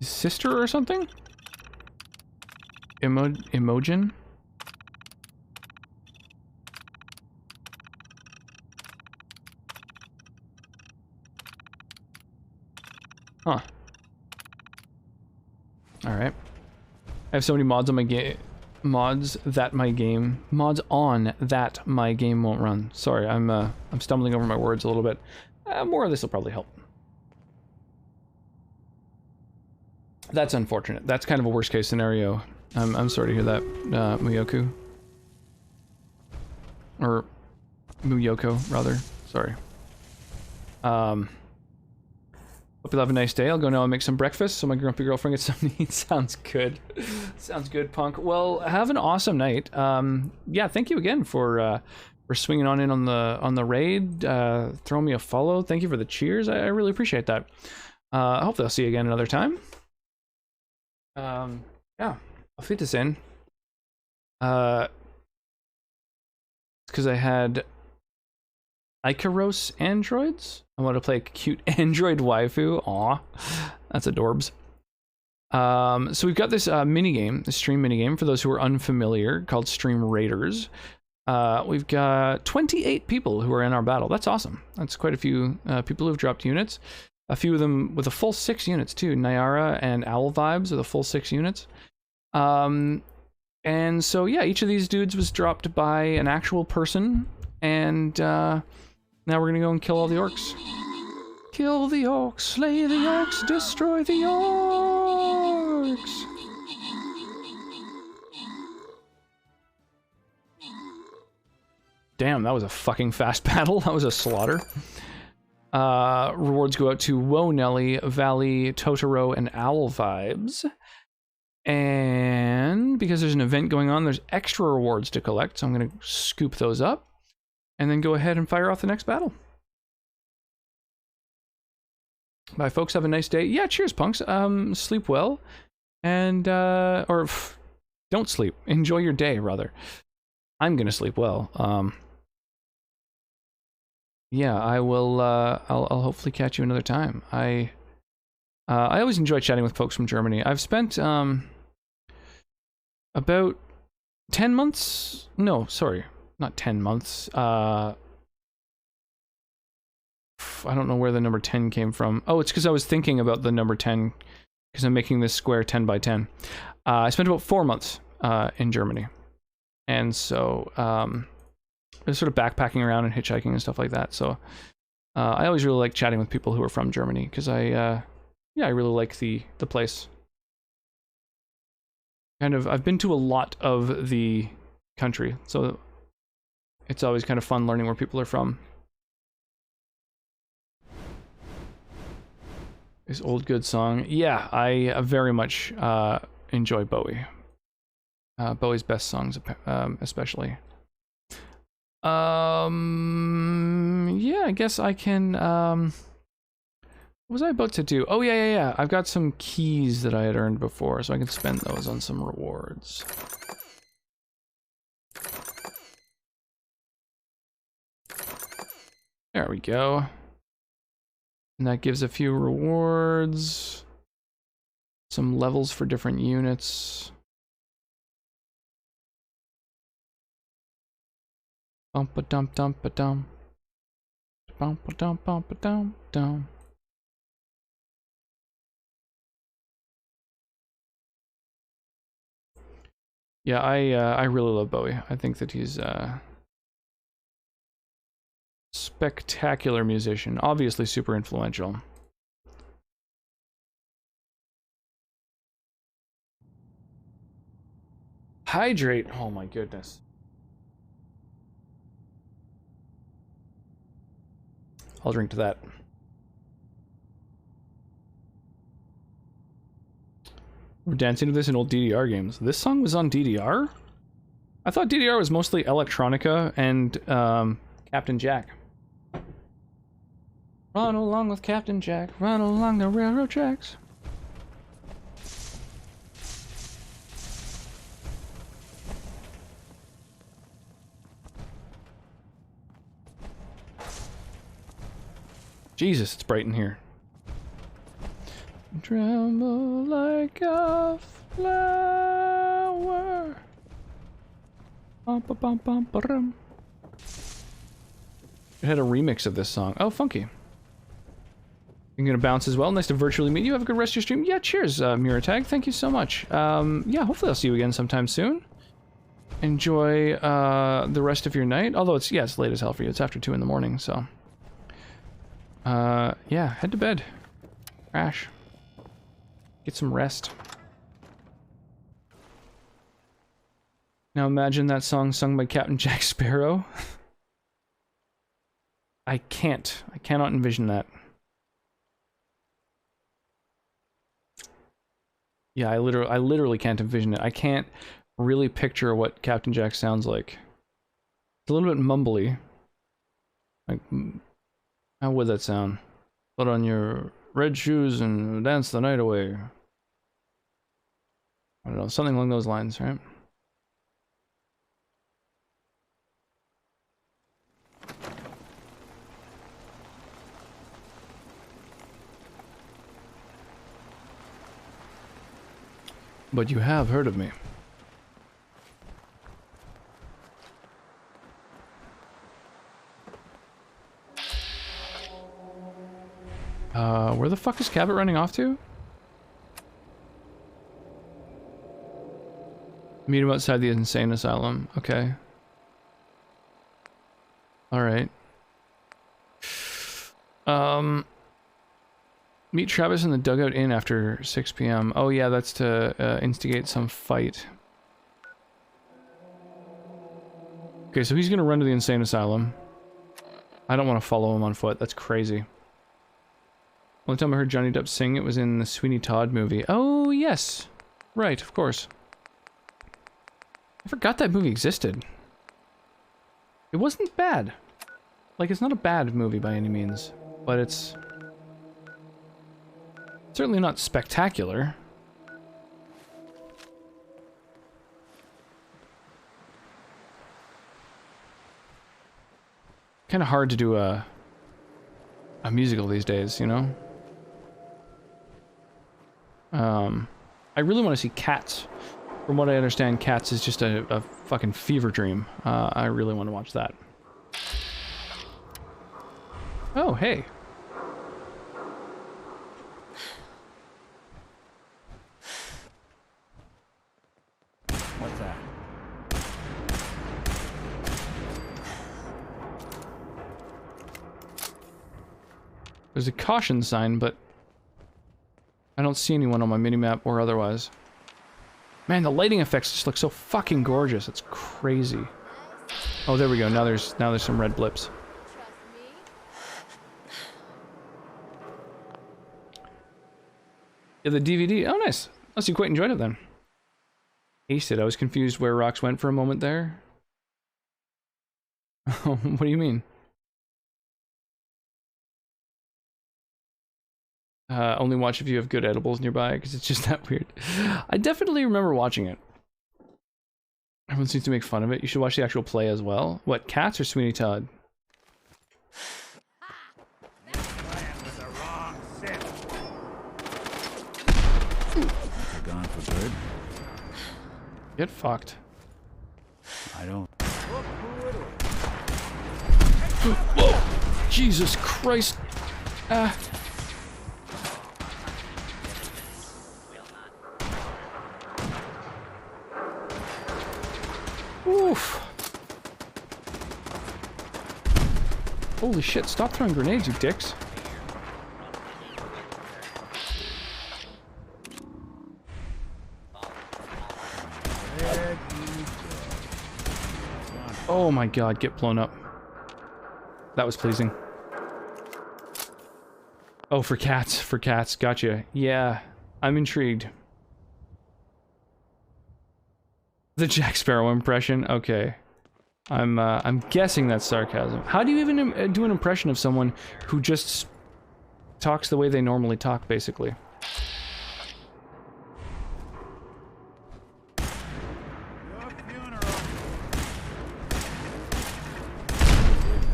S1: sister or something? Imogen? Huh. Alright. I have so many mods on my game. Mods on that my game won't run. Sorry, I'm stumbling over my words a little bit. More of this will probably help. That's unfortunate. That's kind of a worst case scenario. I'm sorry to hear that, Muyoku. Or Muyoko, rather. Sorry. Hope you have a nice day. I'll go now and make some breakfast so my grumpy girlfriend gets something to eat. Sounds good. Sounds good, Punk. Well, have an awesome night. Yeah, thank you again for swinging on in on the raid. Throw me a follow. Thank you for the cheers. I really appreciate that. Hopefully I'll see you again another time. Yeah, I'll fit this in. It's because I had Icaros androids. I want to play a cute android waifu. Aw, that's adorbs. So we've got this minigame, the stream minigame, for those who are unfamiliar, called Stream Raiders. We've got 28 people who are in our battle. That's awesome. That's quite a few people who've dropped units. A few of them with a full 6 units too. Nyara and Owl Vibes with a full 6 units. And so yeah, each of these dudes was dropped by an actual person, and now we're gonna go and kill all the orcs. Kill the orcs, slay the orcs, destroy the orcs. Damn, that was a fucking fast battle. That was a slaughter. Rewards go out to Whoa Nelly, Valley, Totoro, and Owl Vibes. And because there's an event going on, there's extra rewards to collect, so I'm going to scoop those up and then go ahead and fire off the next battle. Bye, folks. Have a nice day. Yeah, cheers, punks. Sleep well. And, don't sleep. Enjoy your day, rather. I'm going to sleep well. Yeah, I will, I'll hopefully catch you another time. I always enjoy chatting with folks from Germany. I've spent, about 10 months? No, sorry, not 10 months. I don't know where the number 10 came from. Oh, it's because I was thinking about the number 10, because I'm making this square 10 by 10. I spent about 4 months in Germany. And so, I was sort of backpacking around and hitchhiking and stuff like that. So, I always really like chatting with people who are from Germany, because yeah, I really like the place. I've been to a lot of the country, so it's always kind of fun learning where people are from. This old good song. Yeah, I very much enjoy Bowie. Bowie's best songs, especially. Yeah, I guess I can, what was I about to do? Oh, yeah. I've got some keys that I had earned before, so I can spend those on some rewards. There we go. And that gives a few rewards. Some levels for different units. Bump-a-dump-dump-a-dum. Bump-a-dump-bump-a-dum-dum. Yeah, I really love Bowie. I think that he's a spectacular musician, obviously super influential. Hydrate. Oh my goodness. I'll drink to that. We're dancing to this in old DDR games. This song was on DDR? I thought DDR was mostly electronica and Captain Jack. Run along with Captain Jack, run along the railroad tracks. Jesus, it's bright in here. Tremble like a flower. Bum, ba, bum, bum, ba-dum. It had a remix of this song. Oh, funky. You're gonna bounce as well. Nice to virtually meet you. Have a good rest of your stream. Yeah, cheers, Muratag. Thank you so much. Yeah, hopefully I'll see you again sometime soon. Enjoy the rest of your night. Although it's late as hell for you. It's after 2 in the morning, so. Yeah, head to bed. Crash. Get some rest. Now imagine that song sung by Captain Jack Sparrow. I cannot envision that. Yeah, I literally can't envision it. I can't really picture what Captain Jack sounds like. It's a little bit mumbly. Like, how would that sound? Put on your red shoes and dance the night away. I don't know, something along those lines, right? But you have heard of me. Where the fuck is Cabot running off to? Meet him outside the insane asylum. Okay. Alright. Meet Travis in the Dugout Inn after 6 p.m. Oh yeah, that's to instigate some fight. Okay, so he's gonna run to the insane asylum. I don't want to follow him on foot. That's crazy. Only time I heard Johnny Depp sing, it was in the Sweeney Todd movie. Oh, yes. Right, of course. I forgot that movie existed. It wasn't bad. Like, it's not a bad movie by any means, but it's certainly not spectacular. Kind of hard to do a musical these days, you know? I really want to see Cats. From what I understand, Cats is just a fucking fever dream. I really want to watch that. Oh, hey.
S12: What's that?
S1: There's a caution sign, but I don't see anyone on my minimap or otherwise. Man, the lighting effects just look so fucking gorgeous. It's crazy. Oh, there we go. Now there's some red blips. Yeah, the DVD. Oh, nice. Unless you quite enjoyed it then. Aced it. I was confused where rocks went for a moment there. What do you mean? Only watch if you have good edibles nearby, because it's just that weird. I definitely remember watching it. Everyone seems to make fun of it. You should watch the actual play as well. What, Cats or Sweeney Todd?
S12: Gone for good.
S1: Get fucked.
S12: I don't.
S1: Whoa! Jesus Christ! Oof. Holy shit, stop throwing grenades, you dicks. Oh my god, get blown up. That was pleasing. Oh, for cats, gotcha. Yeah, I'm intrigued. The Jack Sparrow impression, okay. I'm guessing that's sarcasm. How do you even do an impression of someone who just talks the way they normally talk, basically?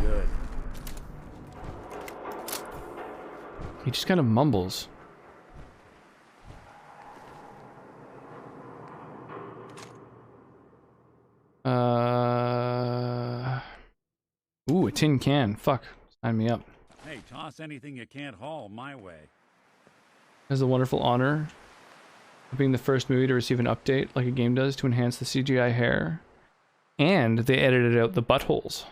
S23: Good.
S1: He just kind of mumbles. Ooh, a tin can. Fuck. Sign me up.
S23: Hey, toss anything you can't haul my way.
S1: Has the wonderful honor of being the first movie to receive an update, like a game does, to enhance the CGI hair. And they edited out the buttholes.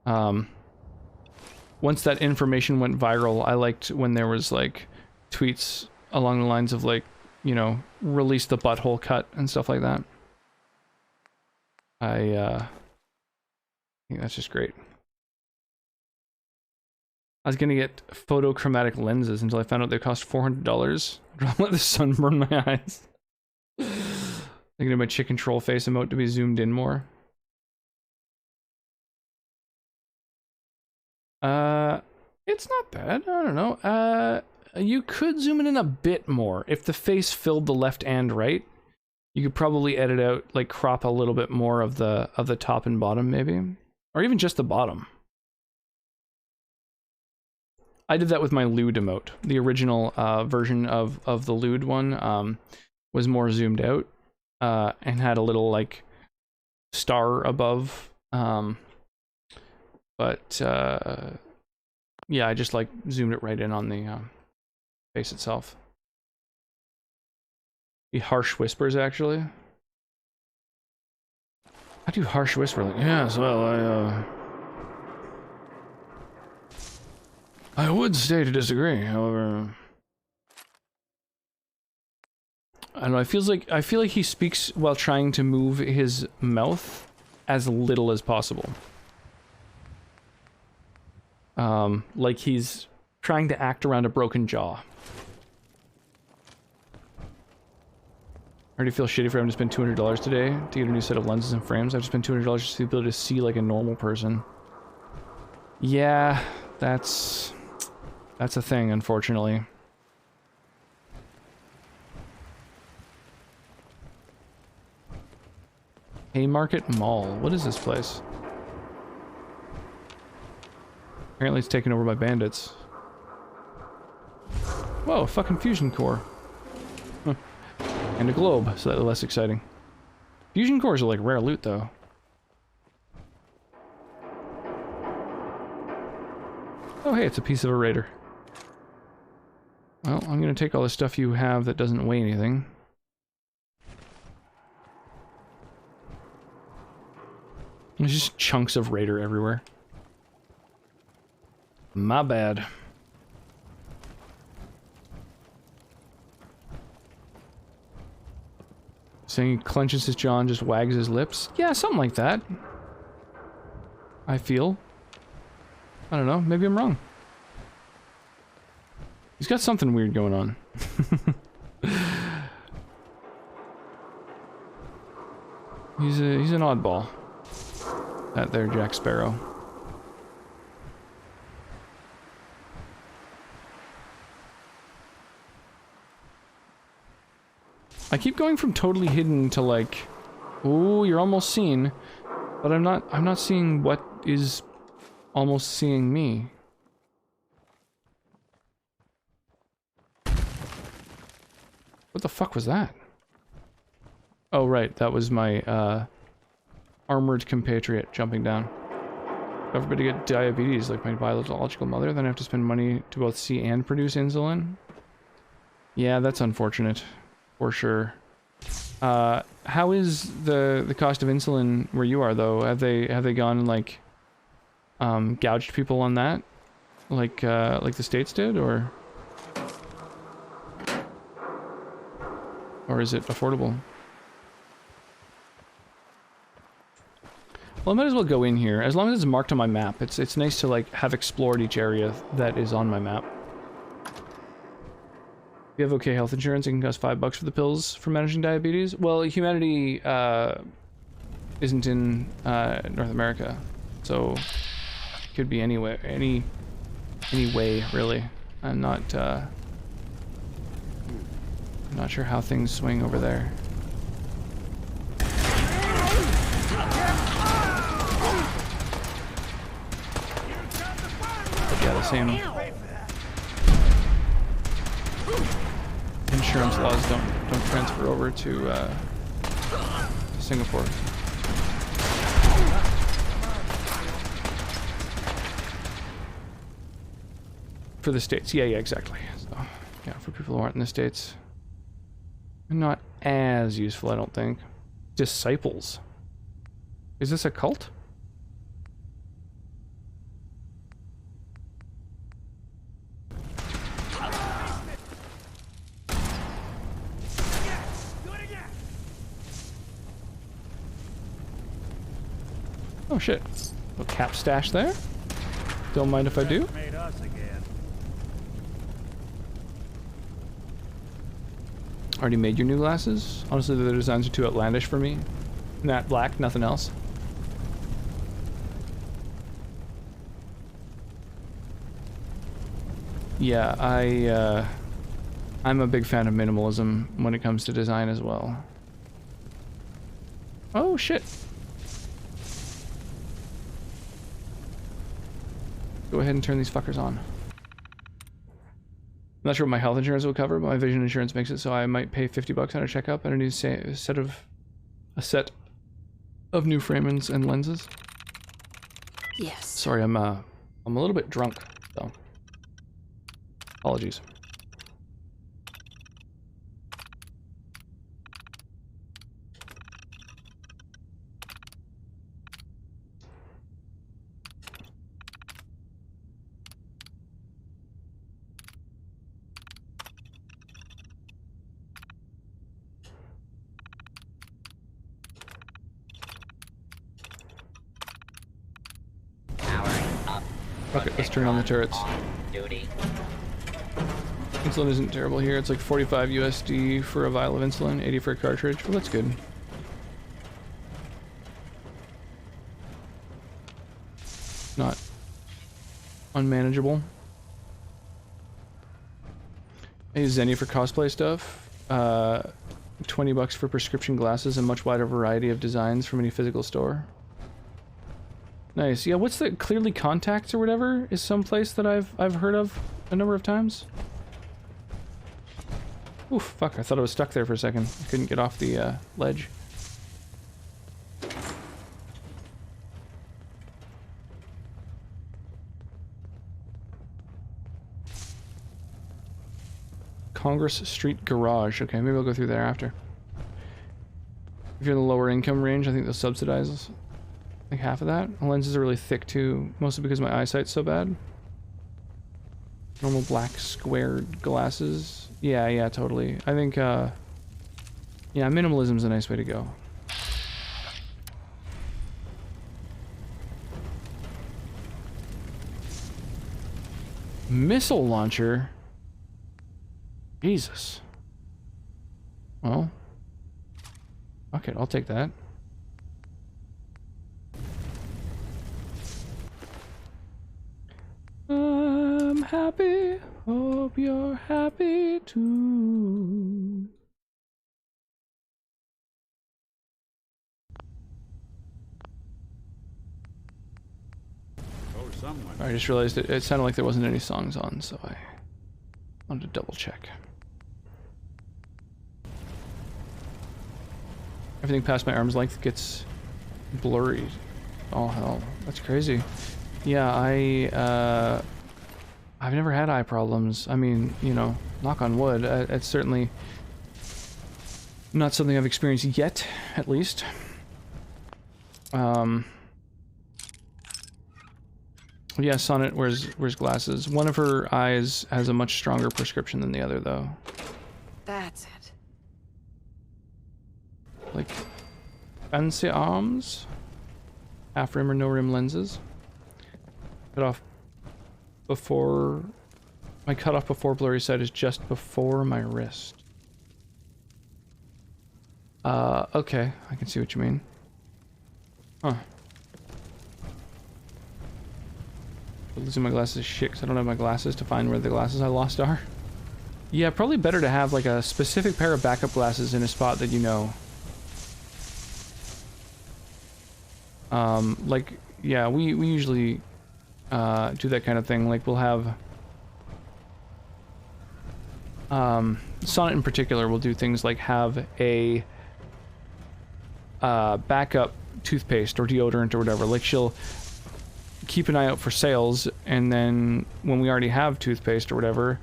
S1: Once that information went viral, I liked when there was, like, tweets along the lines of, like, you know, release the butthole cut and stuff like that. I think that's just great. I was gonna get photochromatic lenses until I found out they cost $400. Don't let the sun burn my eyes. I'm gonna my chicken troll face emote to be zoomed in more. It's not bad. I don't know. You could zoom it in a bit more. If the face filled the left and right, you could probably edit out, like, crop a little bit more of the top and bottom, maybe, or even just the bottom. I did that with my lewd emote. The original version of the lewd one was more zoomed out and had a little, like, star above. But yeah, I just, like, zoomed it right in on the face itself. The harsh whispers, actually. I do harsh whisper, like, yes, well, I would stay to disagree, however. I don't know, I feel like he speaks while trying to move his mouth as little as possible. Like he's trying to act around a broken jaw. I already feel shitty for having to spend $200 today to get a new set of lenses and frames. I've just spent $200 just to be able to see like a normal person. Yeah, that's a thing, unfortunately. Haymarket Mall. What is this place? Apparently it's taken over by bandits. Whoa, fucking fusion core. Huh. And a globe, slightly less exciting. Fusion cores are like rare loot, though. Oh hey, it's a piece of a raider. Well, I'm gonna take all the stuff you have that doesn't weigh anything. There's just chunks of raider everywhere. My bad. Saying he clenches his jaw and just wags his lips? Yeah, something like that. I feel. I don't know, maybe I'm wrong. He's got something weird going on. He's an oddball. That there, Jack Sparrow. I keep going from totally hidden to like, ooh, you're almost seen, but I'm not seeing what is almost seeing me. What the fuck was that? Oh right, that was my armored compatriot jumping down. If everybody get diabetes like my biological mother, then I have to spend money to both see and produce insulin. Yeah, that's unfortunate. For sure. How is the cost of insulin where you are though? Have they gone and like gouged people on that? Like the States did, or is it affordable? Well, I might as well go in here. As long as it's marked on my map. It's nice to, like, have explored each area that is on my map. If you have okay health insurance, it can cost $5 for the pills for managing diabetes. Well, humanity isn't in North America, so it could be anywhere, any way, really. I'm not sure how things swing over there. Yeah, the same insurance laws don't transfer over to Singapore. For the States, yeah, exactly. So, yeah, for people who aren't in the States, not as useful, I don't think. Disciples. Is this a cult? Oh shit. Little cap stash there. Don't mind if I do. Already made your new glasses? Honestly, the designs are too outlandish for me. Matte black, nothing else. Yeah, I'm a big fan of minimalism when it comes to design as well. Oh shit. Go ahead and turn these fuckers on. I'm not sure what my health insurance will cover, but my vision insurance makes it so I might pay $50 on a checkup and I need a set of new framings and lenses.
S5: Yes.
S1: Sorry, I'm a little bit drunk, so apologies. Okay, let's turn on the turrets. Insulin isn't terrible here. It's like 45 USD for a vial of insulin, 80 for a cartridge. Well, that's good. Not unmanageable. I use Zenny for cosplay stuff. $20 for prescription glasses and much wider variety of designs from any physical store. Nice. Yeah, what's the Clearly Contacts or whatever is some place that I've heard of a number of times. Oof, fuck, I thought I was stuck there for a second. I couldn't get off the ledge. Congress Street Garage. Okay, maybe I'll go through there after. If you're in the lower income range, I think they'll subsidize like half of that. The lenses are really thick too, mostly because my eyesight's so bad. Normal black squared glasses. Yeah, totally. I think, yeah, minimalism's a nice way to go. Missile launcher? Jesus. Well, okay, I'll take that. I'm happy, hope you're happy too. I just realized it sounded like there wasn't any songs on, so I wanted to double check. Everything past my arm's length gets blurry. Oh hell, that's crazy. Yeah, I've never had eye problems. I mean, you know, knock on wood. It's certainly not something I've experienced yet, at least. Yeah, Sonnet wears glasses. One of her eyes has a much stronger prescription than the other, though.
S4: That's it.
S1: Like, fancy arms? Half rim or no rim lenses. Cut off before... My cutoff before blurry sight is just before my wrist. Okay. I can see what you mean. Huh. Losing my glasses is shit because I don't have my glasses to find where the glasses I lost are. Yeah, probably better to have like a specific pair of backup glasses in a spot that you know. Like, yeah, we usually do that kind of thing. Like, we'll have... Sonnet in particular will do things like have a backup toothpaste or deodorant or whatever. Like, she'll keep an eye out for sales, and then when we already have toothpaste or whatever,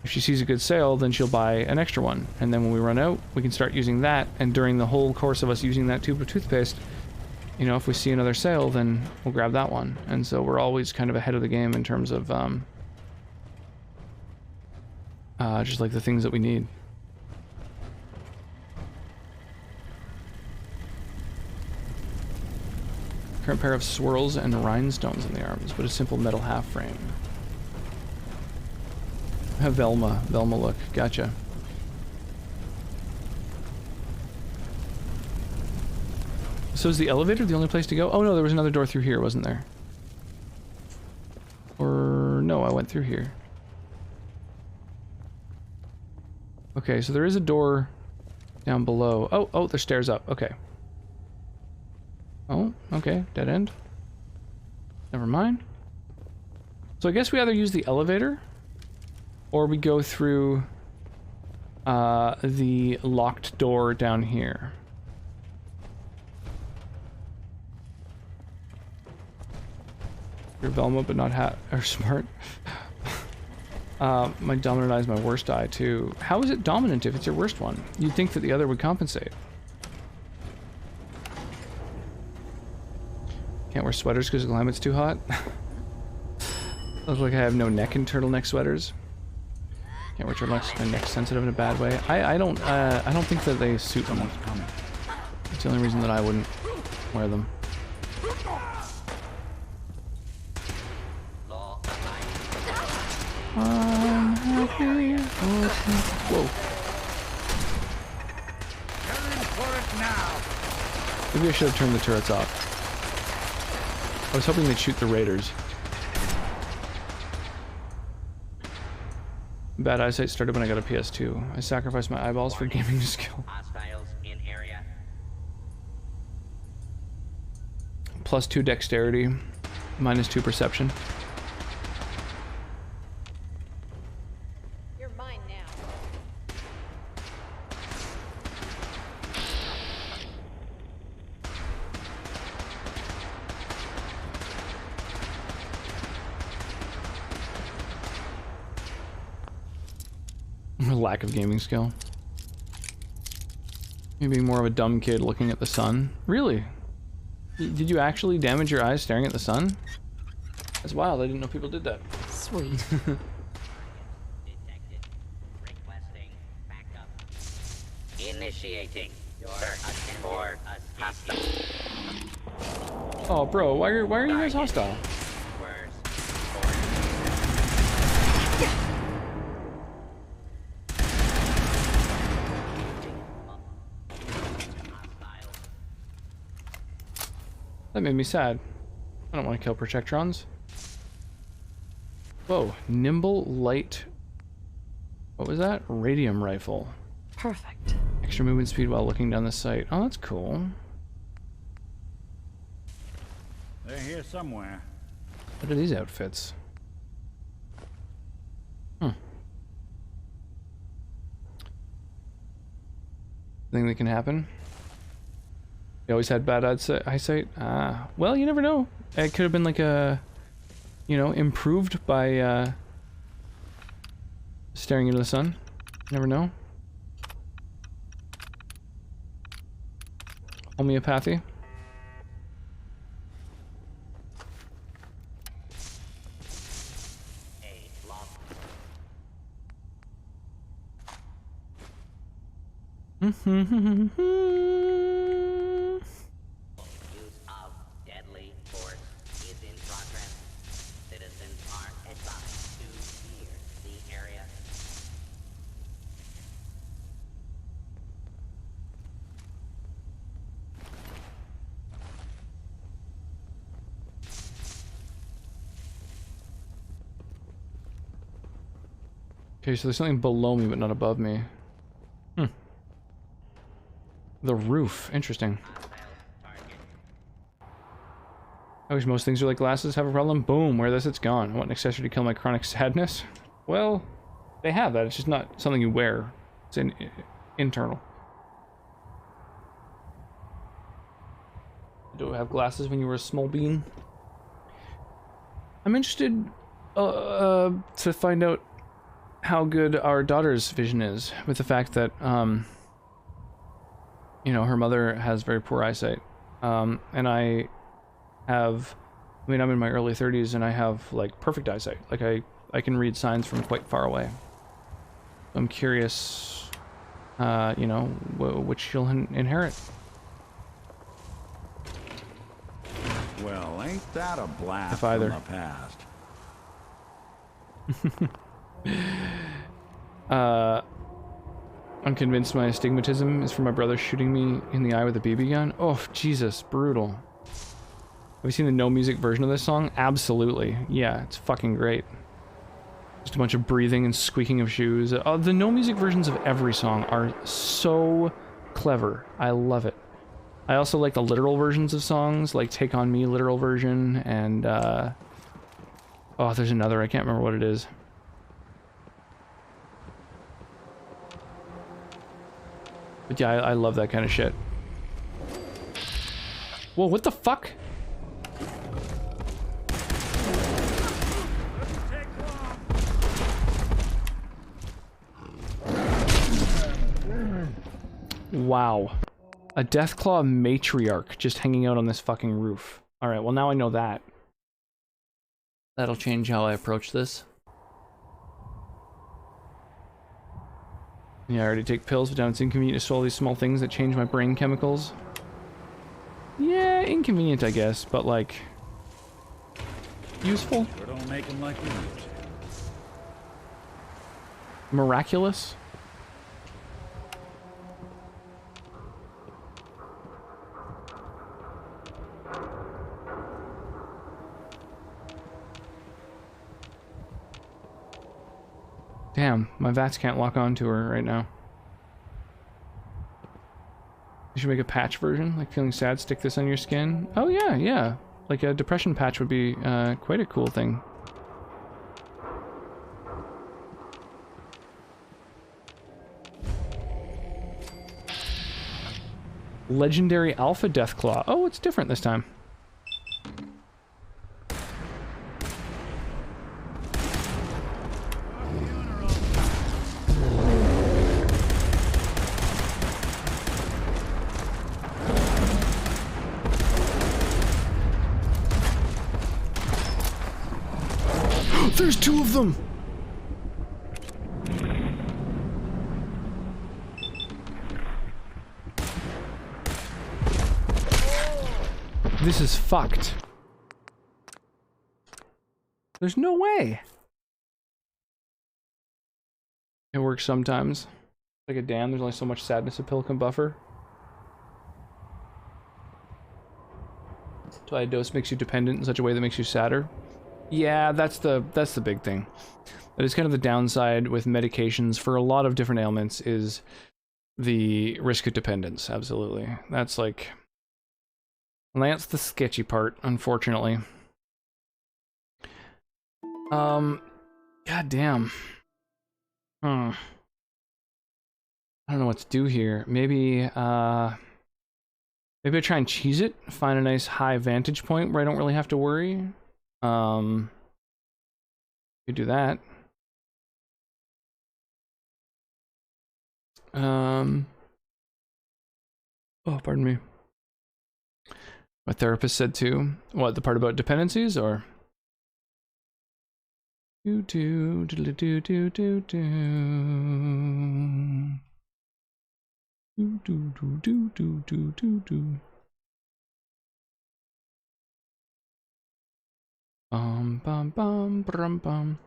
S1: if she sees a good sale, then she'll buy an extra one. And then when we run out, we can start using that, and during the whole course of us using that tube of toothpaste, you know, if we see another sale, then we'll grab that one. And so we're always kind of ahead of the game in terms of just like the things that we need. Current pair of swirls and rhinestones in the arms, but a simple metal half frame. Have Velma look. Gotcha. So is the elevator the only place to go? Oh no, there was another door through here, wasn't there? Or no, I went through here. Okay, so there is a door down below. Oh, there's stairs up. Okay. Oh, okay. Dead end. Never mind. So I guess we either use the elevator or we go through the locked door down here. You're Velma, but not smart. My dominant eye is my worst eye, too. How is it dominant if it's your worst one? You'd think that the other would compensate. Can't wear sweaters because the climate's too hot. Looks like I have no neck in turtleneck sweaters. Can't wear turtlenecks. My neck's sensitive in a bad way. I don't think that they suit me. It's the only reason that I wouldn't wear them. Whoa. Maybe I should have turned the turrets off. I was hoping they'd shoot the raiders. Bad eyesight started when I got a PS2. I sacrificed my eyeballs for gaming skill. +2 dexterity, -2 perception.
S21: You're mine now.
S1: Lack of gaming skill. Me being more of a dumb kid looking at the sun. Really? Did you actually damage your eyes staring at the sun? That's wild. I didn't know people did that.
S4: Sweet.
S9: Initiating search for hostile.
S1: Oh, bro, why are you guys hostile? That made me sad. I don't want to kill Protectrons. Whoa, nimble, light... What was that? Radium rifle.
S4: Perfect.
S1: Extra movement speed while looking down the sight. Oh, that's cool.
S23: They're here somewhere.
S1: What are these outfits? Thing that can happen? You always had bad eyesight? Ah, well, you never know. It could have been like a, you know, improved by staring into the sun. You never know. Homeopathy. Okay, so there's something below me, but not above me. Hmm. The roof. Interesting. I wish most things are like glasses have a problem. Boom, where this, it's gone. I want an accessory to kill my chronic sadness. Well, they have that. It's just not something you wear. It's internal. Do you have glasses when you were a small bean? I'm interested to find out how good our daughter's vision is, with the fact that, you know, her mother has very poor eyesight. And I mean, I'm in my early 30s and I have, like, perfect eyesight. Like, I can read signs from quite far away. I'm curious, you know, which she'll inherit.
S23: Well, ain't that a blast
S1: If either.
S23: from the past?
S1: I'm convinced my astigmatism is from my brother shooting me in the eye with a BB gun. Oh, Jesus, brutal. Have you seen the no music version of this song? Absolutely. Yeah, it's fucking great. Just a bunch of breathing and squeaking of shoes. The no music versions of every song are so clever. I love it. I also like the literal versions of songs, like Take On Me literal version, and oh, there's another, I can't remember what it is. But yeah, I love that kind of shit. Whoa, what the fuck? Wow. A Deathclaw matriarch just hanging out on this fucking roof. Alright, well now I know that. That'll change how I approach this. Yeah, I already take pills, but now it's inconvenient to swallow these small things that change my brain chemicals. Yeah, inconvenient I guess, but like... useful?
S23: Sure don't make them like you used to.
S1: Miraculous? Damn, my VATS can't lock onto her right now. You should make a patch version, like feeling sad, stick this on your skin. Oh yeah, yeah. Like a depression patch would be quite a cool thing. Legendary Alpha Deathclaw. Oh, it's different this time. There's two of them! This is fucked. There's no way. It works sometimes. Like a dam, there's only so much sadness a pill can buffer. So a dose makes you dependent in such a way that makes you sadder. Yeah, that's the big thing. That is kind of the downside with medications for a lot of different ailments is the risk of dependence. Absolutely. That's like... that's the sketchy part, unfortunately. God damn. I don't know what to do here. Maybe I try and cheese it, find a nice high vantage point where I don't really have to worry. Could do that. Oh, pardon me. My therapist said too. What, the part about dependencies, or? Do do do do do do do do do do do do do do do. Bum bum bum bum bum.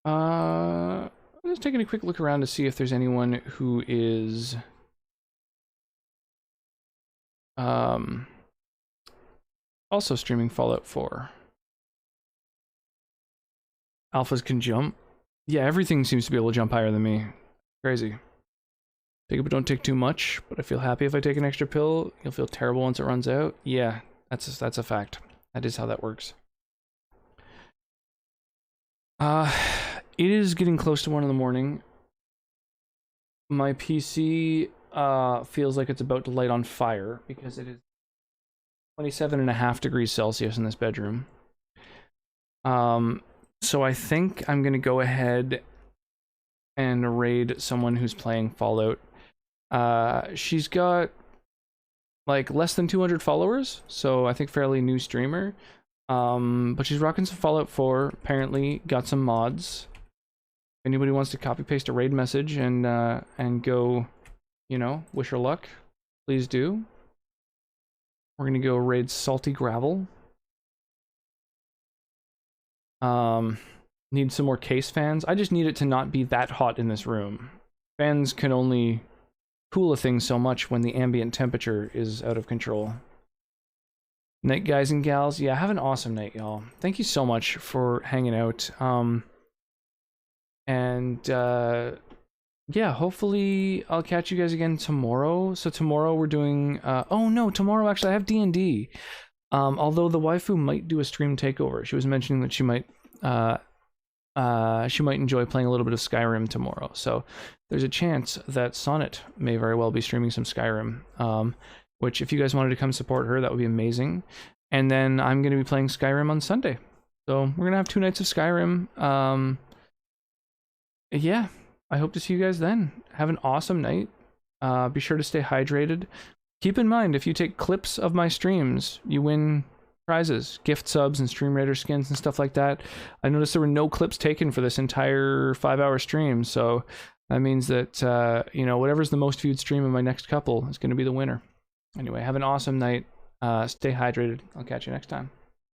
S1: I'm just taking a quick look around to see if there's anyone who is also streaming Fallout 4. Alphas can jump. Yeah, everything seems to be able to jump higher than me. Crazy. Take it, but don't take too much. But I feel happy if I take an extra pill. You'll feel terrible once it runs out. Yeah, that's a fact. That is how that works. It is getting close to 1 in the morning. My PC feels like it's about to light on fire because it is 27.5 degrees Celsius in this bedroom. So I think I'm gonna go ahead and raid someone who's playing Fallout. She's got like less than 200 followers, so I think fairly new streamer. But she's rocking some Fallout 4, apparently got some mods. If anybody wants to copy paste a raid message and go, you know, wish her luck, please do. We're gonna go raid Salty Gravel. Need some more case fans. I just need it to not be that hot in this room. Fans can only cool a thing so much when the ambient temperature is out of control. Night, guys and gals. Yeah, have an awesome night, y'all. Thank you so much for hanging out. Yeah, hopefully I'll catch you guys again tomorrow. So tomorrow we're doing oh no, tomorrow actually I have D&D. Although the waifu might do a stream takeover. She was mentioning that she might enjoy playing a little bit of Skyrim tomorrow. So there's a chance that Sonnet may very well be streaming some Skyrim. Which if you guys wanted to come support her, that would be amazing. And then I'm going to be playing Skyrim on Sunday. So we're going to have 2 nights of Skyrim. Yeah, I hope to see you guys then. Have an awesome night. Be sure to stay hydrated. Keep in mind, if you take clips of my streams, you win prizes, gift subs and Stream Raider skins and stuff like that. I noticed there were no clips taken for this entire 5-hour stream, so that means that, you know, whatever's the most viewed stream in my next couple is going to be the winner. Anyway, have an awesome night. Stay hydrated. I'll catch you next time.